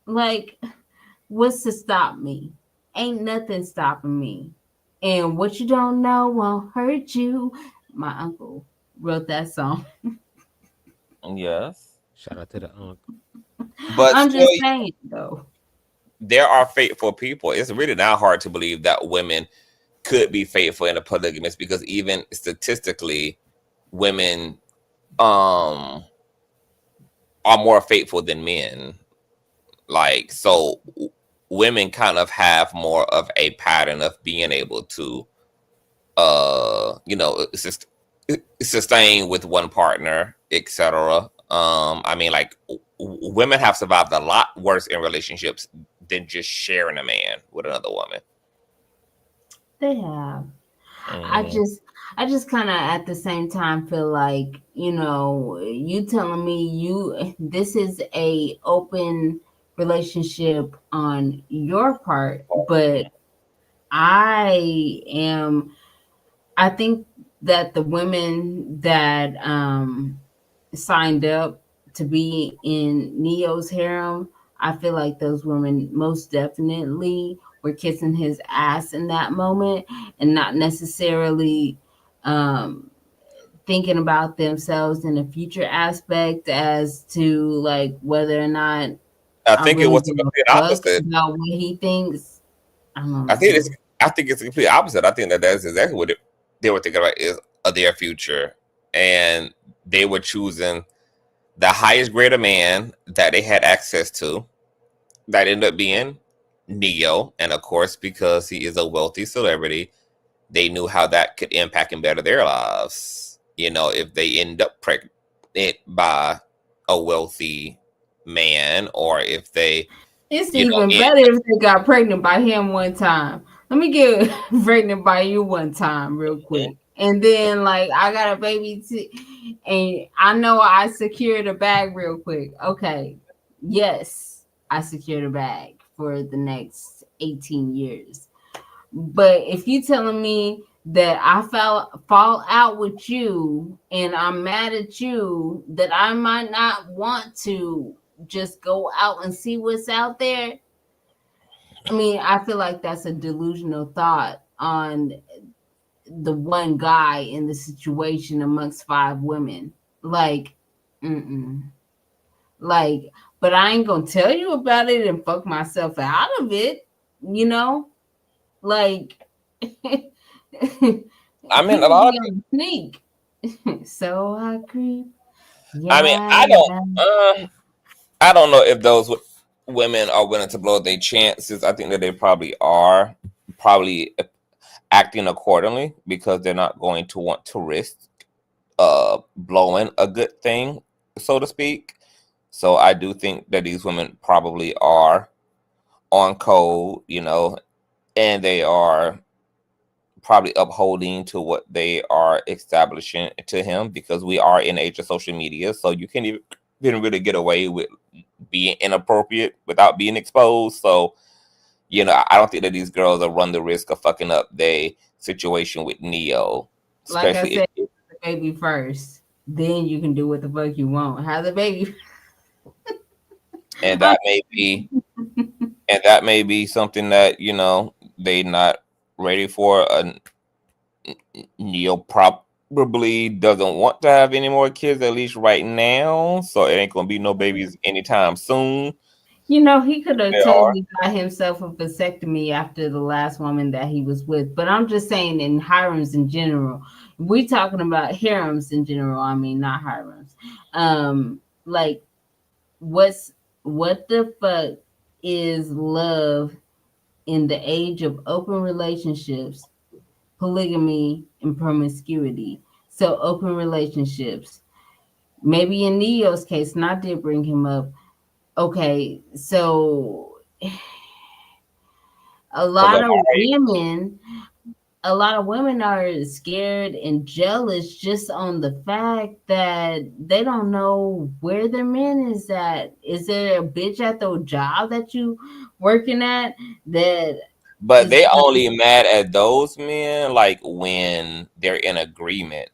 Like, what's to stop me? Ain't nothing stopping me. And what you don't know won't hurt you. My uncle wrote that song. yes, Shout out to the uncle. but I'm still, just saying though. there are faithful people. It's really not hard to believe that women could be faithful in a polygamous because even statistically, women um are more faithful than men. Like, so women kind of have more of a pattern of being able to sustain with one partner, etc. I mean, like, women have survived a lot worse in relationships than just sharing a man with another woman. They have. I Mhm. just I just kind of at the same time feel like, you telling me this is a open relationship on your part, but I am I think that the women that signed up to be in Neo's harem, I feel like those women most definitely were kissing his ass in that moment and not necessarily um, thinking about themselves in a future aspect as to like whether or not I I think it really was the give a complete fuck opposite. about what he thinks. I don't I think it's know. I think it's the complete opposite. I think that that's exactly what they were thinking about is their future, and they were choosing the highest grade of man that they had access to. That ended up being Neo, and of course, because he is a wealthy celebrity, they knew how that could impact and better their lives. If they end up pregnant by a wealthy man, or if they, It's you know, even end, better if they got pregnant by him one time. Let me get pregnant by you one time, real quick. And then, like, I got a baby, and I know I secured a bag real quick. Okay. Yes, I secured a bag for the next 18 years. But if you telling me that I fall out with you and I'm mad at you, that I might not want to just go out and see what's out there. I mean, I feel like that's a delusional thought on the one guy in the situation amongst five women. Like, mm-mm. Like, but I ain't gonna tell you about it and fuck myself out of it, you know? Like, he I mean, a would lot of be on the sneak. So I creep. I mean, Yeah, yeah. I don't know if those women are willing to blow their chances. I think that they probably are acting accordingly because they're not going to want to risk blowing a good thing, so to speak. So I do think that these women probably are on code, you know, and they are probably upholding to what they are establishing to him, because we are in the age of social media, so you can't even really get away with being inappropriate without being exposed. So, you know, I don't think that these girls will run the risk of fucking up their situation with Neo, Like I especially said, the baby first. Then you can do what the fuck you want. Have the baby. and that may be something that, you know, they not ready for. Neo probably doesn't want to have any more kids, at least right now. So it ain't gonna be no babies anytime soon. You know, he could have There are. totally got himself a vasectomy after the last woman that he was with. But I'm just saying, in harems in general, we talking about harems in general. I mean, not harems. Like, what the fuck is love in the age of open relationships, polygamy, and promiscuity? So, open relationships. Maybe in Neo's case, and I did bring him up. Okay, so a lot of women are scared and jealous just on the fact that they don't know where their man is at. Is there a bitch at the job that you working at that But is they only mad at those men like when they're in agreement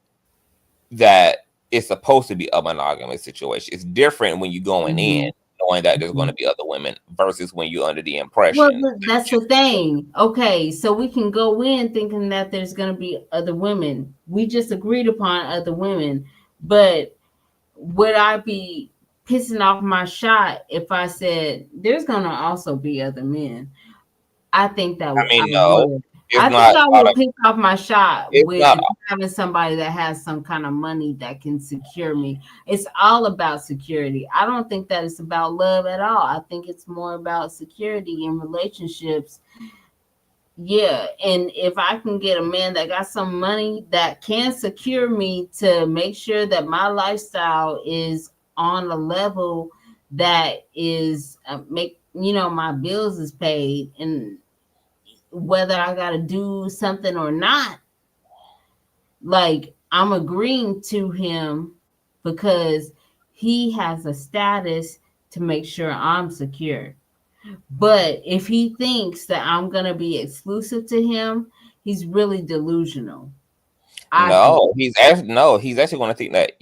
that it's supposed to be a monogamous situation. It's different when you're going in knowing that there's going to be other women versus when you're under the well, impression. that's the thing. Okay, so we can go in thinking that there's going to be other women. We just agreed upon other women. But would I be pissing off my shot if I said there's going to also be other men? I think that I mean, I no, would. it's I not think I out would of, piss off my shot it's with not, having somebody that has some kind of money that can secure me. It's all about security. I don't think that it's about love at all. I think it's more about security in relationships. Yeah, and if I can get a man that got some money that can secure me to make sure that my lifestyle is on a level that is make my bills is paid, and whether I got to do something or not, like I'm agreeing to him because he has a status to make sure I'm secure. But if he thinks that I'm going to be exclusive to him, he's really delusional. I think. he's actually going to think that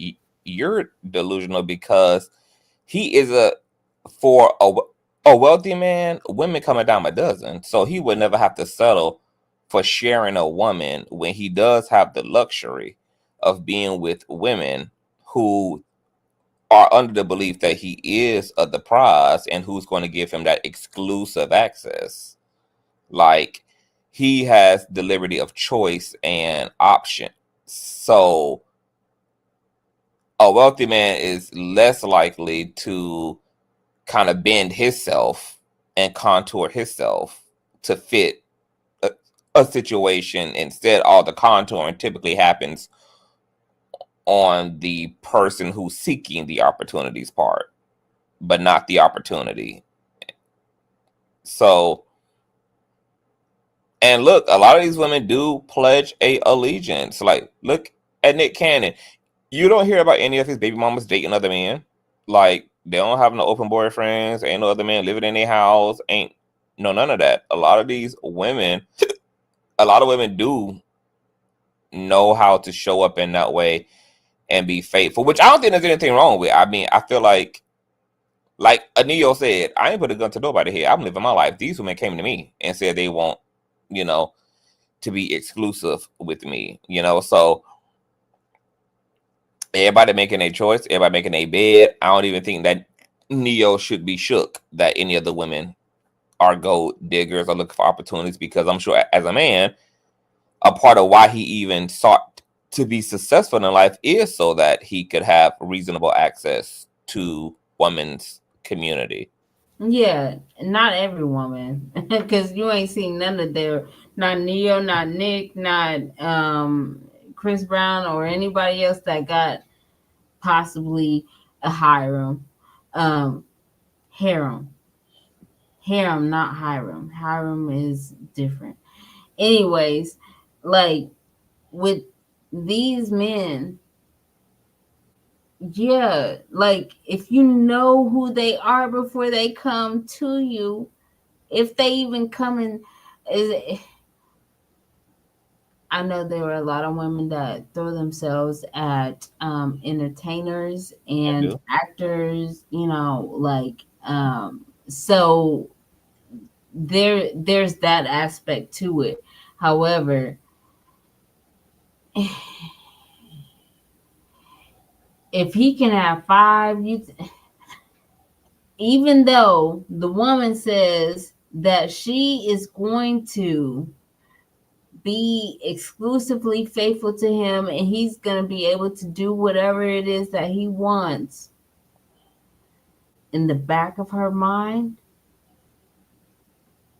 you're delusional, because he is for a wealthy man, women come a dime a dozen. So he would never have to settle for sharing a woman when he does have the luxury of being with women who are under the belief that he is the prize and who's going to give him that exclusive access. Like, he has the liberty of choice and option. So a wealthy man is less likely to kind of bend himself and contour himself to fit a situation. Instead, all the contouring typically happens on the person who's seeking the opportunities part, but not the opportunity. So, and look, a lot of these women do pledge a allegiance. Like, look at Nick Cannon. You don't hear about any of his baby mamas dating other men. Like, they don't have no open boyfriends. Ain't no other man living in their house. Ain't none of that. A lot of women do know how to show up in that way and be faithful, which I don't think there's anything wrong with. I mean, I feel like Anio said, I ain't put a gun to nobody here. I'm living my life. These women came to me and said they want, to be exclusive with me, so everybody making a choice, everybody making a bed. I don't even think that Neo should be shook that any of the women are gold diggers or looking for opportunities, because I'm sure as a man, a part of why he even sought to be successful in life is so that he could have reasonable access to women's community. Yeah, not every woman, because you ain't seen none of their, not Neo, not Nick, not Chris Brown or anybody else that got possibly a harem, um, harem, harem, not harem. Harem is different. Anyways, like with these men, yeah, like if you know who they are before they come to you, if they even come in, is I know there were a lot of women that throw themselves at entertainers I and do. actors, you know, like so there's that aspect to it. However, if he can have five, even though the woman says that she is going to be exclusively faithful to him and he's going to be able to do whatever it is that he wants, in the back of her mind,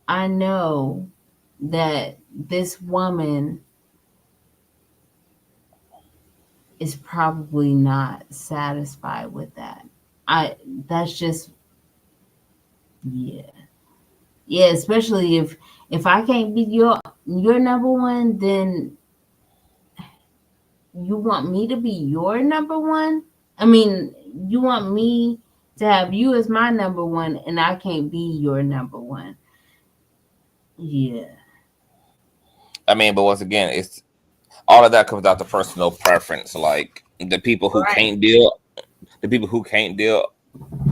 I know that this woman is probably not satisfied with that. I that's just, yeah. Yeah, especially if I can't be your number one, then you want me to be your number one? I mean, you want me to have you as my number one and I can't be your number one. Yeah. I mean, but once again, it's all of that comes out to personal preference. Like Right. the people who can't deal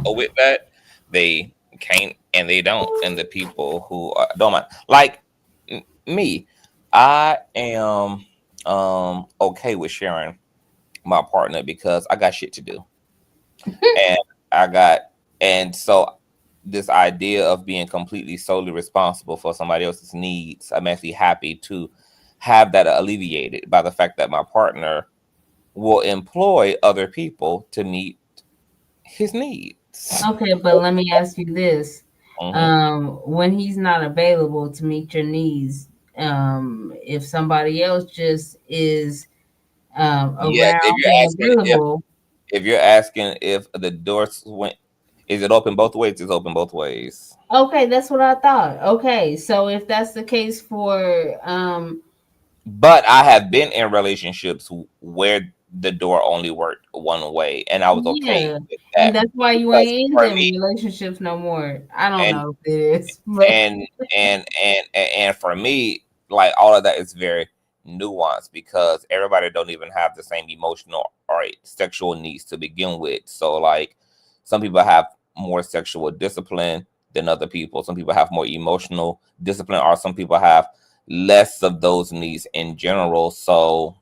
with that, they can't and they don't. And the people who don't mind, like me, I am okay with sharing my partner because I got shit to do, and I got and so this idea of being completely solely responsible for somebody else's needs, I'm actually happy to have that alleviated by the fact that my partner will employ other people to meet his needs. Okay, but let me ask you this. Mhm. When he's not available to meet your needs, if somebody else just is Yes, if around you're and asking available, if you're asking if the doors went, is it open both ways? It's open both ways. okay, that's what I thought. Okay, so if that's the case for But I have been in relationships where the door only worked one way, and I was okay yeah, with and that that's why you because ain't in for them me, relationships no more. I don't and know if it is, but and for me, like all of that is very nuanced because everybody don't even have the same emotional or sexual needs to begin with. So like some people have more sexual discipline than other people. Some people have more emotional discipline, or some people have less of those needs in general. So,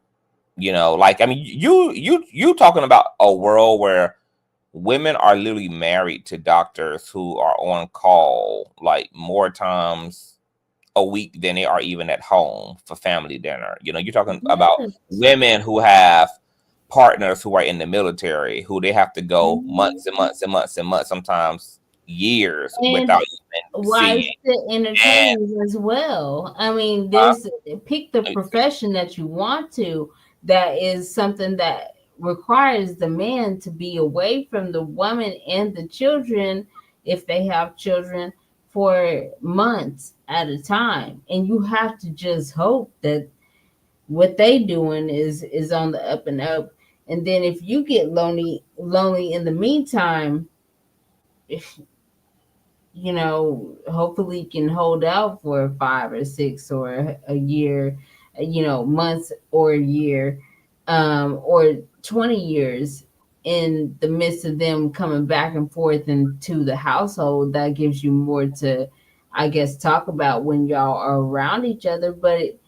like I mean, you talking about a world where women are literally married to doctors who are on call like more times a week than they are even at home for family dinner. You're talking about yes. women who have partners who are in the military who they have to go months and Mhm. months and months and months, sometimes years And without even wives seeing. to And entertainers as well. I mean, uh, there's pick the profession that you want to. That is something that requires the man to be away from the woman and the children, if they have children, for months at a time. And you have to just hope that what they doing is on the up and up. And then if you get lonely in the meantime, hopefully can hold out for 5 or 6 or a year, months or a year, or 20 years in the midst of them coming back and forth into the household. That gives you more to, I guess, talk about when y'all are around each other. But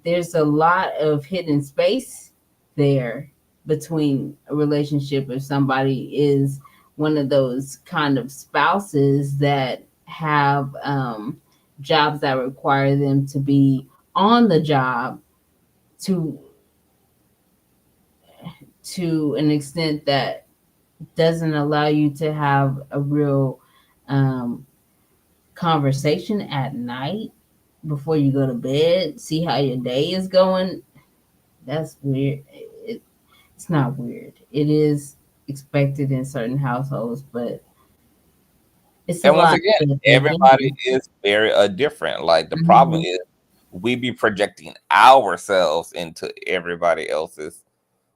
there's a lot of hidden space there between a relationship if somebody is one of those kind of spouses that have jobs that require them to be on the job to an extent that doesn't allow you to have a real um, conversation at night before you go to bed, see how your day is going. That's weird. It's not weird. It is expected in certain households, but it's a And once lot again, to dig everybody into. is very different. Like the problem Mhm. is we be projecting ourselves into everybody else's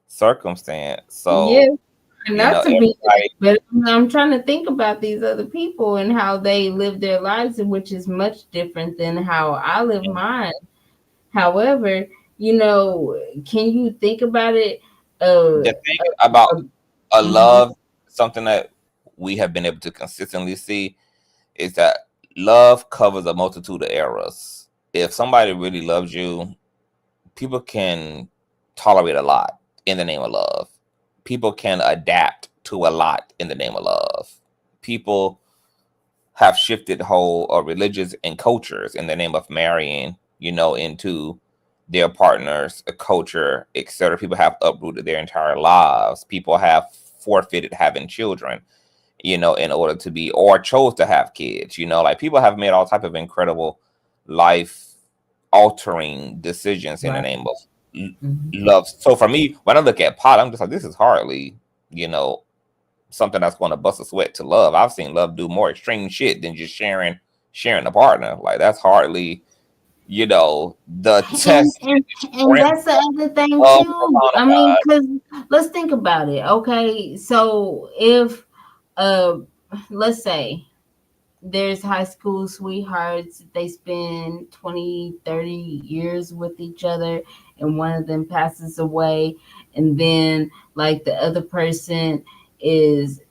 circumstance. Yeah, So, and you know, not to be, everybody but I'm trying to think about these other people and how they live their lives, which is much different than how I live mine. However, can you think about it? the thing about Uh, a mhm. love, something that we have been able to consistently see is that love covers a multitude of errors. If somebody really loves you, people can tolerate a lot in the name of love. People can adapt to a lot in the name of love. People have shifted whole religions and cultures in the name of marrying, into their partner's culture, etc. People have uprooted their entire lives. People have forfeited having children, in order to be, or chose to have kids. Like people have made all type of incredible life altering decisions in the Right. name of Mhm. love. So for me, when I look at pot, I'm just like, this is hardly, you know, something that's going to bust a sweat to love. I've seen love do more extreme shit than just sharing a partner. Like that's hardly, the And, test and and and strength that's the other thing of the too. son of I mean, God. because let's think about it. Okay, so if uh, let's say there's high school sweethearts, they spend 20, 30 years with each other, and one of them passes away, and then like the other person is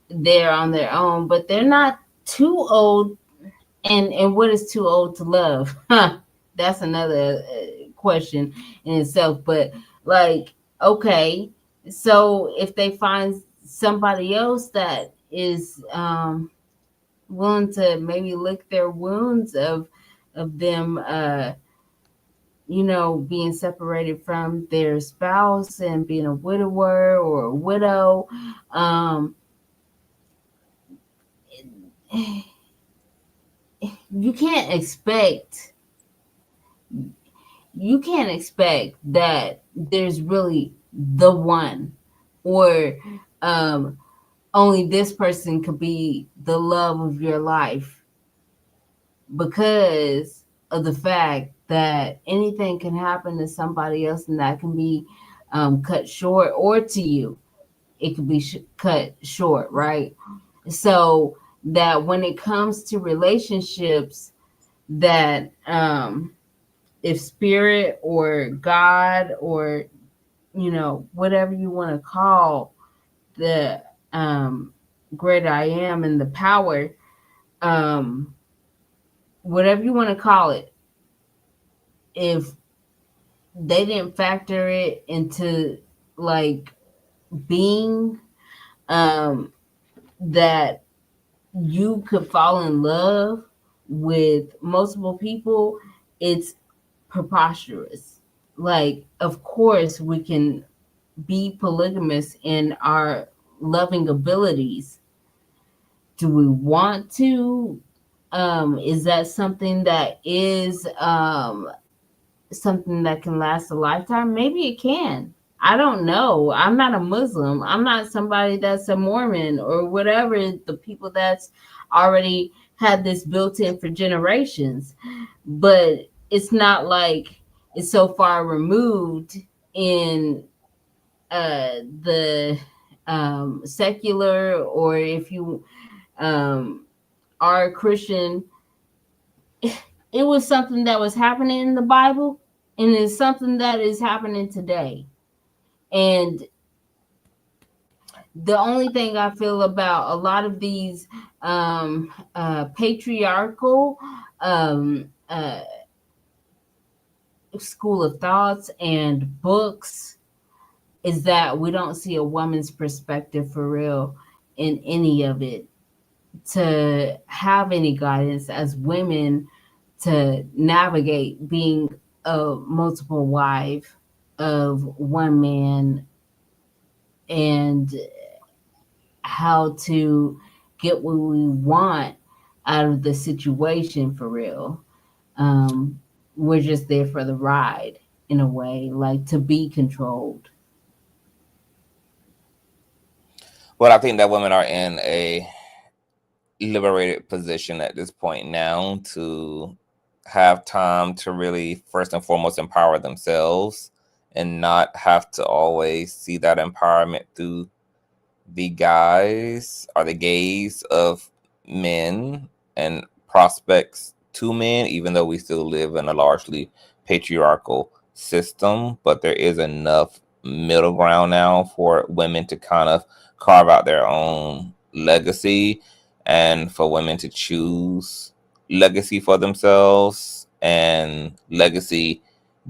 there on their own, but they're not too old. And what is too old to love? Huh, that's another question in itself. But like, okay, so if they find somebody else that is willing to maybe lick their wounds of them being separated from their spouse and being a widower or a widow, um you can't expect that there's really the one, or um only this person could be the love of your life, because of the fact that anything can happen to somebody else and that can be cut short, or to you it could be cut short, right? So that when it comes to relationships, that if spirit or God, or whatever you want to call the great I am and the power, um whatever you want to call it, if they didn't factor it into like being, um that you could fall in love with multiple people, it's preposterous. Like, of course we can be polygamous in our loving abilities. Do we want to? Is that something that is something that can last a lifetime? Maybe it can. I don't know. I'm not a Muslim. I'm not somebody that's a Mormon or whatever, the people that's already had this built in for generations. But it's not like it's so far removed in the secular, or if you are a Christian, it was something that was happening in the Bible, and it's something that is happening today. And the only thing I feel about a lot of these patriarchal school of thoughts and books is that we don't see a woman's perspective for real in any of it, to have any guidance as women to navigate being a multiple wife of one man, and how to get what we want out of the situation for real. We're just there for the ride in a way, like to be controlled. Well, I think that women are in a liberated position at this point now to have time to really first and foremost empower themselves and not have to always see that empowerment through the guys or the gaze of men and prospects to men, even though we still live in a largely patriarchal system. But there is enough middle ground now for women to kind of carve out their own legacy and for women to choose legacy for themselves, and legacy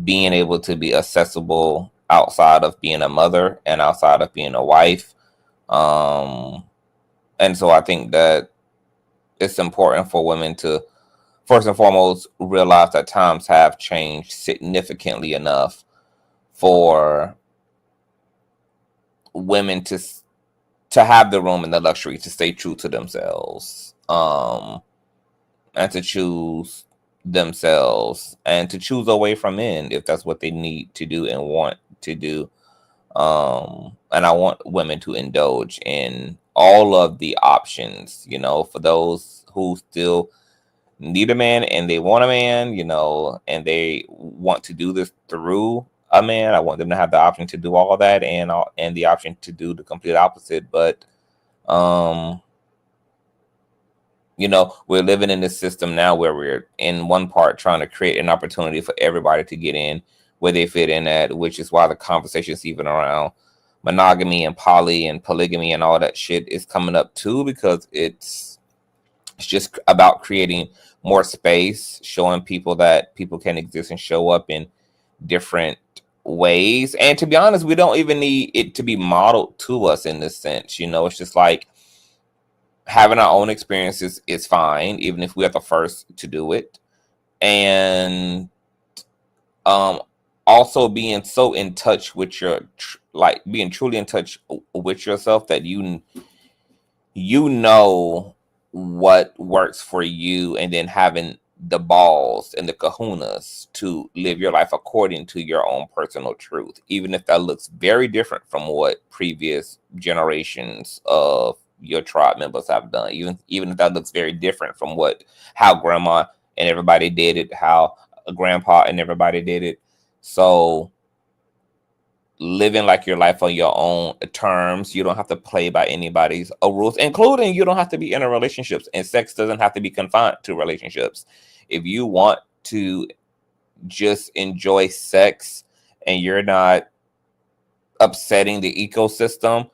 being able to be accessible outside of being a mother and outside of being a wife. And so I think that it's important for women to first and foremost realize that times have changed significantly enough for women to have the room and the luxury to stay true to themselves, and to choose themselves and to choose away from men if that's what they need to do and want to do. And I want women to indulge in all of the options, for those who still need a man and they want a man, and they want to do this through a man. I want them to have the option to do all of that and the option to do the complete opposite. But we're living in this system now where we're in one part trying to create an opportunity for everybody to get in where they fit in at, which is why the conversations even around monogamy and poly and polygamy and all that shit is coming up too, because it's just about creating more space, showing people that people can exist and show up in different ways. And to be honest, we don't even need it to be modeled to us in this sense. It's just like having our own experiences is fine, even if we are the first to do it. And also being so in touch with being truly in touch with yourself that you know what works for you, and then having the balls and the kahunas to live your life according to your own personal truth, even if that looks very different from what previous generations of your tribe members have done, even if that looks very different from how grandma and everybody did it, how grandpa and everybody did it. So living like your life on your own terms, you don't have to play by anybody's rules, including you don't have to be in a relationships, and sex doesn't have to be confined to relationships. If you want to just enjoy sex and you're not upsetting the ecosystem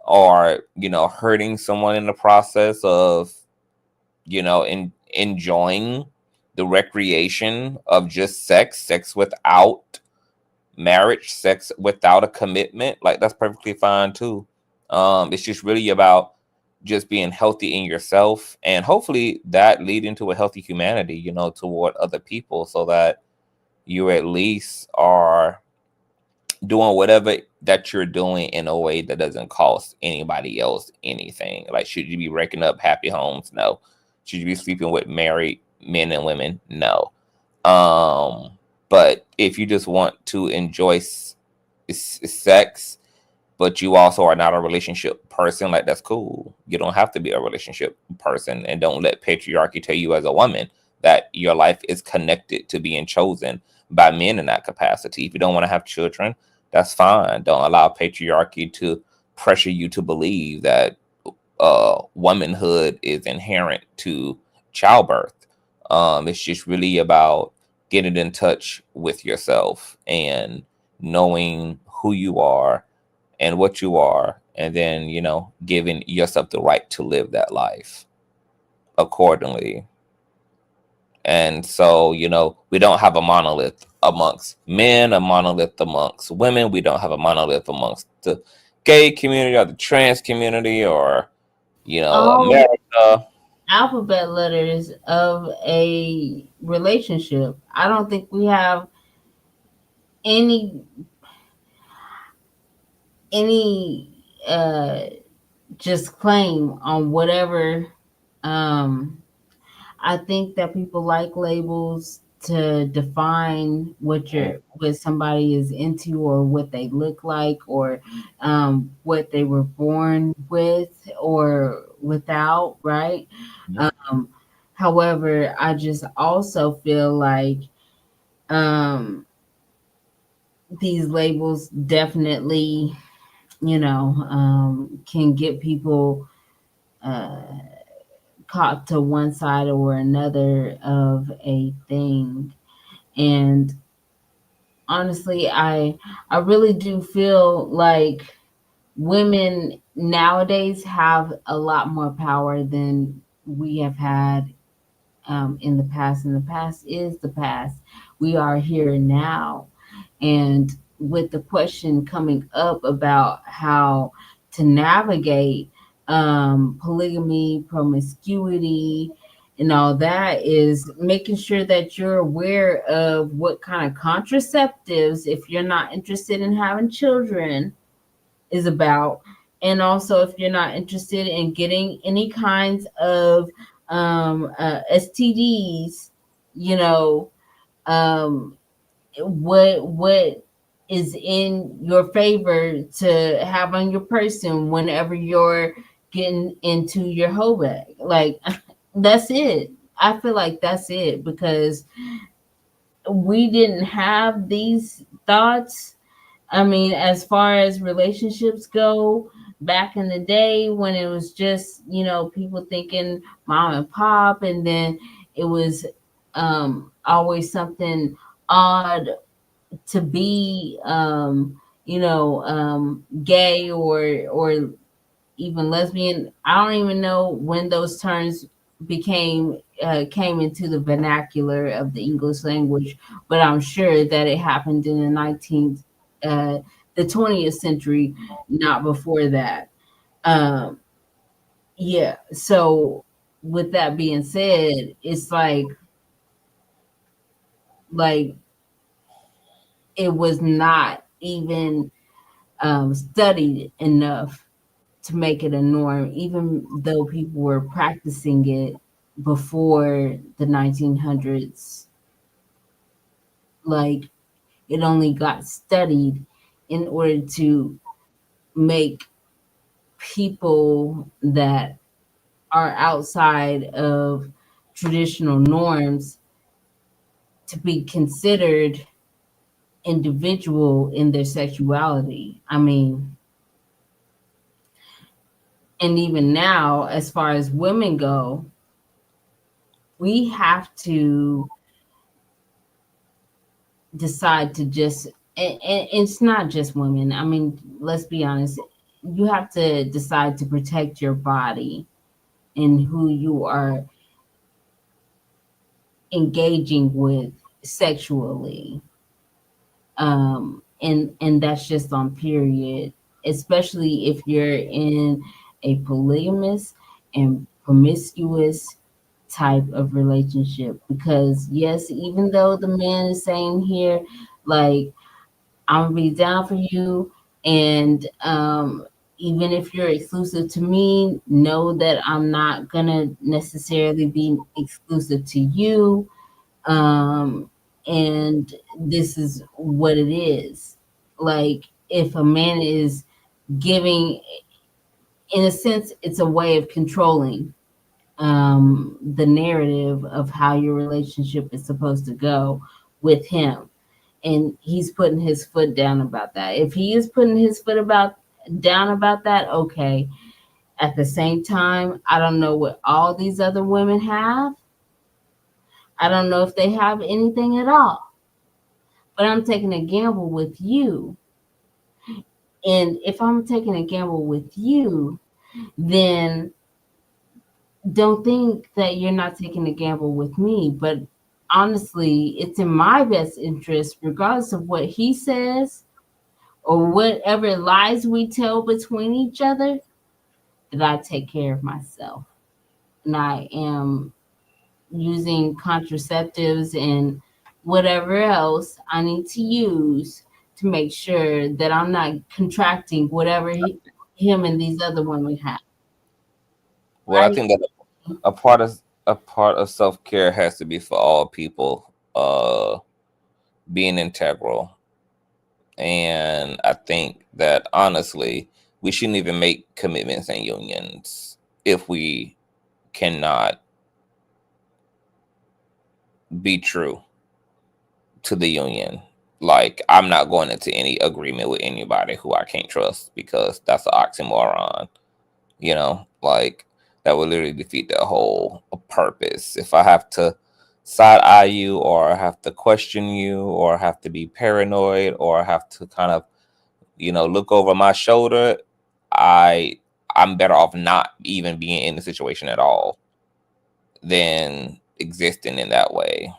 or hurting someone in the process of enjoying the recreation of just sex without marriage, sex without a commitment, like that's perfectly fine too. It's just really about just being healthy in yourself, and hopefully that leading to a healthy humanity, toward other people, so that you at least are doing whatever that you're doing in a way that doesn't cost anybody else anything. Like, should you be breaking up happy homes? No. Should you be sleeping with married men and women? No. But if you just want to enjoy sex, but you also are not a relationship person, like, that's cool. You don't have to be a relationship person, and don't let patriarchy tell you as a woman that your life is connected to being chosen by men in that capacity. If you don't want to have children, that's fine. Don't allow patriarchy to pressure you to believe that womanhood is inherent to childbirth. It's just really about getting in touch with yourself and knowing who you are and what you are, and then giving yourself the right to live that life accordingly. And so we don't have a monolith amongst men, a monolith amongst women. We don't have a monolith amongst the gay community or the trans community, or America. Alphabet letters of a relationship. I don't think we have any just claim on whatever. um I think that people like labels to define what somebody is into, or what they look like, or what they were born with or without, right? Um, however, I just also feel like um, these labels definitely, can get people uh, caught to one side or another of a thing. And honestly, I really do feel like women nowadays have a lot more power than we have had in the past. And the past is the past. We are here now. And with the question coming up about how to navigate polygamy, promiscuity, and all that, is making sure that you're aware of what kind of contraceptives, if you're not interested in having children, is about. And also, if you're not interested in getting any kinds of STDs, you know, um, what is in your favor to have on your person whenever you're getting into your whole bag. Like, that's it. I feel like that's it, because we didn't have these thoughts. I mean, as far as relationships go, back in the day when it was just, people thinking mom and pop, and then it was always something odd to be, gay, or even lesbian. I don't even know when those terms came into the vernacular of the English language, but I'm sure that it happened in uh, the 20th century, not before that. Um, yeah. So with that being said, it's like it was not even studied enough to make it a norm, even though people were practicing it before the 1900s. Like, it only got studied in order to make people that are outside of traditional norms to be considered individual in their sexuality. I mean, and even now, as far as women go, we have to decide to just, and it's not just women. I mean, let's be honest. You have to decide to protect your body and who you are engaging with sexually. And that's just on period, especially if you're in a polygamous and promiscuous type of relationship. Because yes, even though the man is saying here, like, I'm gonna be down for you, and even if you're exclusive to me, know that I'm not gonna necessarily be exclusive to you. um and this is what it is. Like, if a man is giving, in a sense, it's a way of controlling the narrative of how your relationship is supposed to go with him, and he's putting his foot down about that. If he is putting his foot about down about that, okay. At the same time, I don't know what all these other women have. I don't know if they have anything at all, but I'm taking a gamble with you. And if I'm taking a gamble with you, then don't think that you're not taking a gamble with me. But honestly, it's in my best interest, regardless of what he says or whatever lies we tell between each other, that I take care of myself. And I am using contraceptives and whatever else I need to use to make sure that I'm not contracting whatever him and these other women have. Well, I Right? think that a part of self care has to be for all people, being integral. And I think that honestly, we shouldn't even make commitments and unions if we cannot be true to the union. Like, I'm not going into any agreement with anybody who I can't trust, because that's an oxymoron. Like, that would literally defeat the whole purpose. If I have to side eye you, or I have to question you, or I have to be paranoid, or I have to kind of, look over my shoulder, I'm better off not even being in the situation at all than existing in that way.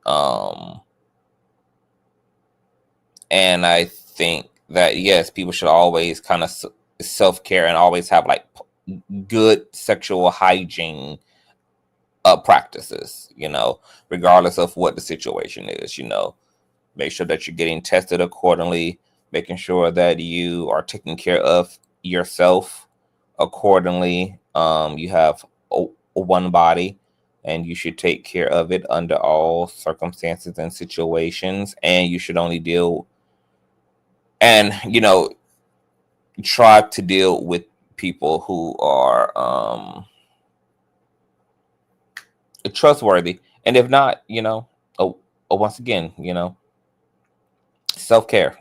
Um, and I think that, yes, people should always kind of self care and always have like good sexual hygiene practices, regardless of what the situation is. Make sure that you're getting tested accordingly, making sure that you are taking care of yourself accordingly. You have one body, and you should take care of it under all circumstances and situations. And you should only deal and, try to deal with people who are trustworthy. And if not, once again, self-care.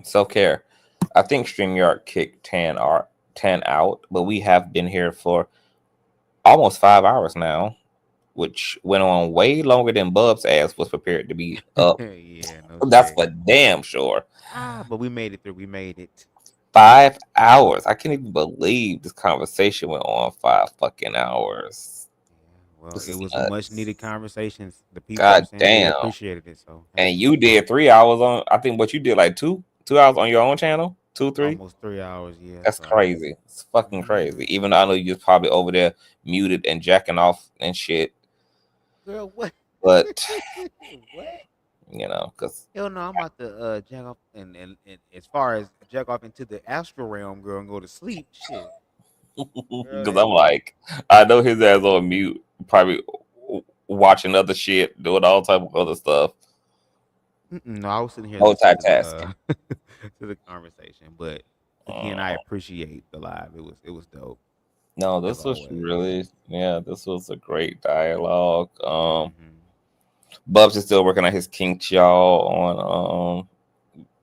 I think StreamYard kicked 10 out, but we have been here for almost 5 hours now, which went on way longer than Bub's ass was prepared to be up. Yeah, no That's shade. for damn sure. But we made it through. We made it. 5 hours. I can't even believe this conversation went on 5 fucking hours. Yeah, well, This it is was a much needed nuts. conversation. The people were God saying they damn. appreciated it. So hey, And you did 3 hours on, I think what you did, like 2 hours on your own channel? 2, 3? almost 3 hours. Yeah. That's So crazy. It's fucking mhm. crazy. Even though I know you was probably over there muted and jacking off and shit. Girl, what? But, What? because Hell no, I'm about to jack off and as far as jack off into the astral realm, girl, and go to sleep. Shit. Girl, I'm hell like, I know his ass on mute, probably watching other shit, doing all type of other stuff, no. No, I was sitting here listening to multitasking. the to the conversation. But again, I Uh, appreciate the live. It was dope no, as this was always. really, yeah, this was a great dialogue. Hmm. Bubs is still working on his kink, y'all, on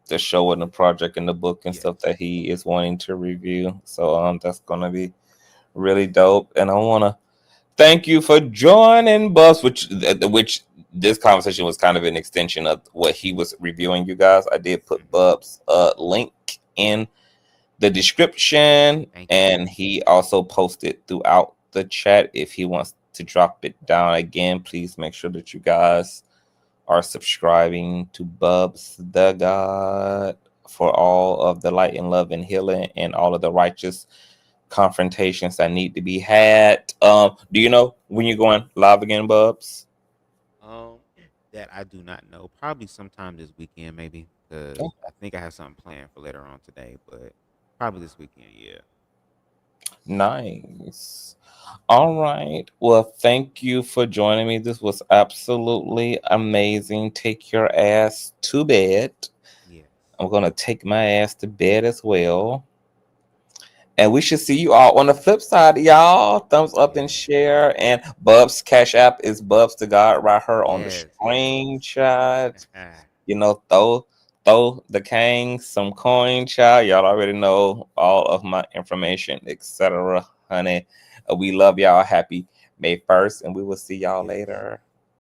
the show and the project and the book and Yes. stuff that he is wanting to review. So that's gonna be really dope. And I wanna thank you for joining, Bubs, which this conversation was kind of an extension of what he was reviewing, you guys. I did put Hmm. Bubs link in the description, Thank you. and he also posted throughout the chat. If he wants to drop it down again, please make sure that you guys are subscribing to Bubs the God for all of the light and love and healing and all of the righteous confrontations that need to be had. Do you know when you're going live again, Bubs? Um, that I do not know. Probably sometime this weekend, maybe, because Oh, I think I have something planned for later on today. But probably this weekend. Yeah. nice. All right. Well, thank you for joining me. This was absolutely amazing. Take your ass to bed. Yes. I'm going to take my ass to bed as well. And we should see you all on the flip side, y'all. Thumbs up and Yeah. share. And Bub's Cash App is Bubs the God right here on the Yes. Yes. screenshot. Throw the king some coin, child. Y'all already know all of my information, etc. Honey. We love y'all. Happy May 1st, and we will see y'all Yes. later.